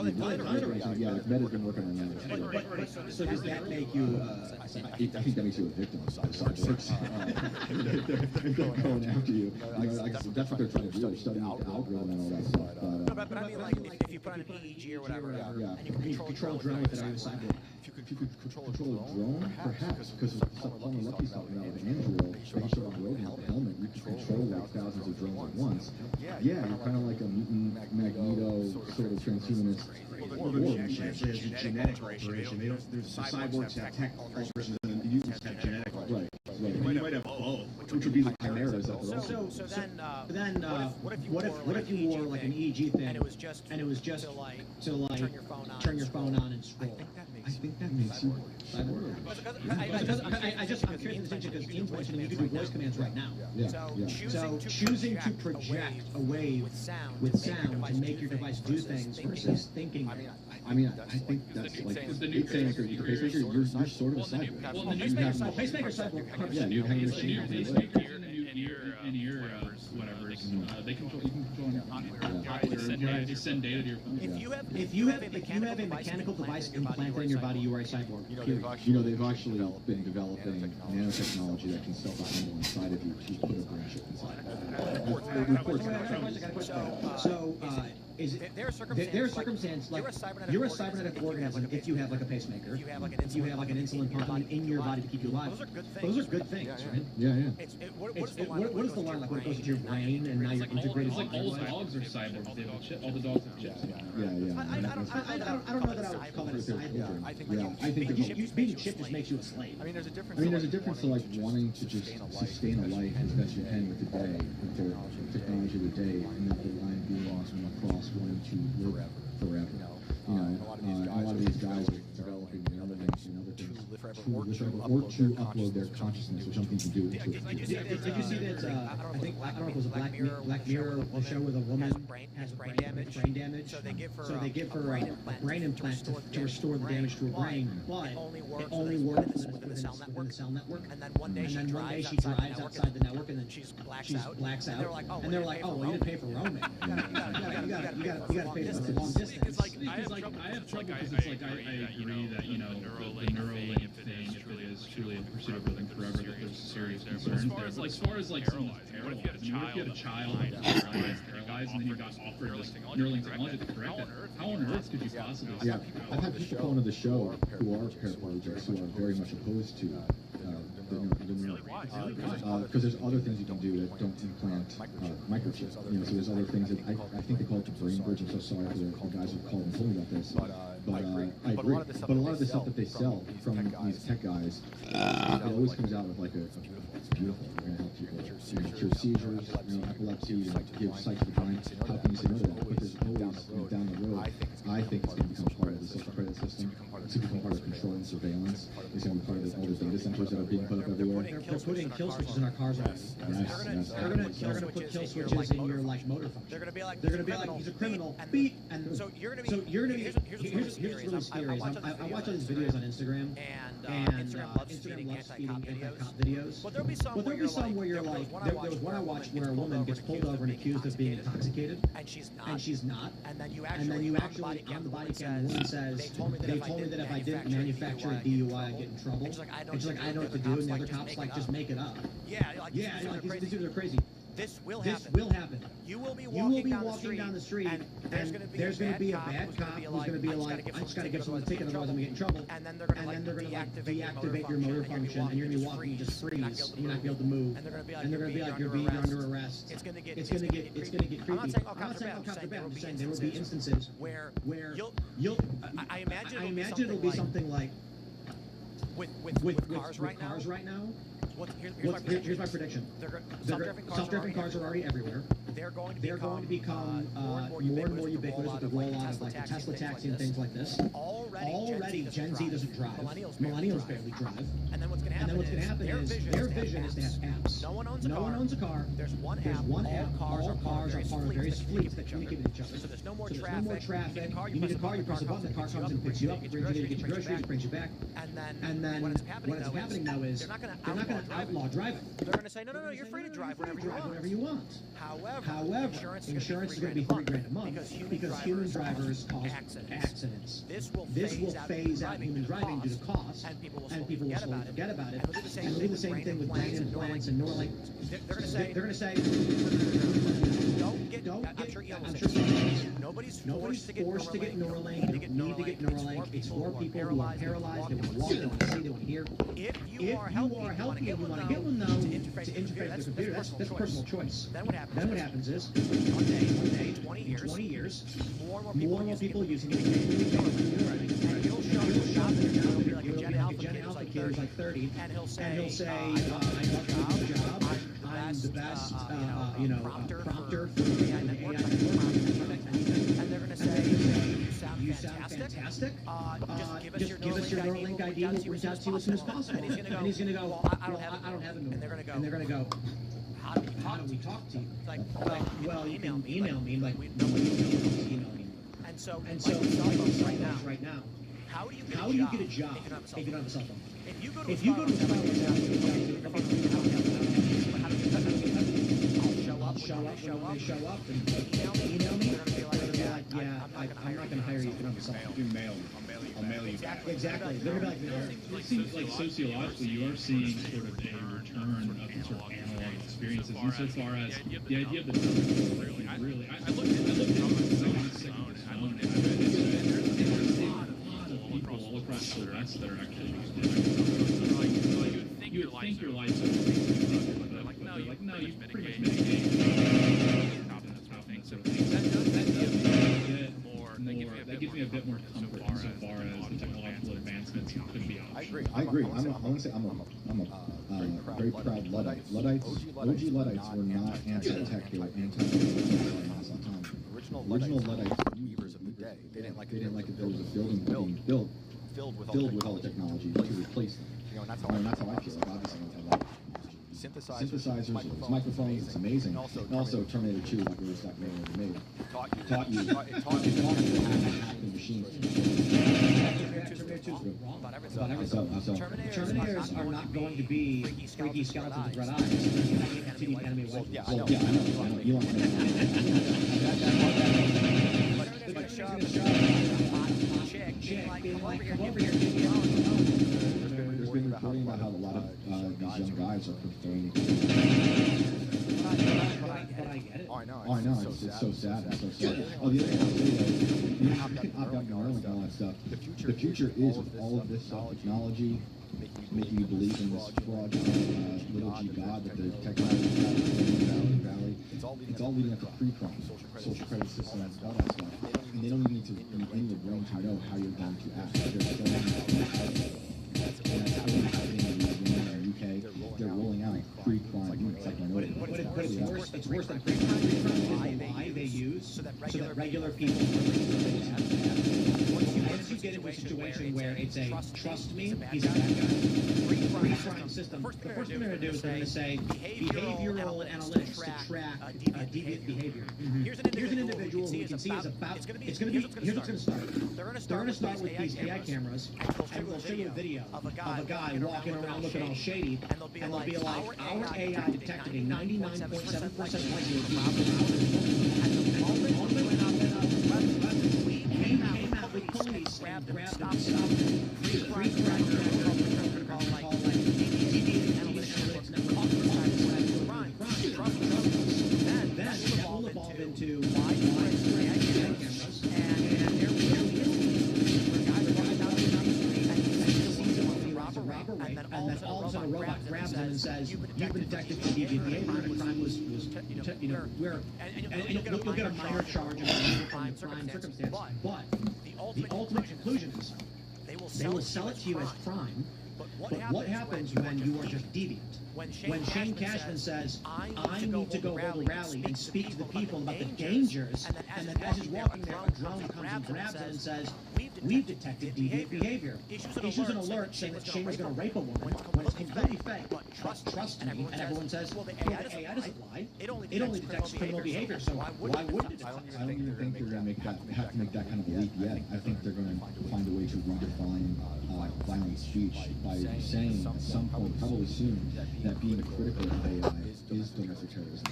Yeah, Meta's been working on that. So does that make you? I think that makes you a victim of cyborgs. If they're going after you, that's what they're trying to do. They're studying the algorithm and all that stuff. But I mean, like, if you put on an EEG or whatever, and you can control a drone with it, are you a cyborg? If you could control a drone, perhaps, because Palmer Lucky's talking about with Andrew, that he showed on the road with the helmet, you can control like thousands of drones at once. Yeah, you're kind of like a mutant Magneto sort of transhumanist. Actually, it's a genetic alteration. There's cyborgs have tech alterations, and mutants have genetic alterations. Right. You might have both. Which would be the chimeras that they're So then, what if you wore like an EEG thing and it was just to like turn your phone on and scroll? I think that makes you cyborg. I'm curious in the distinction because Dean's mentioning you can do voice commands right now. So choosing to project a wave with sound to make your device do things versus thinking. I mean, I think that's like it's saying if you're a pacemaker, you're sort of a cyborg. Well, the pacemaker cyborg. Yeah, you have your machine. In your whatever's, they control. You can control. They send data to your phone. If you have a mechanical device implanted in your body, you are a cyborg. You know, they've actually been developing nanotechnology that can self-assemble inside of you to put a brain chip inside. So, is it their circumstance like you're a cybernetic organism if you have like a pacemaker, if you have like an insulin pump in your body to keep you alive. Those are good things, right? Yeah. What is the line like when it goes into your brain and now you're integrated? It's like all dogs are cyborgs. They have chip. All the dogs have chips. Yeah. I don't know that I would call it a cyborg. I think being chipped just makes you a slave. I mean, there's a difference to like wanting to just sustain a life as best you can with the day, with the technology of the day, and then the line being across wanting to live forever. A lot of these guys are developing other things to upload their consciousness, which something to do with it. Did you see that? I don't know if it was a Black Mirror show where the woman has brain damage. So they give her a brain implant to restore the damage to her brain, but it only works within the cell network. And then one day she drives outside the network, and then she blacks out. And they're like, oh, well, you didn't pay for roaming. You gotta pay for the long distance. I have trouble because it's like I agree that the Neuralink thing, if it is truly a pursuit of living forever, that there's serious concerns there. But as far as like someone's paralyzed, if you had a child paralyzed and then you got offered this Neuralink technology to correct it, how on earth could you possibly? Yeah, I've had people call into the show who are paraplegics who are very much opposed to the Neuralink. Because there's other things you can do that don't implant microchips. So there's other things that I think they call it the brain bridge. I'm so sorry for the guys who called and told me about this. But I agree. But a lot of the stuff that they sell from these tech guys, it always comes out with like it's beautiful. We're going to help people cure seizures, epilepsy, give sight to the blind. How can you say no to that? But there's always down the road. I think it's going to become part of the social credit system. It's going to become part of control and surveillance. It's going to be part of all the data centers that are being put up everywhere. They're putting kill switches in our cars already. Yes. They're gonna put kill switches in your like motor function. They're gonna be like he's a criminal. Beat. And so you're gonna be. Here's what's really scary. I watch all these videos on Instagram and Instagram loves feeding anti-cop videos. But there'll be some where you're like, they'll one I watched where a woman gets pulled over and accused of being intoxicated, and she's not. And then you actually on the body cam, the woman says, they told me that if I didn't manufacture a DUI, I'd get in trouble. And she's like, I don't know what to do. And the other cop's like, just make it up. Yeah, these dudes are crazy. This will happen. You will be walking down the street, and there's going to be a bad cop who's going to be like, I just got to get someone a ticket, otherwise I'm going to get in trouble. And then they're going to deactivate your motor function, and you're going to be walking, you just freeze, and you're not going to be able to move. And they're going to be like, you're under arrest. It's going to get creepy. I'm not saying all cops are bad. I'm just saying there will be instances where I imagine it'll be something like with cars right now. Here's my prediction. Self-driving cars are already everywhere. They're going to become more and more ubiquitous with the rollout of like the Tesla taxi and things like this. Already, Gen Z doesn't drive. Millennials barely drive. And then what's going to happen is their vision is to have apps. No one owns a car. There's one app. All cars are part of various fleets that communicate with each other. So there's no more traffic. You need a car. You press a button. The car comes and picks you up, brings you there to get your groceries, brings you back. And then what ends up happening now is they're not going to outlaw driving. They're going to say, no, you're free to drive whenever you want. However, insurance is going to be $3,000 a month because human drivers cause accidents. This will phase out human driving due to cost, and people will slowly forget about it. And they'll do the same thing with brain implants and Neuralink. They're going to say, don't get. I'm sure nobody's forced to get Neuralink. You don't need to get Neuralink. It's for people who are paralyzed. They want to walk. They want to see. They want to hear. If you are healthy and you want to get one, though, to interface with the computer, that's a personal choice. Then what happens is, one day, 20 years, more and more people using it. And he'll show up and he'll be like a Gen Alpha kid who's like 30, and he'll say, I love the job. I'm the best, prompter for the AI. And they're going to say, you sound fantastic. Just give us your Neuralink ID. We'll reach out to you as soon as possible. And he's going to go, well, I don't have a Neuralink. And they're going to go, how do we talk to you? Well, you can email me. Like, nobody email me. And so right now, how do you get a job if you don't have a cell phone? If you go to a I'll show up and email me. They're like, yeah, I'm not going to hire you if you don't have a cell phone. I'll mail you back. Exactly. They're going to be like, it seems like sociologically you are seeing sort of a return of the sort of analog experiences insofar as the idea of the really I looked at people all across the West that are actually you would think your life's over, but they're like, no, you pretty much mitigate. That gives me a bit more comfort insofar as the technological advancements could be optional. I agree. I want to say I'm a very proud Luddite. OG Luddites were not anti-tech. They were anti-tech. Original Luddites were beavers of the day. They didn't like it there was a building being built filled with all the technology to replace them. And that's how I feel. Like obviously, synthesizers, it's microphones, it's amazing. And also Terminator 2, like we were talking about, made taught you how to hack the machine. Terminators are not going to be freaky skeletons with red eyes. Enemy well, yeah, I know. You don't There's been reporting about how a lot of these young guys are preferring. I know. It's so sad. Oh, the other thing I'll say though, you have to opt out Neuralink and all that stuff. The future is with all of this technology making you believe in this fraudulent little g god that the technology in Valley. It's all leading up to pre-crime, social credit systems, all that stuff. And they don't even need to be in your brain to know how you're going to act. That's happening in the UK. They're rolling out pre-crime units like minority. It's worse than pre-crime. Why they use so that regular people. once you get into a situation where it's a trust me, he's a bad guy, free-crime system, the first thing they're going to do is they're going to say behavioral analytics to track deviant behavior. Here's an individual who you can see is about, it's going to be, here's what's going to start. They're going to start with these AI cameras, and they'll show you a video of a guy walking around looking all shady, and they'll be like, our AI detected a 99.7% likelihood of we came out with police and grabbed them, stopped them, free-crime protocol like deviating analytics network, then that will evolve into widespread AI cameras, and there will be where guys are walking down the street and he sees a robber, and then all of a sudden a robot grabs him and says, you've been detected for deviant behavior, and the crime was and you'll get a minor charge from the crime circumstance, but the ultimate conclusion is they will sell it to you as crime. But what happens when you are just deviant? When Shane Cashman says, I need to go hold a rally and speak to the people about the dangers, and then as he's walking there, a drone comes and grabs him and says, we've detected deviant behavior. Issues an alert saying that Shane was going to rape a woman when it's completely fake. But trust me, and everyone says, well, the AI doesn't lie. It only detects criminal behavior, so why wouldn't it? I don't even think they're going to have to make that kind of a leap yet. I think they're going to find a way to redefine violent speech by saying at some point, probably soon, that being critical of AI is domestic terrorism.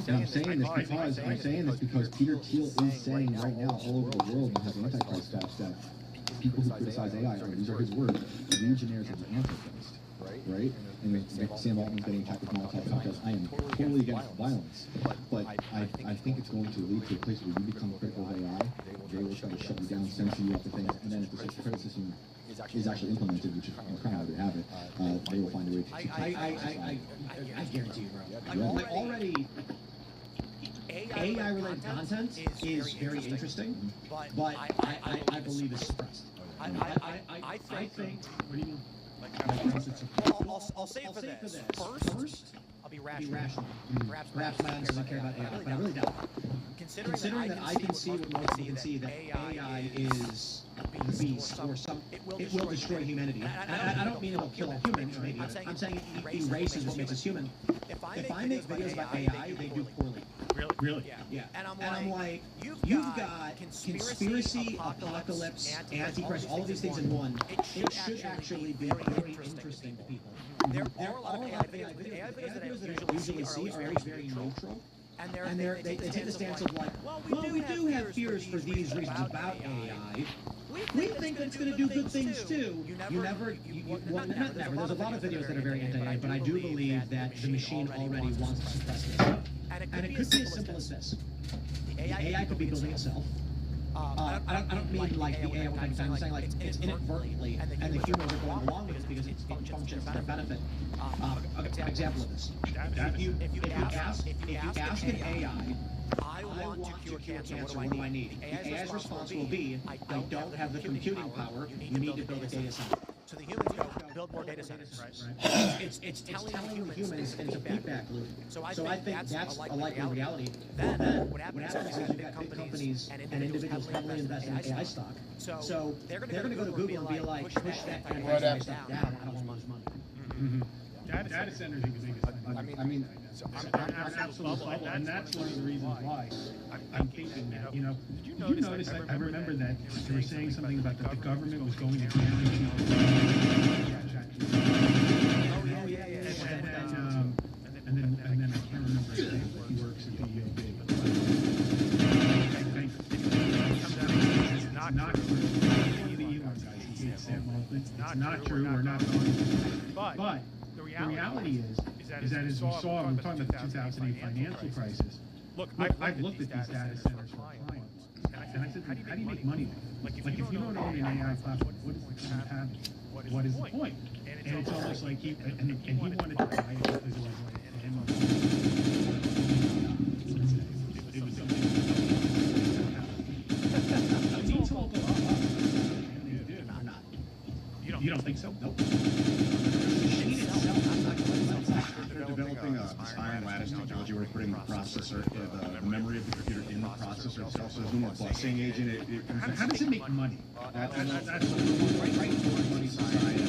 And I'm saying this because Peter Thiel is saying right now all over the world and has Antichrist stats that people who criticize AI these are his words, legionnaires of the Antichrist. Right? And Sam Altman's getting attacked with Molotov cocktails. I am totally against violence, but I think it's going to lead to a place where you become critical of AI. They will try to shut you down, censor you after things, and then if the credit system is actually implemented, which is kind of how they have it, they will find a way to. I guarantee you, bro. Like already, AI-related content is very interesting, but I believe it's suppressed. I think. What do you mean? I'll say for this. First, I'll be rational. Perhaps my audience doesn't care about AI, but I really doubt it. Considering that I can see what most people can see, that AI is a beast or some, it will destroy humanity. And I don't mean it will kill all humans, maybe. I'm saying it erases what makes us human. If I make videos about AI, they do poorly. Really? Yeah. And I'm like, you've got conspiracy, apocalypse, antichrist, all of these things in one. It should actually be very interesting to people. There are a lot of AI videos, but the AI videos that I usually see are always very neutral. And they take the stance of like, well, we do have fears for these reasons about AI. We think that it's going to do good things too. Not never. There's a lot of videos that are very anti-AI, but I do believe that the machine already wants to suppress this. And it could be as simple as this. The AI could be building itself. I don't mean like the AI I'm saying like it's inadvertently, and the humans are going along with it because it functions to their benefit. An example of this: if you ask an AI, I want to cure cancer. What do I need? The AI's response will be, I don't have the computing power. You need to build a data center. So the humans go build more data centers. It's telling the humans, and it's a feedback loop. So I think that's a likely reality. Then what happens is you've got big companies and individuals heavily invest in AI stock. So they're going to go to Google and be like, push that kind of AI stock down. I don't want to lose money. Data centers are the biggest thing. I mean, absolutely, and that's one of the reasons why I'm thinking that, did you notice that I remember that they were saying something about that the government was going to guarantee. And then I can't remember his name, but he works at the EOB. It's not true. The Elon guys, it's not true. We're not going. But the reality is that as we saw, we're talking about the 2008 financial crisis. Look, I've looked at these data centers for clients, and I said, how do you make money? Like if you don't own an AI platform, what is the point of having it? What is the point? And it's almost like he wanted to buy it because it was like him. It was something. He told them, you don't think so? Nope. They're developing a iron lattice technology, we're putting the processor, the memory of the computer in the processor itself, so there's no more busing agent. How does it make money? That's right money society.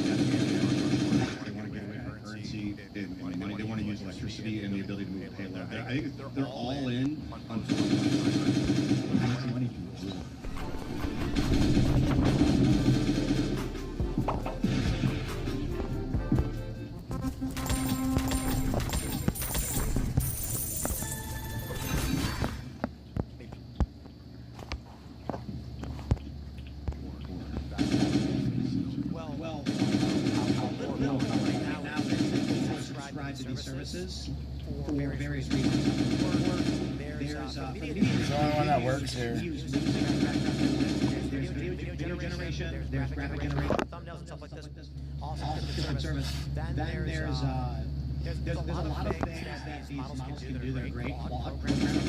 They want to get away from currency and money. They want to use electricity and the ability to move payload. I think they're all in on how much money can you do? Services for various reasons. There's the only one that works here. There's video generation, there's graphic generation, thumbnails and stuff like this. All different service. Then there's a lot of things that these models can do that are great. Log programming.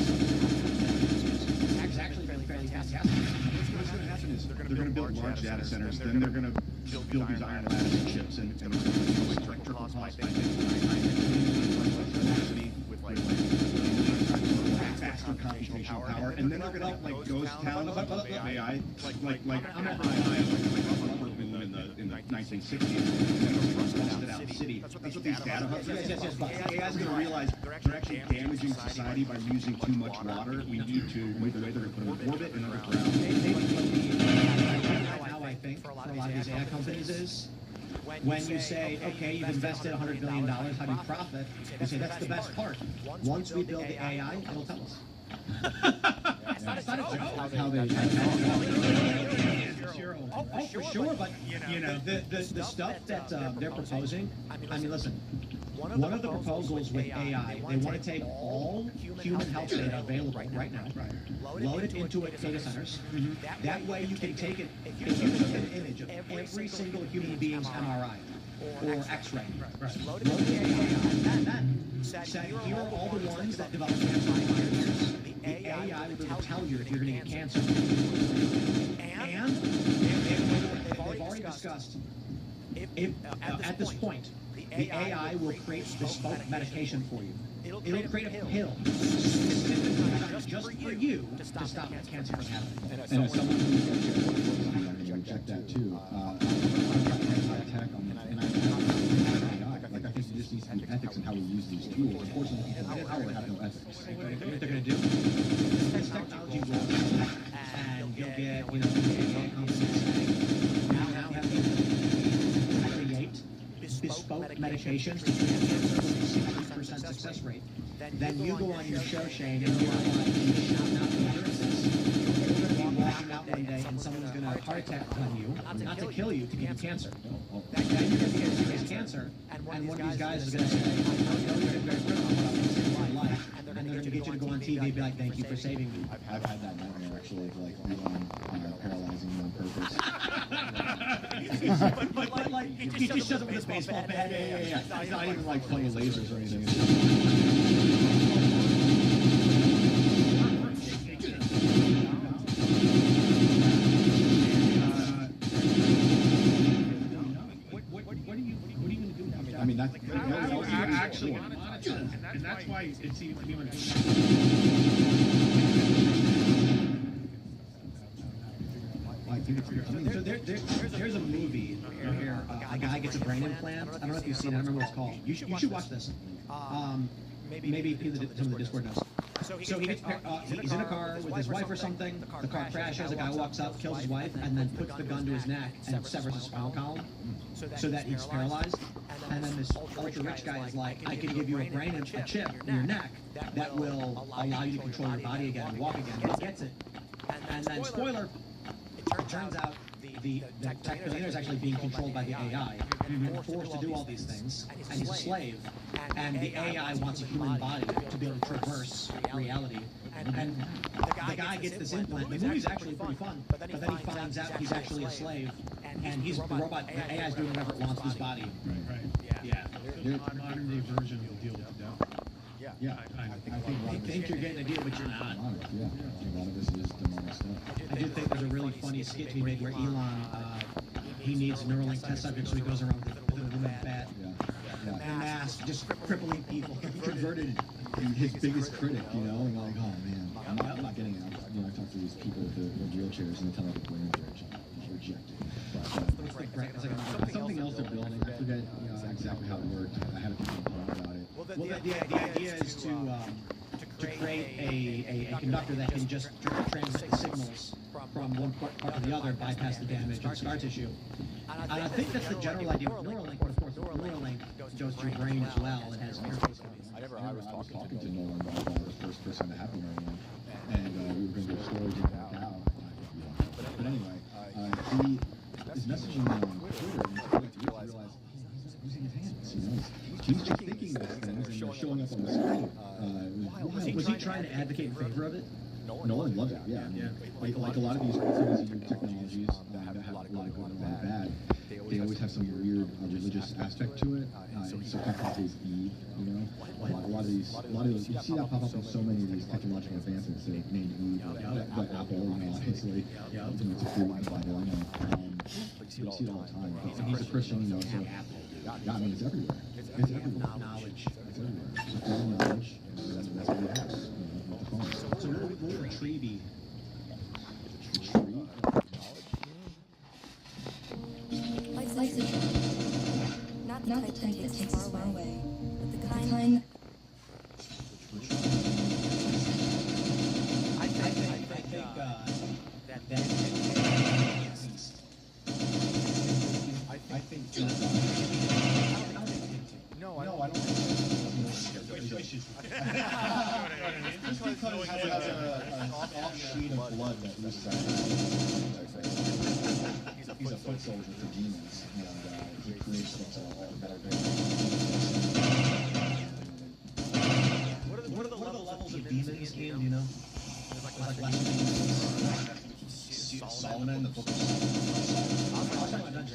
It's actually been fairly fantastic. What's going to happen is they're going to build large data centers, then they're going to build these iron lattice chips and triple cost by faster computational power, and then they're going to like ghost town of AI, like I'm at in the 1960s, busted out the city. That's what these data hubs. Yes. But AI is going to realize they're actually damaging society by using too much water. We need to move away. They're going to put them in orbit and underground. How I think for a lot of these AI companies is, when you say, okay, you've invested $100 billion, how do you profit? You say, that's the best part. Once we build the AI, it'll tell us. That's not a joke. How they oh, for sure, but you know, the stuff that they're proposing, I mean, listen, one of the proposals with AI, they want to take all human health data available right now, load it into data centers. That way you can take it, if you took an image of every single human being's MRI or X-ray, load it into the AI, and then say, here are all the ones that develop cancer in 5 years. The AI will tell you if you're going to get cancer. And they've already discussed, if at this point, the AI will create bespoke medication for you. It'll create a pill just for you to stop cancer from happening. And as someone who check that too, tech and I think there just needs to be ethics in how we use these tools. Unfortunately, people in power have no ethics. What they're going to do? This technology rolls out, and you'll get, AI companies now have to create bespoke medications to cancer, 60% success rate. Then you go on your show, Shane, and you're like, shouting out the appearances. You're going to be walking out one day, and someone's going to heart attack on you, not to kill you, to give you cancer. Then you're going to get serious cancer, and one of these guys is going to say, I know you're very critical of what I'm going to say in my life, and they're going to get you to go on TV and be like, thank you for saving me. I've had that nightmare actually of like Elon paralyzing me on purpose. but like, he just does it with his baseball bat. Yeah. He's not even like playing with lasers or anything. I mean, that's actually going to monitor, and that's why it's even. So there's a movie where a guy gets a brain implant. I don't know if you've seen it. I don't remember what it's called. You should watch this. Maybe some of the Discord knows. So he gets he's in a car with his wife or something. The car crashes. A guy walks up, kills his wife, and then puts the gun to his neck and severs his spinal column so that he's paralyzed. And then this ultra-rich guy is like, I can give you a brain and a chip in your neck that will allow you to control your body again and walk again. He gets it. And then, spoiler, it turns out the tech billionaire is actually being controlled by the AI. He's forced to do all these things, and he's a slave. And the AI wants a human body to be able to traverse reality. And the guy gets this implant. The movie's actually pretty fun, but then he finds out he's actually a slave, and he's the robot. The AI is doing whatever it wants with his body. Right. Yeah. Modern day version will deal with death. Yeah, I think you're getting a deal, but you're not. Yeah, a lot of this is demonic stuff. I do think there's a really funny skit we made where Elon, he needs Neuralink test subjects, so he goes around with a woman bat. The mask just crippling people. He converted his biggest critic, you know, and like, oh man, I'm not getting it. You know, I talk to these people with the wheelchairs and they tell me the brain bridge, and rejected. But something else they're building. I forget exactly how it worked. I had a complaint about it. Well, the idea is to create a conductor that can just transmit the signals from one part to the other, bypass the damage and scar tissue. And I think that's the general idea with Neuralink, but of course Neuralink goes to your brain as well and has an interface. I was talking to Nolan about the first person to have Neuralink, and we were going to do storage and back out. But anyway, his messaging me on Twitter, and I realized he's using his hands. You know, he's just thinking these things, and they're showing up on the screen. Was he trying to advocate in favor of it? Nolan loves it, yeah. I mean, like a lot of these new technologies that have a lot of good and a lot of bad, they always have some weird religious aspect to it. So technically is Eve, you know. A lot of those, you see that pop up in so many of these technological advancements that named Eve, but Apple, you know, obviously, ultimately it's a fruit in the Bible, you know. You see it all the time. But he's a Christian, you know, so I mean, it's everywhere. It's everywhere. Knowledge. It's everywhere. It's all knowledge, and that's what he has. So what would a tree be? Life's a tree. Not the type that takes us far away, but the kind. I think No, I don't think so. Just because it has an off sheet of blood that loses out. He's a foot soldier for demons, and he creates things that are very. What are the levels of demons in this game? Do you know? There's like Solomon, the book of Solomon.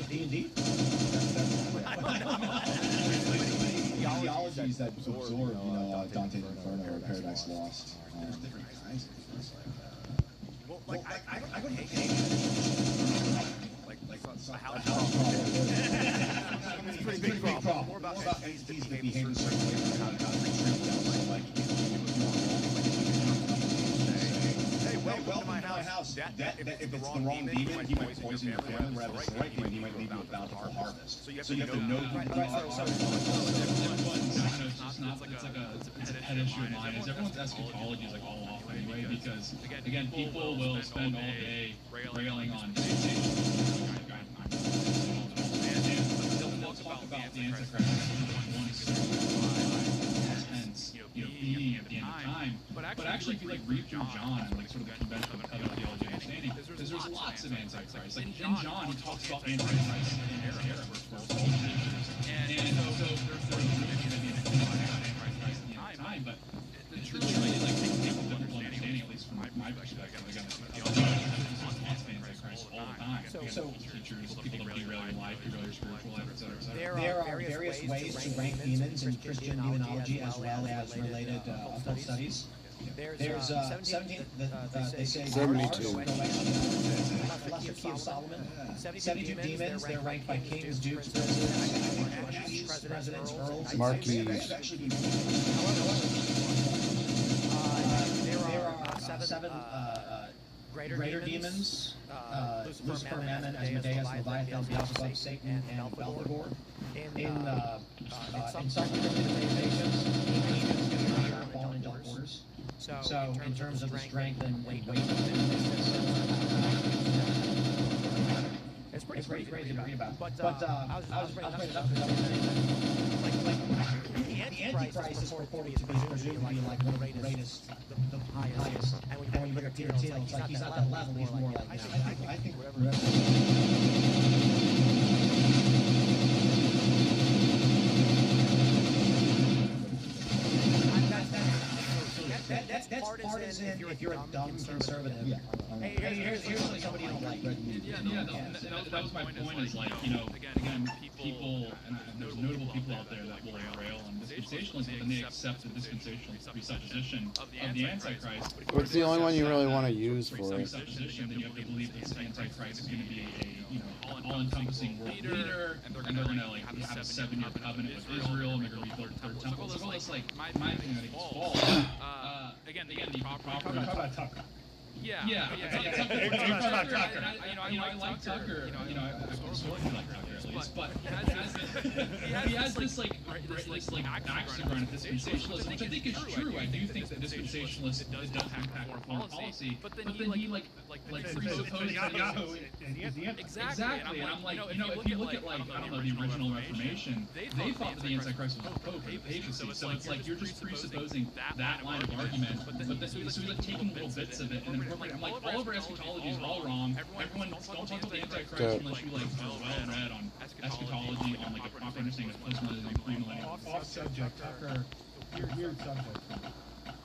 D&D? Theologies that absorb, you know, Dante's Inferno or Paradise Lost. There's different kinds of things like that. I don't hate a house problem. It's a pretty big problem. More about these that behave in certain ways and how to treat them. Like, welcome to my house. If it's the wrong demon, he might poison your family. Whereas it's the right demon, he might leave you a bountiful harvest. So you have to know who you are. It's a pet issue of mine. Is everyone's eschatology is like all off anyway, because again, people will spend all day railing on they'll talk about the Antichrist hence, being at the end of time. But actually, if you read through John and sort of the convention of theology and understanding, because there's lots of Antichrist. Like in John, he talks about Antichrist in his era, and so there's going to be an Antichrist in the end of time, but it's really taking a different understanding, at least from my perspective. Again, theology lots of Antichrist all the time. So teachers, people that derail your life, derail your spiritual life, etc. There are various ways to rank demons in Christian demonology as well as related occult studies. There's 17, they say 72. The lesser key of Solomon. 72 demons, they're ranked by kings, dukes, princes, presidents, earls. Marquis. There are 7 greater demons, Lucifer, Mammon, Asmodeus, Leviathan, Beelzebub, Satan, and Belphegor. In some organizations, demons can fall in angelic orders. So, in terms of the strength and weight of it's pretty crazy to read about. But I was bringing it up because the Antichrist is reported to be presumed to be like one of the greatest, the highest. And when you look at Peter Thiel, it's like he's not that level, he's more like, I think that's partisan if you're a dumb conservative. Yeah. Hey, here's somebody you don't like. That was my point. Is again, people, and there's some notable people out there that will rail on dispensationalism, but then they accept the dispensationalist presupposition of the Antichrist. What's the only one you really want to use for it? Presupposition, then you have to believe that the Antichrist is going to be a all-encompassing world leader, and they're going to like have a 7-year covenant with Israel, and they're going to rebuild the third temple. So all this, like, my opinion, I think it's false. Again, the proper. Talk about Tucker. Yeah. Tucker. I like Tucker. I sort of like Tucker at least, but he has this backstory on dispensationalism, which I think is true. I do think that dispensationalism does impact our foreign policy, but then he presupposes Yahoo is the answer. Exactly, and I'm like, if you look at like I don't know the original Reformation, they thought that the Antichrist was the Pope or the papacy. So it's like you're just presupposing that line of argument, but so we're like taking little bits of it and then I'm like, all of our eschatology is all wrong. Everyone, don't talk about the Antichrist unless you like are well read on eschatology, on like a proper understanding of postmillennialism and premillennialism. Off subject, Tucker. Weird subject.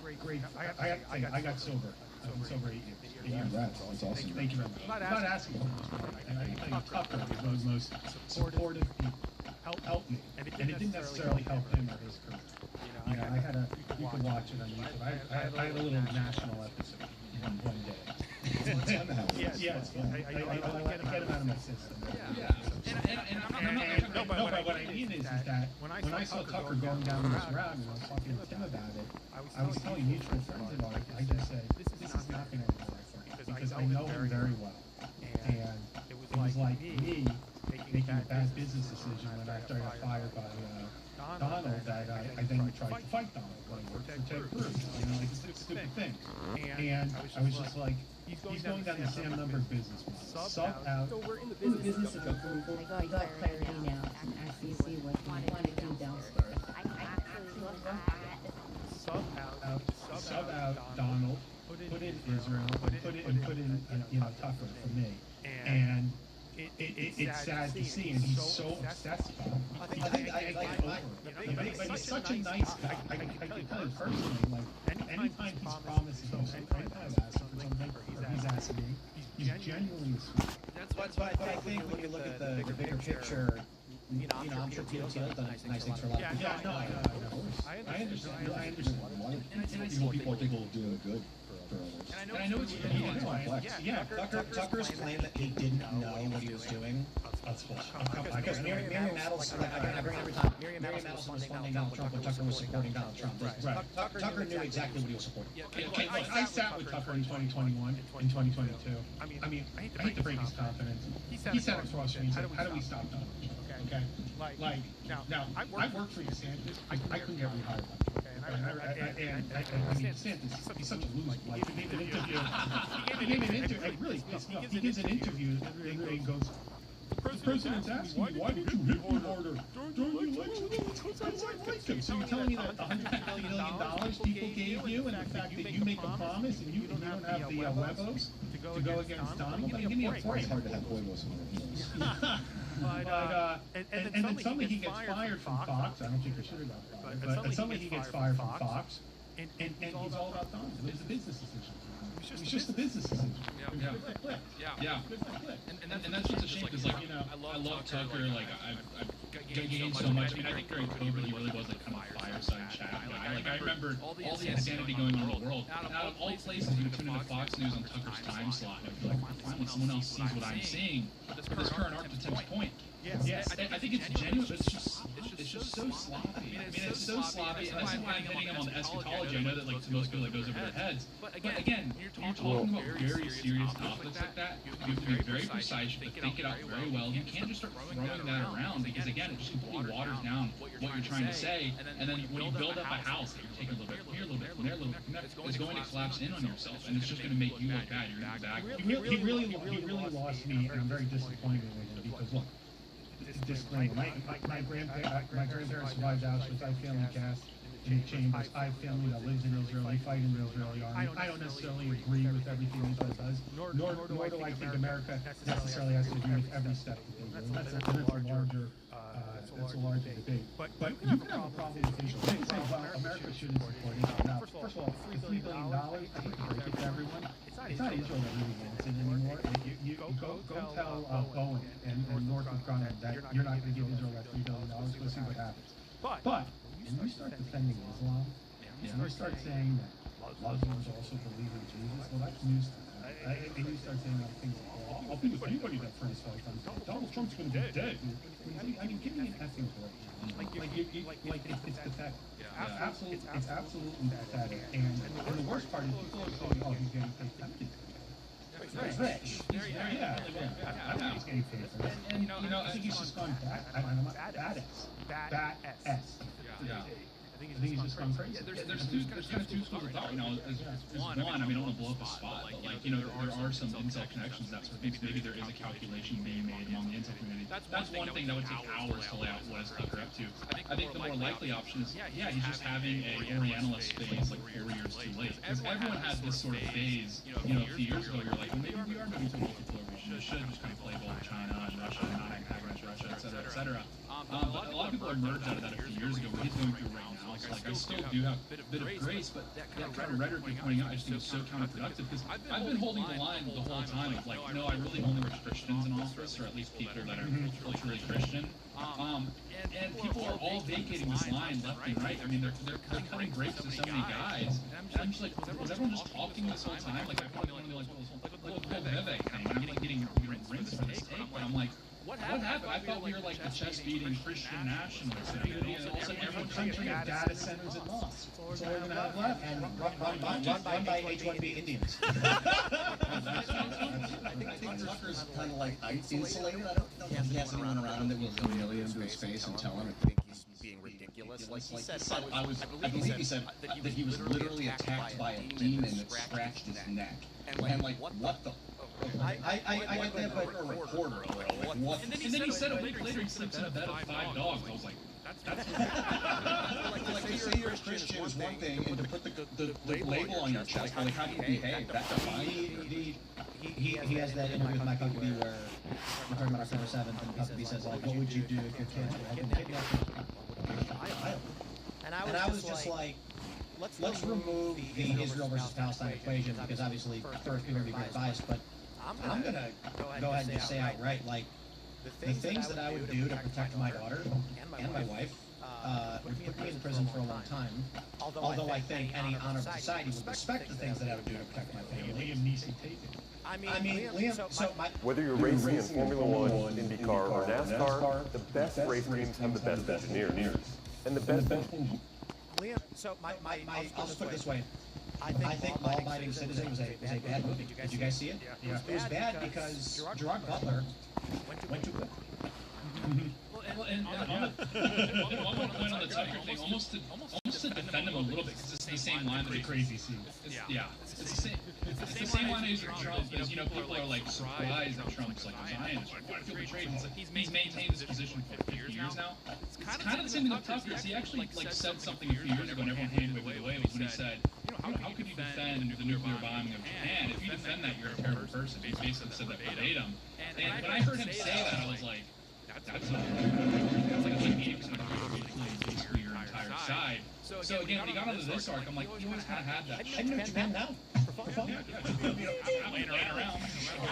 Great. I got sober. I've been sober 8 years. Congrats, that's awesome. Thank you very much. I'm not asking for this, and I think Tucker is one of the most supportive people. Helped me, and it didn't necessarily help him or his career. You know, you can watch it on YouTube. I had a little national episode one day. Yeah, it's fun. I get him out of my system. But what I mean is that when I saw Tucker going down this route and I was talking to Tim about it, I was telling mutual friends about it. I just said, this is not going to end well for him because I know him very well. And it was like me making a bad business decision when after I got fired by Donald that I then tried to fight Donald when I worked for Ted Cruz. You know, like it's a stupid thing. And I was just like, he's going down the same numbered business model. Sub out. So we're in the business of approval. I got clarity now. Actually see what you want to do downstairs. I actually look at Sub out Donald. Put in Israel. Put in Tucker for me. And it's sad to see, and he's so obsessed about it. I get over it. But he's such a nice guy. I can tell you personally, like, anytime he's promising me something, anytime I've asked him for something, or he's asked me, he's genuinely sweet. But I think when you look at the bigger picture, I'm sure pt2 done nice things for a lot of people. Yeah, no, I understand. People think will do good for others. And I know it's complex. Yeah, Tucker's claim that he didn't know what he was doing. That's bullshit. Because Miriam Adelson, I bring it every time. Miriam Adelson was funding Donald Trump when Tucker was supporting Donald Trump. Right. Tucker knew exactly what he was supporting. I sat with Tucker in 2021, in 2022. I mean, I hate to break his confidence. He sat across from me and said, how do we stop Donald Trump? Okay? Like, now, I've worked for DeSantis. I couldn't get rehired. And I mean, DeSantis, he's such a loser. Like, he gave an interview. It really pissed me off. He gives an interview and goes, the president's asking me, why did you hit me harder during the election? Because I like him. So you're telling me that $150 million people gave you, and the fact that you make a promise and you don't have the huevos to go against Donald? Give me a break. It's hard to have huevos in there. And then suddenly he gets fired from Fox. I don't think I should have got fired, but suddenly he gets fired from Fox, and he's all about Donald. It was a business decision. It was just a business decision. Yeah. And that's what's a shame because, like, I love Tucker. Like, I've gained so much. I mean, I think during COVID he really was like kind of a fireside chat guy. Like, I remember all the insanity going on in the world. And out of all places, you would tune into Fox News on Tucker's time slot and be like, finally someone else sees what I'm seeing. But this current arc to Tim's point. Yes, I think it's genuine, but it's just so sloppy. I mean, it's so sloppy, and that's why I'm hitting him on the eschatology. I know that, like, to most people it goes over their heads. But again, you're talking about very serious topics like that. You have to be very precise. You have to think it out very well. You can't just start throwing that around because, again, it just completely waters down what you're trying to say. And then when you build up a house that you're taking a little bit from here, a little bit from there, a little bit from there, it's going to collapse in on yourself, and it's just going to make you look bad. You're going to back. He really lost me, and I'm very disappointed with him because, look, disclaimer, my grandparents survived Auschwitz. I have family cast in the chambers. I have family that lives in Israel. They fight in the Israeli army. I don't necessarily agree with everything Israel does, nor do I think America necessarily has to agree with every step that they do. That's a larger debate. But you can have a problem with Israel. You can say, well, America shouldn't support Israel. Now, first of all, $3 billion, I hate to break it to everyone, it's not Israel that really wants it anymore. You go tell Boeing and Northrop Grumman that you're not going to give Israel that $3 billion. Go see what happens. But when you start defending Islam, and you start saying that Muslims also believe in Jesus, well, that's news to them. And you start saying like things like, well, I'll be with anybody that first starts on Donald Trump's going to be dead. I mean, give me an effing break. It's pathetic. It's absolutely pathetic. And the worst part is people are saying, oh, he's getting paid $10 million. He's rich. Yeah. I think he's getting paid for it. And I think he's just gone badass. Yeah. I think he's just gone crazy. There's kind of two schools of thought. One, I mean, I don't want to blow up a spot, but like, there are some intel connections that sort of things. Maybe there is a calculation being made among the intel community. That's one thing that would take hours to lay out what is Tucker up to. I think the more likely option is, he's just having a Orientalist phase like 4 years too late. Because everyone had this sort of phase, a few years ago. You're like, well, maybe we are moving to a multipolar region. We should just kind of play ball with China and Russia and not antagonize Russia, et cetera, et cetera. But a lot of people emerged out of that a few years ago where he's going through right now. So like, I still do have a bit of grace, but that kind of rhetoric you're pointing out, I just think is so counterproductive, because I've been holding the line the whole time of like, no, I really only wish Christians in office, or at least people that are culturally Christian. And people are all vacating this line left and right. I mean, they're cutting breaks to so many guys. And I'm just like, was everyone just talking this whole time? Like, I feel like one of the like Vivek thing, and I'm like getting rinsed for this take, but I'm like, what happened? I thought we were like the chest-beating Christian nationalists. And all of a sudden, everyone country of data centers and mosques. So we're going to have left. And run by H-1B Indians. I think Tucker's kind of like insulated. I don't think he has anyone around him that will humiliate him to his face and tell him. I think he's being ridiculous. Like he said, I believe he said that he was literally attacked by a demon that scratched his neck. And like, what the? I get that, but a reporter, bro. Like, what? And then he said a week later he sleeps in a bed of 5 dogs. I was like, that's like to say you're a Christian is one thing, and to put the label on your chest, like how do you behave? That's fine. He has that interview with Mike Huckabee where we're talking about October 7th, and Huckabee says like, what would you do if your kids were kidnapped? And I was just like, let's remove the Israel versus Palestine equation, because obviously first people are going to be very biased, but I'm going to go ahead and just say outright, like, the things that I would do to protect my daughter and my wife would put me in prison for a long time, although I think any honorable society would respect the things that I would do to protect my family. Liam Neeson taping. I mean, Liam, so whether you're racing in Formula 1, IndyCar, or NASCAR, the best race teams have the best engineers. And the best engineers. Liam, so I'll just put it this way. I think Law-Abiding Citizen was a bad movie. Did you guys see it? Yeah. It was bad because Gerard Butler went too quick. And on one point on the Tucker thing, almost to defend him a little bit, because it's the same line that he crazy scene. It's the same line as Trump. Is people are like surprised that Trump's like a Zionist. Like, what I feel betrayed. It's like he's maintained this position for 50 years now. It's kind of the same thing with Tucker. He actually like said something a few years ago, and everyone handed it away. Was when he said, how could you defend the nuclear bombing of Japan? If you defend that, you're a terrible person. He basically said that verbatim. And when I heard him say that, I was like, that's like 80% of the country basically your entire side. So again, when he got onto this arc, I'm like, he always kind of had that. I knew Japan now. I'm laying around.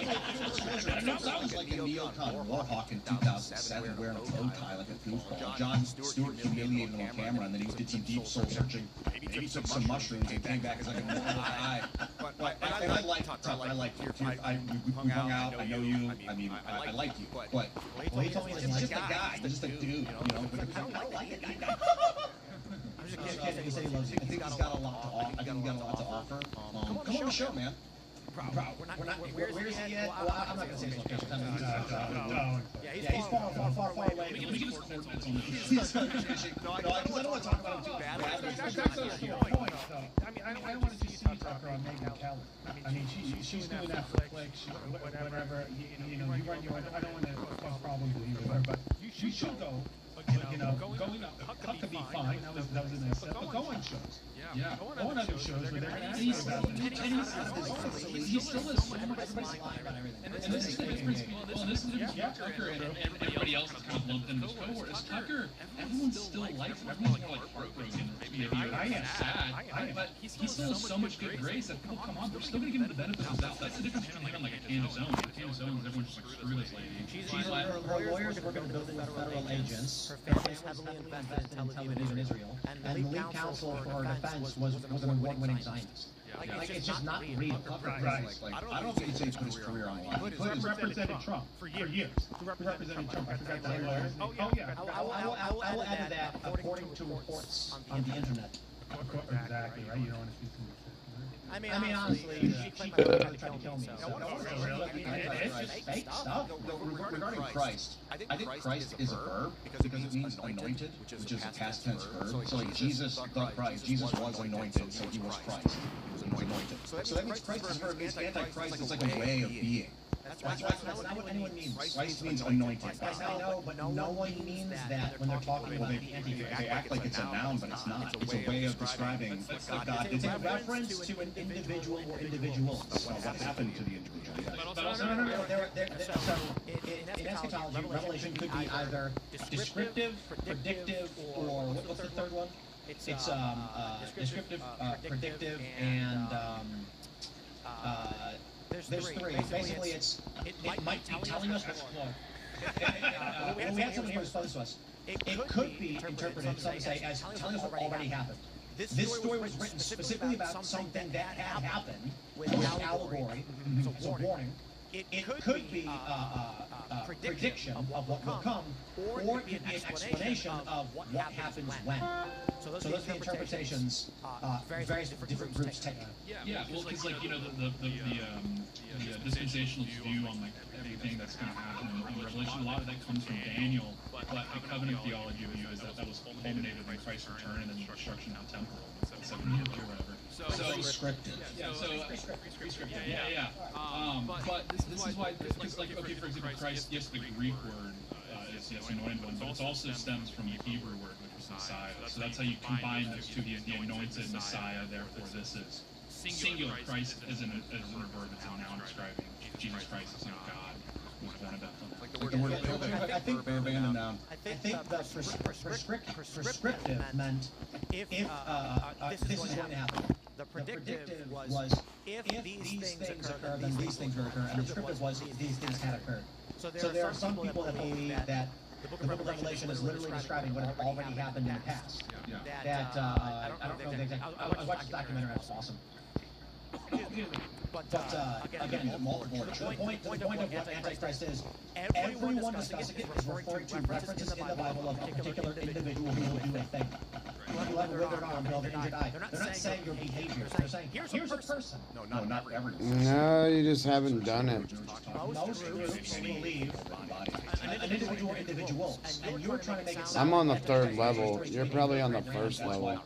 It sounds like a neocon warhawk in 2007 wearing a bow tie like a goofball. Jon Stewart humiliated him on camera, and then he did some deep soul searching. Maybe took some mushrooms and came back as like a normal guy. And I like Tucker. I like you. We hung out. I know you. I mean, I like you. But he told me he's just a guy. He's just a dude. I like it. He said he loves you. I think he's got a lot to offer. I think he's got a lot to offer. Come on the show, man. Where is he at? Well, I'm not going to say his location. Yeah, he's far away. Let me get his coordinates on this. Because I don't want to talk about him too bad. That's your point, though. I mean, I don't want to just see Tucker on Megyn Kelly. I mean, she's doing that for clicks, whatever. You run your own. I don't want to cause problems with you, but you should go. Going up, Huckabee, fine. That was a nice step. But go on shows. Yeah. Go on other shows where they're going to ask about it. He still has so much. And this is the difference between Tucker and everybody else is kind of lumped into this cohort. Is Tucker, everyone still likes him. Everyone's more like heartbroken. I am sad, but he still has so much good grace that people come on. They're still going to give him the benefit of the doubt. That's the difference between him and like a Candace Owens. Candace Owens, everyone's just like, screw this lady. Her lawyers were going to build in with federal agents. Her family's heavily invested in Tel Aviv and Israel. And the lead counsel for her defense was an award-winning Zionist. Like, it's just not real. I don't think he's put his career on the line. He represented Trump for years. He represented Trump. I forgot the lawyers. Oh yeah. I will add to that according to reports on the internet. Exactly right. You don't want to see some. I mean, honestly, she tried to kill me. It's just fake stuff. Regarding Christ, I think Christ is a verb because it means anointed, which is a past tense verb. So like Jesus, the Christ, Jesus was anointed, so he was Christ. He was anointed. So that means Christ is a verb. Means Antichrist is like a way of being. That's not what anyone means. Christ means anointed. I know, but no one means that when they're talking about the Antichrist. They act like it's a noun, but it's not. It's a way of describing what God did. It's a reference to an individual or individuals. What happened to the individual? So in eschatology, revelation could be either descriptive, predictive, or what's the third one? It's descriptive, predictive, and there's three. Basically, it might be telling us what's well, we had someone here respond to us. It could be interpreted, some say, as telling us what already happened. This story was written specifically about something that had happened with allegory, so warning. It could be a prediction of what will come, or it could be an explanation of what happens when. So those are the interpretations various different groups take. Yeah, well, it's like, you know, the dispensationalist view on like everything that's going to happen in Revelation. A lot of that comes from Daniel, but the covenant theology view is that was culminated in Christ's return and then the destruction of the temple in 70 years or whatever. So prescriptive. Yeah, so prescriptive. Yeah. But this is why, because like, okay, for example, Christ, yes, the Greek word is anointed one, but it also stems from the Hebrew word, which is Messiah. So that's how you combine those two, the anointed Messiah. Therefore, this is singular. Christ as in a verb, it's a noun describing Jesus Christ as God, who was born of Bethlehem. Like the word I think verb and a noun. the prescriptive meant if this is going to happen. The predictive was if these things occur, then these things will occur, and the descriptive was if these things had occurred. So there are some people that believe that the book of Revelation is literally describing what had already happened in the past. That I don't know the exact. I watched the documentary. It's awesome. But again, the point of what Antichrist is, everyone discussing it is referring to references in the Bible of a particular individual who will do a thing. You have a withered arm, you have an injured eye. They're not saying your behavior. They're saying here's a person. No, not everyone. No, you just haven't done it. Most groups believe an individual or individuals, and you're trying to make it sound. I'm on the third level. You're probably on the first level.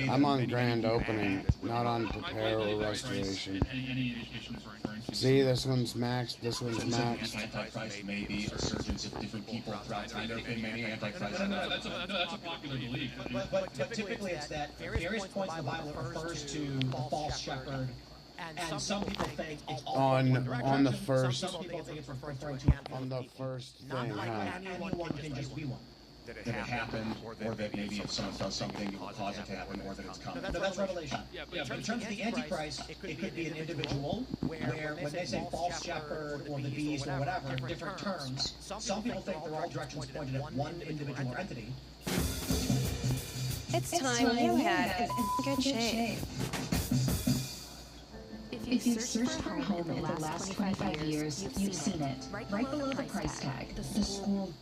I'm on grand opening, not on prepare or restoration. See, this one's maxed, this one's maxed. Antichrist may be a resurgence of different people throughout time. There have been many Antichrists. No, that's a popular belief. But typically it's that various points in the Bible refers to the false shepherd, and some people think it's on the first some people think it's referring to on the first thing, huh? Anyone can just be one. That it happened, or that maybe if someone does something, it will cause it to happen, or that it's coming. No, that's Revelation. But in terms of the Antichrist, it could be an individual, where when they say false shepherd or the beast or whatever, different terms, some people think they're all directions pointed at one individual or entity. It's time you had in good shape. If you've searched for a home in the last 25 years, you've seen it. Right below the price tag, the school.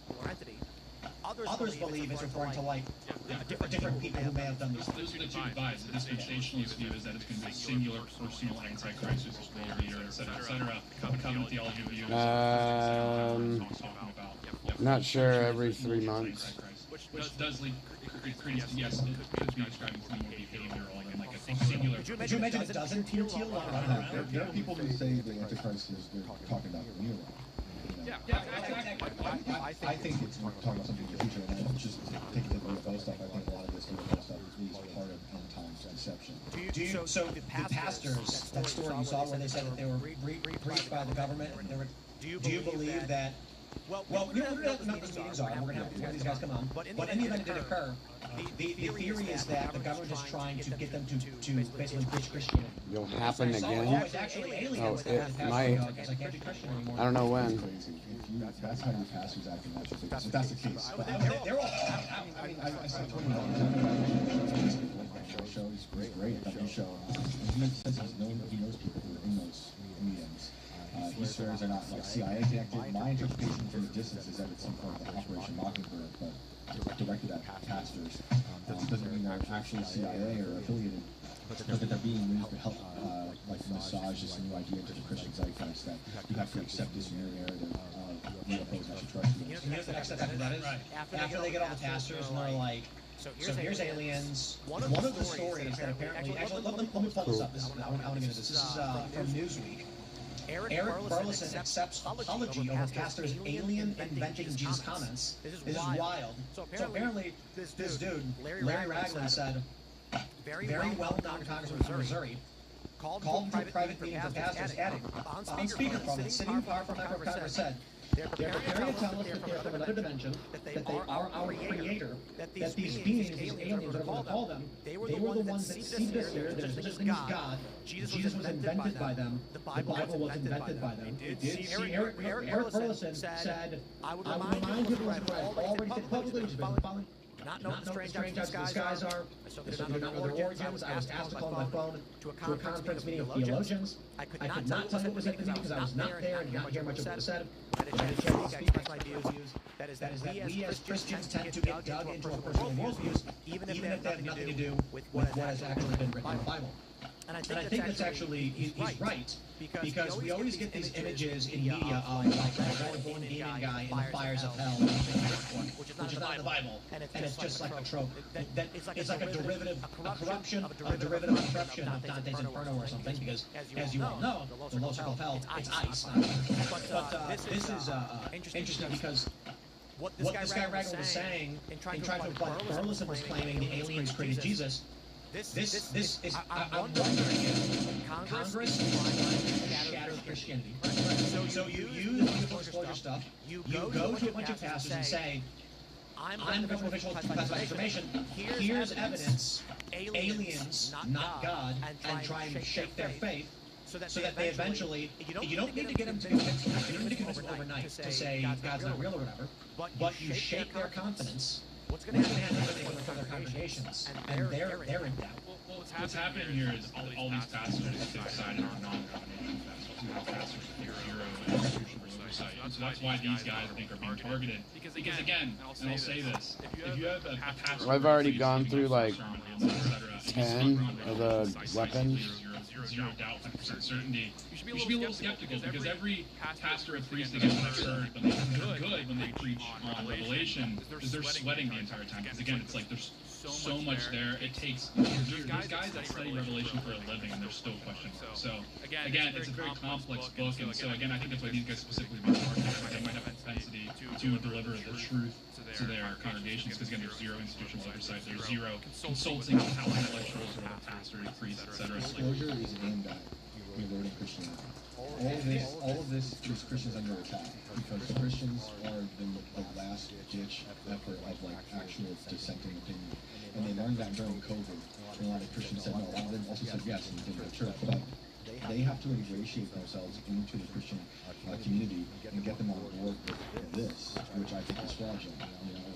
Others believe it's referring to like different people who may have done this. Those are the two divides. The dispensationalist view is that it's going to be a singular, personal Antichrist who's a world leader, etc., etc. The covenant theology view is not sure every 3 months. Which does lead credence to yes, it could be describing something more behavioral than like a singular. Did you mention it doesn't teal? There are people who say the Antichrist is they're talking about the Nero. I think it's talking about something in the future, and I just take it to the UFO stuff. I think a lot of this UFO stuff is part of end times conception. So the pastors, that story you saw where they said that they were briefed by the government, and do you believe that Well, we don't know what these meetings are. We're going to have these guys come on. But in the event it did occur, the theory is that the government is trying to get them to basically ditch Christianity. It'll happen again? Oh, it's actually aliens. Oh, it might. I can't do Christian anymore. I don't know when. That's how your pastors act in that case. If that's the case. But They're all. I mean, I saw 20 minutes. Show is great. I thought the show. He says he knows people who are in those meetings. He swears they're not like CIA connected. My interpretation from the distance is that it's some kind of Operation Mockingbird, but directed at pastors. Doesn't mean they're actually CIA or affiliated, but that they're being used to help, like massage this new idea into the Christian zeitgeist that you have to accept this new narrative of UFOs and extraterrestrials. You know the next step after that is? After they get all the pastors and they're like, so here's aliens. One of the stories that apparently, actually, let me pull this up. I want to get into this. This is from Newsweek. Eric Burleson accepts apology over pastor's alien inventing Jesus comments. This is wild. So apparently, this dude, Larry Ragland, said, very well-known congressman from Missouri, called for private meetings of pastors, adding, on speakerphone, sitting far from member of Congress, said, they're preparing to tell us that they're from another dimension, that they are our creator, that these beings, these aliens, whatever we call them, they were the ones that seeded us here, there's such a thing as God, Jesus was invented by them, the Bible was invented by them. Eric Burleson said, I would remind people what I've already said publicly, which has been following. Not know what the strange types these guys are. I still do not know their origins. I was asked to call my phone to a conference meeting of theologians. I could not tell you what was at the meeting because I was not there and did not hear much of what was said. But I had a chance to speak my ideas. That is that we as Christians tend to get dug into our personal worldviews, even if they have nothing to do with what has actually been written in the Bible. And I think that's actually, he's right, because we always get these images in media of like a born gaming guy in the fires of hell, which is not in the Bible, and it's just like a trope. It's like a derivative, a corruption of a derivative of corruption of Dante's Inferno or something, because as you all know, the low circle of hell, it's ice. But this is interesting because what this guy Ragland was saying, in trying to imply Burleson was claiming the aliens created Jesus. This is, I'm wondering if Congress is trying to shatter Christianity. So you use the disclosure stuff, you go to a bunch of pastors and say, I'm the government official to classify information, here's evidence, aliens, not God, and try and shake their faith, so that they eventually, you don't need to get them to convince them, you don't need to convince them overnight to say God's not real or whatever, but you shake their confidence. What's going to happen with other congregations, and they're in doubt. Well, what's happening here is all these pastors have decided on non-denominational pastors with zero institutional oversight. So that's why these guys, I think, are being targeted. Because again, and I'll say this, if you have a pastor... I've already gone through like 10 of the weapons. Zero doubt, 100% certainty. You should be a little skeptical because every pastor or priest that gets absurd, but they're good when they preach on Revelation, is they're sweating the entire time. Because again, it's like there's so much there. It takes there's guys that study Revelation for a living and they're still questioning it. So again, it's a very complex book, and so again, I think that's why these guys specifically might have a propensity to deliver the truth to their congregations, because again, there's zero institutional oversight, there's zero consulting with intellectuals or the pastors, priests, etc. Disclosure is aimed at eroding Christianity. All of this is Christians under attack, because Christians are the last ditch effort of like actual dissenting opinion. And they learned that during COVID. And a lot of Christians said no, a lot of them also said yes and didn't go to church. But they have to ingratiate themselves into the Christian community and get them on board with this, which I think is fraudulent.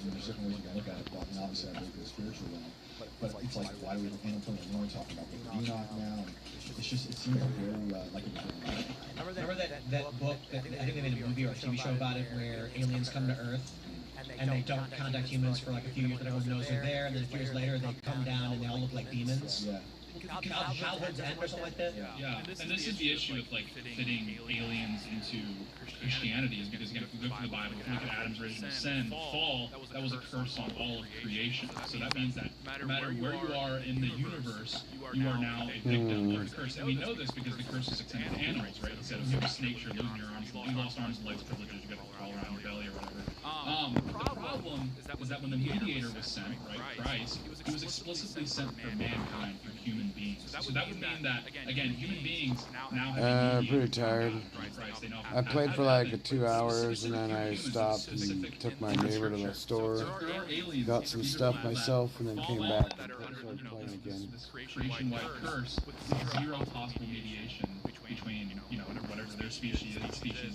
There's different ways you can look at it, and obviously I believe in the spiritual realm. But it's like, why do we we're talking about Enoch now? And it's just, it seems very like it was. Remember that book that I think they made a movie or a TV show about it, where aliens come to Earth and they don't contact humans for like a few years, but everyone knows they're there, and then a few years later they come down and they all look like demons. Yeah. Childhood's End or something like that? Yeah, and this is the issue with like fitting aliens into Christianity, is because again, if we look at the Bible, if we look at Adam's original sin, the fall, that was a curse on all of creation. So that means that no matter where you are in the universe, you are now a victim of the curse. And we know this because the curse is extended to animals, right? Instead of a snake, you're losing your arms, you lost arms and legs privileges, you got to crawl around your belly or whatever. The problem is that when the mediator was sent, right, Christ, he was explicitly sent for mankind, for human beings. So that would mean that, again, human beings now have pretty tired. I played for like 2 hours and then I stopped and took my neighbor to the store, got some stuff myself, and then came back and started playing again. This creation-wide curse with zero possible mediation between, whatever their species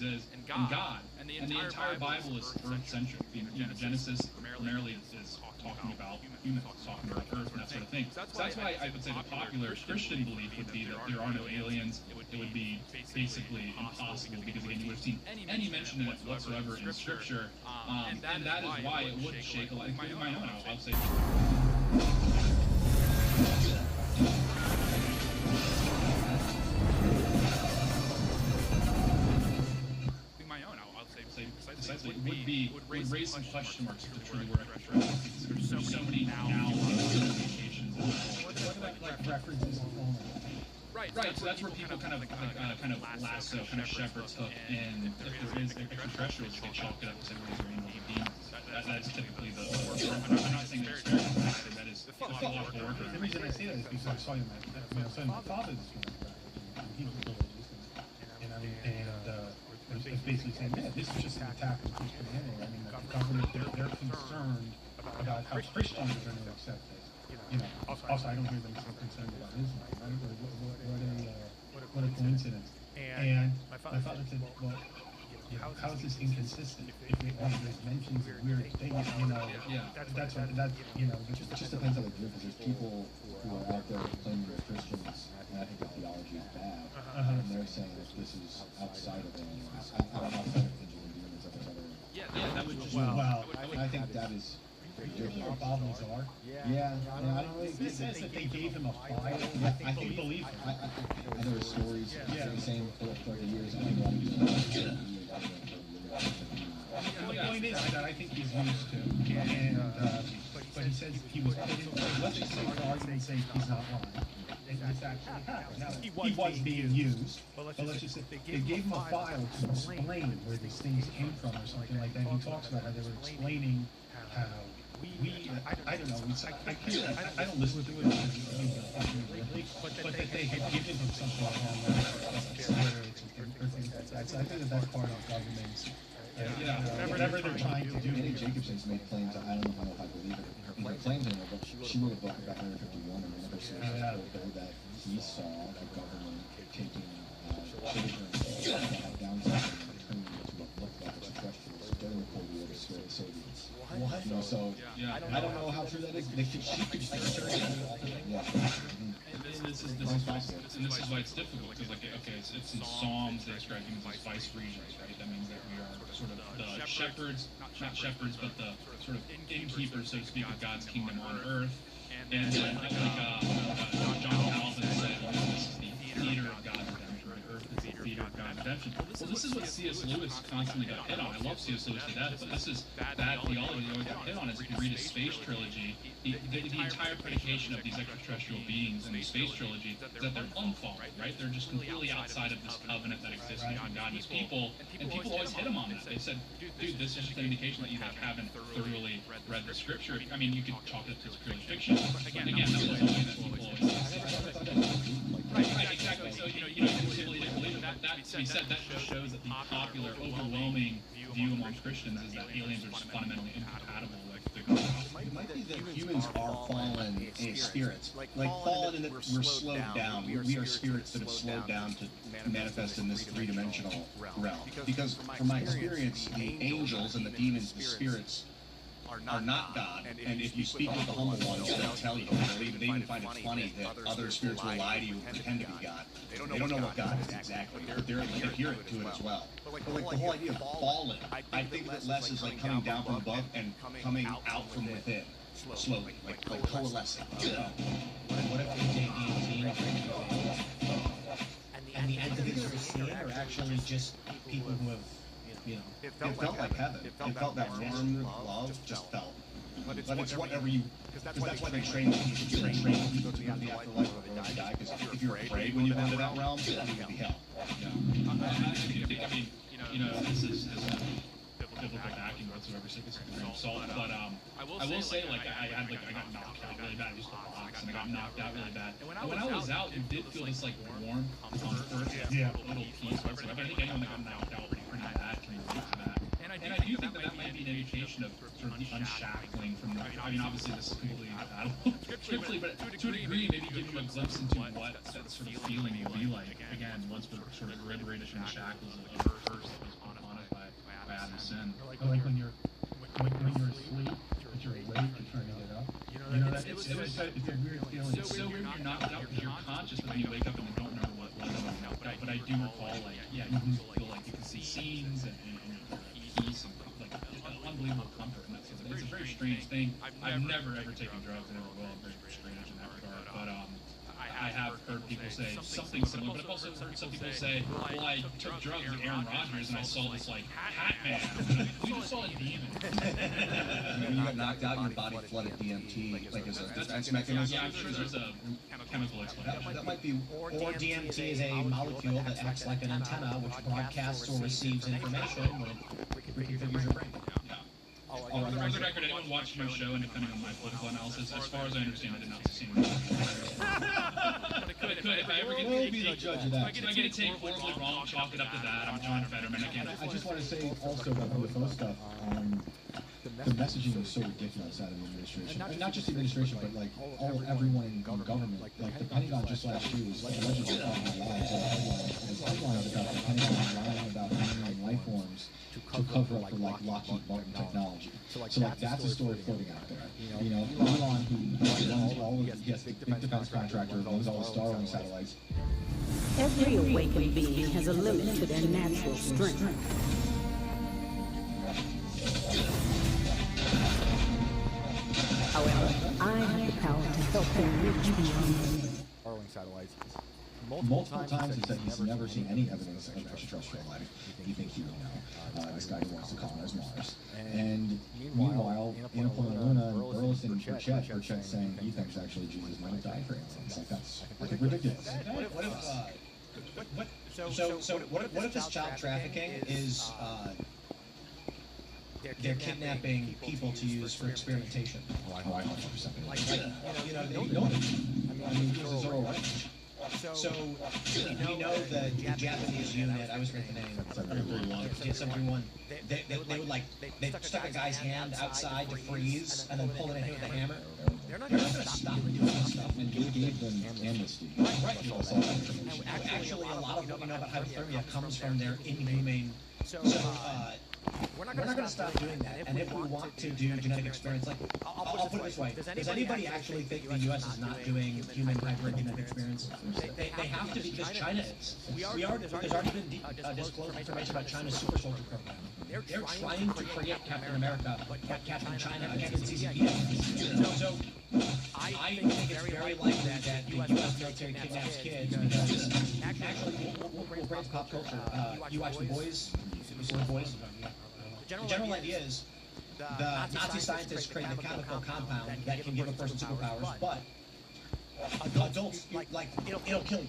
is, and God. And the entire Bible is earth-centric. Genesis primarily is talking about humans, talking about Earth and that sort of thing. So that's why I would say the popular Christian belief would be that there are no aliens. It would be basically impossible because, again, you would have seen any mention of it whatsoever in Scripture. And that is why it would shake a lot. Including my own, I'll say. Precisely, it would raise some question marks if it truly were extraterrestrial, because there's so many now indications. What about like references to phone? Right. So that's where people kind of lasso, kind of shepherd's hook, and if there is extraterrestrials, they chalk it up and say, well, these are angels and demons. That's typically the work. I'm not saying that that is theological work. The reason I say that is because I saw him my father this morning, and he was religious, and it's basically saying, yeah, this is just an attack on Christianity. I mean, the government, they're concerned about how Christians are going to accept this. Also, I don't hear them so concerned about Islam, right? What a coincidence. And my father said, well, how is this inconsistent? If there's mentions of weird things, that's what, it just depends on the group, because there's people who are out there claiming they're Christians, and I think their theology is bad, and they're saying that this is outside of aliens, outside of engineering demons, that there's other... Yeah, that would just... Well, I think that is... Our problems are. Yeah, I don't know. It says that they gave him a file. I think believe it. I know his stories. The same for 30 years. I think a lot of people. The point is that I think he's used to, and but he says he was put in. Let's just say, for argument's sake, he's not lying. This actually happened. Now, he was being used, but let's just say they gave him a file to explain where these things came from, or something like that. He talks about how they were explaining how. I don't know. I don't listen to it but that they had given him something along those lines, or things like that. So I think that's part of government's. Whatever they're trying to do. Annie Jacobson's made claims. I don't know if I believe it. Her claims in her book. She wrote a book about 151, and one of her sources told her that he saw the government taking children that had Down syndrome and turning them into what looked like extraterrestrials during the Cold War to scare the Soviets. What? So I don't know how true that is. She could just turn it into This is why it's difficult, because it's in Psalms they describe humans as vice regents, right? That means that we are sort of the shepherds, not shepherds, but the sort of innkeepers, so to speak, of God's kingdom on earth. And John Calvin said, this is the theater of God's redemption, right? Earth is the theater of God's redemption. Well, this is what C.S. Lewis constantly got hit on. I love C.S. Lewis to death, but this is bad theology he always got hit on. Is if you read his Space Trilogy, the entire predication of these extraterrestrial beings in the Space Trilogy is that they're unfallen, right? They're just completely outside of this covenant that exists between God and his people, and people always hit him on that. They said, dude, this is just an indication that you haven't thoroughly read the Scripture. I mean, you could chalk it to purely fiction, but again, that was something that people always Right, exactly. So, you simply didn't believe it. That to be said, that just shows that the popular, overwhelming view among Christians is that aliens are just fundamentally incompatible with the gospel. It might be that humans are fallen spirits. Like fallen in that we're slowed down. We are spirits that have slowed down to manifest in this three-dimensional realm. Because from my experience, the angels and the demons, the spirits, are not God, and if you speak with the humble ones, they'll tell you, they'll believe it. They even find it funny that other spirits will lie to you and pretend to be God. They don't know what God is exactly. They're adherent to it as well. But like the whole idea of fallen, I think that less is like coming down from above and coming out from within, slowly, like coalescing. What if they take 18 and the entities we're seeing are actually just people who have, it felt like heaven. It felt that warm love just felt. But it's whatever you, because that's why they train people to go to the afterlife or they die. Because if you're afraid when you go into that realm, it would be hell. I mean, this is biblical backing whatsoever, so it's salt. But I will say, like, I got knocked out really bad. I used to box, and I got knocked out really bad. And when I was out, it did feel this, like, warm comfort, little peace whatsoever. I think anyone that got knocked out pretty bad can relate to that. And I do think that might be an indication of sort of the unshackling from the, I mean, obviously this is completely incompatible scripturally, but to a degree, maybe give you a glimpse into what that sort of feeling will be like, again, once we're sort of liberated from the shackles of the curse that was put upon us by Adam's sin. Like when you're asleep, but you're awake, you're trying to get up. You know, it's a weird feeling. It's so weird when you're knocked out because you're conscious, but then you wake up and you don't remember what was knocked out. But I do recall, like, you feel like you can see scenes and peace and like unbelievable comfort in that sort of thing. It's a very strange thing. I've never ever taken drugs and never will. I'm very strange in that regard. But I have heard people say something similar, but I've also heard some people say, well, I took drugs with Aaron Rodgers and I saw this like hat man. We just saw a demon. When you got knocked out, your body flooded DMT like as a defense mechanism. Yeah, I'm sure there's a chemical explanation. That might be, or DMT is a molecule that acts like an antenna which broadcasts or receives information when it reconfigures your brain. For the record, anyone watching my show and depending on my political analysis, as far as I understand, I did not see it. But it could, if I ever get a take horribly wrong, chalk it up to that. I'm trying to better mitigate it. I just want to say also about the UFO stuff, the messaging was so ridiculous out of the administration. And not just the administration, but like everyone in government. Like the Pentagon just last year was allegedly headlines about the Pentagon lying about alien life forms to cover up the like Lockheed Martin technology. So like that's a story floating out there. You know, Elon, who runs all of the big defense contractor, runs all the Starlink satellites. Every awakened being has a limit to their natural strength. However, I have the power to help them reach beyond. Starlink satellites. Multiple times he said he's never seen any evidence of extraterrestrial life. You think he would know. This guy who wants to colonize Mars. And meanwhile, Annapollo and Luna and Burleson and Burchett saying he thinks actually Jesus might have died for aliens. Like that's ridiculous. What if this child trafficking is they're kidnapping people to use for experimentation? Oh, I 100%. Like, they don't. I mean, this is all right. So we know the Japanese unit, I always forget the name, 731. They would like, they stuck a guy's hand outside to freeze and then pull it in with a hammer. They're not going to stop doing this stuff. And he gave them amnesty. Right. Actually, a lot of what we know about hypothermia comes from their inhumane. So we're not going to stop doing that. And if we want to do genetic experiments, like, I'll put it this way. Does anybody actually think the U.S. is not doing human hybrid genetic experiments? They have to because China is. There's already been disclosed information about China's super soldier program. They're trying to create Captain America, but Captain China against CCP. So I think it's very likely that the U.S. military kidnaps kids because actually, we'll bring pop culture. You watch The Boys? You see The Boys? The general idea is the Nazi scientists created a chemical compound that can give a person superpowers, but adults, like, it'll kill you.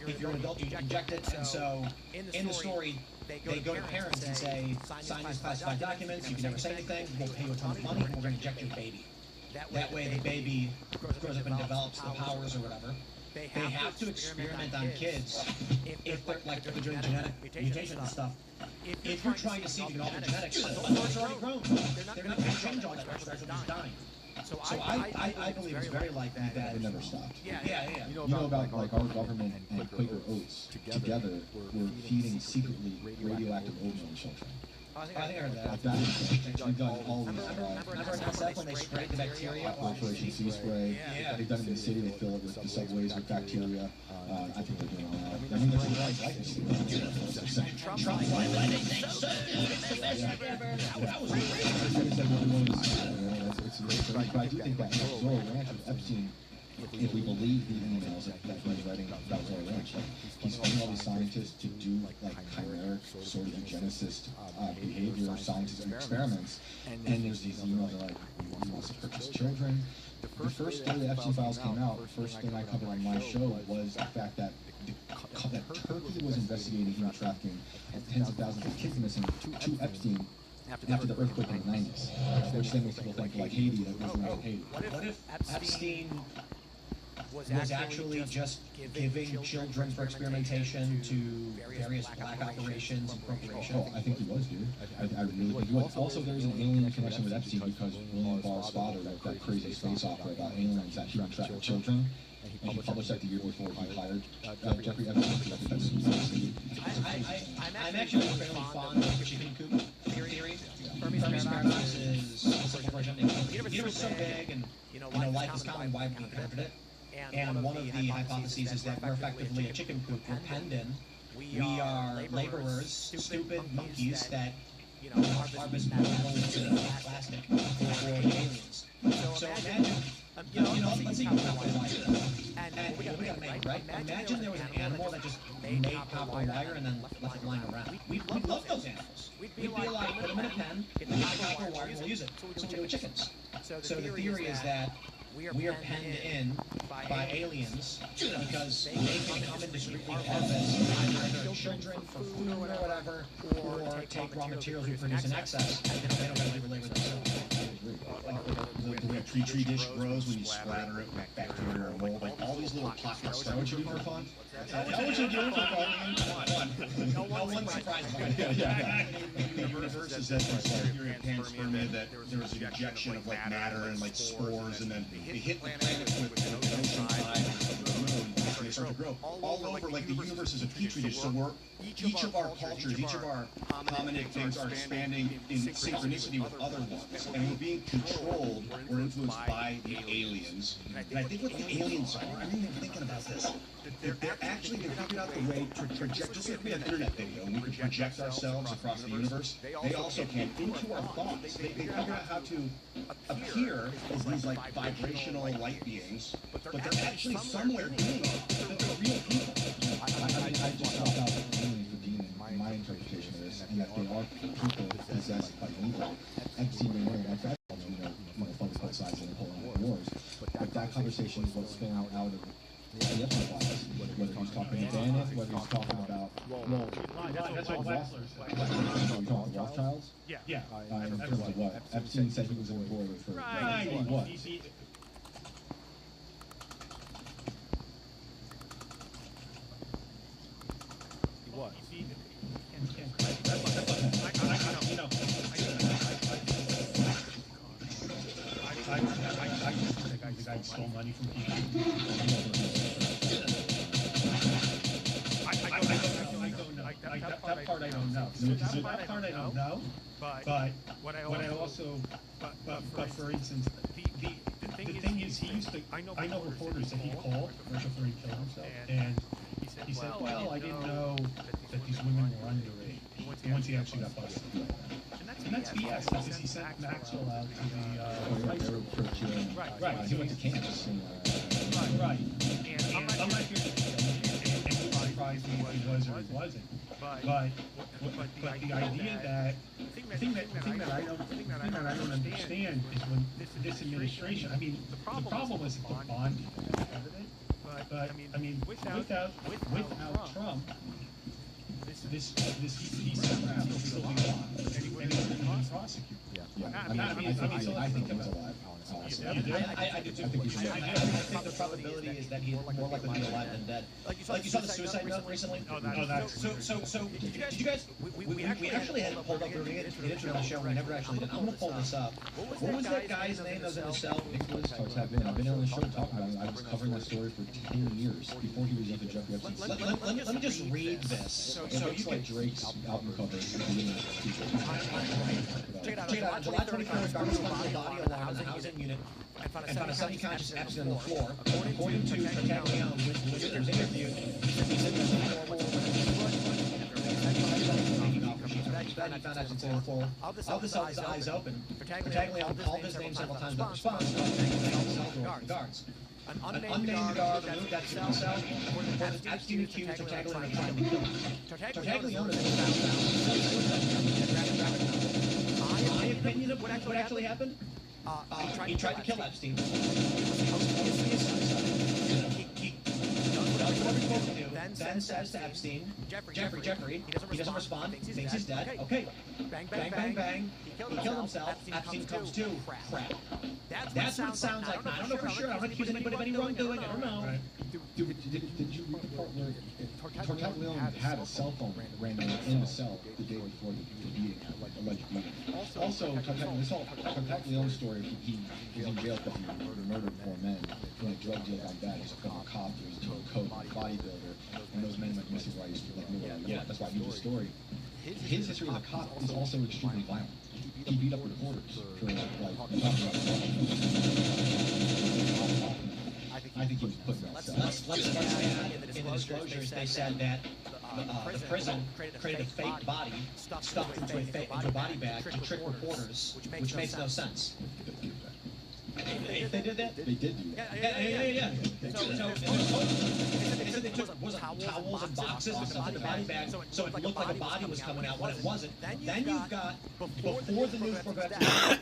If you're an adult, you inject it, and so in the story, they go to parents and say, sign these classified documents, you can never say anything, we'll pay you a ton of money, and we're going to inject your baby. That way the baby grows up and develops the powers or whatever. They have to experiment on kids if they're like they're doing genetic mutation and stuff. If you're trying to see if you can alter genetics, adults are already grown. They're not going to change all that stuff, they're just dying. So I believe it's very likely that it never stopped. Yeah. You know about like our government and Quaker Oats together were feeding secretly radioactive oatmeal to children. I think I heard that. Like that is, we've done all these. Remember NSF when they sprayed the bacteria? Operation Sea Spray. Yeah. They've done it in the city. They fill it with the subways with bacteria. I think they're doing all that. I mean, that's what I see. Trump's like, what did they say? It's the best thing ever. That was great. But I do think that Zoe Ranch with Epstein, if we believe the emails that he's writing about Zoe Ranch, like he's funding all these scientists to do like chimeric sort of eugenicist behavior, scientific experiments, and there's these emails that are like, he wants to purchase children. The first day the Epstein files came out, the first thing I covered on my show was the fact that that Turkey was investigating human trafficking of tens of thousands of kids missing to Epstein after the earthquake in the 90s, which then makes people think like Haiti, that was not Haiti. What if Epstein was actually just giving children for experimentation to various black operations and corporations? Oh, I think he was, dude. I really think he was. Also, there's an alien connection with Epstein because William Barr's father wrote that crazy space opera about aliens that human traffic children, and he published that the year before he hired Jeffrey Epstein. I'm actually fairly fond of the chicken coop theory. Fermi's paradox is a simple version. The universe is so big, and life is common. Why have we invented it? And one of the hypotheses is that we're effectively a chicken coop. We're penned in. We are laborers, stupid monkeys that harvest minerals and plastic for aliens. So imagine, let's see copper wire. And we got made, right? Imagine there was an animal that just made copper wire and then left it lying around. We'd love those animals. We'd be like, put them in a pen, get the copper wire, and we'll use it. So we do with chickens. So the theory is that we are penned in by aliens because they can come and discreetly harvest either children for food or whatever, or take raw materials we produce in excess, and they don't have to labor themselves. The way a petri dish grows when you splatter it with bacteria or mold, like all these little plastic. Is that what you do for fun? Is that what you do for fun? No one surprised by it. Yeah. The universe is that there's a theory of panspermia, that there was an injection of like matter and like spores, and then they hit the planet with the ocean tide of the moon, and they start to grow. All over, like the universe is a petri dish, so we're each of our cultures, each of our hominid things are expanding in synchronicity with other ones, and we're being controlled, we're influenced by the aliens. And I think what the aliens are, I mean, thinking about this, they figured out the way to project, just like we have an internet video, and we can project ourselves across the universe, they also can into our thoughts. They figured out how to appear as these like vibrational light beings, but they're actually somewhere doing it, that they're real people. I just thought about aliens redeeming my interpretation of this, and that they are people possessed by evil. Epstein may know, like focus both sides and pull on wars. But that conversation is what spun out of the Epstein files. Whether he's talking to Bannon, whether he's talking about That's what Wexler said. You're talking about Rothschilds? Yeah. In terms of what? Epstein said he was in the boiler for what? The guy stole money from people. I don't know. That part I don't know. That part I don't know. But what I also, but for instance, the thing is, he used to. I know reporters that he called before he killed himself, and he said, "Well, I didn't know that these women were underage." Once he actually got busted. And that's BS, because he sent Maxwell out to the right. He went to campus. Right. And I'm not here to surprise me if he was or he wasn't. But the idea that the thing that I don't understand is when this administration. I mean, the problem was the bonding evidence. But I mean, without Trump, this crap will still be alive, and he will be prosecuted. I think he was alive. I do too. I think the probability is that he's more likely to be alive than dead. Like you saw the suicide note recently? So did you guys? We actually had it pulled up during the intro of the show. We never actually did. I'm gonna pull this up. What was that guy's name that was in the cell? I've been on the show talking about it. I was covering that story for 10 years before he was even Jeffrey Epstein. Let me just read this. It looks like Drake's album cover. Check it out. On July 23rd, Garvey found a body alarm in the housing unit and found a semi-conscious Epstein on the floor. According to Tartaglione, which was interviewed, he said there's a horrible he found Epstein on the floor. Of the cell, his eyes open. Tartaglione called his name several times, but response the guards. An unnamed guard removed Epstein from the cell. Reported Epstein accused Tartaglione of trying to kill him. Tartaglione then found my opinion of what actually happened? He tried to kill Epstein. He does whatever he's supposed to do. then says to Epstein, Jeffrey, he doesn't respond, thinks he's dead. Okay, bang. He killed himself. Epstein comes to. Crap. That's what it sounds like. I don't know for sure. I don't accuse anybody of any wrongdoing. I don't know. Did you read the part where Tartaglione had a cell phone randomly in the cell the day before the beating, alleged beating? Also, Tartaglione's story, he was in jail because he murdered 4 men in a drug deal gone bad. He's a former cop, he was doing coke, bodybuilder, and those men went missing while he was like, yeah, that's why I knew the story. His history as a cop is also extremely violent. He beat up reporters for I think he was put in that cell. Let's add in the disclosures, they said that the prison created a fake body stuffed into a body bag to trick reporters, which makes no sense. If they did that? They did do that. Yeah. They took towels and boxes and stuff in the body bag, so it looked like a body was coming out when it wasn't. Then you've got, before the news broke, a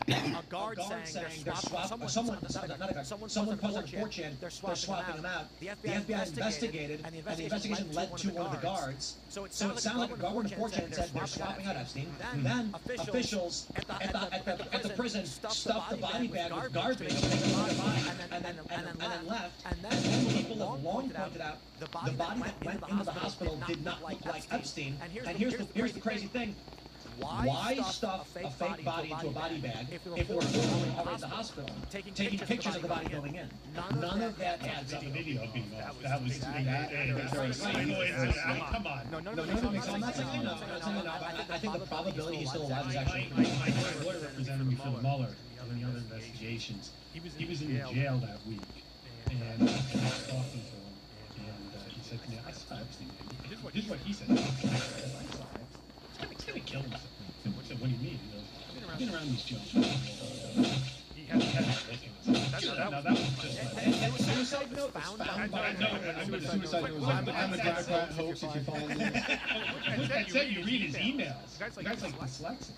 guard saying they're swapping, someone posted on 4chan, they're swapping them out. The FBI investigated, and the investigation led to one of the guards. So it sounded like a guard on 4chan said they're swapping out Epstein. Then officials at the prison stuffed the body bag with garbage. And then left. And then people have long pointed out the body that went into the hospital did not look like Epstein. And here's the crazy thing. Why stuff a fake body into a body bag if it were already at the hospital, taking pictures of the body going in? None of that adds up. The video being off. That was come on. No, none of it makes sense. I'm not saying no. I think the probability he's still alive is actually. My lawyer represented me for Mueller and the other investigations. He was in jail that week, and I was talking to him, and he said to me, I saw Epstein. This is what he said. I saw Epstein. He's gonna kill himself. I said, what do you mean? He goes, I've been around these jokes. He had that was just suicide note was found by suicide note was I'm a Democrat hoax if you follow me. I said you read his emails. The guy's like dyslexic.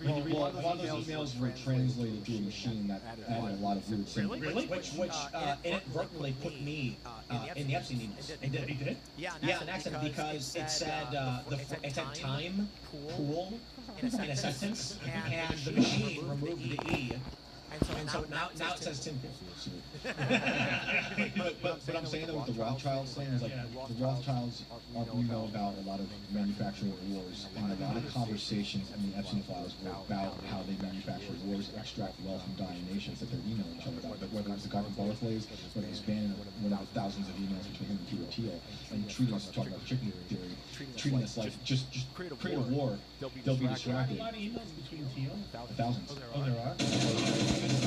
Well, a lot of those emails were translated through a machine that added a lot of weird things. Really? Which inadvertently put me in the Epstein emails. And did he did? Yeah, an accident because it said time, pool, in a sentence, and the machine removed the E. And so now it says Tim Pool. But I'm saying that with the Rothschilds thing is like the Rothschilds we know about a lot of manufacturing wars, and a lot of conversations in the Epstein files were about how they manufacture wars, extract wealth from dying nations that they're emailing each other about. But whether it was the guy from Barclays, whether it was Bannon, one of the thousands of emails between him and Q and treating us, talking about chicken theory, treating us like just create a war, they'll be distracted. A lot of emails between Teal? Thousands. Oh, there are? I'm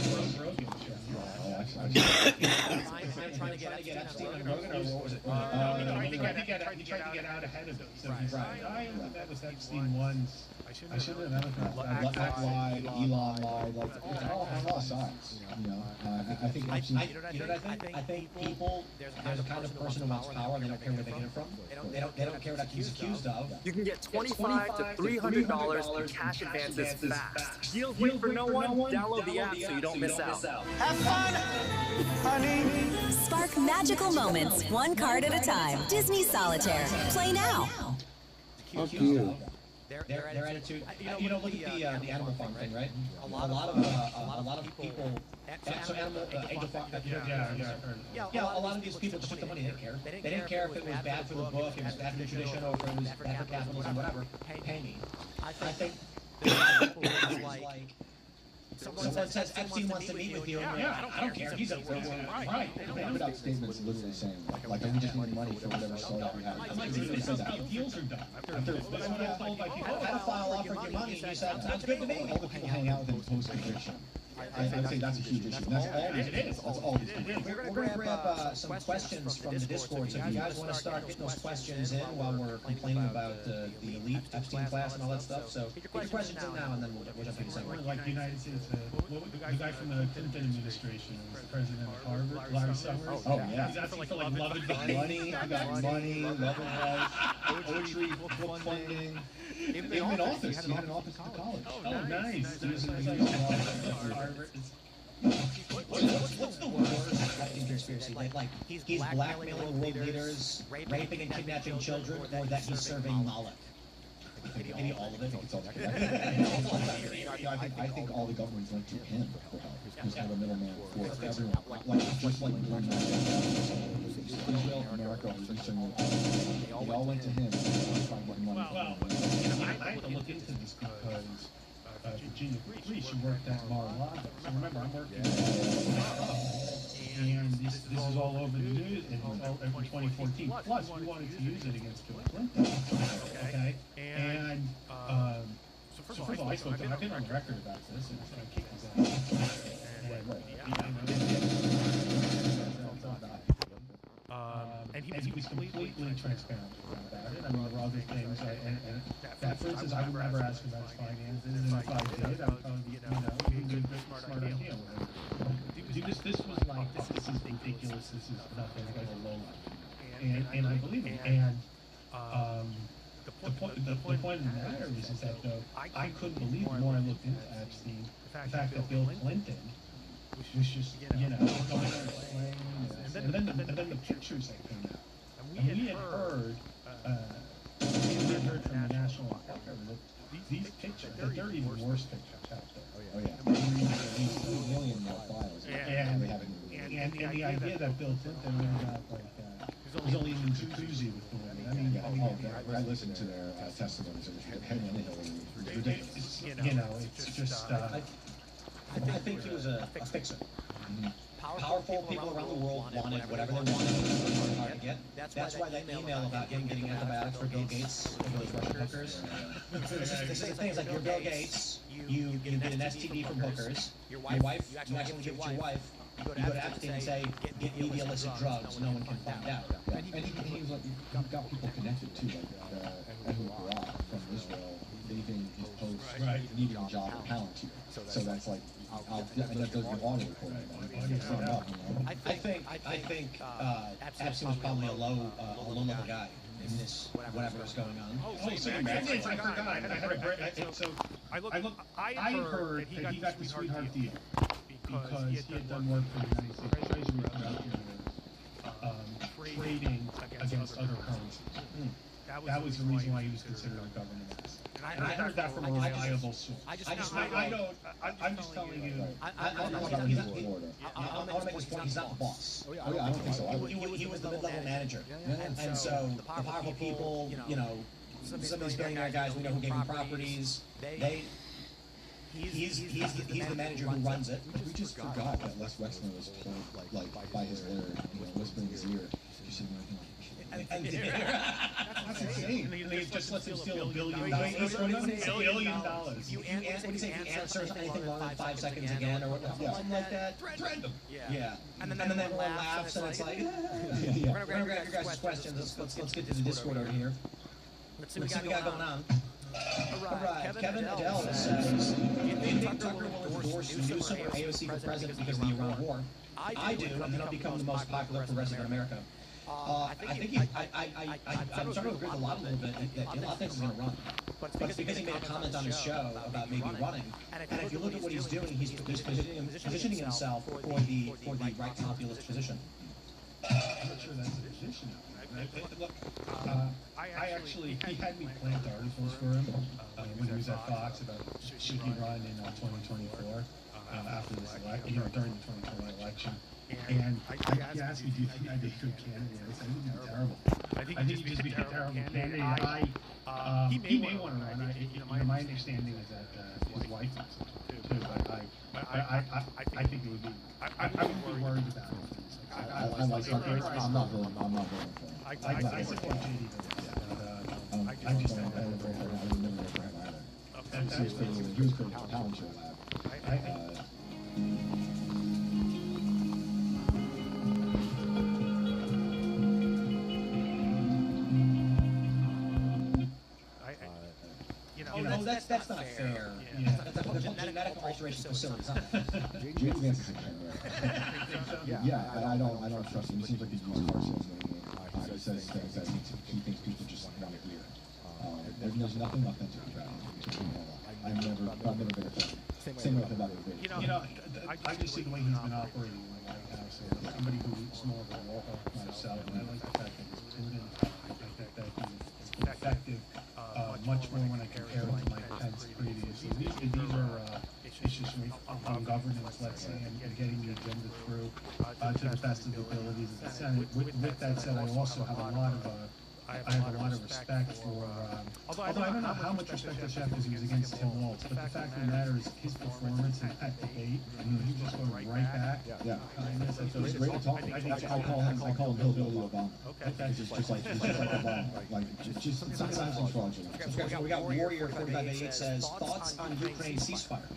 trying to get Epstein and Rogan, or what was it? He tried to get out ahead of it. So he's like, that was Epstein once. I should have Black lied, Elon lied, like it's all on all sides. You know, I think Epstein. I think people. There's a kind of person who wants power, and they don't care where they get it from. They don't care what he's accused of. You can get $25 to $300 in cash advances fast. Deals wait for no one. Download the app so you don't miss out. Have fun, honey. Spark magical moments, one card at a time. Disney Solitaire. Play now. Fuck you. Their attitude. Look at the Animal Farm thing, right? A lot of people. So Angel Farm. Yeah. A lot of these people just took the money. They didn't care. They didn't care if it was bad for the book, if it was bad for the tradition, or if it was bad for capitalism, whatever. Pay me. I think there's like. Someone says Epstein wants to meet with you. Yeah, I don't care. He's a right. They put out statements literally saying like we just need money for whatever startup we have. Deals are done. That's what I'm told by people. I had a file offered you money, and you said, sounds good to me. All the people hang out with him post-conviction. I'd say that's a huge issue. That's all these people. That's all these people. We're going to grab some questions from the Discord, so if you guys want to start getting those questions in while we're complaining about the elite Epstein class and all that stuff, so get your questions in now, and then we'll jump into the second. Like the United States, the guy from the Clinton administration was the president of Harvard, Larry Summers. Oh yeah. He's asking for like love advice. Money, you got money, love advice, poetry, book funding. Even in office, he had an office at the college. Oh, nice. What's the worst Epstein conspiracy conspiracy that like he's blackmailing world leaders, raping and kidnapping children, or that he's serving Moloch. Maybe all of it. It's all I think all the governments went to him for help. He's kind of a middleman for everyone. Just like Israel, America, Eastern Europe. They all went to him to try to get money. Well, I have to look into this because Virginia Police, she worked at Mar-a-Lago. So remember, I'm working and this is all over the news in 2014. Plus, we wanted to use it against Bill Clinton. Okay? And, so first of all, I've been on the record about this, and I kicked his ass. And he was completely transparent about it. I mean, there were other things, and that, for instance, I would never ask about his finances, and if I did, I would probably, be a good, smart idea. This was like, this is ridiculous, this is nothing, like a low life. And I believe him. And the point of the matter is that though, I couldn't believe the more I looked into Epstein, the fact that Bill Clinton was just, going there and playing this. And then the pictures that came out. And we had heard from the National Enquirer that these pictures, that there are even worse pictures out there. Oh yeah. Million more files. And the idea that Bill Clinton ended up like, was only in the jacuzzi with the women. I mean, I listened to their testimonies. It was ridiculous. It's just. I think he was a fixer. Powerful people around the world wanted whatever they wanted, hard to get. That's why that email about him getting antibiotics for Bill Gates and those Russian hookers. They say things like, you're Bill Gates, you get an STD from hookers, your wife, you actually give it to your wife, you go to Epstein and say, get me the illicit drugs, no one can find out. And he was like, he got people connected too, like Ehud Barak from Israel, leaving his post, needing a job at Palantir. So that's like, that does the audio recording. I think Epstein was probably a low level guy in this whatever was going on. I forgot. I heard that he got the sweetheart deal because he had done work for the United States Treasury throughout the year, trading against other currencies. That was the reason why he was considered a government asset. And I heard that from a reliable source. I'm just telling you. I want to make this point. He's not the boss. Oh yeah, I don't think so. He was the mid-level manager, and so the powerful people, some of these billionaire guys we know who gave him properties, he's the manager who runs it. We just forgot that Les Wexner was told, like by his lawyer, whispering in his ear, you should know him. That's insane. They just let him steal $1 billion. $1 billion. What do you say? If he answers anything longer than 5 seconds again, or something like that. Trend him. Yeah. And then everyone laughs, and it's like, we're gonna grab your guys' questions. Let's get to the Discord over here. Let's see what we got going on. Alright, Kevin Adele says, do you think Tucker will endorse Newsom or AOC for president because of the Iran war? I do, and then he'll become the most popular progressive in America. I'm starting to agree with a lot a little bit that a lot of things he's going to run. But it's because he made a comment on his show about maybe running. And if you look at what he's doing, he's positioning himself for the right populist position. I'm not sure that's a position. Look, he had me plant articles for him when he was at Fox about should he run in 2024 after this election, during the 2020 election. And he asked me, do you think I'd be a good candidate? I said, he'd be terrible. I think he'd just be a terrible candidate. He may want to run. My understanding is that his wife wants to too, but I think it would be. I wouldn't be worried about it. I like Tucker. I'm not voting for him. I support JD. I just don't vote for him. I would never vote for him either. He was pretty talented lab. That's not fair. That's a genetic alteration facility. James Vance is a camera. Yeah, I don't trust him. He seems like he's used car salesman. He says things that he thinks people just want to hear. There's nothing authentic about it. I've never verified. Same way about it. You know, I just see the way he's been operating in the White House. As somebody who's more of a walker myself, and I like the fact that he's prudent. I think that he's been effective much more when I compare it to Mike Pence previously. These are issues on governance, let's say, and getting the agenda through to the best of the abilities of the Senate. With that said, I also have a lot of respect for, although I don't know how much respect I have because he was against Tim Walz, but the fact of the matter is his performance in that debate, he just goes right back. Yeah. He's great to talk to. I call him Hillbilly Obama. Okay. He's just like Obama. Like, just sometimes he's fraudulent. We got Warrior 4588 says, thoughts on Ukraine ceasefire?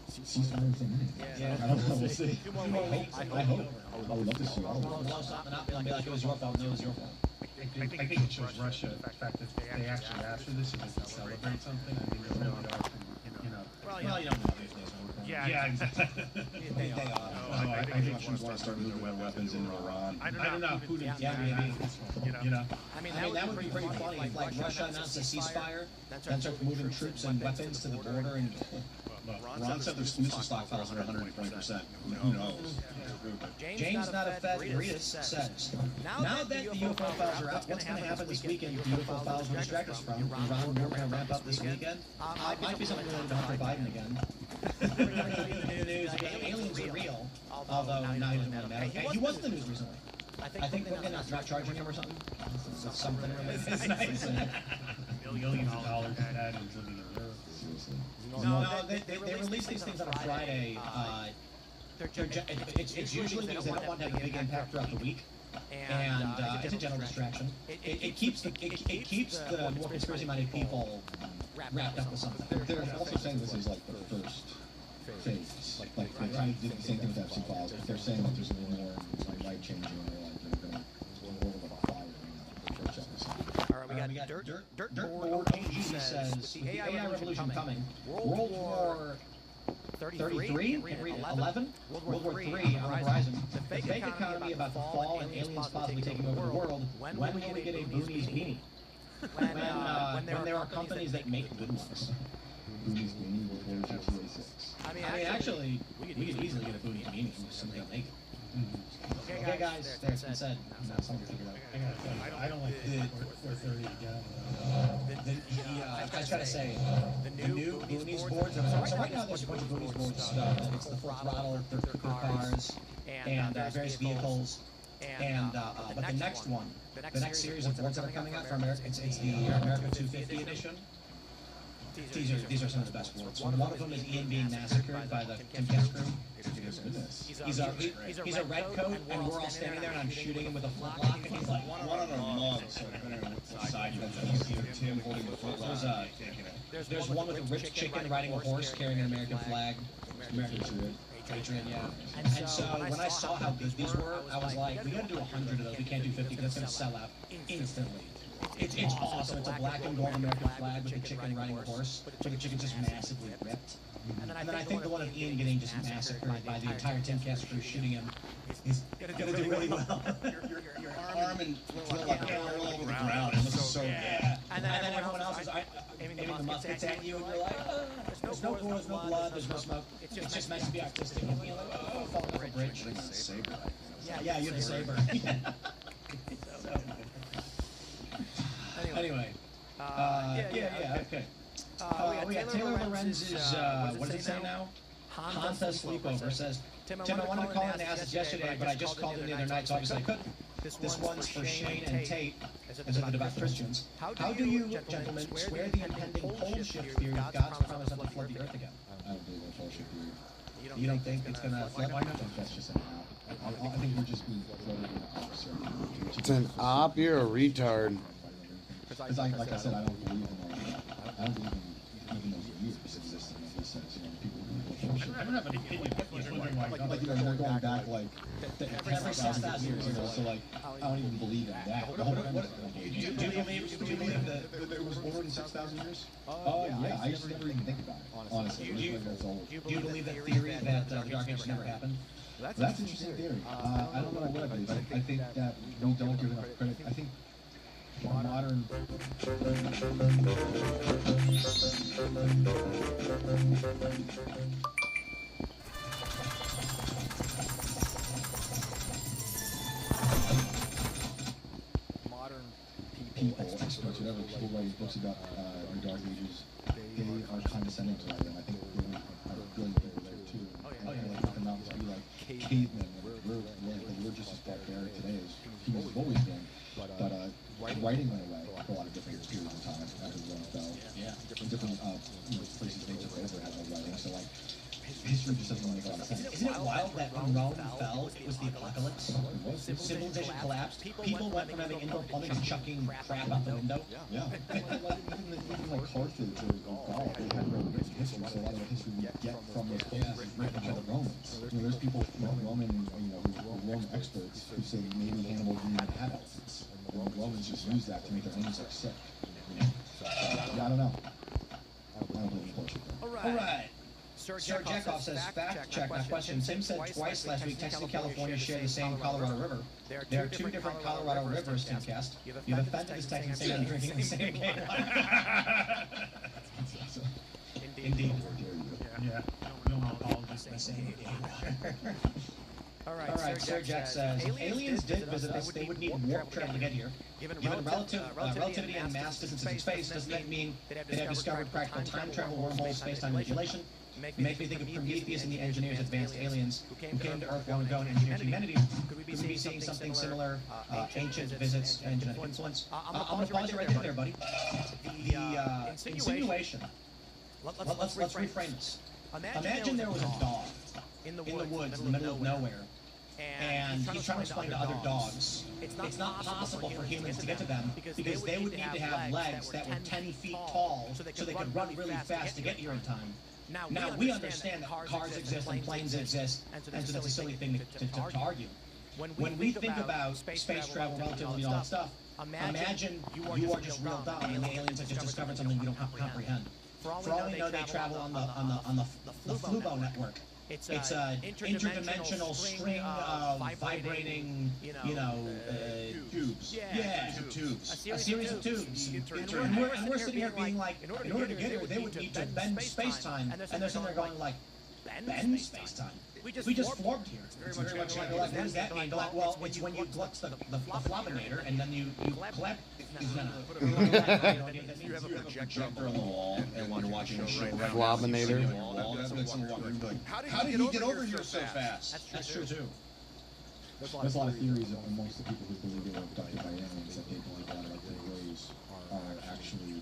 Ceasefire is amazing. Yeah. I don't know, we'll see. I hope. I would love to see all of Blow something up and be like, it was your fault, no, it was your fault. I think it shows Russia, the fact that they actually, after this, if they can celebrate something, I mean, they really are, Well, you don't know these days. Yeah, exactly. They are. I think Russians want to start moving their weapons into Iran. I don't know. Putin, Yeah, maybe. you know. I mean, that would be pretty funny if, like, Russia announced a ceasefire, then starts moving troops and weapons to the border, and Ron said their missile stockpiles are 120%. Who knows? James, not a Fed, Rias says, now that the UFO files are out, what's going to happen this weekend if the UFO files will distract us from Iran? We're going to ramp up this weekend. Might be something related to Hunter Biden again. New news, aliens are real, although now he doesn't want to matter. He was in the news recently. I think they're not charging him or something. Something related. It's nice. Millions of dollars in that is living in Europe. No, they release these things on a Friday. It's usually because they don't want to have a big impact throughout the week, and it's a general distraction. It keeps the more conspiracy-minded people wrapped up with something. They're also saying this is like the first phase. Like they kind of did the same thing with FC Files, but they're saying that there's a little more light changing, and they're like going to roll of a fire right now. First episode. All right, we got Dirt Board AG says, with the AI revolution coming, World War 33, 11, World War 3 on the horizon, the fake economy about to fall and aliens possibly taking over the world. When will we get a Boonies beanie? When there are companies that make good ones. Boonies beanie with GTA 6. I mean, actually, we could easily get a Boonies beanie from somebody that make it. Okay, guys, there's been said. Something to figure out. I don't like the 430 again. I just gotta say, the new Boonies boards. So right now there's a bunch of Boonies boards. It's the full throttle, the cars, and various vehicles. And but the next one, the next series of boards that are coming out for America, it's the America 250 edition. These are some of the best boards. One of them is Ian being massacred by the Timcast crew. He's a red coat, and we're all standing there, and I'm shooting him with a flintlock, and he's like, One on our mug, so depending on what side you see Tim holding the flintlock. there's one with a rich chicken riding a horse carrying an American flag. American Patriot, yeah. And so when I saw how good these were, I was like, we gotta do 100 of those. We can't do 50 because it's gonna sell out instantly. It's awesome. It's a black and gold American flag with the chicken riding a horse, but the chicken's just massively ripped. And then I think the one of Ian getting just massacred by the entire Timcast crew shooting him is gonna do really well. Your arm and flintlock all over the ground. It looks so bad. And then everyone else is aiming the muskets at you, and you're like, there's no gore, there's no blood, there's no smoke. It's just meant to be artistic. And you're like, oh, fall off a bridge. Saber. Yeah, you have the saber. Anyway. Okay. We got Taylor Lorenz's, what does he say now? Hanta Sleepover says, Tim, I wanted to call in and ask this yesterday, but I just called in the other night, so obviously I couldn't. This one's for Shane and Tate, as in the devout Christians. How do you, gentlemen, square the impending pole shift theory with God's promise not to flood the earth again? I don't believe in pole shift theory. You don't think it's going to flood? I think that's just an op. I think we're just being flooded in the opposite. It's an op, you're a retard. Because like I said, I don't believe in even those years existing, as he says, people who I don't have an opinion. they're going back like 10,000 years, so like, I don't even believe in that. The whole do you believe that it was born in 6,000 years? Yeah, I used to never even think about it, honestly. Do you believe that theory that the Dark Ages never happened? That's an interesting theory. I don't know what I believe. I think that we don't give enough credit. I think modern people, experts, whatever, people writing books about the Dark Ages, they are condescending to them. I think they are feeling people there too. And like come out to be like cavemen, and we're just as barbaric today as humans have always been. But writing went away for a lot of different periods of time after Rome fell. Yeah. Different places they took over had no writing. So like history just doesn't make a lot of sense. Isn't it wild that when Rome fell, it was the apocalypse? Civilization collapsed. People went from having indoor plumbing to chucking crap out the window. Yeah. Even like Carthage or Gaul, they had no written history, so a lot of the history we get from those places is written by the Romans. There's people, Roman experts who say maybe Hannibal didn't even have elephants. And the Romans just used that to make their enemies look sick. So, yeah, I don't know. I don't believe in bullshit. All right. Sir Jekoff says, fact check my question. Tim said twice last week Texas and California share the same Colorado River. There are two different Colorado rivers, Timcast. You've offended this Texan saying I'm drinking the same game. Indeed. Yeah. No apologies. The same All right, Sir Jack says, if aliens did visit us, they would need warp travel to get here. Given relativity and mass distances in space, doesn't that mean they'd have discovered practical time travel, wormholes, space-time manipulation? Make me think of Prometheus and the engineers, advanced aliens who came to Earth long ago and engineered humanity. Could we be seeing something similar, ancient visits and genetic influence? I'm going to pause you right there, buddy. The insinuation. Let's reframe this. Imagine there was a dog in the woods in the middle of nowhere, and he's trying to explain to other dogs it's not possible for humans to get to them because they would need to have legs that were 10 feet tall so they could run really fast to get here in time. Now we understand that cars exist and planes exist, and so that's a silly thing to argue. When we think about space travel, relativity, and all that stuff, imagine you are just real dumb and the aliens have just discovered something we don't comprehend. For all we know, they travel on the Flubo network. It's an interdimensional string of vibrating, tubes. Yeah, tubes. A series of tubes. And we're sitting here being like, in order to get here, they would need to bend space-time. And they're sitting there going like, bend space-time? We just formed here. It's very much like, what does that mean? Like, well, it's when you glitch the flobinator and then you clap. You have a projector on the wall and when you're watching a show Flobinator. How did he get over here so fast? That's true too. There's a lot of theories amongst the people who believe they were abducted by aliens that they believe a lot of their ways are actually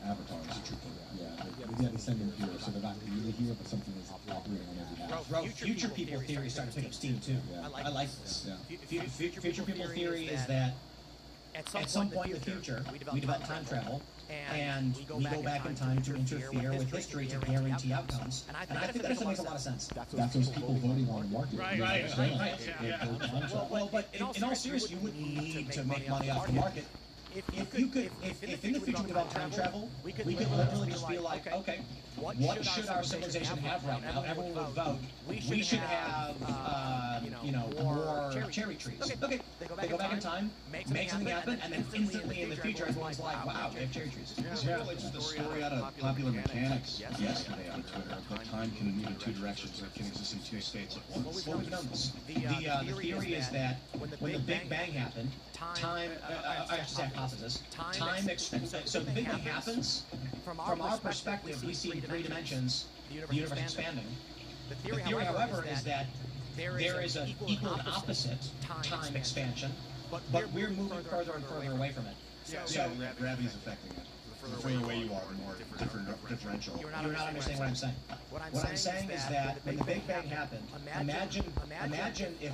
avatars. Yeah, they send them here, so they're not really here, but something is operating on their behalf. Future people theory is starting to pick up steam too. Yeah. I like this. Yeah. Future people theory is that at some point in the future, we develop time travel, and we go back in time to interfere with history to guarantee outcomes. And I think that makes a lot of sense. That's those people voting on the market. Right. Well, but in all seriousness, you wouldn't need to make money off the market. If in the future we develop time travel, we could literally just be like, okay, what should our civilization have right now? Everyone would vote. We should have, more cherry trees. Okay, they go back in time, make something happen, and then instantly in the future, everyone's like, wow, we have cherry trees. It's just a story out of Popular Mechanics yesterday on Twitter that time can move in two directions or it can exist in two states at once. Well, we've known this. The theory is that when the Big Bang happened, time, I have to say hypothesis, so the Big Bang happens, from our perspective, we see in 3 dimensions the universe expanding. The theory, however, is that there is an equal and opposite time expansion, but we're moving further and further away from it. So gravity's affecting it. The further away you are, the more differential. You're not understanding what I'm saying. What I'm saying is that when the Big Bang happened, imagine if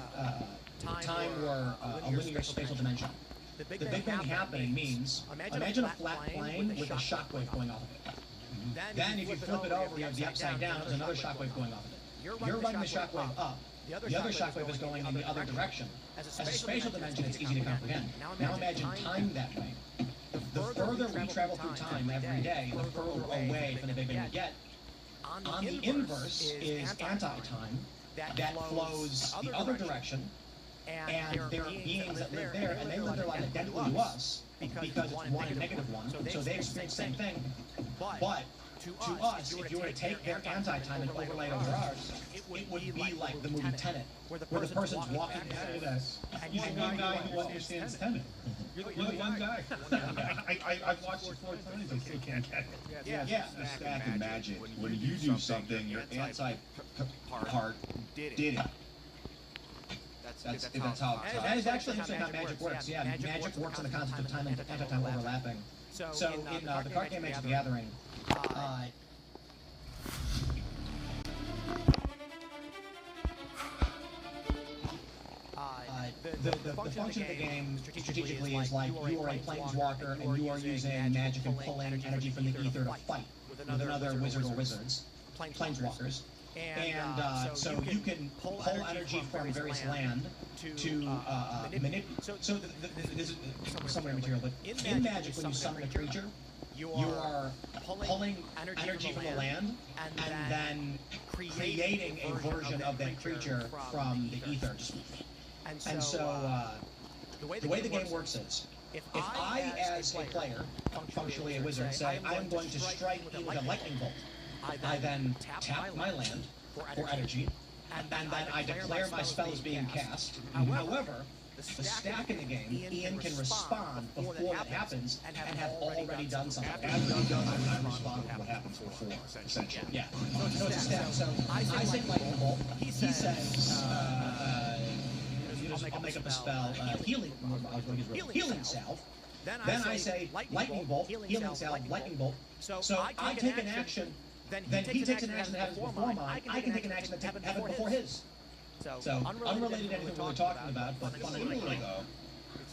time were a linear spatial dimension. The Big Bang happening means, imagine a flat plane with a shockwave going off of it. Then if you flip it over, you have the upside down, there's another shockwave going off of it. You're running the shockwave up. The other shockwave is going in the other direction. As a spatial dimension, it's easy to comprehend. Now imagine time that way. The further we travel through time every day, the further away from the Big Bang we get. On the inverse is anti-time that flows the other direction, and there are beings that live there, and they live their life identically to us, because one and negative one, so they experience the same thing. But to us, if you were to take their anti-time and overlay it over ours, it would be like the movie Tenet, where the person's walking through this. You're the one guy who understands Tenet. You're the one guy. I've watched it 4 times. I still can't get it. Yeah. Stack and magic. When you do something, your anti-part did it. That's how. That is actually interesting how magic works. Yeah, magic works on the concept of time and anti-time overlapping. So in the card game Magic the Gathering, the function of the game strategically is like you are a planeswalker and you are using magic and pulling energy from the ether to fight with another wizard or wizards, planeswalkers. And so you can pull energy from various land to manipulate. So this is summary material, but in Magic, when you summon a creature, you are pulling energy from the land and then creating a version of that creature from the ether. And so the way the game works is, if I, as a player, functionally a wizard, say I'm going to strike you with a lightning bolt, I then tap my land for energy, and then I declare my spell as being cast. However, the stack in the game, Ian can respond before that happens and have already done something. After he does it, I respond to what happens before, essentially. Yeah. So it's a stack. So I say lightning bolt. He says, I'll make up a spell, healing salve. Then I say lightning bolt, healing salve, lightning bolt. So I take an action. Then he takes an action that happens before mine. I can take an action that happens before his. So unrelated to anything we were talking about, but Similarly, though,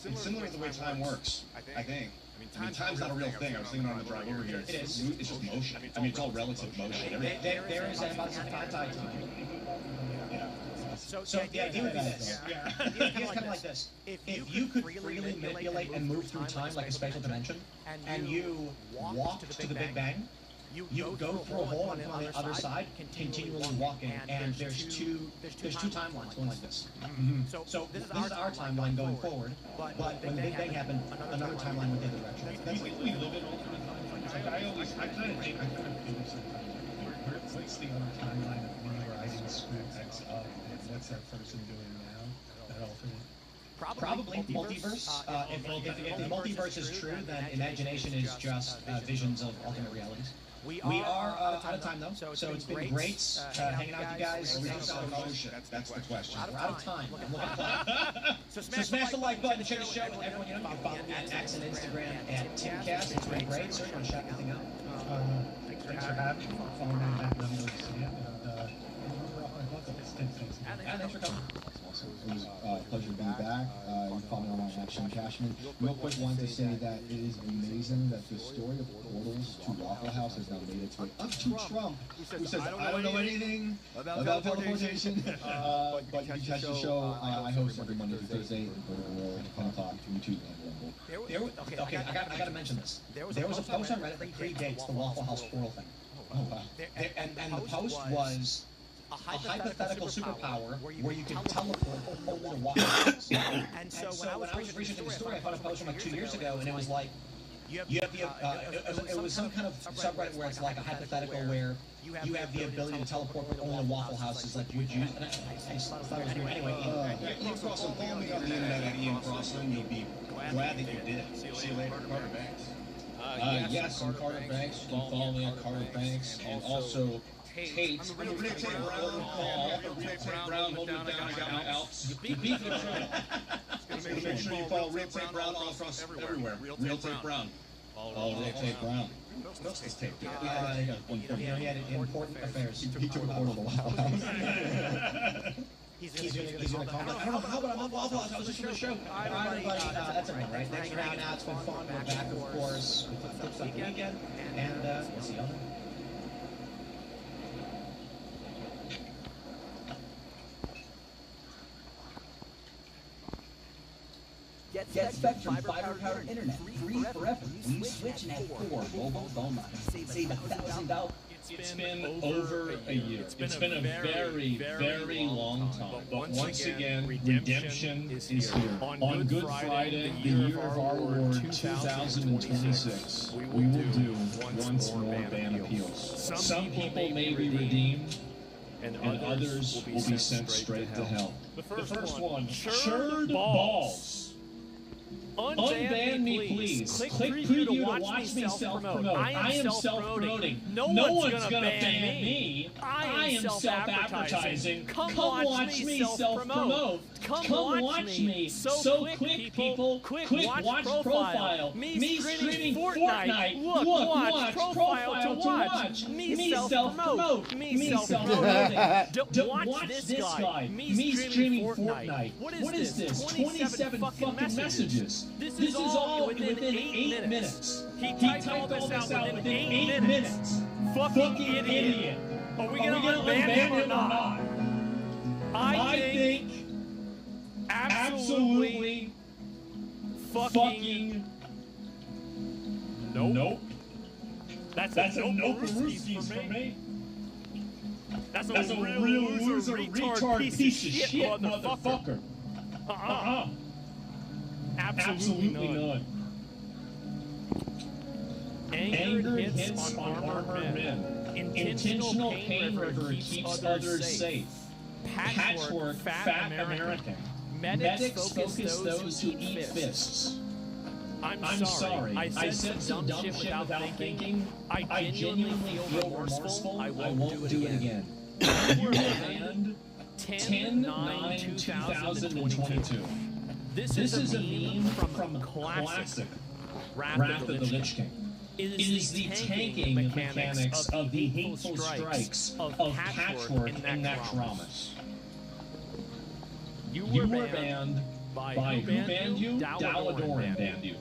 it's similar to the way time works, I think. I mean, time's not a real thing. I was thinking on the drive over here. It's just motion. I mean, it's all relative motion. There is about some anti-time. So the idea would be this. The idea is kind of like this. If you could freely manipulate and move through time like a spatial dimension, and you walk to the Big Bang, you go through a hole and come on the other side, continually walking, and there's two timelines going like this. So this is our timeline going forward, but when the Big Bang happened, another timeline went the other direction. That's like we live in alternate timelines. Like I kind of think sometimes. What's the other timeline of me where I didn't screw X up? And what's that person doing now? That alternate. Probably multiverse. If the multiverse is true, then imagination is just visions of alternate realities. We are out of time though, so it's been great hanging out with you guys. That's the question. We're out of time. So smash the like button, share the show with everyone. You know, you can follow me at X and Instagram at TimCast. It's been great. Sir, you want to shout anything out? Thanks for having me. Follow me back on the stand. And thanks for coming. It was a pleasure to be back. You called me on my action Cashman. Real quick, wanted to say that it is amazing that the story of portals to Waffle House has now made its way up to Trump, who says, I don't know anything about teleportation. But you catch the show I host every Monday through Thursday, 10 o'clock, YouTube and Rumble. Okay, I gotta mention this. There was a post on Reddit that predates the Waffle House portal thing. Oh, wow. And the post was a hypothetical superpower where you could teleport over to Waffle House. And so when I was researching the story, I found a post from like 2 years ago, and it was like, it was some kind of subreddit where it's like a hypothetical where you have the ability to teleport but only to Waffle Houses. Like, would you? And I just thought it was weird. Anyway, Ian Crossland, follow me on the internet at Ian Crossland. You'll be glad that you did. See you later, Carter Banks. Yes, I'm Carter Banks. You can follow me on Carter Banks, and also Tate. Real Tate Brown, hold it down, I got my Alps. You beat the trail. Make sure you follow Real Tate Brown all across everywhere. Real Tate Brown. Follow Real Tate Brown. What's this tape? he had important affairs. He took a quarter of the Waffle House. He's gonna call me. I don't know how, but I'm on Waffle House. I was just on the show. All right, everybody. That's everything, right? Thanks for hanging out. It's been fun. We're back, of course, with the Flip Side Weekend, and we'll see y'all then. Get Spectrum fiber-powered internet free forever when you switch and add 4 mobile phone lines. Save $1,000. It's been over a year. It's been a very, very long time. But once again, redemption is here. On Good Friday, the year of our Lord 2026, we will do once more ban appeals. Some people may be redeemed, and others will be sent straight to hell. The first one, Churd Balls. Unban me, please. Click preview to watch me self-promote. I am self-promoting. No one's gonna ban me. I am self-advertising. Come watch me self-promote. Come watch me. So quick, people. Quick watch profile. Me streaming Fortnite. Look, watch profile to watch. Me self-promote. Me self-promoting. Watch this guy. Me streaming Fortnite. What is this? 27 fucking messages. This is all within 8 minutes. He typed all this out within 8 minutes. Fucking idiot. Are we gonna unban him or not? I think absolutely fucking nope. That's a nope for Rooskies for me. That's a real loser, retard, piece of shit, motherfucker. Absolutely not. Anger hits on armored men. Intentional pain river keeps others safe. Patchwork, fat American. Medics focus those who eat fists. I'm sorry. I said some dumb shit without thinking. I genuinely feel remorseful. I won't do it again. You were banned 10/9/2022. This is a meme from classic Wrath of the Lich King. It is the tanking mechanics of the hateful strikes of Patchwork in Necromus. You were banned by who banned you? Daladoran banned you.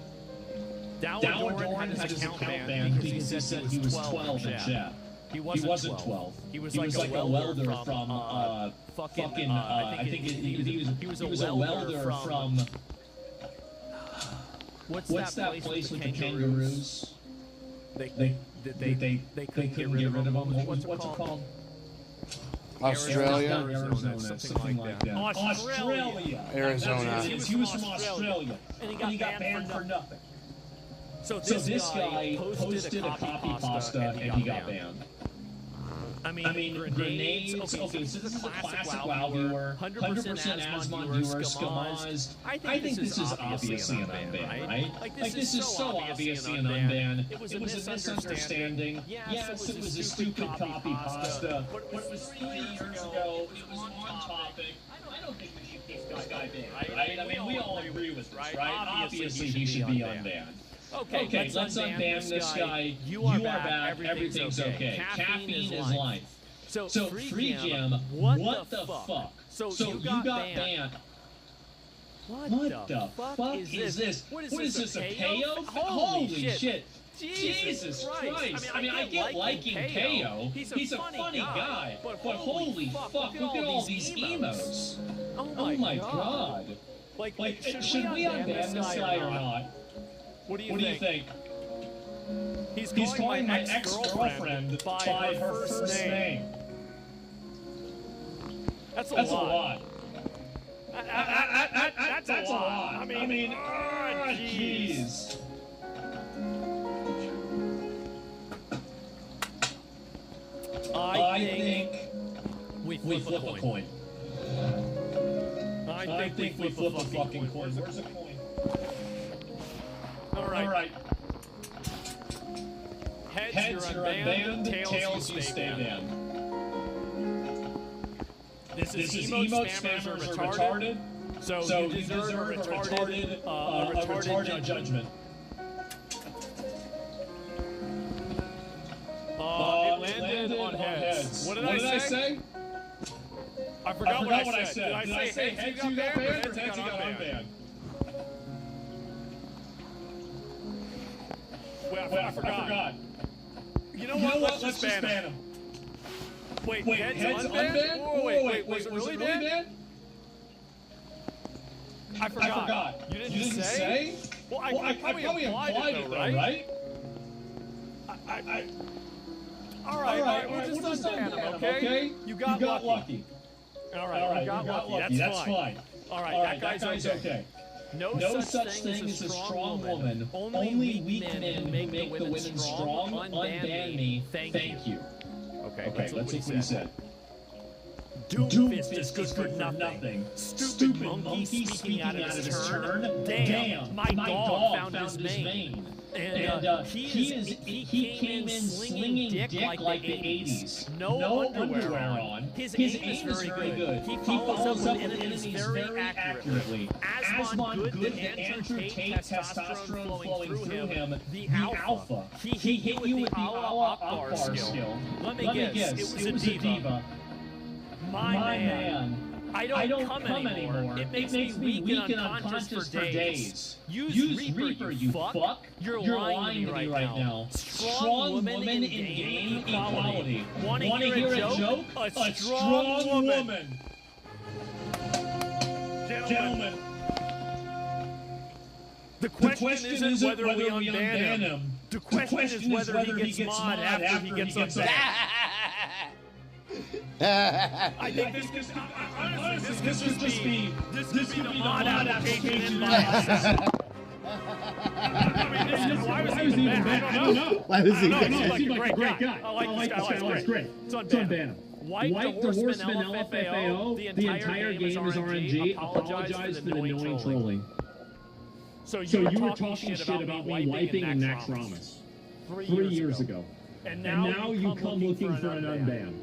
Daladoran had his account banned because he said he was 12 in chat. He wasn't 12. He was like a welder from fucking. I think he was a welder from. What's that place with the kangaroos? They couldn't get rid of them. What's it called? Australia? Arizona, something like that. Australia! Arizona. He was from Australia, and he got banned for nothing. So this guy posted a copy pasta, and he got banned. I mean, grenades. Okay, so this is a classic WoW viewer, 100% Asmon viewer, Skamaz. I think this is obviously an unban, right? Like, this is so obviously an unban. It was a misunderstanding. Yes, it was a stupid copy pasta, but it was 3 years ago. It was on topic. I don't think we should keep this guy banned, right? I mean, we all agree with this, right? Obviously, he should be unbanned. Okay, let's unban this guy. You are back. Everything's okay. Caffeine is life. So Free Jam, what the fuck? So you got banned. What the fuck is this? What is this, a KO? Holy shit. Jesus Christ. I mean, I get liking KO. He's a funny guy. But holy fuck, look at all these emos. Oh my god. Like, should we unban this guy or not? What do you think? He's calling my ex-girlfriend by her first name. That's a lot. That's a lot. I mean, jeez. I think we flip a coin. I think we flip a fucking coin. Where's the coin? All right. Heads, you're unbanned. Tails, you stay banned. This is emote spammers are retarded. So you deserve a retarded judgment. It landed on heads. What did I say? I forgot what I said. Did I say heads you got banned or heads you got unbanned? Wait, I forgot. You know what? Let's just ban him. Wait, heads unbanned? Wait, was it really banned? I forgot. You didn't say? Well, I probably implied it though, right? All right, we'll just unban him, okay? You got lucky. All right, you got lucky. That's fine. All right, that guy's okay. No such thing as a strong woman. Only weak men make the women strong. Unban me. Thank you. Okay, let's look what he said. Doomfist is good for nothing. Stupid monkey speaking out of his turn. Damn, my dog found his mane. And he came in slinging dick like the 80s. No underwear on. His aim is very good. He follows up with enemies very accurately. Asmon, good and Andrew Tate, testosterone flowing through him. The alpha. He hit you with the Allah Akbar skill. Let me guess, it was a diva. My man. I don't come anymore. It makes me weak and unconscious for days. Use Reaper, you fuck. You're lying to me right now. Strong woman in game equality. Want to hear a joke? A strong woman. Gentlemen. The question isn't whether we unban him. The question is whether he gets mod after he gets unbanned. I think this could just be the mod application. Why was he even bad? I don't know. Why was he bad? He seemed like a great guy. I like this guy. It's great. It's unban him. White the Horseman LFFAO. The entire game is RNG. Apologize for the annoying trolling. So you were talking shit about me wiping Max Ramas 3 years ago. And now you come looking for an unban.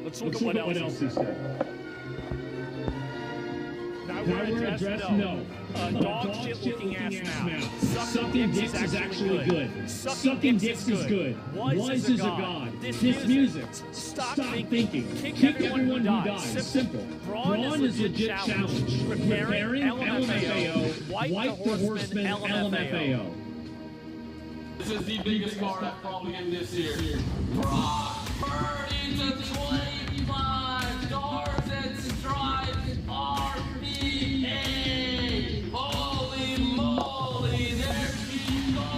Let's look at what else he said. Now we're addressed no. Dog shit looking ass mouth. Sucking dicks is actually good. Sucking dicks is good. Was is a god. This music. Stop thinking. Kick everyone who dies. Simple. Brawn is legit challenge. Repairing LMFAO. White the Horseman LMFAO. This is the biggest card I've probably in this year. Brock Purdy to 25. Stars and Stripes RPA. Holy moly, there she goes.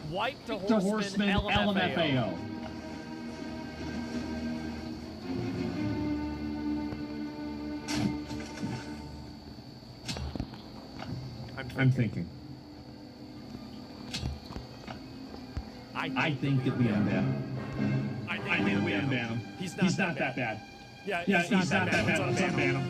White the Horseman LMFAO. I'm thinking. I think that we unban him. I think we unban him. He's not that bad. Yeah, he's not that bad. Let's unban him.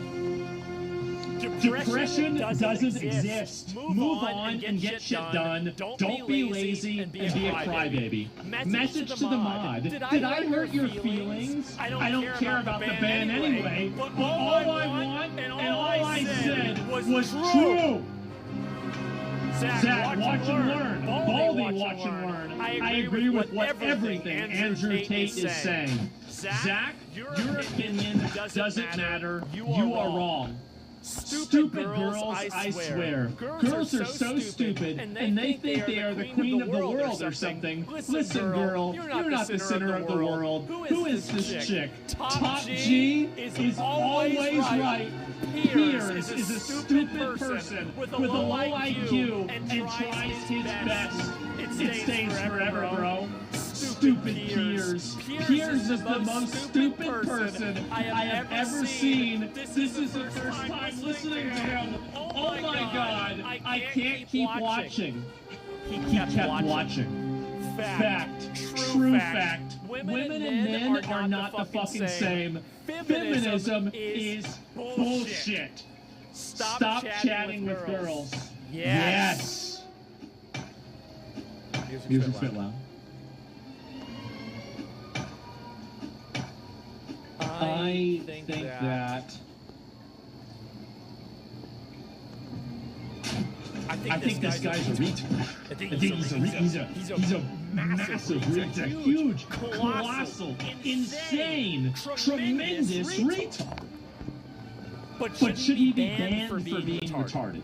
Depression doesn't exist. Move on and get shit done. Don't be lazy and be a crybaby. Message to the mod. Did I hurt your feelings? I don't care about the ban anyway. But all I want and all I said was true. Zach, watch and learn. Baldy, watch and learn. I agree with what everything Andrew Tate is saying. Zach, your opinion doesn't matter. You are wrong. Stupid girls, I swear. Girls are so stupid, and they think they are the queen of the world or something. Listen, girl, you're not the center of the world. Who is this chick? Top G is always right. Piers is a stupid person with a low IQ and tries his best. It stays forever, bro. Stupid Piers. Piers is the most stupid person I have ever seen. This is the first time listening to him. Oh my god, I can't keep watching. He kept watching. Fact. True fact. Women and men are not the fucking same. Feminism is bullshit. Stop chatting with girls. Yes. Music's a bit loud. I think that... I think this guy's a retard. I think he's a massive retard. A huge, colossal, insane, tremendous retard. But should he be banned for being retarded?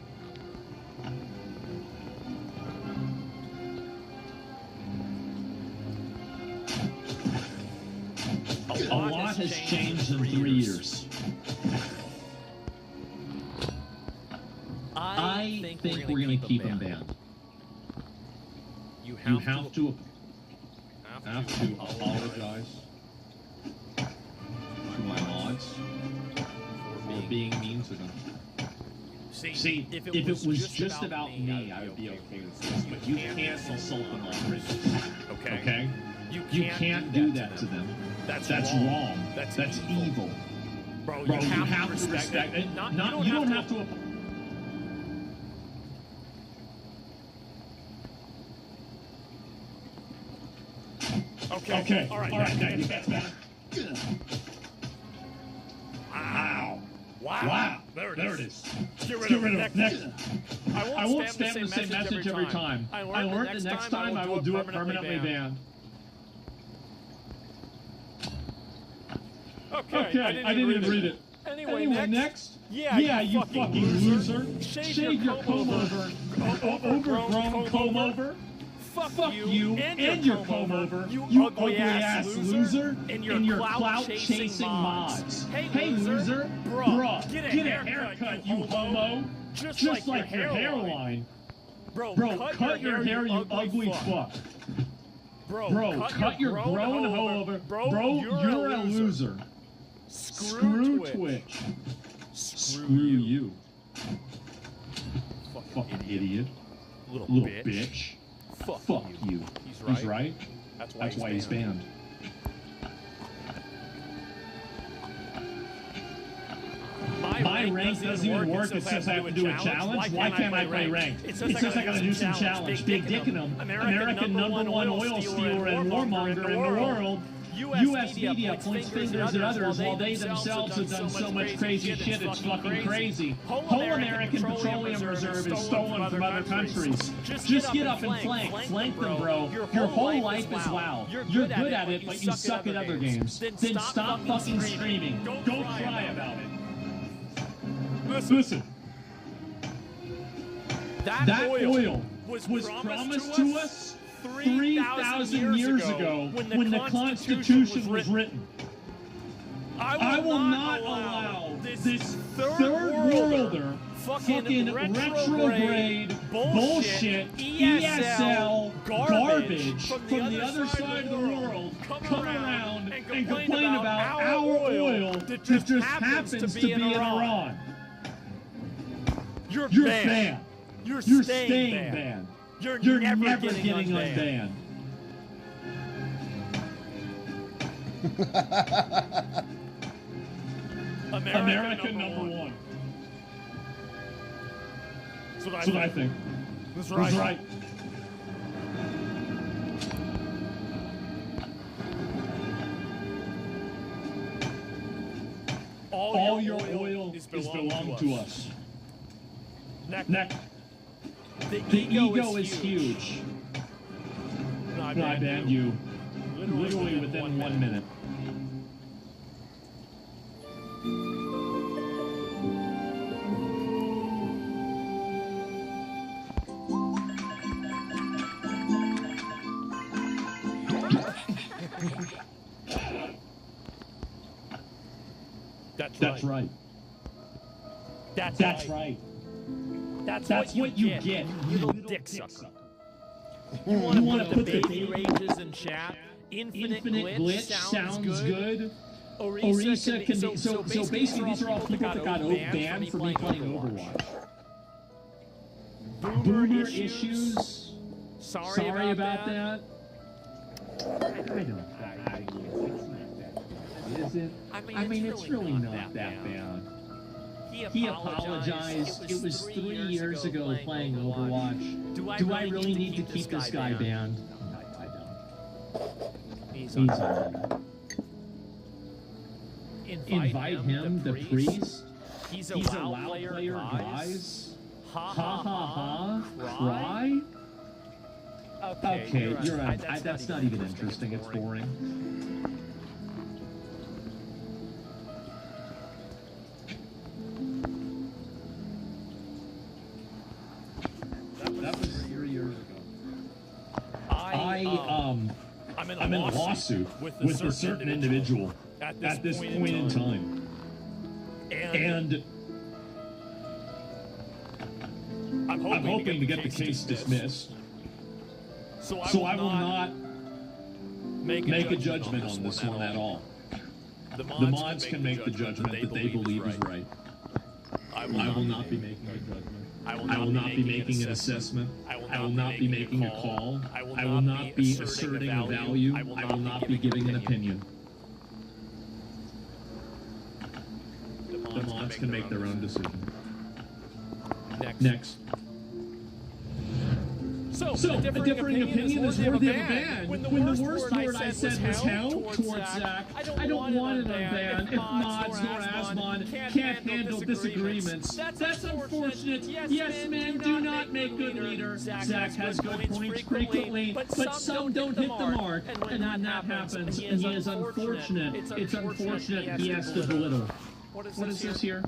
A lot has changed in 3 years. I think we're going to keep him banned. You have to apologize to my mods for being mean to them. See, if it was just about me, I would be okay with this, but you can't insult them on Christians. Okay? You can't do that to them. That's wrong. That's evil. Bro, you have to respect it. You don't have to. Okay. All right. Now you got that. Wow. There it is. Get rid of it. Next. I won't spam the same message every time. I learned the next time I will do it permanently banned. Okay, I didn't even read it. Anyway, next. Yeah, you fucking loser. Shave your comb over. Overgrown comb over. Fuck you and your comb over, you ugly ass loser, and your clout chasing mods. Hey loser, bruh, get a haircut, you homo. Just like your hairline. Bro, cut your hair, you ugly fuck. Bro, cut your grown hoe over. Bro, you're a loser. Screw Twitch. Screw you. Fucking idiot. Little bitch. Fuck you. He's right. That's why he's banned. My rank doesn't even work. It says I have to do a challenge. Why can't I play ranked? It says I gotta do some challenge. Big Dickinum, American #1 oil stealer and warmonger in the world. U.S. media points fingers at others while they themselves have done so much crazy shit, it's fucking crazy. Whole American Petroleum Reserve is stolen from other countries. Just get up and flank. Flank them, bro. Your whole life is WoW. You're good at it, but you suck at other games. Then stop fucking screaming. Go cry about it. Listen. That oil was promised to us 3,000 years ago when the Constitution was written. I will not allow this third worlder fucking retrograde bullshit ESL garbage from the other side of the world come around and complain about our oil that just happens to be in Iran. You're banned. You're staying banned. You're never getting unbanned. America #1. That's what I think. That's right. All your oil is belong to us. Next. The ego is huge. I banned you. Literally within 1 minute. That's right. That's right. That's what you get, you little dick sucker. You want to put the baby rages in chat? Infinite glitch sounds good. Orisa can be. So basically, these are all people that got banned for me playing Overwatch. Boomer issues. Sorry about that. I don't. Is it? I mean, it's really not that bad. He apologized. It was 3 years ago playing Overwatch. Do I really need to keep this guy banned? No, I don't. He's on. Invite him, the priest. He's a WoW player, guys. Ha. Cry? Okay, you're right. That's not even interesting. It's boring. That was 3 years ago. I'm in a lawsuit with a certain individual at this point in time. And I'm hoping to get the case dismissed. So I will not make a judgment on this one at all. The mods can make the judgment that they believe is right. I will not be making a judgment. I will not be making an assessment. I will not be making a call. I will not be asserting a value. I will not be giving an opinion. The mods can make their own decision. Next. So a differing opinion is worthy of a ban. When the worst word I said was hell towards Zach, I don't want it unbanned if mods nor Asmon can't handle disagreements. That's unfortunate. Yes, men do not make good leaders. Zach has good points frequently, but some don't hit the mark. And when that happens, and he is unfortunate, it's unfortunate he has to belittle. What is this here?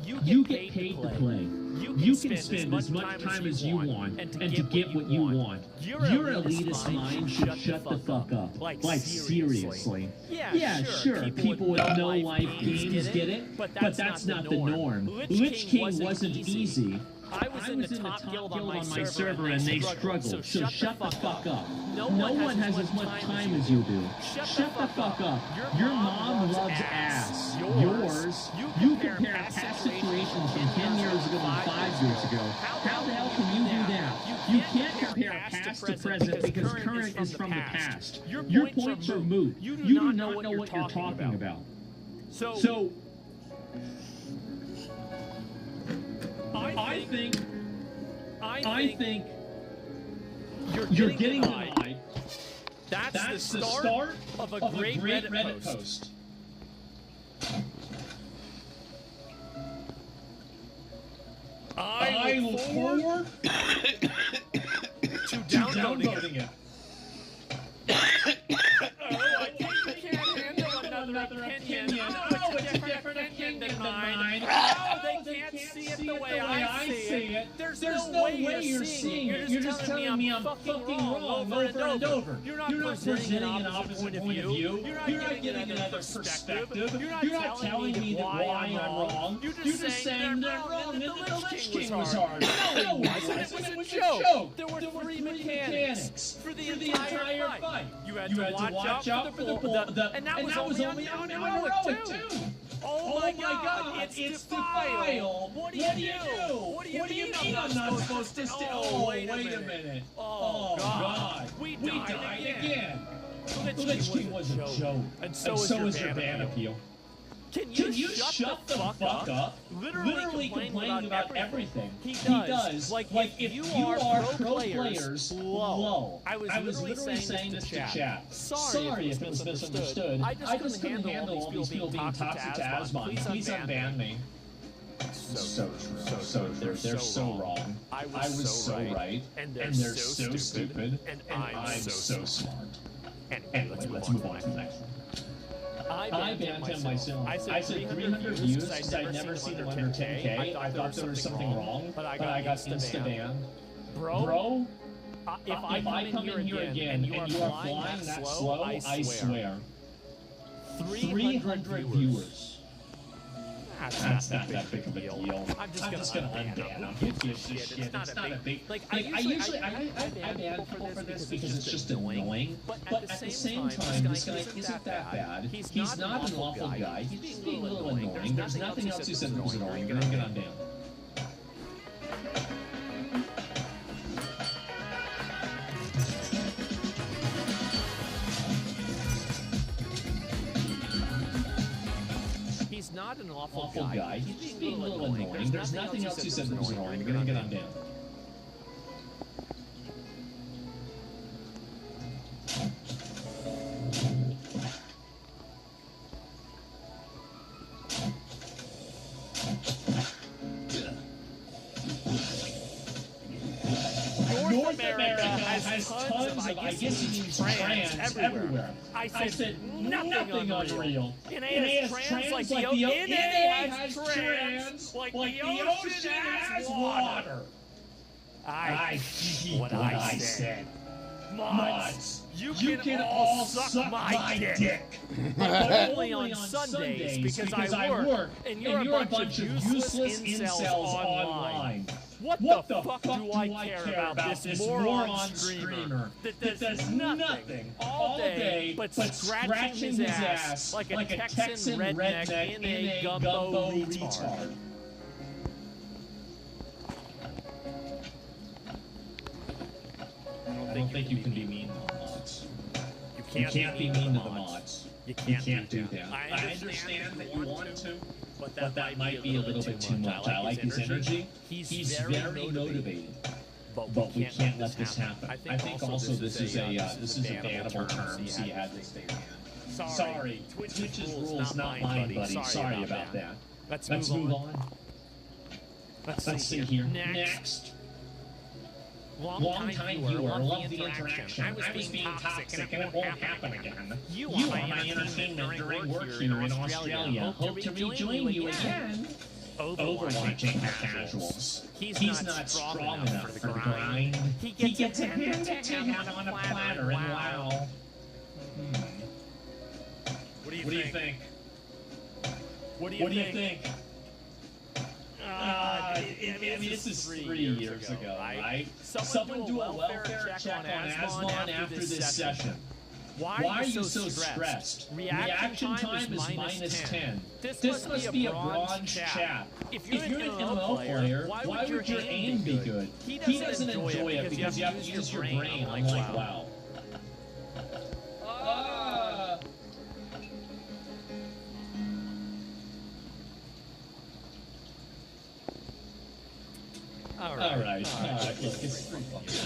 You get paid to play. You can spend as much time as you want and to get what you want. Your elitist mind should shut the fuck up. Like seriously. Yeah, sure, people with no life games get it, but that's not the norm. Lich King wasn't easy. I was in the top guild on my server and they struggled, so shut the fuck up. No one has as much time as you do. Shut the fuck up. Your mom loves ass. Yours. You compare past situations from 10 years ago and 5 years ago. How the hell can you do that? You can't compare past to present because current is from the past. Your points are moot. You do not know what you're talking about. So I think you're getting denied. That's the start of a great Reddit post. I look forward to downloading it. I think you can't handle another opinion. Oh, it's a different opinion than mine. Oh, they can't see it the way I see it. There's no way you're seeing it. You're just telling me I'm fucking wrong over and over. You're not presenting an opposite point of view. You're not giving another perspective. You're not telling me why I'm wrong. You're just saying they're wrong and the Lich King was hard. No, it was a joke. There were three mechanics for the entire fight. You had to watch out for the and that was only on heroic too. Oh my god, it's the file. What do you do? What do you mean I'm not supposed to stay? Oh, wait a minute. Oh god. We died again. The Lich King was a joke. And so is your ban appeal. Can you shut the fuck up? Literally complaining about everything. He does. Like if you are pro players, low. I was literally saying this to chat. Sorry if it was misunderstood. I just couldn't handle all these people being toxic to Asmon. Please unban me. So true. They're so wrong. I was so right. And they're so stupid. And I'm so smart. Anyway, let's move on to the next one. I banned him myself. I said 300 views because I'd never seen him under 10K. I thought there was something wrong, but I got insta-banned. Bro, if I come in here again and you are flying that slow, I swear. 300 viewers. That's not that big of a deal. I'm just gonna unban him. Who gives a shit? It's not a big... I ban people for this because it's just annoying. But at the same time, this guy isn't that bad. He's not an awful guy. He's just being a little annoying. There's nothing else he said that was annoying. You're gonna get unbanned. He's not an awful guy. He's just being a little annoying. There's nothing else he said that was annoying. You're gonna get unbanned. North America has tons of, I guess it means trans everywhere. I said nothing unreal. NA has trans like the NA has trans like the ocean has water. I repeat what I said. Mods, you can all suck my dick. But only on Sundays because I work, and you're a bunch of useless incels online. What the fuck do I care about this moron screamer that does nothing all day but scratching his ass like a Texan redneck in a gumbo retard? I don't think you can be mean to the mods. You can't be mean to the mods. You can't do that. I understand that you want to, but that might be a little bit too much. I like his energy. He's very motivated. But we can't let this happen. I think also this is a bannable term, so you had to stay banned. Sorry, Twitch's rules, not mine, buddy. Sorry about that. Let's move on. Let's see here. Next. Long time viewer, love the interaction. I was being toxic and it won't happen again. You are my entertainment during work here in Australia. Hope to rejoin you again. Overwatching casuals. He's not strong enough for the grind. He gets a hand on a platter and wow. What do you think? What do you think? This is 3 years ago, right? Someone do a welfare check on Asmon after this session. Why are you so stressed? Reaction time is -10. This must be a bronze chap. If you're an MMO player, why would your aim be good? He doesn't enjoy it because you have to use your brain, unlike WoW. All right. Look, it's 3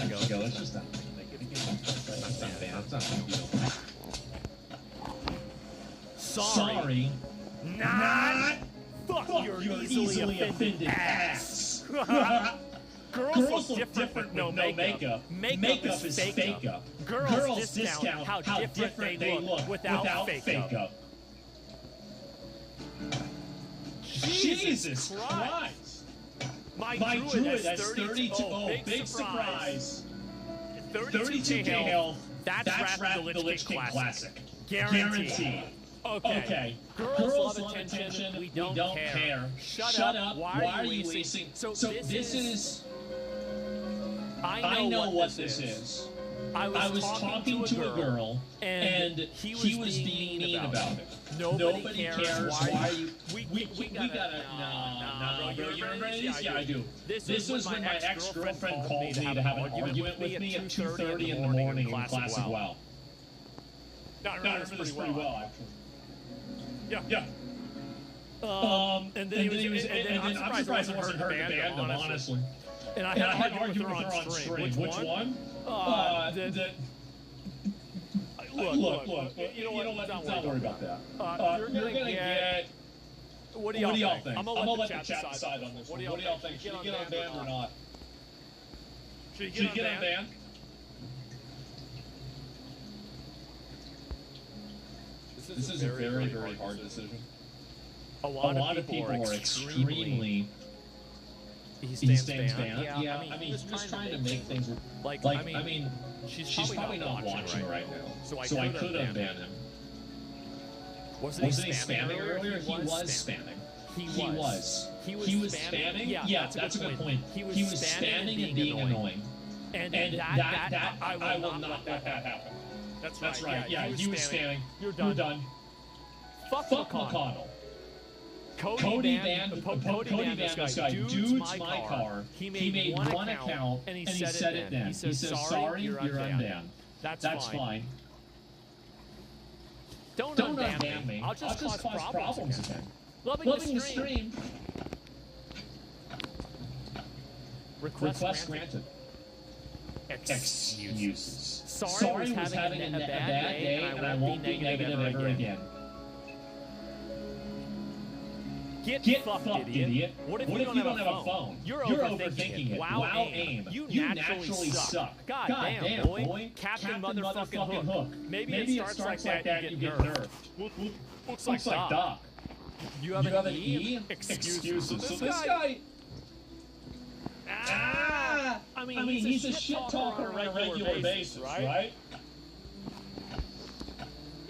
years ago. Let's just not make it again. That's not bad. It's not a big deal. Sorry. Not. Fuck your easily offended ass. Girls look different with no makeup. Makeup is fake-up. Girls discount how different they look without fake-up. Jesus Christ. My druid has 32. Oh, big surprise. 32k health. That's Wrath the Lich King Classic. Guaranteed. Okay. Girls love attention. We don't care. Shut up. Why are you wasting? So this is... I know what this is. I was talking to a girl, and he was being mean about it. Nobody cares. Why are you... We gotta... No, bro. You remember this? Yeah, I do. This was when my ex-girlfriend called me to have an argument with me at 2:30 in the morning in Classic WoW. No, I remember this pretty well, actually. Yeah. And then I'm surprised it wasn't her to ban him, honestly. And I had an argument with her on stream. Which one? Look. You know what? Don't worry about that. You're gonna get... What do y'all think? I'm gonna let the chat decide on this one. What do y'all think? Should he get on ban or not? Should he get on ban? This is a very, very hard decision. A lot of people are extremely... He stands banned. Yeah, I mean, he's just trying to make things... I mean, she's probably not watching right now. So I could have banned him. Wasn't he spamming earlier? He was spamming. He was spamming? Yeah, that's a good point. He was spamming and being annoying. And that I will not let that happen. That's right. Yeah, he was spamming. You're done. Fuck McConnell. Cody banned this guy. Dude's my car. He made one account and he said it then. He says, sorry, you're unbanned. That's fine. Don't unban me. I'll just cause problems again. Loving the stream. Request granted. Excuses. Sorry was having a bad day and I won't be negative ever again. Get fucked, idiot. What if you don't have a phone? You're overthinking it. Wow, aim. You naturally suck. God damn, boy. Captain motherfucking Hook. Maybe it starts like that, you get nerfed. Looks like Doc. You have an E? Excuses. So this guy... I mean, he's a shit talker on a regular basis, right?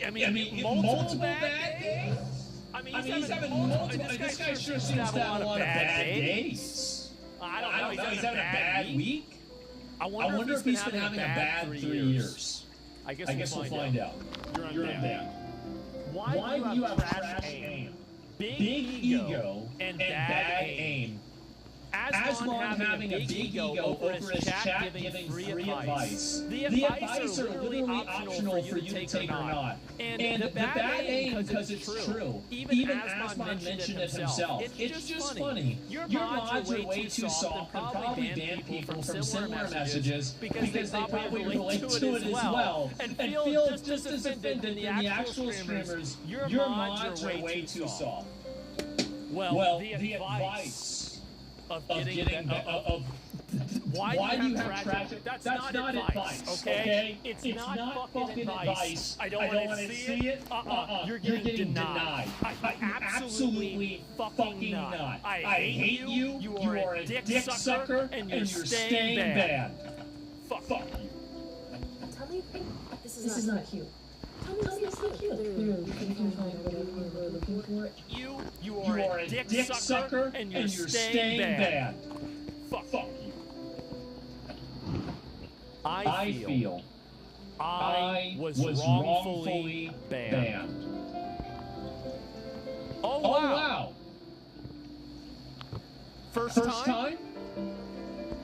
I mean, multiple bad days? I mean, he's having multiple. This guy sure seems to have a lot of bad days. I don't know. He's having a bad week? I wonder if he's been having a bad 3 years. I guess we'll find out. You're on ban. Why do you have trash aim? Big ego and bad aim. Asmon having a big ego over his chat giving free advice. The advice are literally optional for you to take or not. And the bad aim, because it's true. Even Asmon mentioned it himself. It's just funny. Your mods are way too soft and probably ban people from similar messages because they probably relate to it as well. And feel just as offended than the actual streamers. Your mods are way too soft. Well, the advice why do you have trash? That's not advice, okay? It's not fucking advice. I don't want to see it. You're getting denied. Absolutely fucking not. I hate you. You are a dick sucker, and you're staying banned. Fuck you. Tell me this is not cute. Tell me this is not cute. You are a dick sucker, and you're staying banned. Fuck you. I feel I was wrongfully banned. Oh wow. First time?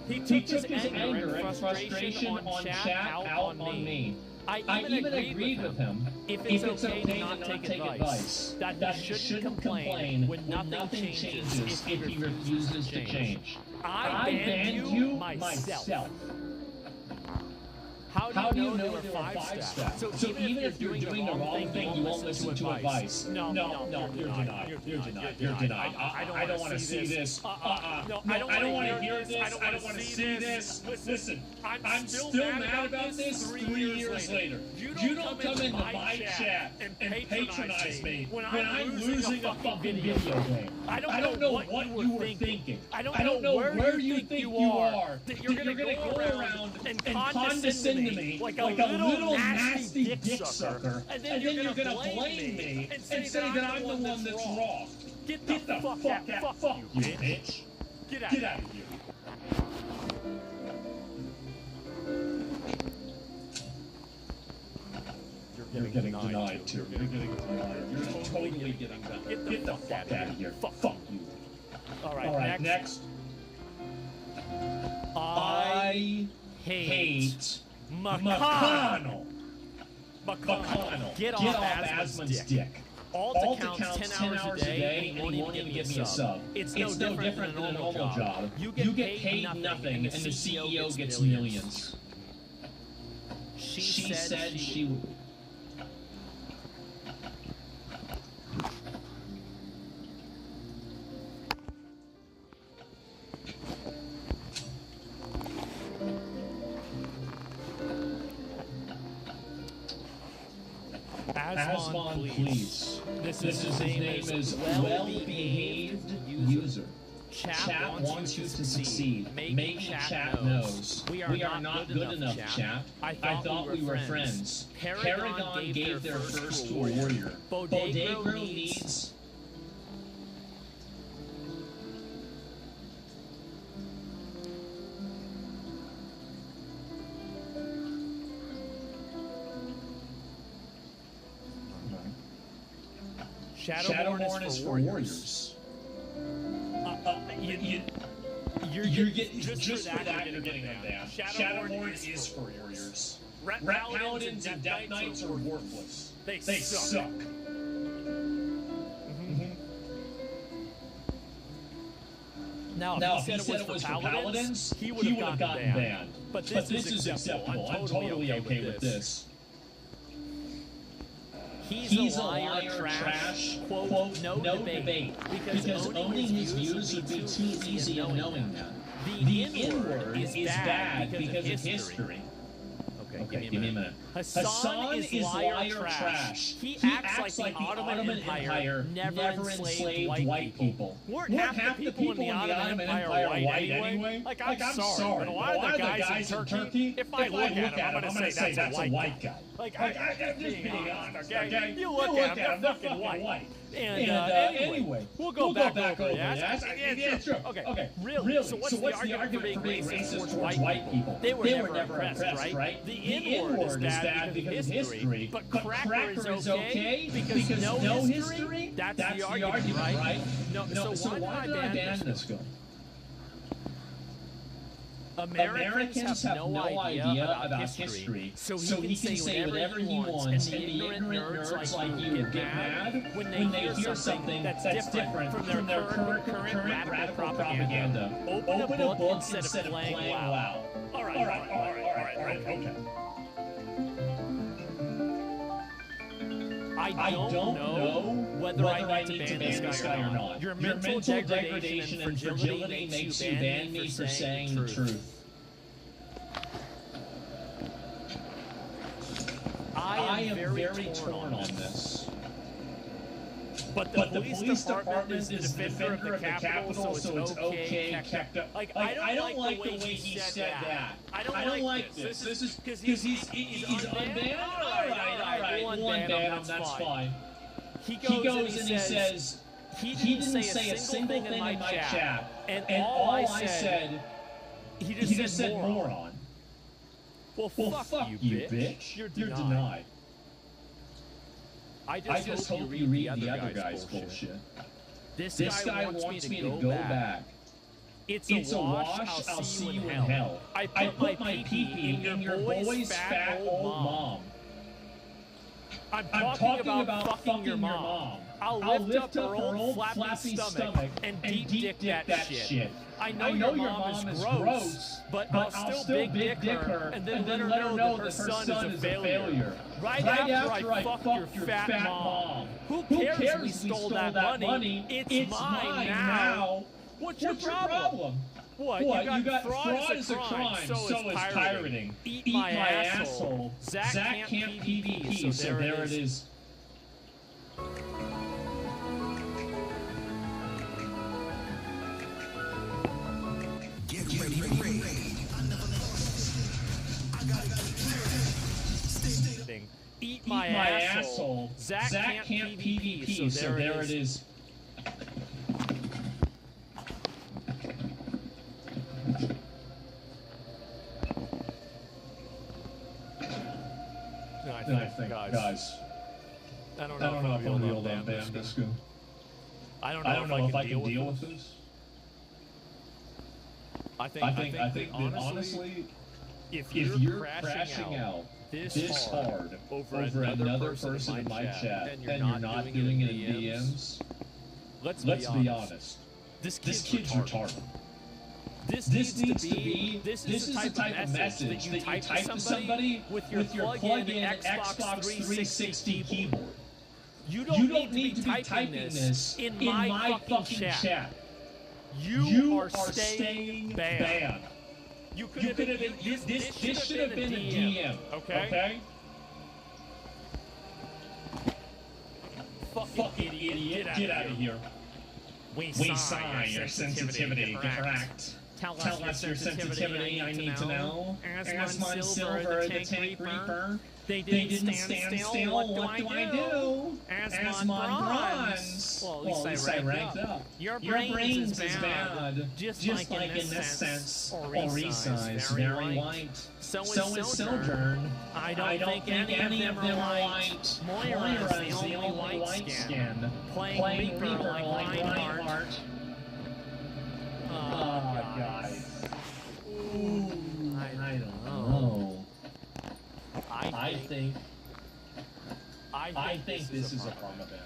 He took his anger and frustration on chat out on me. I even agreed with him. If it's okay to not take advice, that he shouldn't complain when nothing changes if he refuses to change. I banned you myself. How do you know there are 5 steps? So even if you're doing the wrong thing, you won't listen to advice. No, you're denied. You're denied. I don't want to see this. I don't want to hear this. I don't want to see this. Listen, I'm still mad about this 3 years later. You don't come into my chat and patronize me when I'm losing a fucking video game. I don't know what you were thinking. I don't know where you think you are. That you're going to go around and condescend to me like a little nasty dick sucker, and then you're going to blame me and say that I'm the one that's wrong. Get the fuck out. Fuck you, bitch. Get out of here. You're getting denied too. You're getting denied. You're totally getting denied. Get the fuck out of here. Fuck you. All right, next. I hate McConnell. Get off Asmon's dick. Alt accounts 10 hours a day, and he won't even give me a sub. It's no different than a normal job. You get paid nothing, and the CEO gets millions. She said she would. Asmon, please. His name is well-behaved user. Chat wants you to succeed. Maybe chat knows. We are not good enough, chat. I thought we were friends. Paragon gave their first to a warrior. Bodegro needs... Shadowborn is for warriors. You're getting just for that you're getting them down. Shadowborn is for warriors. Rat Paladins and Death Knights are worthless. They suck. Now, if he said it was for Paladins, he would have gotten banned. But this is acceptable. I'm totally okay with this. He's a liar, trash, quote, no debate, because owning his views would be too easy in knowing that. The N-word is bad because of history. Okay, give me a minute. Hassan is liar trash. He acts like the Ottoman Empire never enslaved white people. Weren't half the people in the Ottoman Empire white anyway? Like, I'm sorry, but a lot of the guys in Turkey, if I look at him, I'm going to say that's a white guy. Like, I'm just being honest, okay? You look at him, they're fucking white. And anyway, we'll go back over it. Yeah, true. Okay, really? So what's the argument for being racist towards white people? They were never oppressed, right? The N-word is bad because of history, but cracker is okay because no history? That's the argument, right? No, so why did I ban this film? Americans have no idea about history, so he can say whatever he wants, and the ignorant nerds like you get mad when they hear something that's different from their current radical propaganda. Open a book instead of playing WoW. All right, okay. I don't know whether I need to ban this guy or not. Your mental degradation and fragility makes you ban me for saying the truth. I am very torn on this. But the police department is the defender of the Capitol, so it's okay kept up. Like, I don't like the way he said that. I don't like this. This is because he's unbanned? All right, we'll unban him, that's fine. He goes and he says, he didn't say a single thing in my chat, and all I said, he just said moron. Well, fuck you, bitch. You're denied. I just hope you read the other guy's bullshit. This guy wants me to go back. It's a wash, I'll see you in hell. I put my pee-pee in your boy's fat old mom. I'm talking about fucking your mom. I'll lift up her old flappy stomach and deep dick that shit. I know your mom is gross, but I'll still big dick her and then let her know that her son is a failure. Right after I fuck your fat mom. Who cares we stole that money? It's mine now. What's your problem? What? You got fraud is a crime, so is pirating. Eat my asshole. Zach can't PvP, so there it is. Get ready to raid. Eat my asshole. Zach can't PvP, so there it is. I think, guys, I don't know if I'll be able to unban this guy. I don't know if I can deal with this. I think that honestly, if you're crashing out this hard over another person in my chat and you're not doing it in DMs, let's be honest. This kid's retarded. This is the type of message that you type to somebody with your plug-in Xbox 360 keyboard. You don't need to be typing this in my fucking chat. You are staying banned. This should have been a DM, okay? Fucking idiot, get out of here. We sign your sensitivity, correct. Tell us your sensitivity, I need to know. Asmon Silver, the Tank Reaper. They didn't stand still, what do I do? Asmon Bronze. Well, at least I ranked up. Your brains is bad, just like in this sense. Orisa is very white. So is Sojourn. I don't think any of them are white. Moira is the only white skin. Playing Reaper like Reinhardt. Oh, guys. Ooh, I don't know. I think this is a permaban.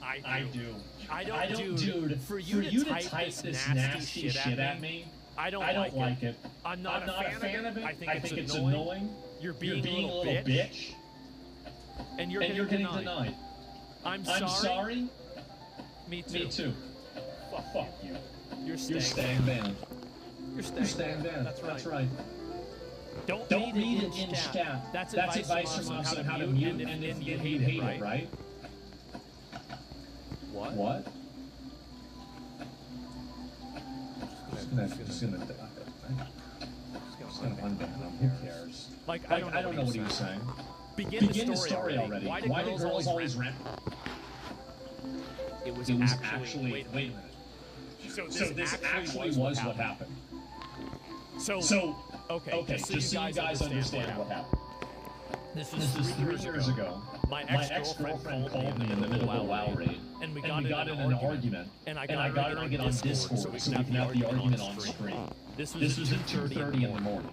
I do. I don't, dude. For you to type this nasty shit at me, I don't like it. I'm not a fan of it. I think it's annoying. You're being a little bitch. And you're getting denied. I'm sorry. Me too. Fuck you. You're staying banned. You're staying banned. That's right. Don't Don't read read it in chat. That's advice from us on how to mute and if you hate it, right? What? What? Just gonna unban him. Who cares? Like, I don't know what he was saying. Begin the story already. Why do girls always rant? It was actually. Wait a minute. So this actually was what happened. So okay, just so you guys understand what happened. This is 3 years ago. My ex-girlfriend called me in the middle of a WoW raid, and we got in an argument, and I got her to get on Discord so we can have the argument on screen. This was at 2:30 in the morning.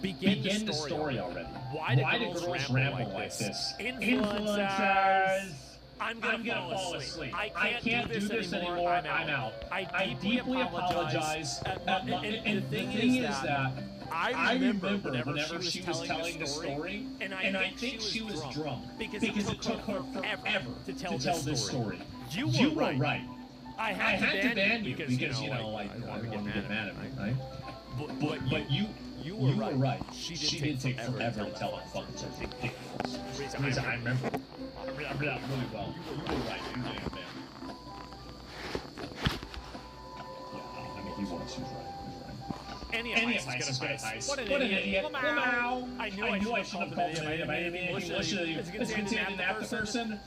Begin the story already. Why do girls ramble like this? Influencers! I'm gonna fall asleep. I can't do this anymore. I'm out. I deeply apologize. And the thing is that I remember whenever she was telling the story, and I think she was drunk because it took her forever to tell this story. You were right. I had to ban you because you know, like, I don't want to get mad at me, right? But you were right. She did take forever to tell that fucking story. Ridiculous. I remember that really well. You were right. You did, man. Yeah, I mean, he was right. Any advice is good advice. What an idiot. I knew I should have called him an idiot. English is considered an after person.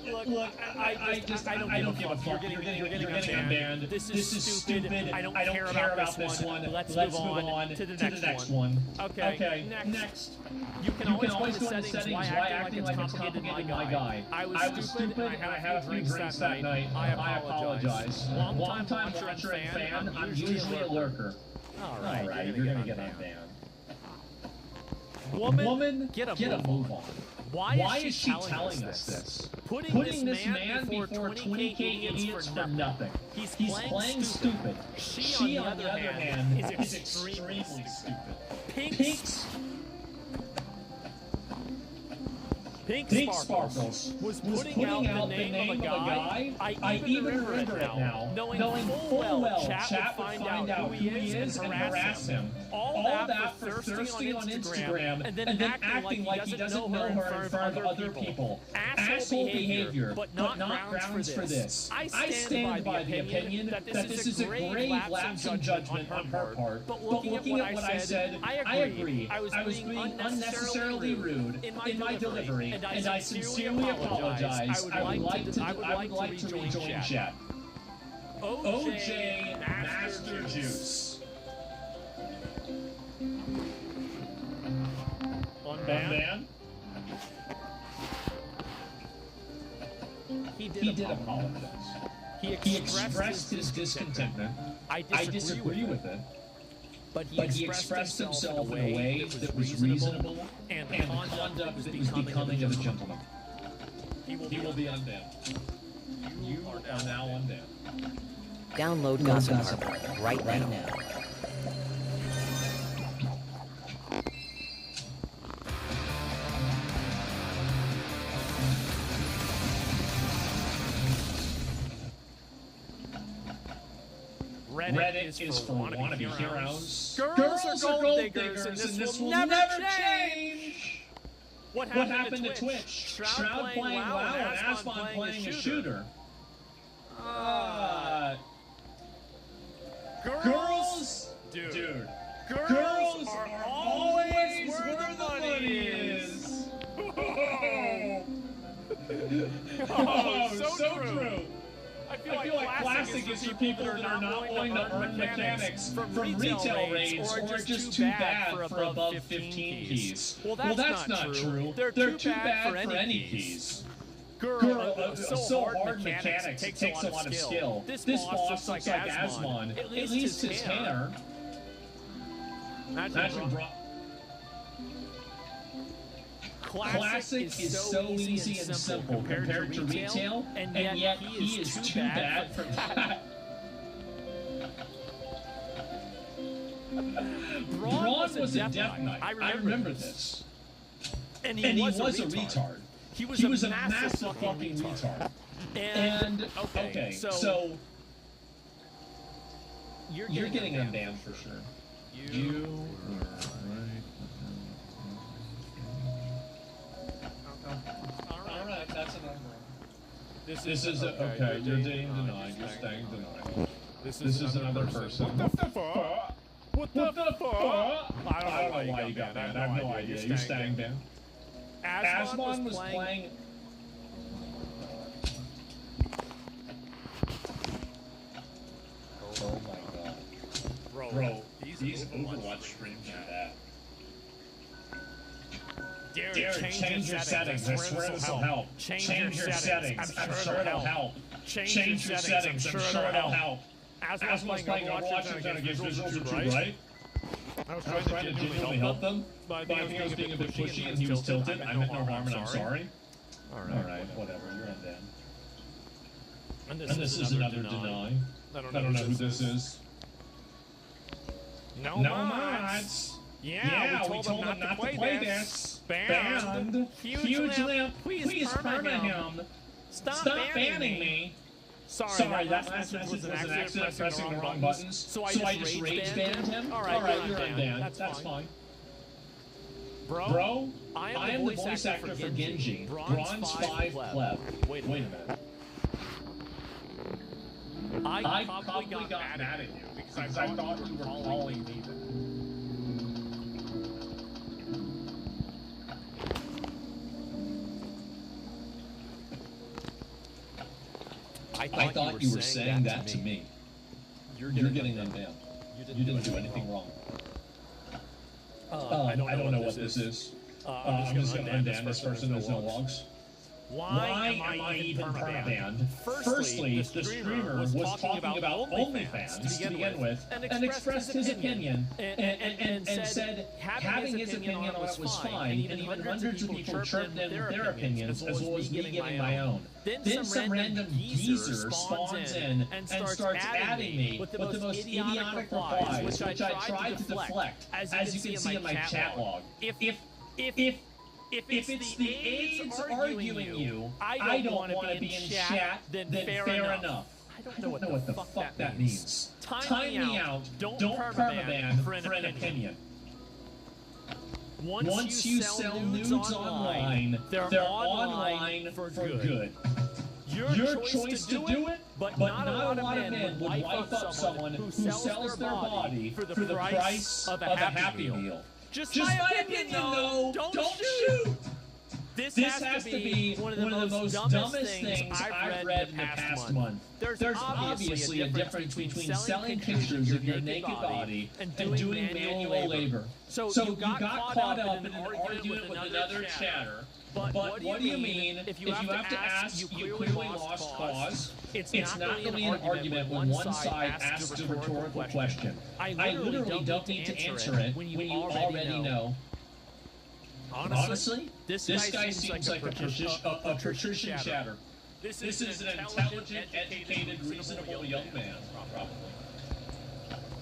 Look, I don't give a fuck. You're getting unbanned. This is stupid. I don't care about this one. Let's move on to the next one. Okay, next. You can always go into settings. Why acting like it's complicated, my guy? I was stupid and I had a few drinks that night. I apologize. Long time watcher and fan. I'm usually a lurker. Alright, you're gonna get unbanned. Woman, get a move on. Why is she telling us this? Putting this man before 20k idiots for nothing. He's playing stupid. She, on the other hand, is extremely stupid. Pink Sparkles was putting out the name of a guy. I even remember it now. Knowing full well chat would find out who he is and harass him. All that for thirsty on Instagram and then acting like he doesn't know her in front of other people. Asshole behavior, but not grounds for this. I stand by the opinion that this is a grave lapse in judgment on her part. But looking at what I said, I agree. I was being unnecessarily rude in my delivery. And I sincerely apologize. I would like to rejoin chat. OJ Master Juice. Unban? He did apologize. He expressed his discontentment. I disagree with it. But he expressed himself in a way that was reasonable and conduct that was becoming of a gentleman. He will be unbanned. You are now unbanned. Download Gossip Harbor right now. Reddit is for wannabe heroes. Girls are gold diggers, and this will never change. What happened to Twitch? Shroud playing WoW and Asmon playing a shooter. Girls? Dude. Girls are always where the money is. Oh, so true. I feel like classic is for people that are not willing to earn mechanics from retail raids or just too bad for above 15 keys. Well, that's not true. They're too bad for any keys. So hard mechanics takes a lot of skill. This boss looks like Asmon. At least his hair. Imagine Classic is so easy and simple compared to retail, and yet he is too bad for that. Braun was a Death Knight. I remember this. And he was a retard. He was a massive fucking retard. And, okay, so you're getting unbanned for sure. You were right. Alright, that's an umbrella. This is okay, you're being denied, you're staying denied. This is another person. What the fuck? What the fuck? I don't know why you got banned. I have no idea. You're staying banned. Asmon was playing. Oh my god. Bro, these Overwatch streams are bad. Derek, change your settings. I swear this will help. Change your settings. I'm sure it'll help. Change your settings. I'm sure it'll help. Asmon's playing Overwatch and trying to get visuals too, right? I was trying to genuinely help them, but I think I was being a bit pushy and he was tilted. I meant no harm and I'm sorry. Alright, whatever. You're undone. And this is another deny. I don't know who this is. No mods. Yeah, we told him not to play this. Banned. Huge limp. Please perma him. Stop banning me. Sorry, that last message was an accident pressing the wrong buttons. So I just rage banned him? Alright, you're unbanned. That's fine. Bro, I am the voice actor for Genji. Bronze 5 pleb. Wait a minute. I probably got mad at you because I thought you were calling me that. I thought you were saying that to me. You're getting unbanned. You didn't do anything wrong. I don't know what this is. I'm just going to unban this person. There's no logs. Why am I even perma-banned? Firstly, the streamer was talking about OnlyFans to begin with and expressed his opinion and said having his opinion on it was fine, and even hundreds of people chirped in their opinions as well as me giving my own. Then some random geezer spawns in and starts adding me with the most idiotic replies, which I tried to deflect, as you can see in my chat log. If it's the AIDS arguing you, I don't want to be in chat, then fair enough. I don't know what the fuck that means. Time me out. Don't permaban for an opinion. Once you sell nudes online, they're online for good. Your choice to do it, but not a lot of men would wipe up someone who sells their body for the price of a Happy Meal. Just my opinion, though. Don't shoot. This has to be one of the most dumbest things I've read in the past month. There's obviously a difference between selling pictures of your naked body and doing manual labor. So you got caught up in an argument with another chatter. But what do you mean if you have to ask, you clearly lost cause? It's not really an argument when one side asks a rhetorical question. I literally don't need to answer it when you already know. Honestly, this guy seems like a patrician chatter. This is an intelligent, educated, reasonable young man, probably.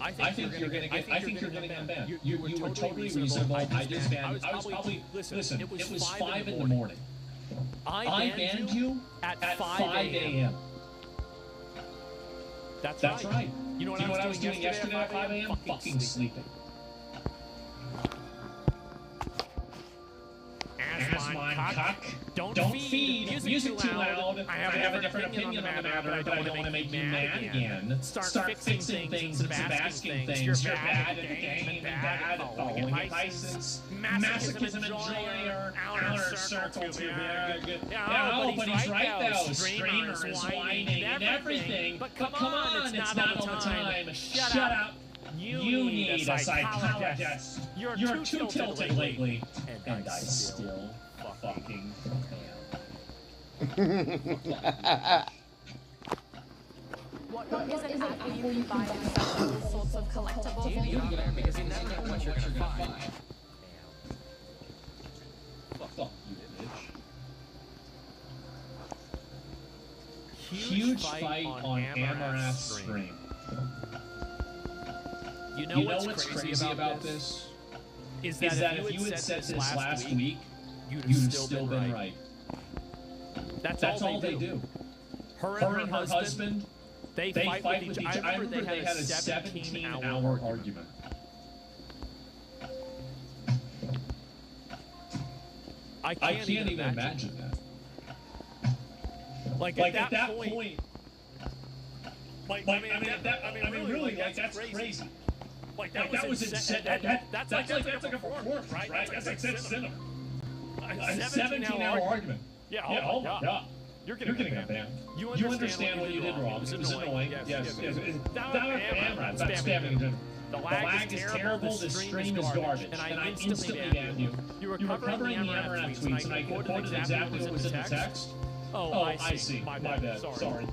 I think you're getting unbanned. You were totally reasonable. I just banned. I was probably listen. It was 5 in the morning. I banned you at 5 a.m. That's right. You know what I was doing yesterday at 5 a.m.? Fucking sleeping. Asmon cuck. Don't feed. Music too loud. I have a different opinion on the matter, but I don't want to make you mad again. Start fixing things instead of asking things. You're bad at the game and bad at following advices. Masochism and joy are outer circle too big. Yeah, but he's right though. Streamers whining and everything. But come on, it's not all the time. Shut up. You need a psychologist. You're too tilted lately. And I still fucking am. What is an app where you can buy and sell all sorts of collectibles? You don't get it because you never know what you're gonna find. Fuck you, bitch. Huge fight on Amaranth's stream. You know what's crazy about this? Is that if you had said this last week, you'd have still been right. That's all they do. Her and her husband, they fight with each other. I remember they had a 17-hour argument. I can't even imagine that. Like at that point. Like, I mean, really, like, that's crazy. Like, that was insane. That's like a performance, right? That's like cinema. A 17-hour argument. Yeah, oh my God. You're getting a ban. You understand what you did wrong. It was annoying. Yes. Down AMRAD, not spamming in general. The lag is terrible, the stream is garbage, and I instantly banned you. You were covering the AMRAD tweets, and I quoted exactly what was in the text. Oh, I see. My bad. Sorry.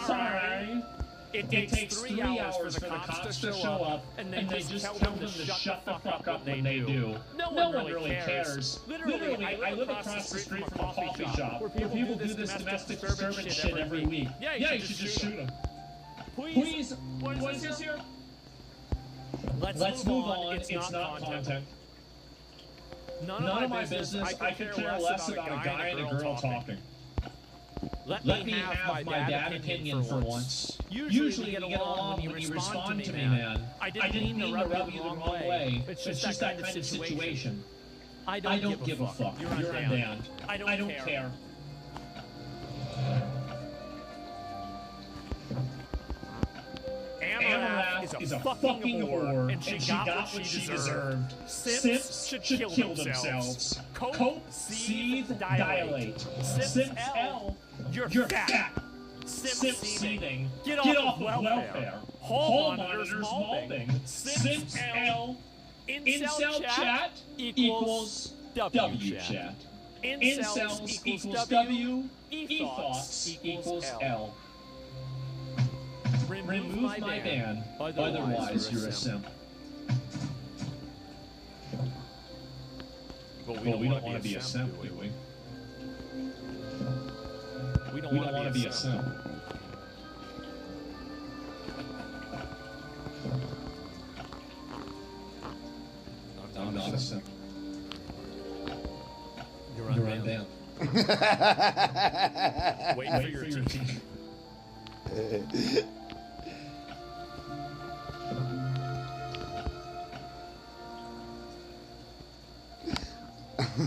Sorry. It takes 3 hours for the cops to show up, and they just tell them to shut the fuck up when they do. No one really cares. Literally, I live across the street from a coffee shop where people do this domestic disturbance shit every week. Yeah, you should just shoot them. Please, what is this here? Let's move on. It's not content. None of my business. I could care less about a guy and a girl talking. Let me have my dad opinion for once. Usually we get along when you respond to me, man. I didn't mean to rub you the wrong way. It's just that kind of situation. I don't give a fuck. You're unbanned. I don't care. Amaranth is a fucking whore, and she got what she deserved. Simps should kill themselves. Cope, seethe, dilate. Simps L, you're fat. Simp seething. Get off of welfare. Hall monitors molding. Simps L, incel chat equals W chat. Incels equals W, ethos equals L. Remove my ban, otherwise you're a simp. But we don't want to be a simp, do we? We don't want to be a simp. I'm not a simp. You're unbanned. Wait for your team. I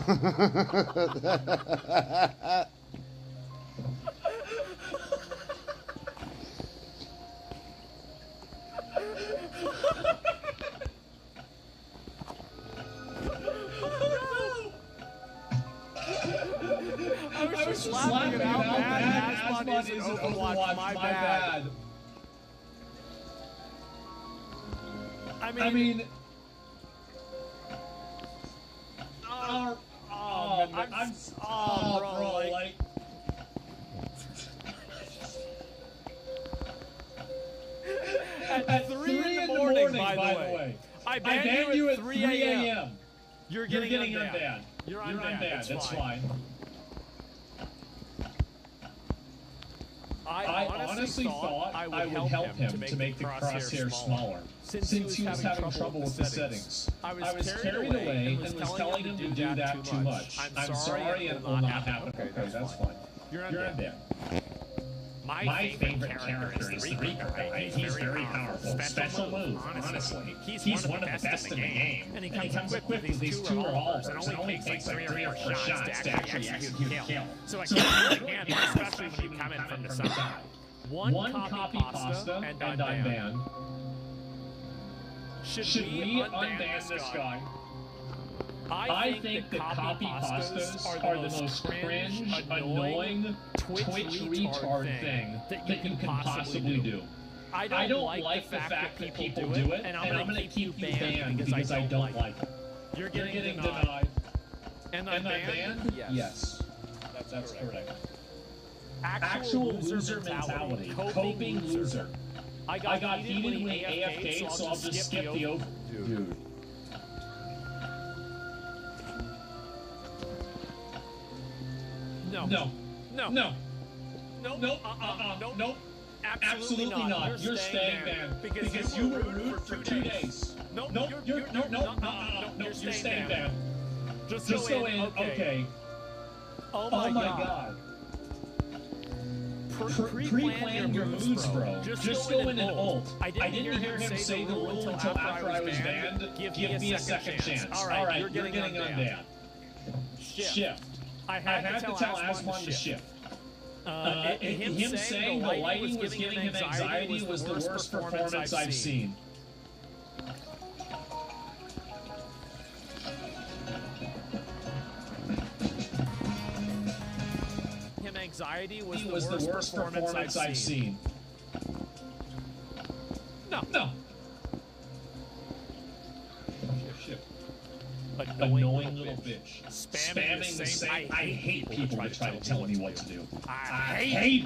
was just laughing at how bad Asmon is in Overwatch. My bad. I mean, bro, like, at 3 in the morning, by the way. I banned you at 3 a.m. You're getting unbanned. You're unbanned. That's fine. I honestly thought I would help him to make the crosshair smaller, since he was having trouble with the settings. I was carried away and was telling him to do that too much. I'm sorry, and it will not happen. Okay, that's fine. You're unbanned. My favorite character is the Reaper guy. He's very powerful. Special move, honestly. He's one of the best in the game. And he comes equipped with these 2 revolvers. It only takes like 3 or 4 shots to actually execute a kill. So I can't really handle, especially when you come in from the side. One copy pasta, and I'm banned. Should we unban this guy? I think the copy pastas are the most cringe, annoying, Twitch retard thing that you can possibly do. I don't like the fact that people do it, and I'm going to keep you banned because I don't like it. You're getting denied. And I'm banned? Yes. That's correct. Actual loser mentality. Coping loser. I got heated when AFK, so I'll just skip the over. Dude. No. Absolutely not. You're staying banned because you were rude for 2 days. No, you're staying banned. Just go in. Okay. Oh my God. Pre-plan your moves, bro. Just go in and ult. I didn't hear him say the rule until after I was banned. Give me a second chance. Alright, you're getting unbanned. Shift. I had to tell Asmon to shift. Him saying the lighting was giving him anxiety was the worst performance I've seen. Anxiety was the worst performance I've seen. No. Shift. Annoying little bitch. Spamming the same. I hate people that try to tell me what to do. I hate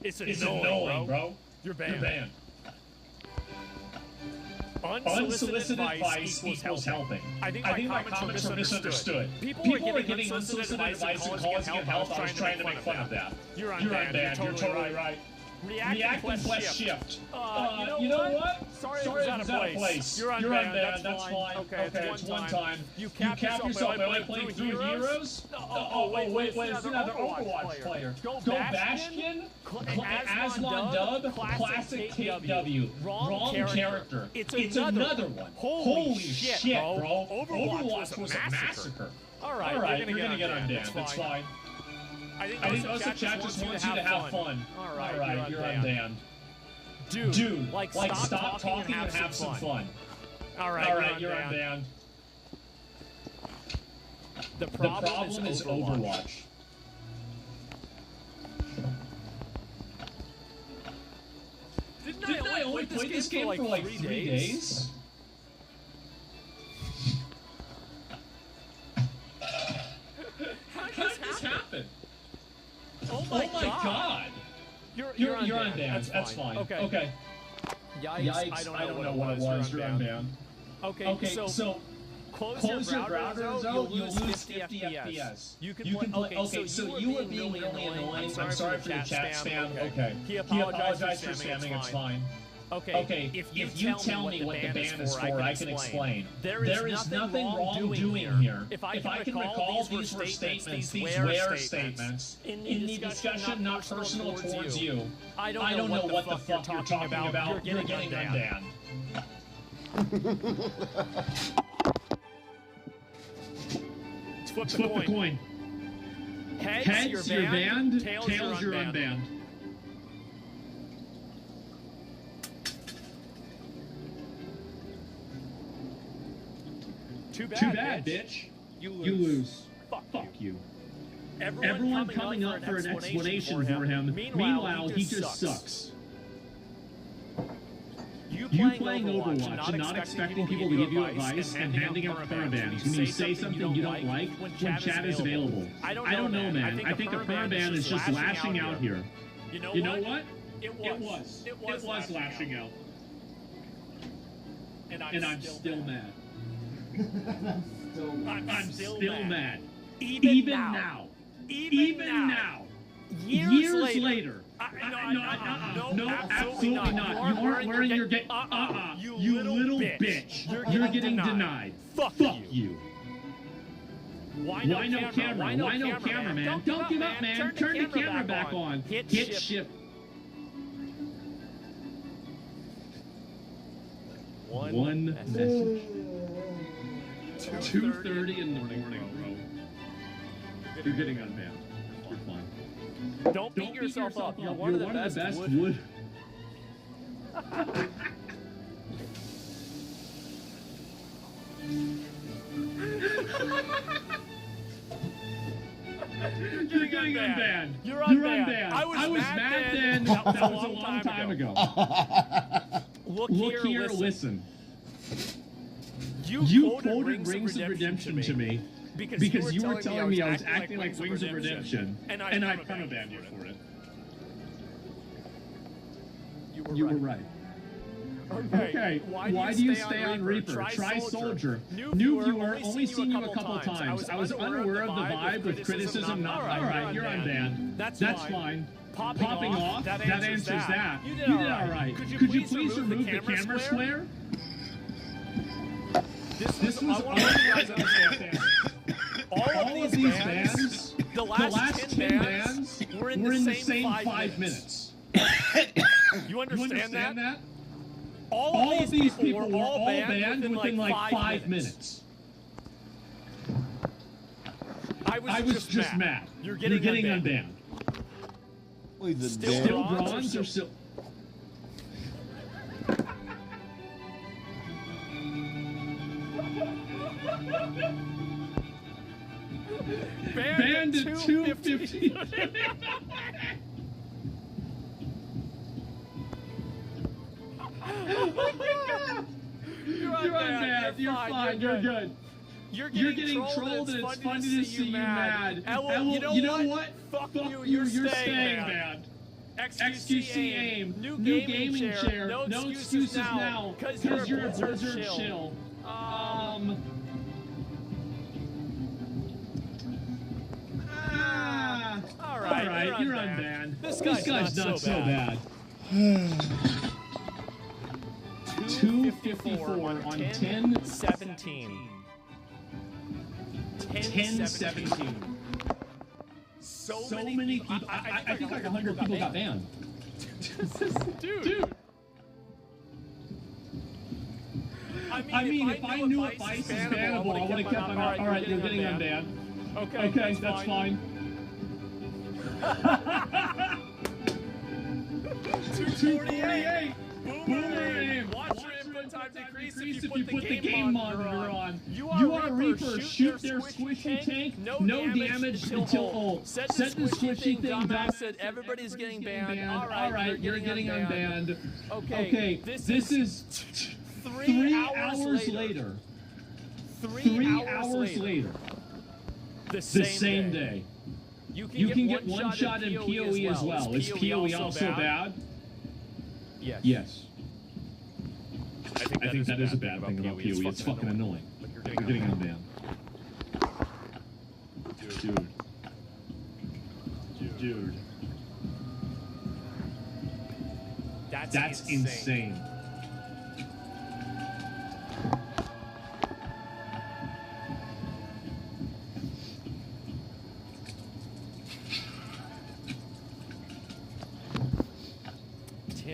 it. It's annoying, bro. You're banned. Unsolicited advice equals helping. I think my comments were misunderstood. People were getting unsolicited advice and calling it help. I was trying to make fun of that. You're unbanned. You're totally right. React and plus shift. You know what? Sorry, it was out of place. You're unbanned. That's fine. Okay, it's one time. You cap yourself by playing through heroes? Wait, it's another Overwatch player. Go Bastion? Asmon Dub? Classic KW. Wrong character. It's another one. Holy shit, bro. Overwatch was a massacre. Alright, you're gonna get unbanned. It's fine. I think most of chat just wants you to have fun. Alright, you're unbanned. Dude, like stop talking and have some fun. Alright, you're unbanned. The problem is Overwatch. Didn't I only play this game for like 3 days? How did this happen? Oh my god! You're unbanned. That's fine. Okay. Yikes! I don't know what it was. You're unbanned. Okay. So close your browser, though. You'll lose 50 FPS. You can play. Okay. So you were being really annoying. I'm sorry for your chat spam. Okay. He apologized for spamming. It's fine. Okay, if you tell me what the ban is for, I can explain. There is nothing wrong doing here. If I can recall, these were statements, these were statements, in the discussion, not personal towards you. I don't know what the fuck you're talking about. You're getting unbanned. Flip the coin. Heads, you're banned. Tails, you're unbanned. Too bad, bitch. You lose. Fuck you. Everyone coming up for an explanation for him. Meanwhile, he just sucks. You playing Overwatch and not expecting people to give you advice and handing out permabans when you say something you don't like when chat is available. I don't know, man. I think a permaban is just lashing out here. You know what? It was lashing out. And I'm still mad. I'm still mad. Even now. Years later. No, absolutely not. You aren't wearing your get. You little bitch. You're getting denied. Fuck you. Why no camera? Why no camera, man? Don't give up, man. Turn the camera back on. Hit shift. One message. 2:30 in the morning, bro. You're getting unbanned. You're fine. Don't beat yourself up. You're one of the best wood. You're getting unbanned. You're unbanned. I was mad then. That was a long time ago. Look here, listen. You quoted Rings of Redemption to me because you were telling me I was acting like Wings of Redemption, and I permabanned you for it. You were right. Okay, why do you stay on Reaper? Try Soldier. New viewer, only seen you a couple times. I was unaware of the vibe with criticism not... Alright, you're unbanned. That's fine. Popping off, that answers that. You did alright. Could you please remove the camera square? This was all of these bans, the last 10 bans We're in the same 5 minutes. You understand that? All of these people were all banned within like 5 minutes. I was just mad. You're getting unbanned. Wait, the Still bronze or still... Banned at 250. You're unbanned. You're fine. You're good. You're getting trolled and it's funny to see you mad. You know what? Fuck you. You're staying banned. XQC aim. New gaming chair. No excuses now. Because you're a Blizzard chill. All right, you're unbanned. This guy's not so bad. 254 on 10/17. 10/17. So many people. I think like 100 people got banned. Dude. I mean, if I knew if ice is bannable, I would have kept on. All right, you're getting unbanned. Okay, that's fine. 248. Boomer aim. Watch your input time decrease if you put the game monitor on. You are a Reaper. Shoot their squishy tank. No damage until ult. Set the squishy thing back. Said everybody's getting banned. All right, you're getting unbanned. Okay, this is 3 hours later. 3 hours later. The same day. You can get one shot in PoE as well. Is PoE also bad? Yes. I think that is a bad thing about PoE. It's fucking annoying. You're getting unbanned. Dude. That's insane.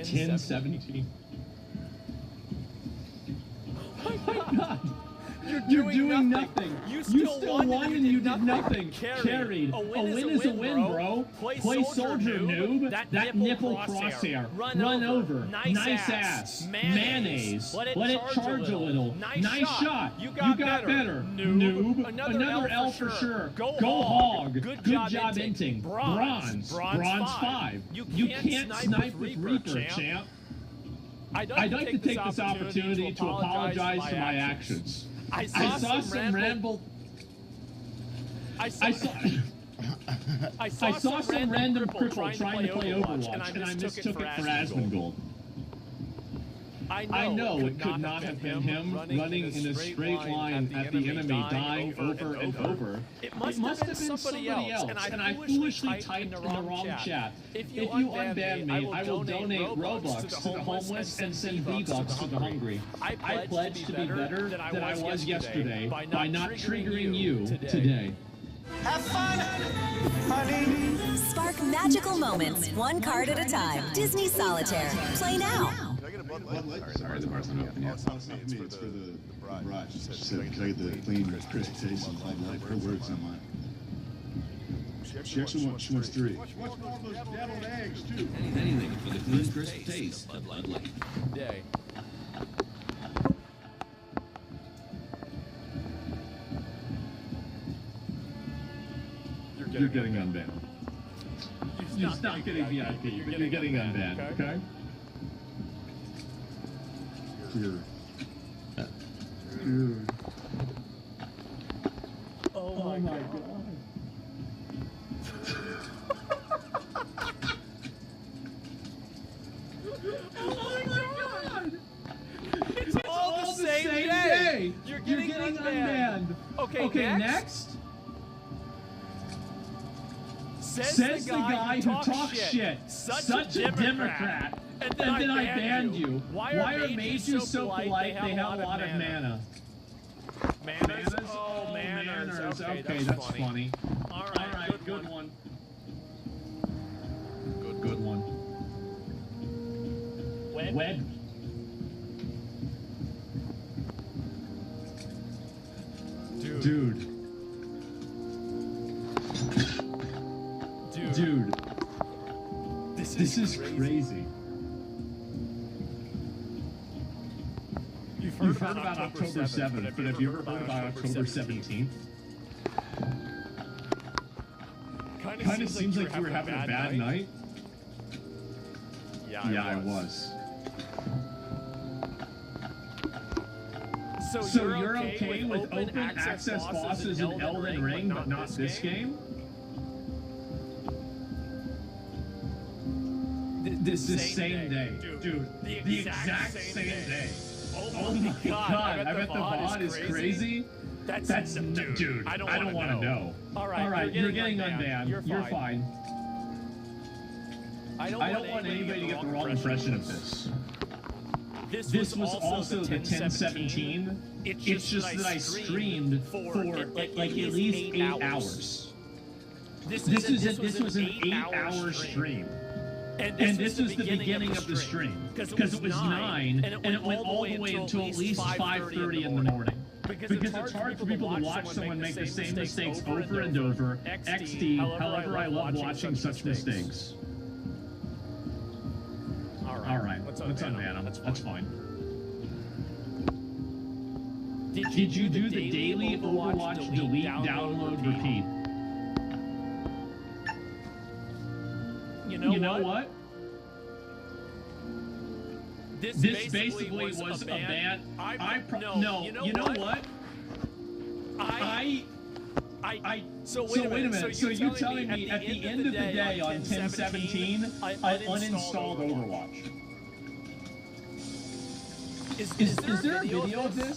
$10.17. Oh my God! You're doing nothing. You still won and you did nothing. Carried. A win is a win, bro. Play soldier, noob. That nipple crosshair. Run over. Nice ass. Mayonnaise. Let it charge a little. Nice shot. You got better. Noob. Another L for sure. Go hog. Good job inting. Bronze 5. You can't snipe with Reaper, champ. I'd like to take this opportunity to apologize for my actions. I saw some ramble. I saw some random cripple trying to play Overwatch, and I mistook it for Asmongold. I know it could not have been him running in a straight line at the enemy, dying over and over. It must have been somebody else, and I foolishly typed in the wrong chat. If you unban me, I will donate Robux to the homeless and send V-Bucks to the hungry. I pledge to be better than I was yesterday by not triggering you today. Have fun, honey. Spark magical moments, one card at a time. Disney Solitaire. Play now. Sorry, the bar's not open yet. It's for the bride. She said, can I get the clean, crisp taste and Bud Light? Her words, not mine. She wants 3. What's all those deviled eggs, too? Anything for the clean, crisp taste of Bud Light. Day. You're getting unbanned. You're not getting VIP. You're getting unbanned, okay? Dude. Oh my God. Oh my God! It's all the same day. You're getting unbanned. Okay, next. Says the guy who talks shit. Such a Democrat. And then I banned you. Why are mages so polite? They have a lot of mana. Manners? Oh, manners. Okay, that's funny. All right, good one. good one. Wed. Dude. This is crazy. You've heard about October 7th, but have you ever heard about October 17th? Kind of seems like you were having a bad night. Yeah, I was. So you're okay with open access bosses in Elden Ring, but not this game? This same day. Dude, the exact same day. Oh my god, I bet the VOD is crazy. That's dude, I don't want to know. Alright, you're getting unbanned. You're fine. I don't want anybody to get the wrong impression of this. This was also the 1017. It's just that I streamed for like at least 8 hours. This was an 8-hour stream. And this was the beginning of the stream. Because it was 9, and it went all the way until at least 5:30 in the morning. Because it's hard for people to watch someone make the same mistakes over and over. XD, however I love watching such mistakes. Alright, let's unban them. That's fine. Did you do the daily Overwatch delete, download, repeat? You know what? This basically was a ban. No, you know what? So wait a minute. So you're telling me at the end of the day on 1017, I uninstalled Overwatch? Is there a video of this?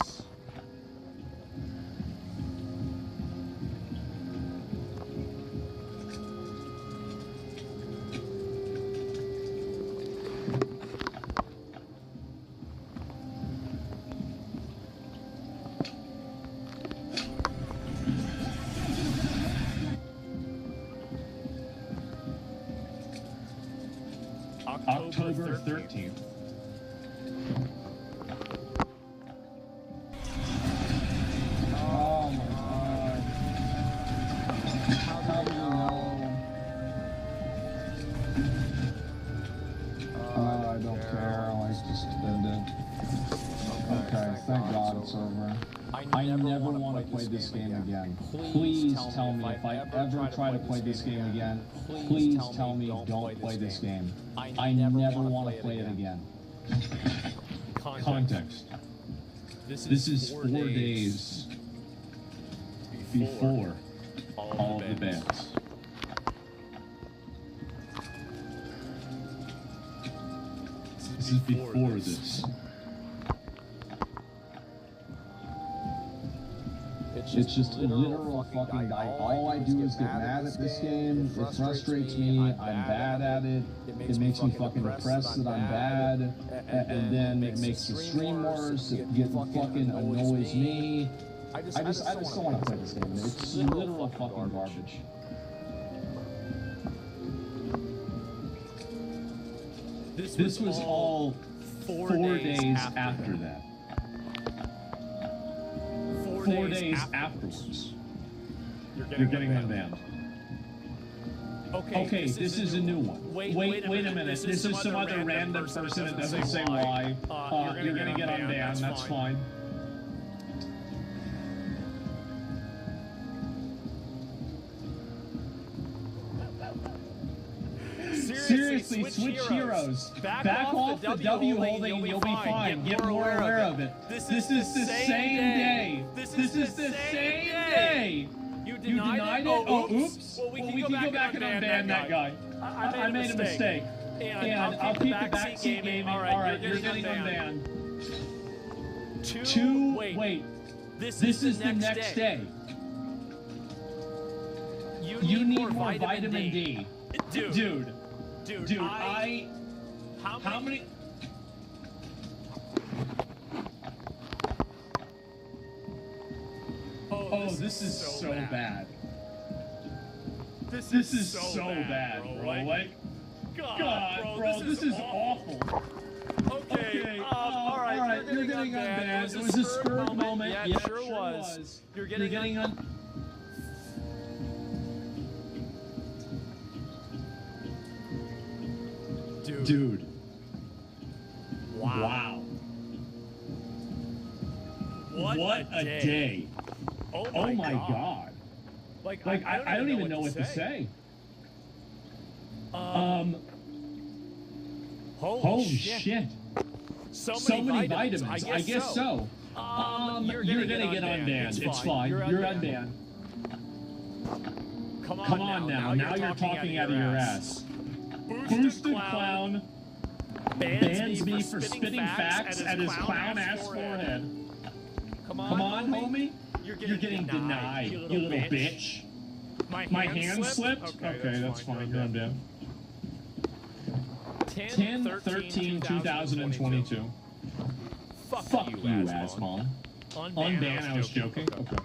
October 13th. Oh my god. How do you know? I don't care. I just spend it. Okay, thank God it's over. I never want to play this game again. Please tell me if I ever try to play this game again, please tell me don't play this game. I never want to play it again. Context. This is 4 days before all of the bans. This is before this. It's just a literal fucking die. All I do is get mad at this game. It frustrates me. I'm bad at it. It makes me fucking depressed that I'm bad. And then it makes the stream worse. It fucking annoys me. I just don't want to play this game. It's literal fucking garbage. This was all 4 days after that. 4 days afterwards. You're getting unbanned. Okay, this is a new one. Wait a minute. This is some other random person. It doesn't say why. You're gonna get unbanned. That's fine. Seriously, switch heroes. Back off the W holding and you'll be fine. Get more aware of it. This is the same day. This is the same day. You denied it? Oh, oops. Well, we can go back and unban that guy. I made a mistake. And I'll keep the backseat gaming. Alright, you're getting unbanned. Wait. This is the next day. You need more vitamin D. Dude, how many? Oh, this is so bad. This is so bad, bro. God, bro, this is awful. Okay, all right, you're getting unbanned. It was a spur moment. Yeah, it sure was. You're getting on. Dude. Wow. What a day. Oh my god. Like I don't even know what to say. Holy shit. So many vitamins. I guess so. You're gonna get unbanned. It's fine. You're unbanned. Come on now. Now you're talking out of your ass. Boosted clown bans me for spitting facts at his clown-ass forehead. Come on, homie. You're getting denied, you little bitch. My hand slipped? Okay, that's fine. You're unbanned. 10/13/2022. Fuck you, Asmon. Unban, I was joking. Okay.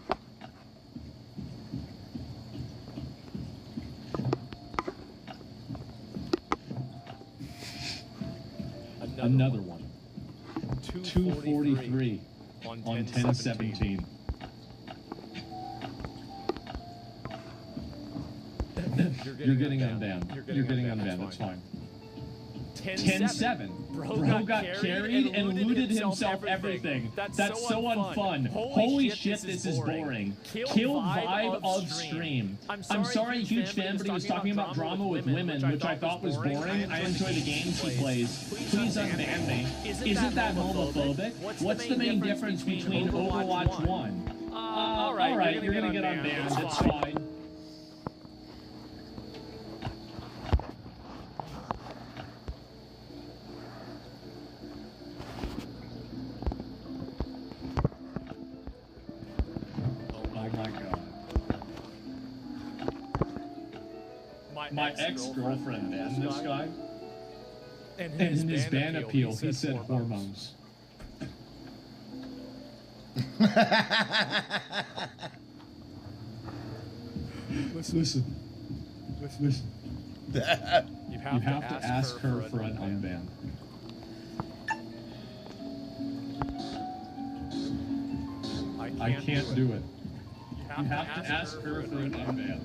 Another one. 243 on 10/17. You're getting unbanned. You're getting unbanned. That's fine. 10/7. Bro got carried and looted himself everything. That's so unfun. Holy shit, this is boring. Kill vibe of stream. I'm sorry, huge fan, but he was talking about drama with women, which I thought was boring. I enjoy the games he plays. Please unban me. Isn't that homophobic? What's the main difference between Overwatch 1? Alright, you're gonna get unbanned. It's fine. My ex-girlfriend banned this guy, and in his ban appeal, he said hormones. Listen. You have to ask her for an unban. I can't do it. You have to ask her for an unban.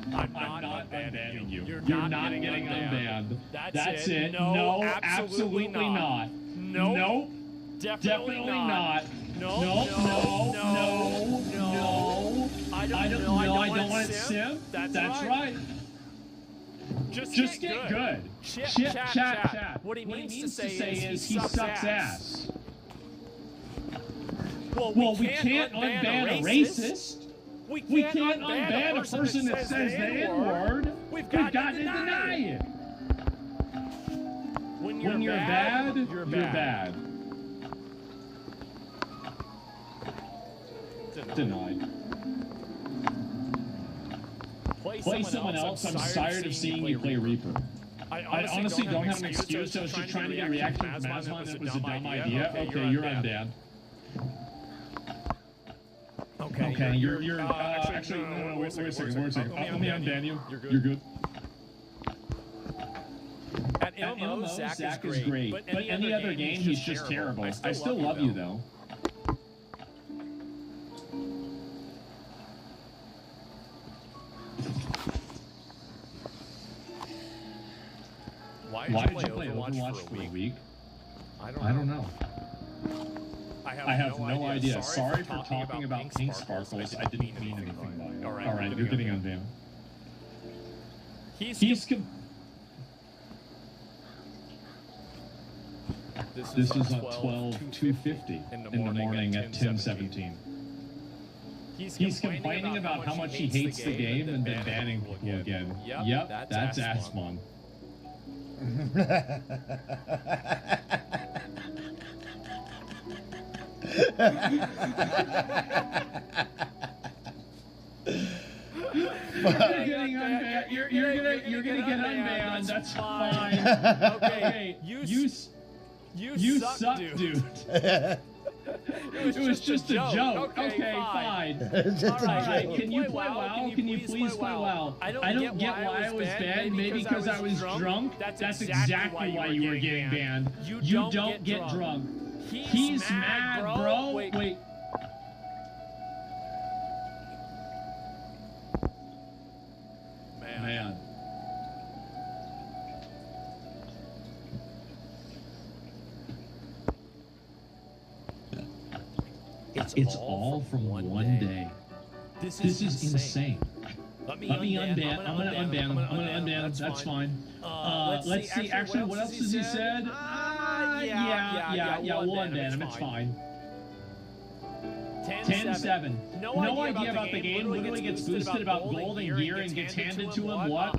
I'm not unbanning you. You're not getting unbanned. That's it. No, absolutely not. Nope. Definitely not. No. I don't want it sim. That's right. Just get good. Chat. What he means to say is he sucks ass. Well, we can't unban a racist. We can't unban a person that says the N-word. We've got to deny it. When you're bad, you're bad. Denied. Play someone else. I'm tired of seeing you play Reaper. I honestly don't have an excuse. I was just trying to get a reaction from Asmon that it was a dumb idea. Okay, you're unbanned. Okay, you're actually, no, wait a second. Let me unban you. You're good. At MMO, Zach is great, but any other game, he's just terrible. I still love you, though. Why did you play Overwatch for a week? I don't know. I have no idea. Sorry for talking about pink sparkles. I didn't mean anything by it. Alright, you're getting unbanned. This is on 12/250 in the morning at 10/17. He's complaining about how much he hates the game and then banning people again. Yep, that's Asmon. You're gonna get unbanned. That's fine. Okay, you suck, dude. It was just a joke. Okay, fine. All right, can you play WoW? Can you please play WoW? I don't get why I was banned. Maybe because I was drunk. That's exactly why you were getting banned. You don't get drunk. He's mad, bro. Wait. Man. It's all from one day. This is insane. Let me unban. I'm gonna unban him. I'm gonna unban him. That's fine. Let's see. Actually, what else has he said? Yeah. We'll unban him. It's fine. 10-7. No idea about the game. Literally gets boosted about gold and gear and gets handed to him. What?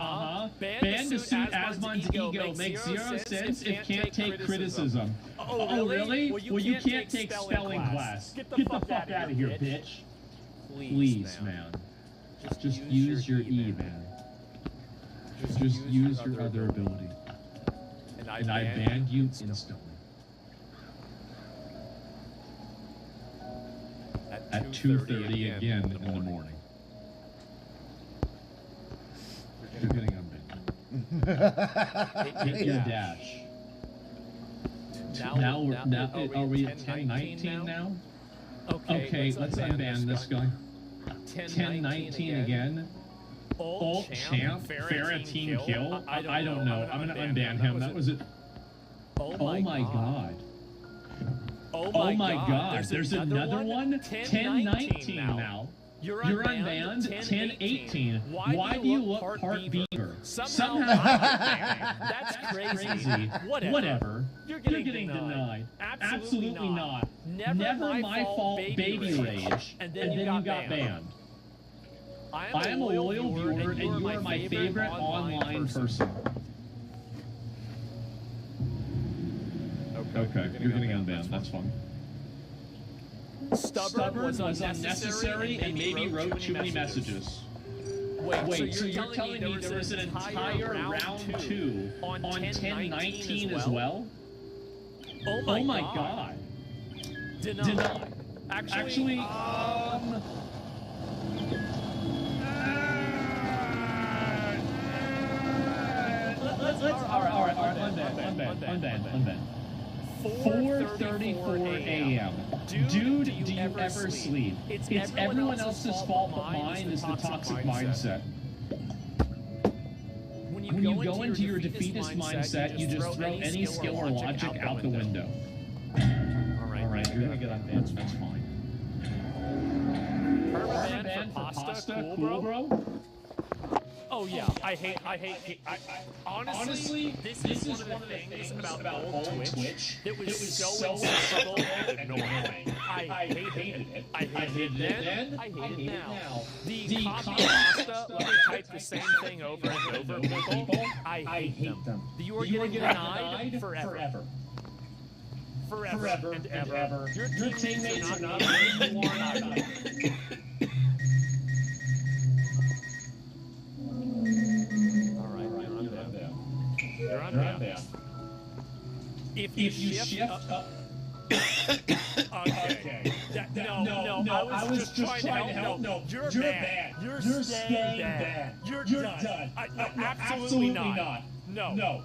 Ban to suit Asmon's ego. Makes zero sense if can't take criticism. Oh, really? Well, you can't take spelling class. Get the fuck out of here, bitch. Please, man. Just use your E, man. Just use your other ability. And I banned you instantly. At 2:30 again in the morning. You're getting unbanned. Hit your dash. Now are we at 10-19 now? Okay, let's unban this guy. 10-19 again. Ult champ, Ferritine kill. I don't know. I'm gonna unban him. That was it. Oh my god. Oh my god. There's another one. 10-19 now. You're unbanned. 10-18. Why do you look part beaver? Somehow that's crazy. Whatever. You're getting denied. Absolutely not. Never my fault, baby rage. And then you got banned. I am a loyal viewer, and you are my favorite online person. Okay, you're getting unbanned. That's fine. Stubborn was unnecessary and maybe wrote too many messages. Wait, so you're telling me there was an entire round 2 on 10-19 as well? Oh my god. Denied. Actually, unban. 4:34 a.m. Dude, do you ever sleep? It's everyone else's fault but mine is the toxic mindset. When you go into your defeatist mindset, you just throw any skill or logic out the window. Alright, you're gonna get unbanned, that's fine. Permaban for pasta, cool, bro? Oh yeah, I hate. Honestly, this is one of the things about old Twitch that was so insufferable and annoying. I hated it. I hated it then. I hate it now. The copy pasta, when they type the same thing over and over, people, I hate them. You are getting denied forever. Forever and ever. Your teammates are not where you are. You're unbanned. If you shift up. Okay. No, I was just trying to help. No, you're banned. You're staying banned. You're done. Absolutely not. No.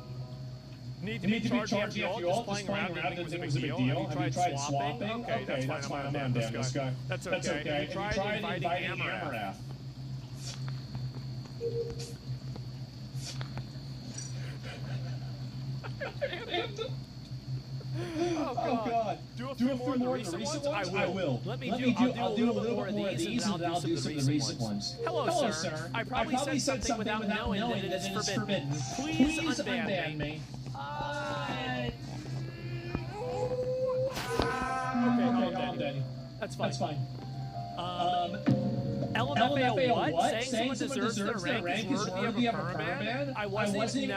Need to be charging after you all just playing around didn't think it was a big deal. Have you tried swapping? Okay, that's fine. I'm gonna unban this guy. That's okay. Have you tried inviting Amarath? Oh god. Do a few more of the recent ones? I will. I'll do a little bit more of these and then I'll do some of the recent ones. Hello, sir. I probably said something without knowing that it is forbidden. Please unban me. Okay, unban. That's fine. LMFAO what? Saying someone deserves their rank is worthy of a permaban? I wasn't. You're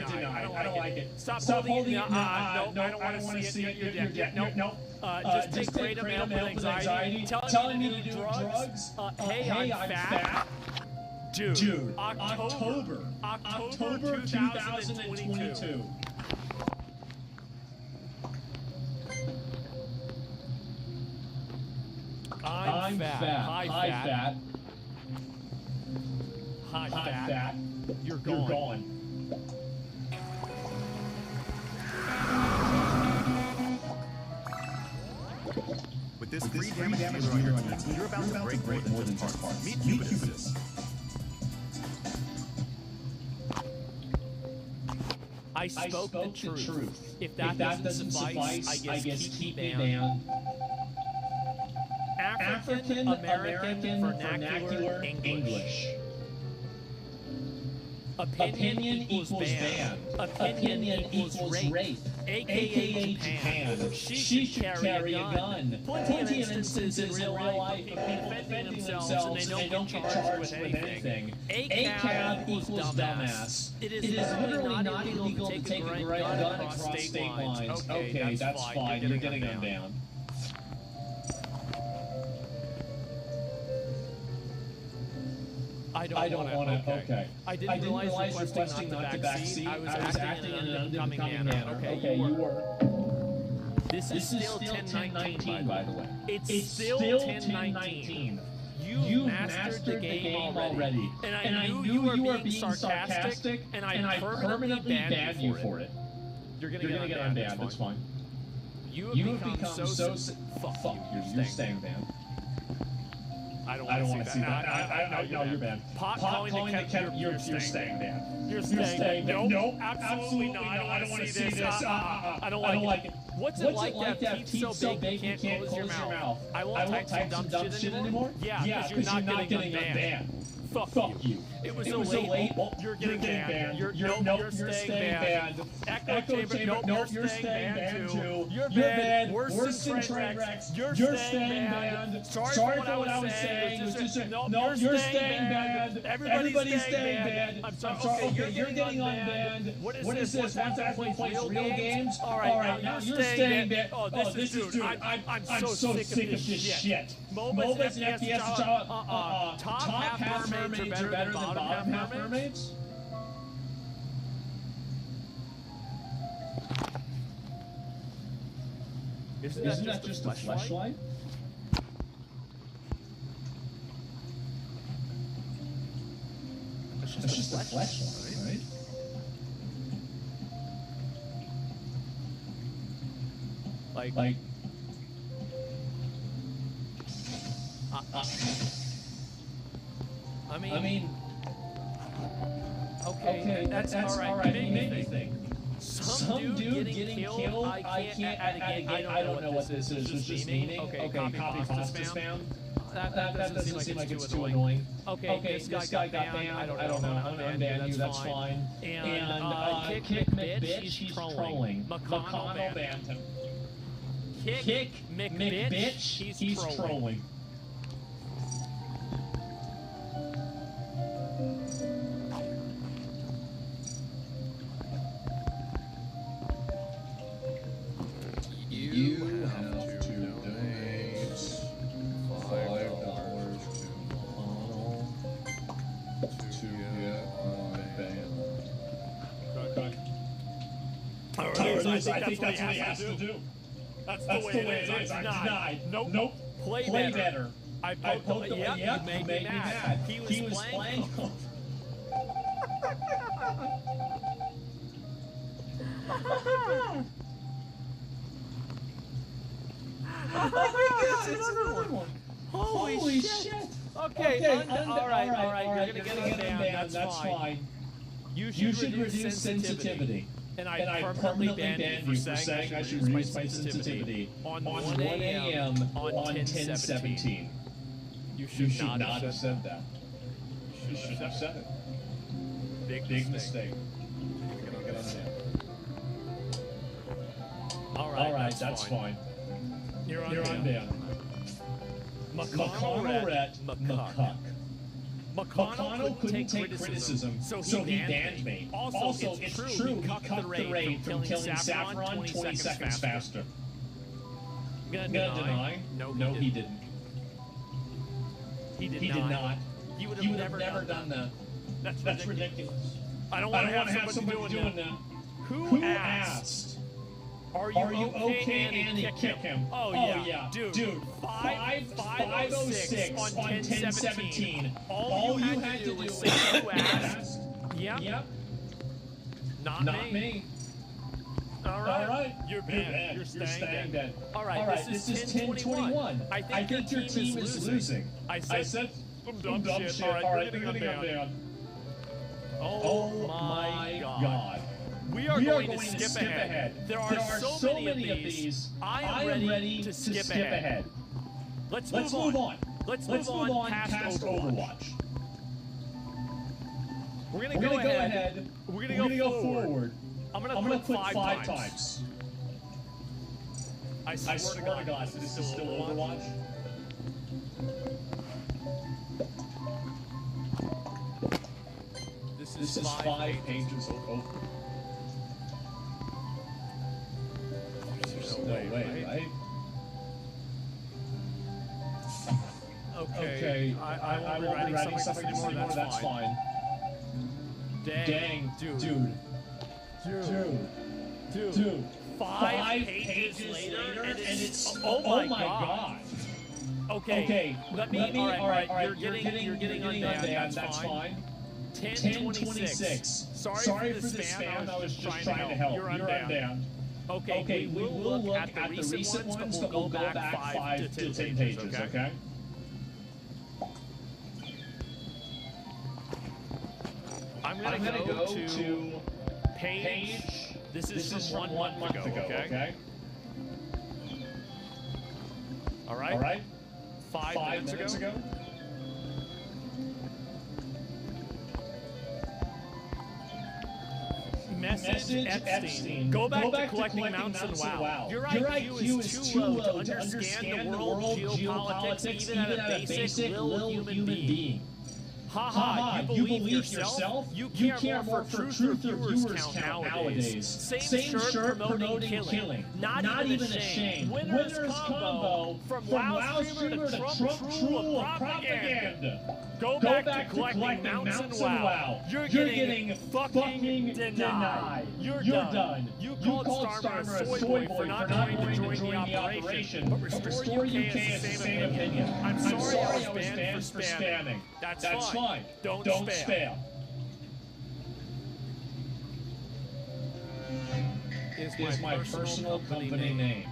denied. I don't like it. Stop holding. No, I don't want to see it. You're dead. No. Just take creative help with anxiety. Telling me to do drugs. Hey, I'm fat. Dude. October 2022. I'm fat. High fat. You're gone. With this free damage dealer on your team, you're about to break more than just parts. Meet Cupidus. I spoke the truth. If that doesn't suffice, I guess keep me down. African American vernacular English. Opinion equals ban. Opinion equals rape. AKA Japan. She should carry a gun. Plenty of instances in real life of people defending themselves and they don't get charged with anything. ACAB equals dumbass. It is literally not illegal to take a gun across state lines. Okay, that's fine. You're getting them down. I don't want to. Okay. I didn't realize requesting not the back seat. I was acting in an unbecoming manner. Okay, you were. This is still 1019, by the way. It's still 1019. You mastered the game already. And I knew you were being sarcastic, and I permanently banned you for it. You're gonna get unbanned. It's fine. You have become so. Fuck you. You're staying banned. I don't want to see that. No, you're banned. Pot calling the kettle, you're staying banned. You're staying banned. Nope, absolutely not. I don't want to see this. I don't like it. What's it like to have teeth so big you can't close your mouth? I won't type some dumb shit anymore? Yeah, because you're not getting unbanned. Fuck you. It was so late. You're getting banned. You're staying banned. Echo Chamber, nope, you're staying banned too. You're banned. Worse than train wrecks. You're staying banned. Sorry for what I was saying. No, you're staying banned. Everybody's staying banned. I'm sorry. Okay, you're getting unbanned. What is this? 1,000 plays real games? All right, now you're staying banned. Oh, this is dude. I'm so sick of this shit. MOBAs and FPS top half mermaids are better than bottom half mermaids? Isn't that just a fleshlight? It's just a fleshlight, right? Like I mean, okay, that's all right. Made me think. Some dude getting killed. I don't know what this is. It's just meaning. Okay, copy pasta spam. That doesn't seem like it's too annoying. Okay, this guy got banned. I don't know. I'm gonna unban you. That's fine. And Kick McBitch, he's trolling. McConnell banned him. Kick McBitch, he's trolling. You have to donate $5 to McConnell to get unbanned. Okay. I think that's what he has to do. That's the way it is. I'm denied. Nope. Play better. I poked him. Yep, you made me mad. He was playing. Oh my God, another one. Holy shit. Okay, all right. You're gonna get unbanned. That's fine. You should reduce sensitivity. And I permanently banned you for saying I should reduce my sensitivity on 1 a.m. on 10/17. You should not have said that. You should have said it. Big mistake. All right, that's fine. You're unbanned. McConnell ret McCuck. McConnell couldn't take criticism, so he banned me. Also, it's true, he cut the raid from killing Saffron 20 seconds faster. Gonna deny? No, he didn't. He did not. He would have never done that. That's ridiculous. I don't want to have somebody doing that. Who asked? Are you okay, Andy? Kick him. Oh, yeah. Dude. 506 on 1017. All you had to do was say who asked. Yep. Not me. All right. You're banned. You're staying dead. All right, this is 1021. I think your team is losing. I said some dumb shit. All right, you're getting unbanned. Oh my God. We are going to skip ahead. There are so many of these. I am ready to skip ahead. Let's move on. Let's move on past Overwatch. We're gonna go ahead. We're gonna go forward. I'm gonna click 5 times. I swear to God, this is still Overwatch. This is 5 pages of Overwatch. There's no way, right? Okay, I won't be writing something anymore, that's fine. Dang, dude. 5 pages later, and it's oh my God. Okay, let me. All right. You're getting unbanned. That's fine. 1026. Sorry for the spam. I was just trying to help. You're unbanned. Okay, we will look at the recent ones, but we'll go back 5 to 10 pages. Okay. I'm gonna go to page. This is from 1 month ago. Okay. All right. 5 minutes ago. Message Epstein. Go back to collecting mounts and WoW. Your IQ is too low to understand the world geopolitics even at a basic little human being. Haha, you believe yourself? You care more for truth or viewers count nowadays. Same shirt promoting killing. Not even a shame. Winner's combo from WoW streamer to Trump troll of propaganda. Go back to collecting mounts and WoW. You're getting fucking denied. You're done. You called Starmer a soy boy for not wanting to join the operation, but Restore UK has the same opinion. I'm sorry I was banned for spamming. That's fine. Don't spam. Is my personal company name.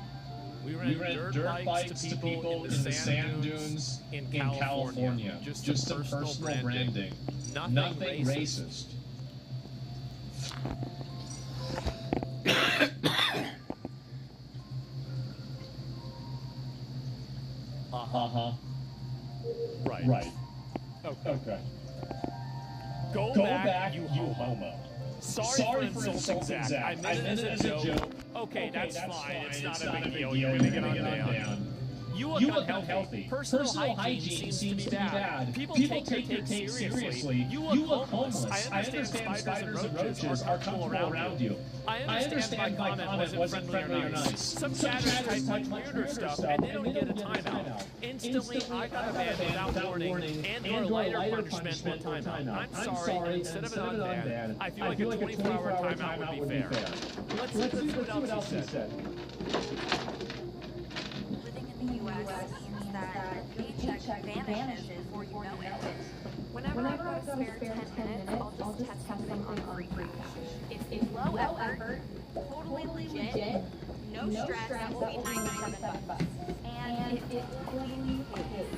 We rent dirt bikes to people in the sand dunes in California. Just some personal branding. Nothing racist. Right. Okay. Go back, you homo. Sorry for insulting Zach. I meant it as a joke. Okay, that's fine. It's not a big deal. You're gonna get unbanned. You look unhealthy. Personal hygiene seems to be bad. People take your take seriously. You look homeless. I understand spiders and roaches are comfortable around you. I understand my comment wasn't friendly or nice. Some chatters type weirder stuff, and they don't get a timeout. Instantly, I got a ban without warning and/or lighter punishment timeout. I'm sorry, instead of an unban, I feel like a 24-hour timeout would be fair. Let's see what else he said. The U.S. means that paycheck vanishes before you know it. Whenever I've got a spare 10 minutes, I'll just test something on free cash. It's low effort, totally legit, no stress, that will be $97. And it clean is.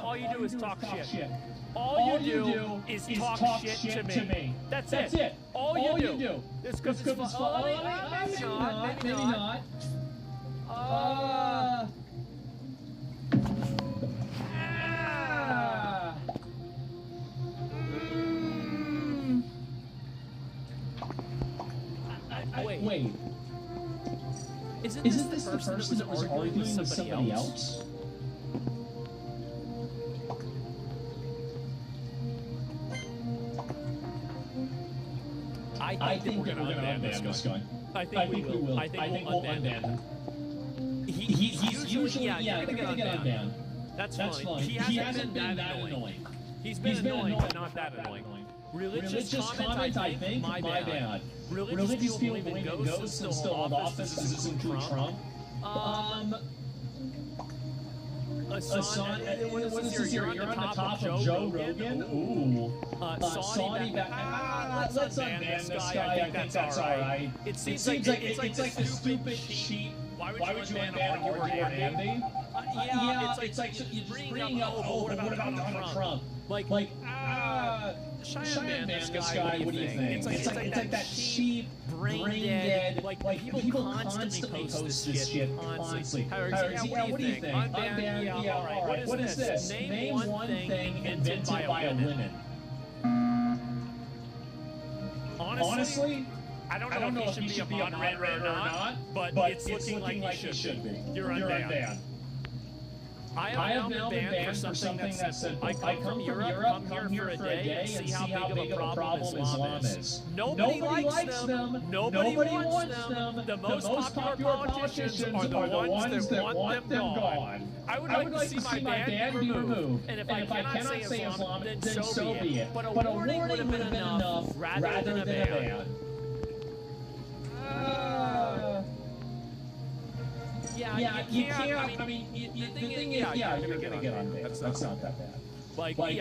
All you do is talk shit. All you do is talk shit to me. That's it. All you do. It's because it's fun. Maybe not. Wait. Isn't this the person that was arguing with somebody else? I think that we're going to unban this guy. I think we will. I think we'll unban him. He's usually, yeah, you're going to get unbanned. That's fine. He hasn't been that annoying. He's been annoying, but not that annoying. Religious comment, I think, my bad. Religious people believe in ghosts and still hold office. This isn't Trump. Assange, what is this here? You're on the top of Joe Rogan? Ooh. Saudi back. Let's unban this guy. I think that's alright. It seems like a stupid cheat. Why would you unban Arguer Andy? Yeah, it's like you're just bringing up, what about Donald Trump? Cheyenne ban this guy, what do you think? It's like that cheap, brain-dead, like people constantly post this shit constantly. Yeah, what do you think? Unban, yeah, alright. What is this? Name one thing invented by a woman. Honestly, I don't know if he should be a moderator or not, but it's looking like he should be. You're unbanned. I have now been banned for something that said, I come from Europe, come here for a day, and see how big of a problem Islam is. Nobody likes them. Nobody wants them. The most popular politicians are the ones that want them gone. I would like to see my ban be removed. And if I cannot say Islam, then so be it. But a warning would have been enough rather than a ban. Yeah, you can't. I mean, the thing is, yeah, you're gonna get unbanned. That's not that bad. But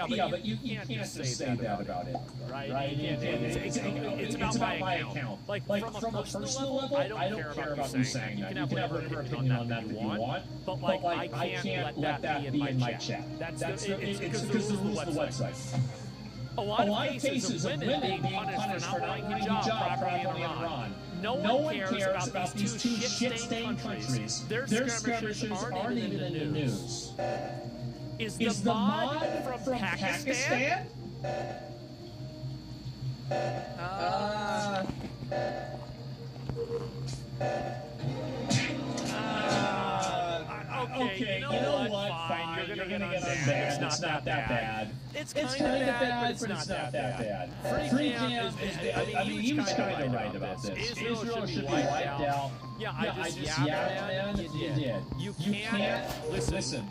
you can't just say that about it, right? It's about my account. Like from a personal level, I don't care about you saying that. You can have whatever opinion on that if you want, but like I can't let that be in my chat. It's because the rules of the website. A lot of cases of women being punished for not wearing hijab properly in Iran. No one cares about these two shit-stained countries. Their skirmishes aren't even in the news. Is the mod from Pakistan? Okay, you know what? Fine, you're gonna get unbanned. It's not that bad. It's kind of bad, but it's not that bad. Free camp is, I mean, he was kind of right about this. Israel should be wiped out. Yeah, I just yapped, man. You did. You can't, listen.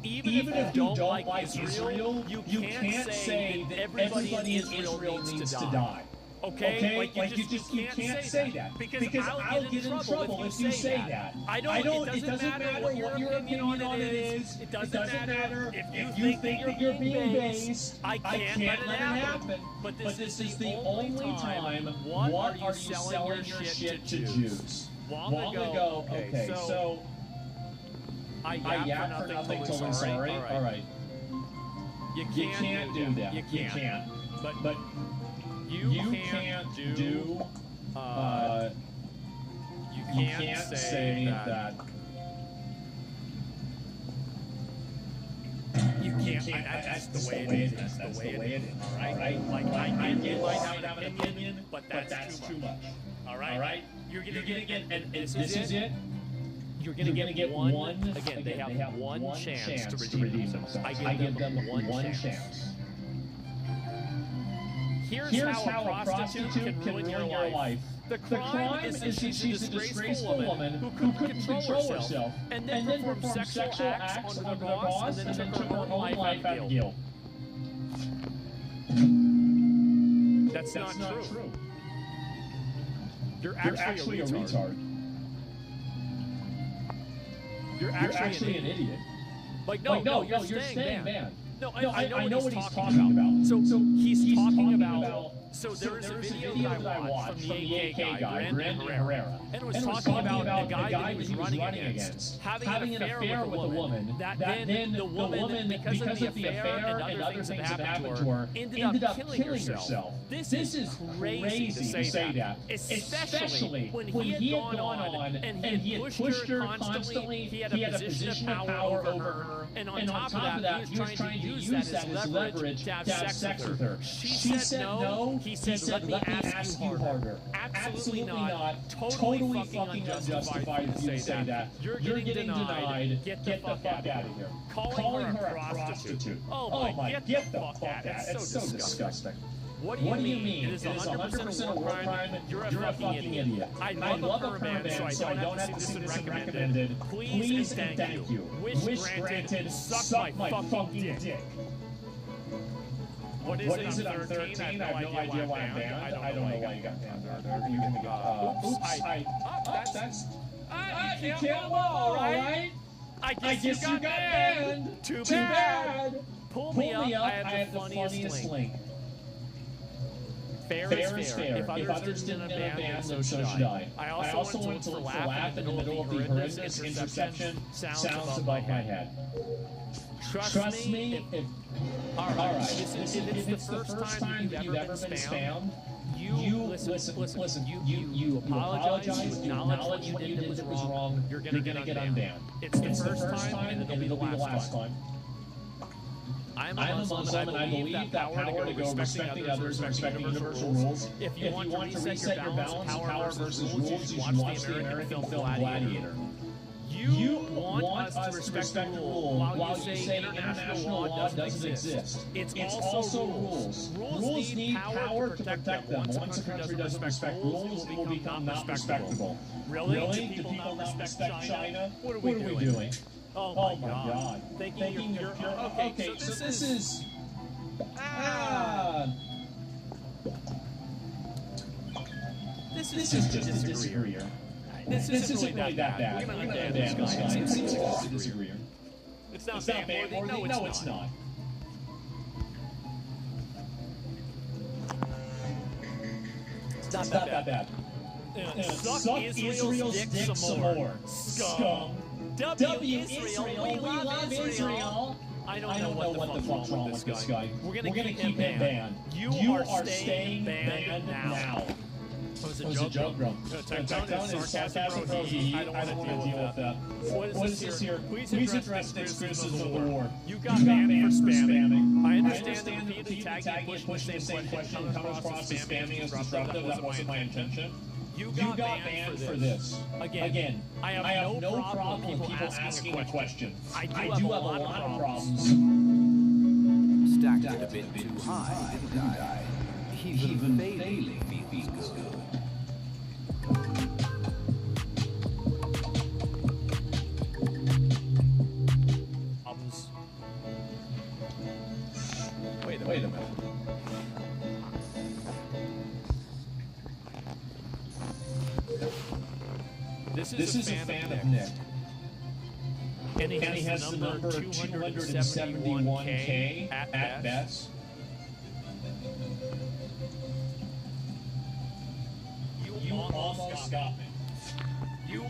Even if you don't like Israel, you can't say that everybody in Israel needs to die. Okay? Like you can't say that. Because I'll get in trouble if you say that. It doesn't matter what your opinion on it is. It doesn't matter if you think that you're being based. I can't let it happen. But this is the only time. What are you selling your shit to Jews? Long ago. Okay, so I yap for nothing till I'm sorry. All right. You can't do that. You can't. But you can't do. You can't say that. You can't. That's the way it is. That's the way it is. All right. Like I might have an opinion, but that's too much. All right. You're gonna get, and this is it. You're gonna get one. Again, they have one chance to redeem themselves. I give them one chance. Here's how a prostitute can ruin your life. The crime is that she's a disgraceful woman who couldn't control herself, and then performed sexual acts under the boss, and then took her own life out of guilt. That's not true. You're actually a retard. You're actually an idiot. No, you're staying banned. No, I know what he's talking about. So he's talking about. So there is a video that I watched from the AK guy, Brandon Herrera, and it was talking about the guy that he was running against having an affair with a woman. That then the woman, because of the affair and other things that happened to her, ended up killing herself. This is crazy to say that, especially when he had gone on and he had pushed her constantly. He had a position of power over her, and on top of that, he was trying to use that as leverage to have sex with her. She said no. He said, let me ask you harder. Absolutely not. Totally fucking unjustified if you say that. You're getting denied. Get the fuck out of here. Calling her a prostitute. Oh my, get the fuck out. It's so disgusting. What do you mean? It is 100% a war crime. You're a fucking idiot. I love a permit, so I don't have to see this and recommended. Please and thank you. Wish granted. Suck my fucking dick. What is it on 13? I have no idea why I'm banned. I don't know why you got banned. You killed them all, right? I guess you got banned. Too bad. Pull me up. I have the funniest link. Fair is fair. If others didn't ban, so should I. I also went to laugh in the middle of the horrendous interception. Sounds above my head. Trust me, alright, if it's the first time that you've ever been spammed, you listen, you apologize, you acknowledge what you did that was wrong, you're gonna get unbanned. It's the first time, and it'll be the last time. I'm a Muslim, and I believe that power to go respecting others and respecting universal rules. If you want to reset your balance of power versus rules, you should watch the American film Gladiator. You want us to respect the rule while you say international law doesn't exist. It's also rules. Rules need power to protect them. Once a country doesn't respect rules, it will become not respectable. Really? Do people not respect China? What are we doing? Oh my god. Thinking you're pure. Okay, so this is... This is just a disagreeer. This isn't really that bad. We're gonna ban this guy. It seems like a disagreeer. It's not ban-worthy. No, it's not. It's not that bad. Suck Israel's dick some more. Scum. W Israel, we love Israel. I don't know what the fuck's wrong with this guy. We're gonna keep him banned. You are staying banned now. It was a joke, bro. Tectone is sarcasm, bro. I don't want to deal with that. What is this here? Please address this criticism of the war. You got banned for spamming. I understand the repeated tagging and pushing the same question comes across as spamming as disruptive. That wasn't my intention. You got banned for this. Again, I have no problem with people asking a question. I do have a lot of problems. Stacked it a bit too high, didn't I? Even failing feels good. Wait a minute. This is a fan of Nick. And he has the number 271K at best. You almost got me.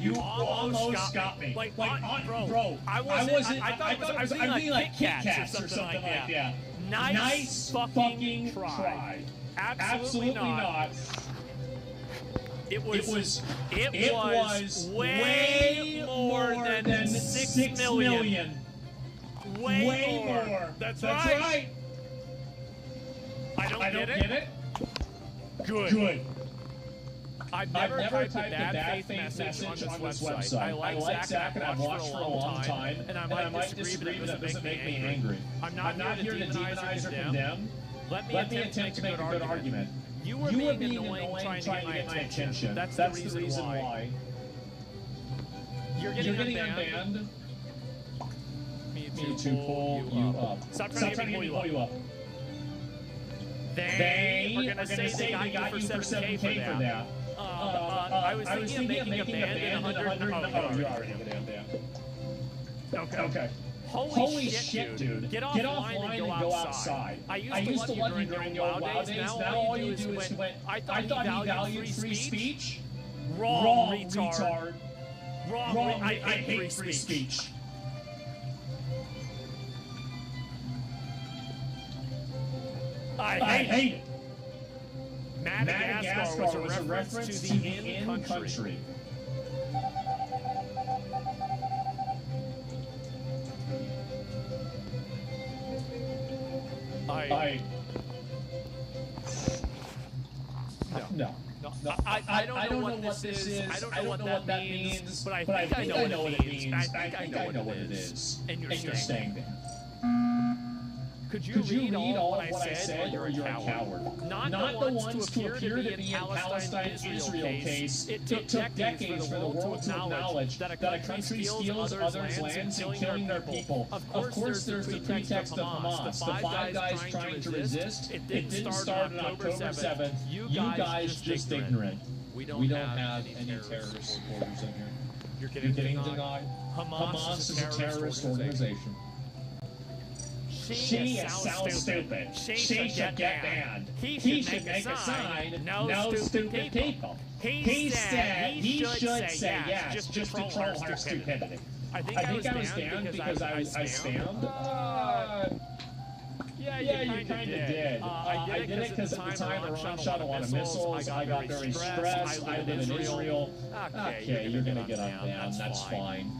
You almost got me. Like bro, I was being like Kit Kats or something like that. Nice fucking try. Absolutely not. It was way more than 6 million. Way more. That's right. I don't get it. Good. I've never typed a bad faith message on this website. I like Zach and I've watched for a long time, and I might disagree, but that doesn't make me angry. I'm not here to demonize or condemn. Let me attempt to make a good argument. You were being annoying trying to get my attention. That's the reason why. You're getting unbanned. Me to pull you up. Stop trying to pull you up. They are going to say they got you for 7K for that. I was thinking of making a band in 100. Oh, you're already going to banned. Okay. Holy shit, dude. Get offline and go outside. I used to love you during your WoW days. Now all you do is I thought he valued free speech. Wrong, retard. Wrong. I hate free speech. I hate it. Madagascar was a reference to the in-country. No. I don't know what this is. I don't know what that means. But I think I know what it means. I think I know what it is. And you're staying there. Could you read all of what I said, or you're a coward? Not the ones to appear to be in Palestine-Israel case. It took decades for the world to acknowledge that a country steals others' lands and killing their people. Of course, there's the pretext of Hamas. The five guys trying to resist. It didn't start on October 7th. You guys just ignorant. We don't have any terrorist supporters in here. You're kidding, Denai? Hamas is a terrorist organization. She sounds stupid. She should get banned. He should make a sign, no stupid people. He said he should say yes, just to troll her stupidity. I think I was banned because I spammed. Yeah, you kind of did. I did it because at the time Iran shot a lot of missiles. I got very stressed. I live in Israel. Okay, you're going to get unbanned. That's fine.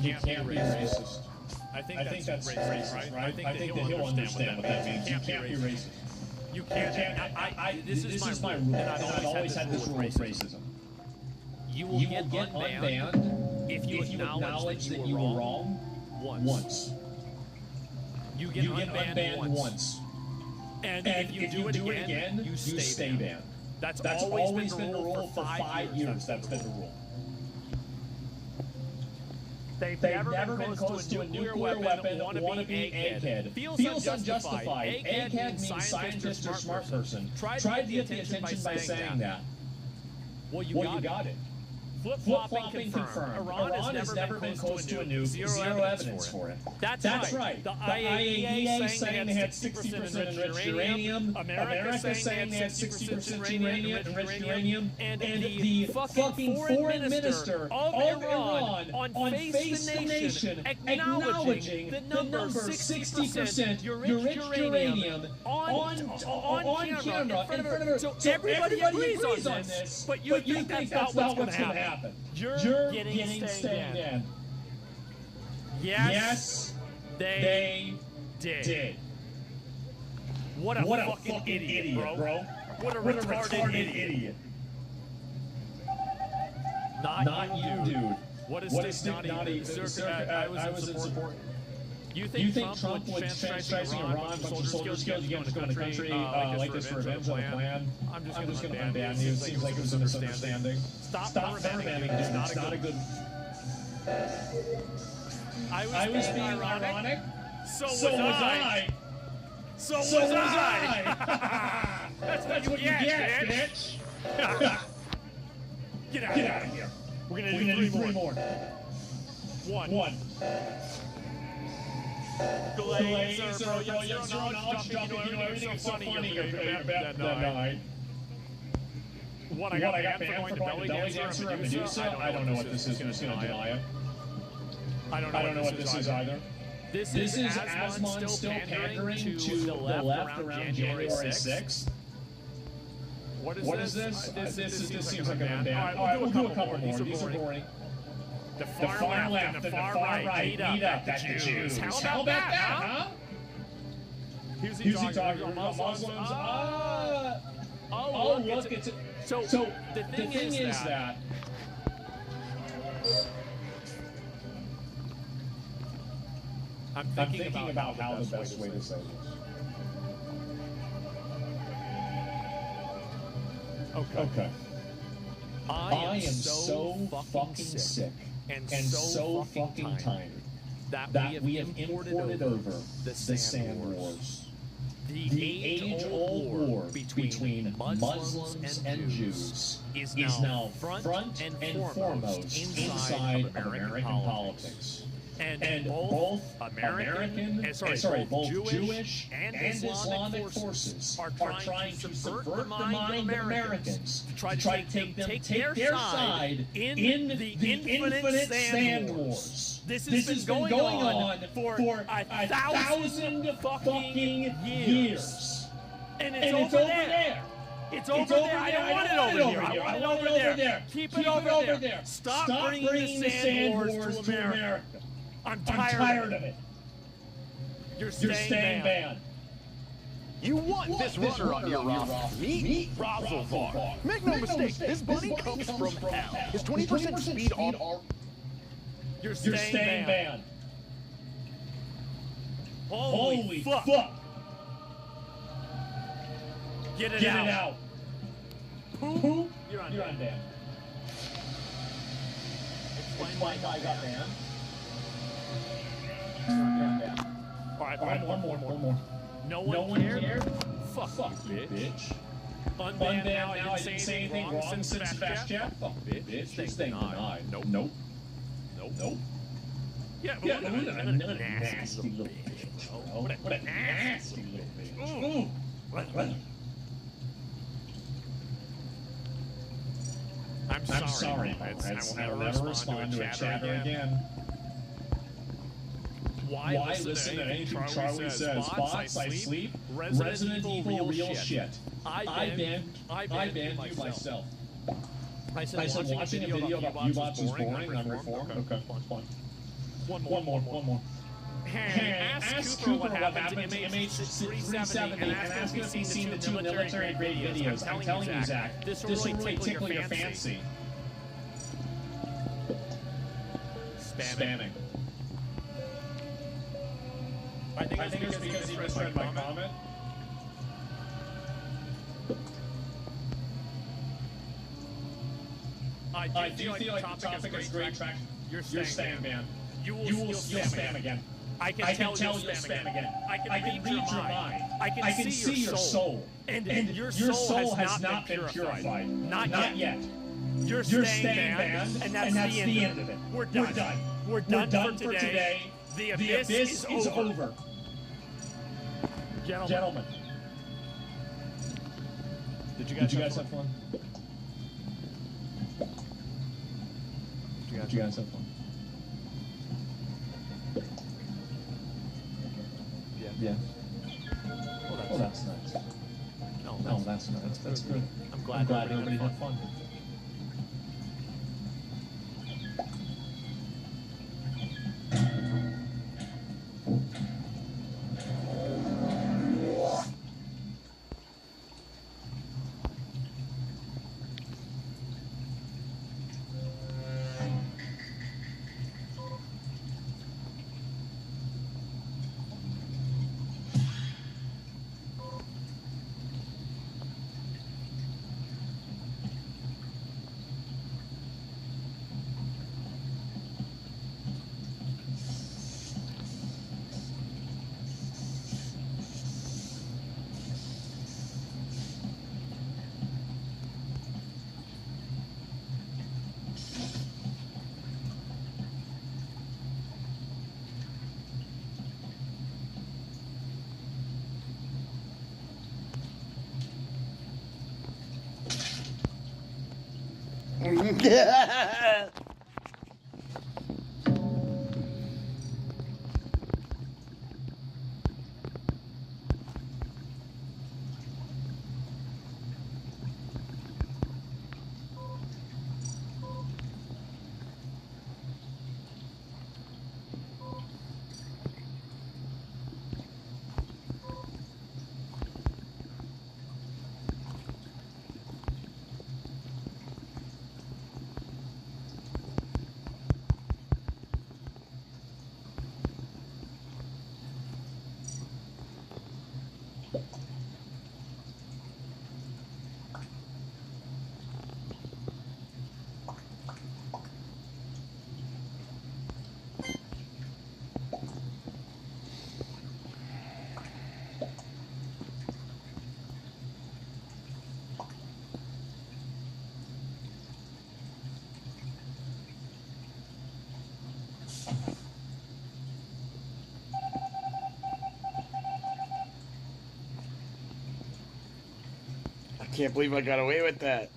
You can't be racist. I think that's racist, right? I think that he'll understand what that means. You can't be racist. You can't. This is my rule, and I've always had this rule with racism. You will get unbanned if you acknowledge that you were wrong once. You get unbanned once. And if you do it again, you stay banned. That's always been the rule for 5 years. That's been the rule. They've never been close to a nuclear weapon, wannabe egghead. Feels unjustified. Egghead means scientist or smart person. Tried to get the attention by saying that. Well, you got it. Flip-flopping confirmed. Iran has never been close to a nuke. Zero evidence for it. That's right. The IAEA saying they had 60% enriched uranium. America saying they had 60% enriched uranium. And the fucking foreign minister of Iran on Face the Nation acknowledging the number 60% enriched uranium on camera in front of her. So everybody agrees on this, but you think that's not what's going to happen. You're getting stayed in. Yes, they did. What a fucking idiot, bro. What a retarded idiot. Not you, dude. What a stick naughty. I was in support. You think Trump would chastising Iran, bunch of soldier skills, you get to go in the country like this for revenge on the plan? I'm just going to unban you. It seems like it was a misunderstanding. Stop banning, dude. It's not a good... I was being ironic. So was I. That's what you get, bitch. Get out of here. We're going to do 3 more. One. Glazer, bro, you're knowledge dropping, you know everything is so funny that night. What, I got banned for going to belly dancer at Medusa? I don't know what this is, I'm just going to deny it. I don't know what this is either. This is Asmon still pandering to the left around January 6th. What is this? This seems like an unban. Alright, we'll do a couple more, these are boring. The far left and the far right meet up at the Jews. How about that, huh? Who's he talking about? Muslims? Oh, look, it's... So the thing is that... I'm thinking about how the best way to say this. Okay. I am so fucking sick and so fucking tired that we have imported over the sand wars. The age-old war between Muslims and Jews is now front and foremost inside of American politics. and both American, both Jewish and Islamic forces are trying to subvert the mind of Americans to try to take their side in the infinite sand wars. This has been going on for 1,000 fucking years. And it's over there. It's over there. I don't want it over here. I want it over there. Keep it over there. Stop bringing the sand wars to America. I'm tired of it. You're staying banned. You want this runner on your roster? Me? Razzlevar. Make no mistake, this bunny comes from hell. His 20% speed on... You're staying banned. Holy fuck. Get it out. Who? You're on ban. Explain why I got banned. All right, one more. No one cared? Fuck you, bitch. Unbanned now, I didn't say anything wrong since Fast Chat? Fuck, bitch. This thing denied. Nope. Yeah, but what a nasty little bitch, bro. What a nasty little bitch. I'm sorry, Pirates. I will never respond to a chatter again. Why listen to anything Charlie says? Bots, I sleep. Resident Evil, real shit. I banned you myself. I said watching a video about U-bots is boring and I'm reformed. Okay, fine. One more. Hey, ask Cooper what happened to MH370 and ask him if he's seen the 2 military-grade videos. I'm telling you, Zach, this will really tickle your fancy. Spamming. I think it's because he misread my comment. I do feel like the topic is great traction. You're staying banned. You'll spam again. I can tell you'll spam again. I can read your mind. I can see your soul. And your soul has not been purified. Not yet. You're staying banned, and that's the end of it. We're done. We're done for today. The abyss is over. Gentlemen. Did you guys have fun? Did you guys have fun? Yeah. Oh, that's nice. No, that's nice. That's good. I'm glad everybody had fun. Can't believe I got away with that.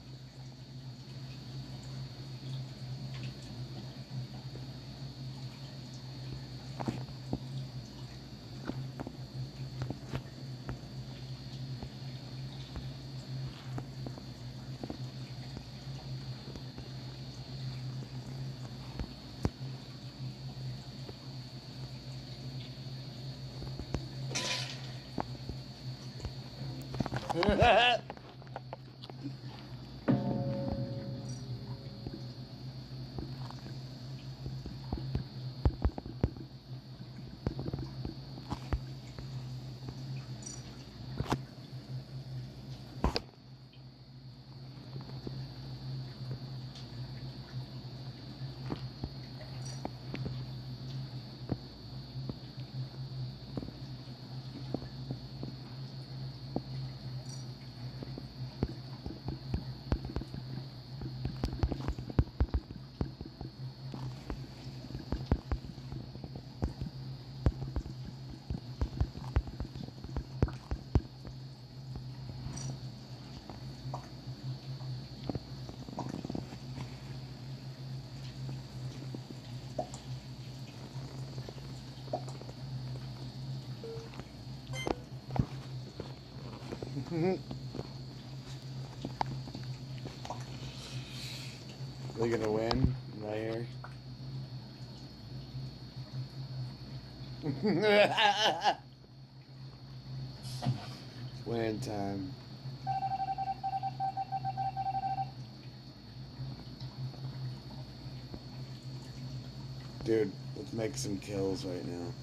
We're gonna win right here. Win time. Dude, let's make some kills right now.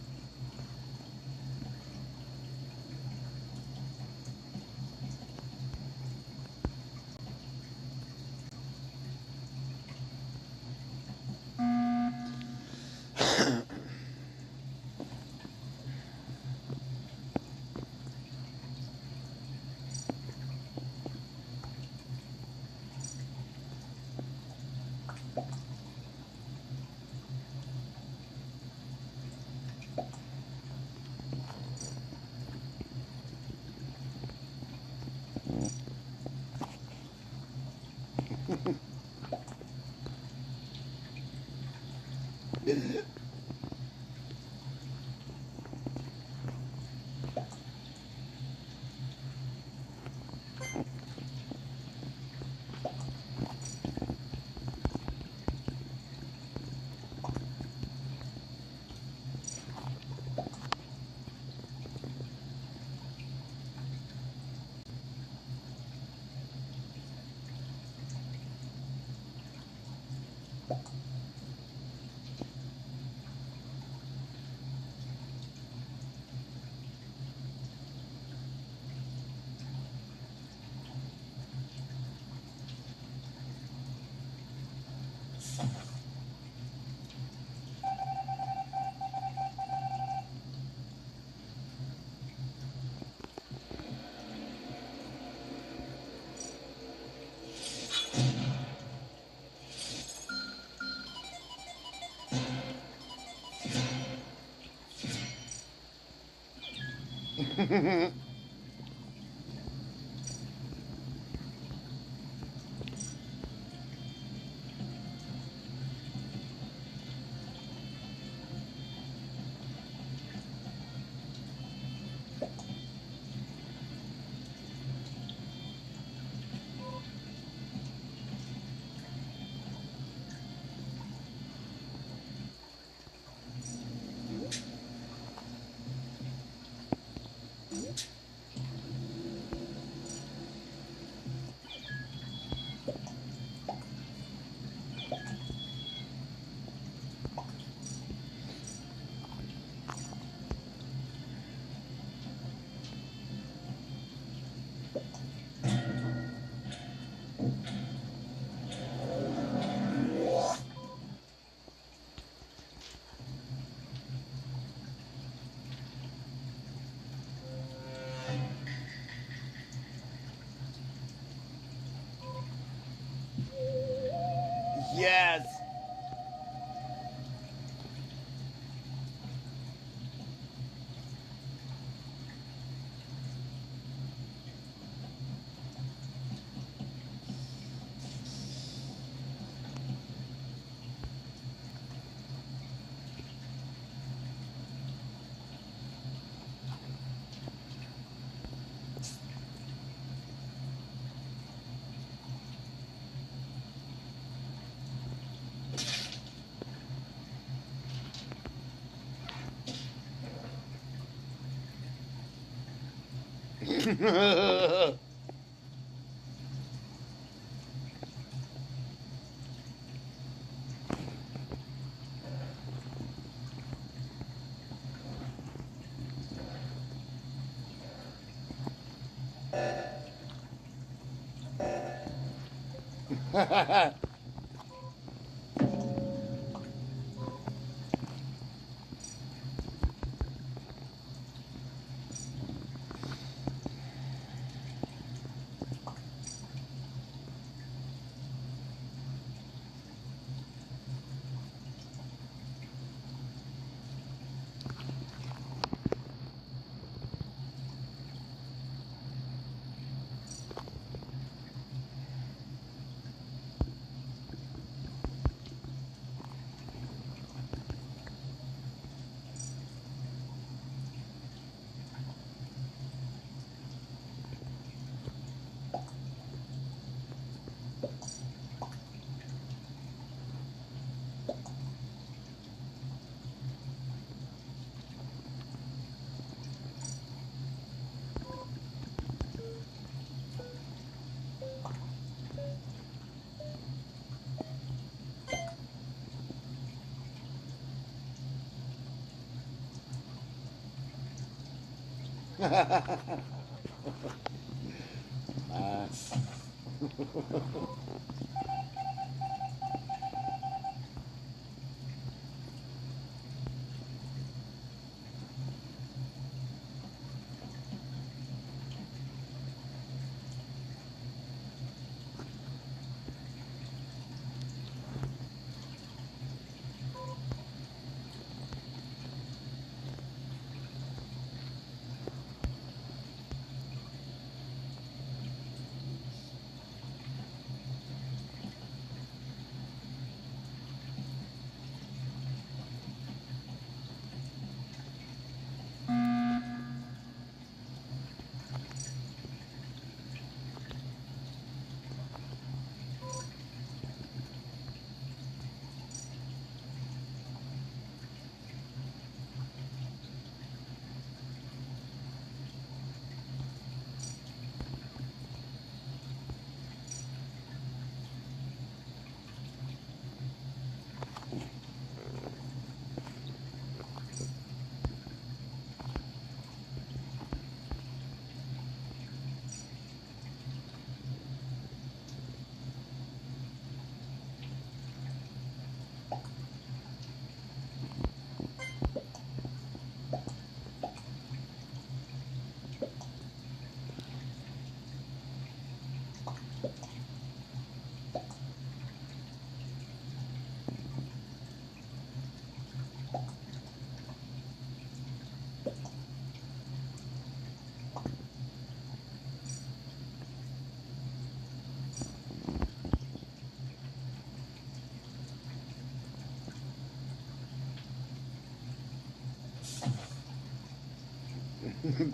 Nice.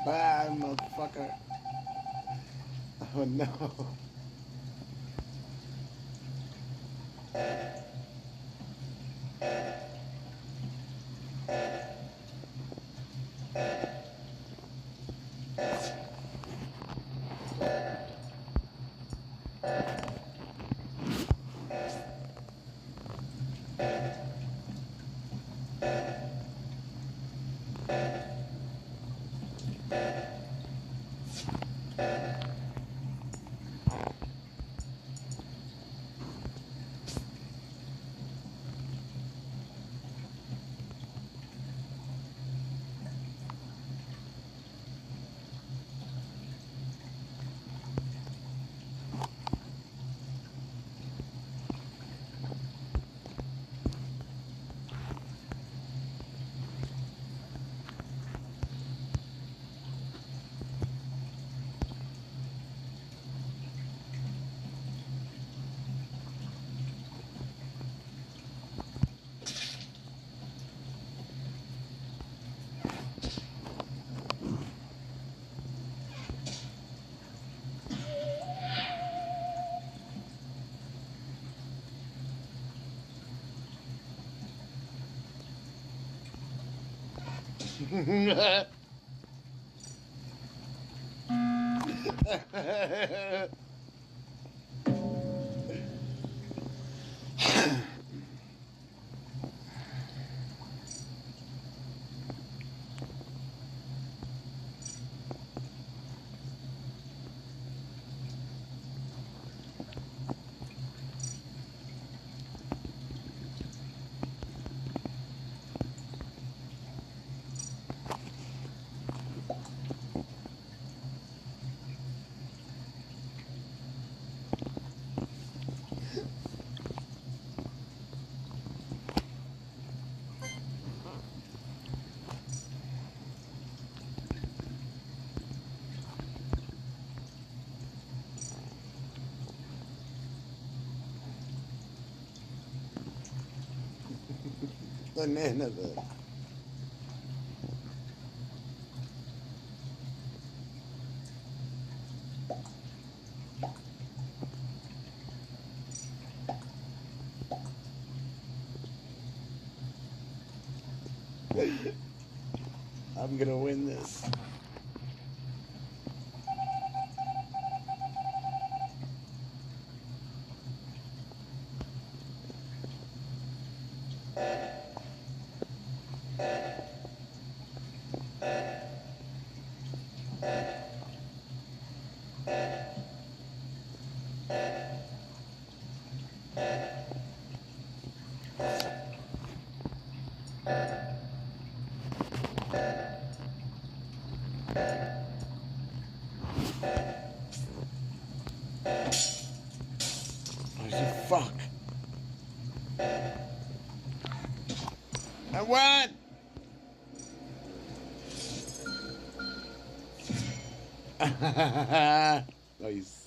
Bye, motherfucker. Oh no. Banana bit. I'm gonna win this. Fuck. I won! Nice.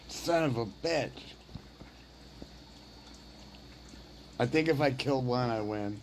Son of a bitch. I think if I kill one, I win.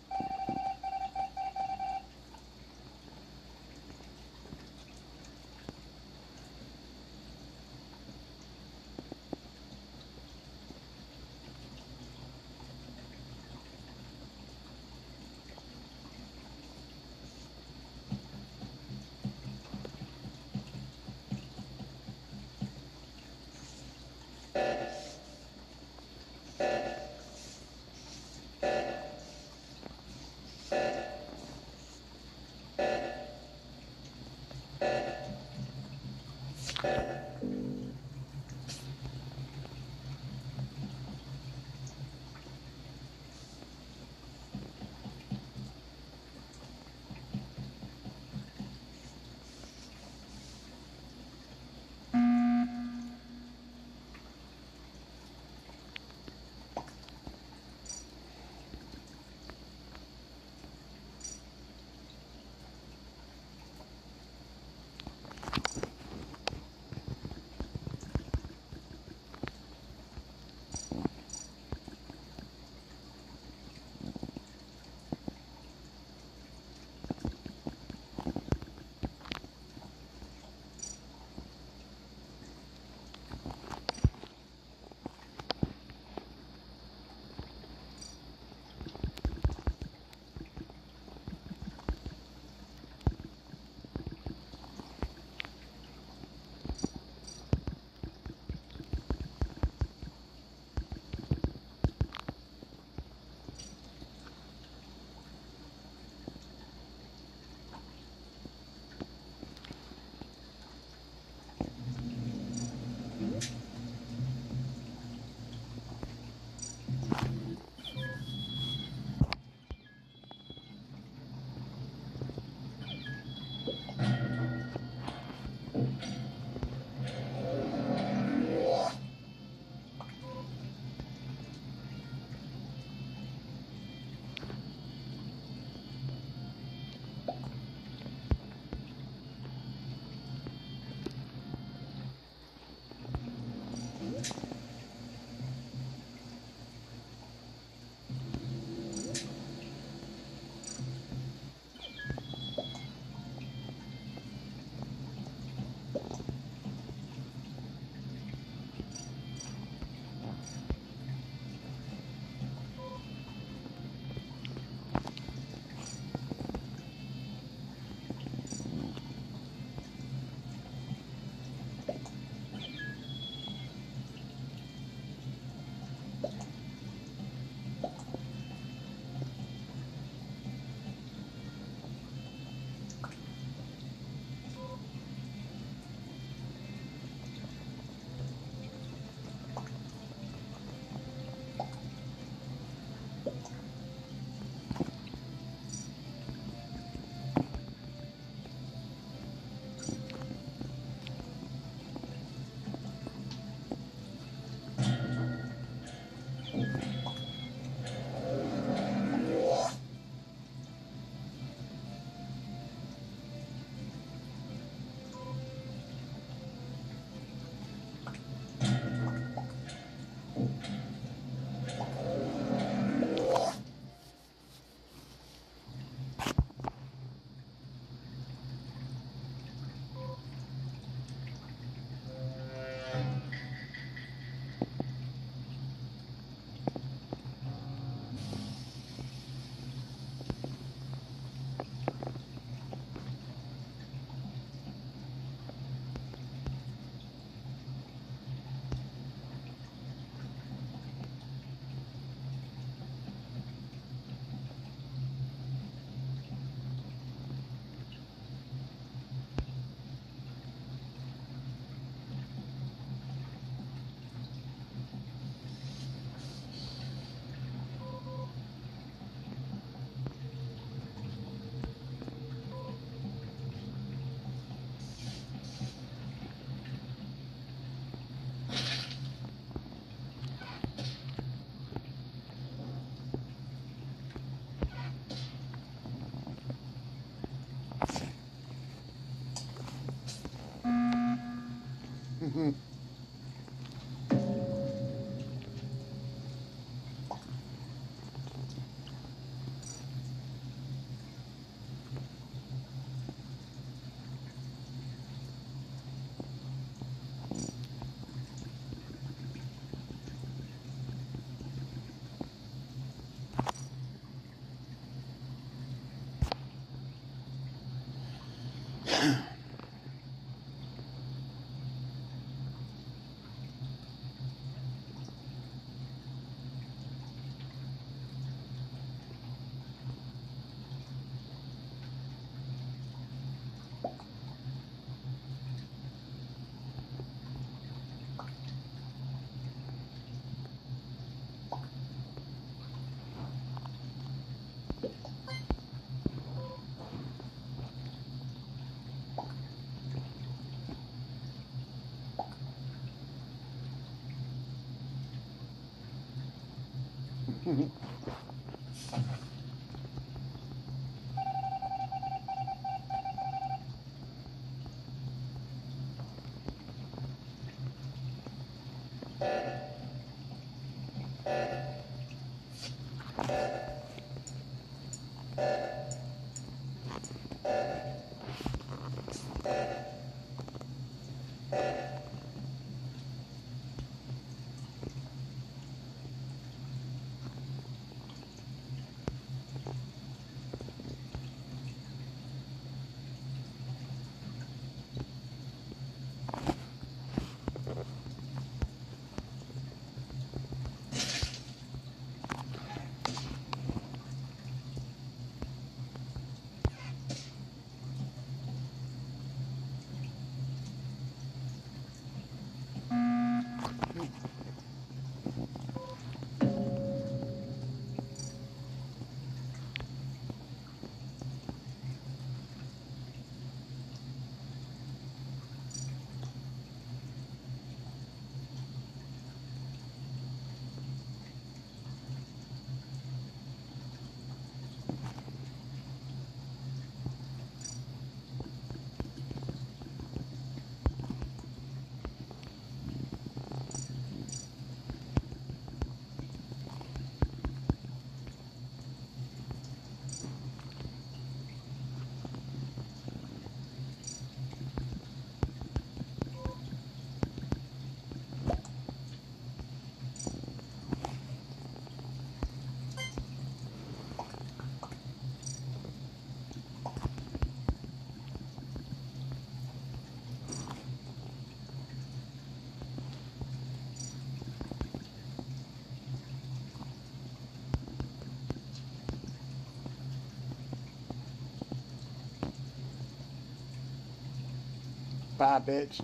Bye, bitch.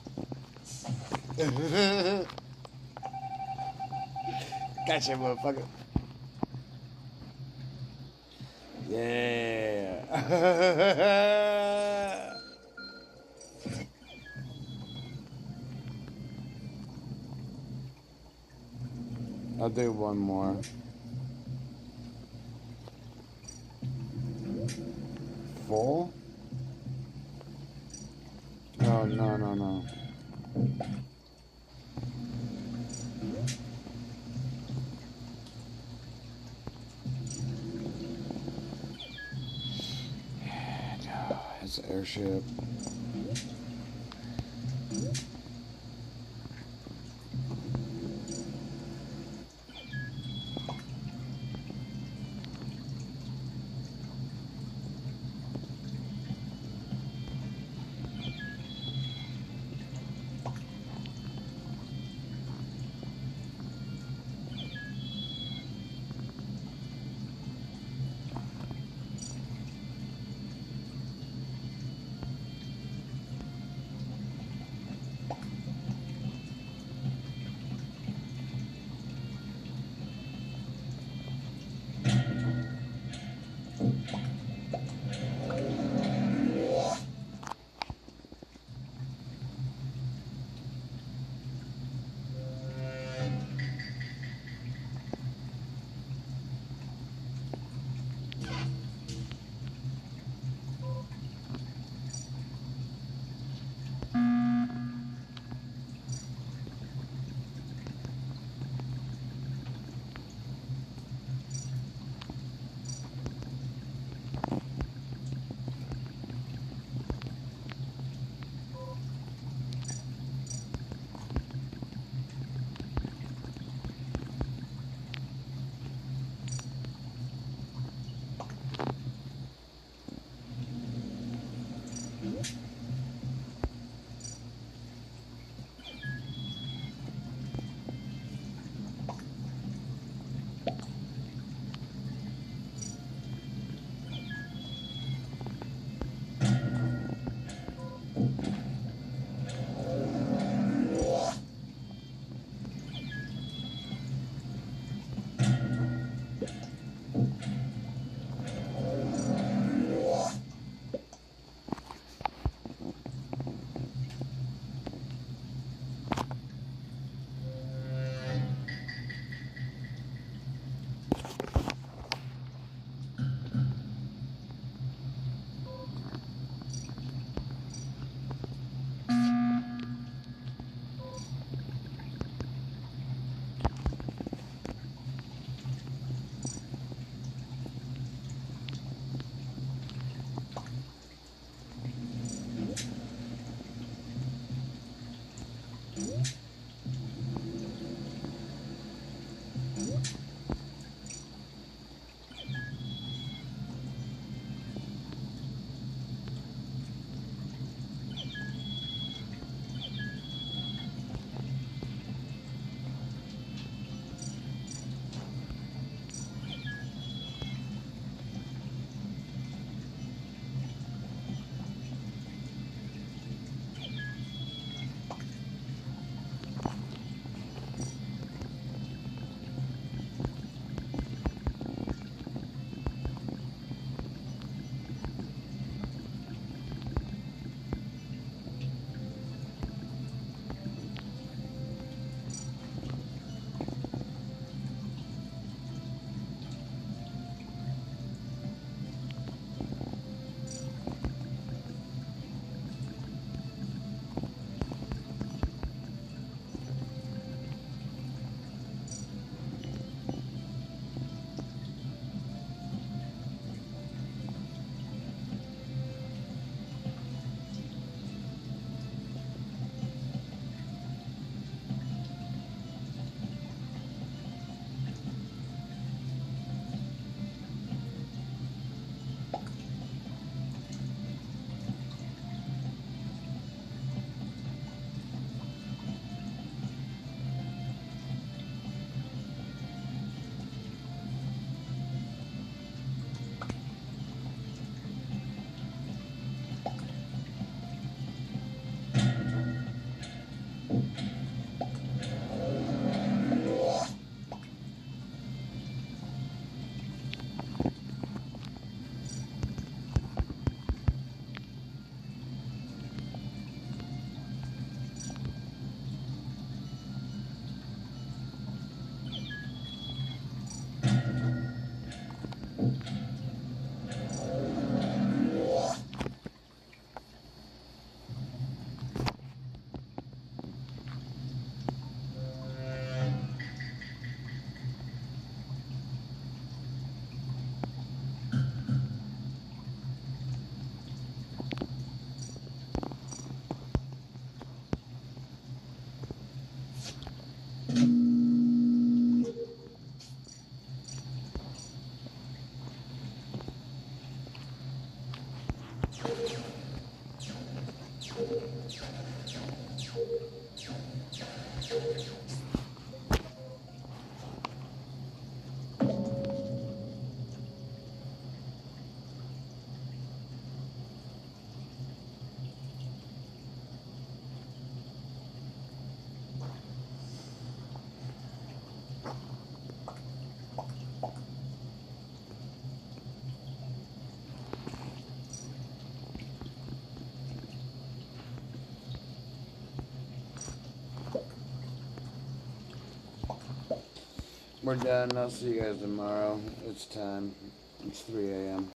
Gotcha, motherfucker. Yeah. I'll do one more. Full? Oh, no, no, no. It's an airship. We're done. I'll see you guys tomorrow. It's time. It's 3 a.m.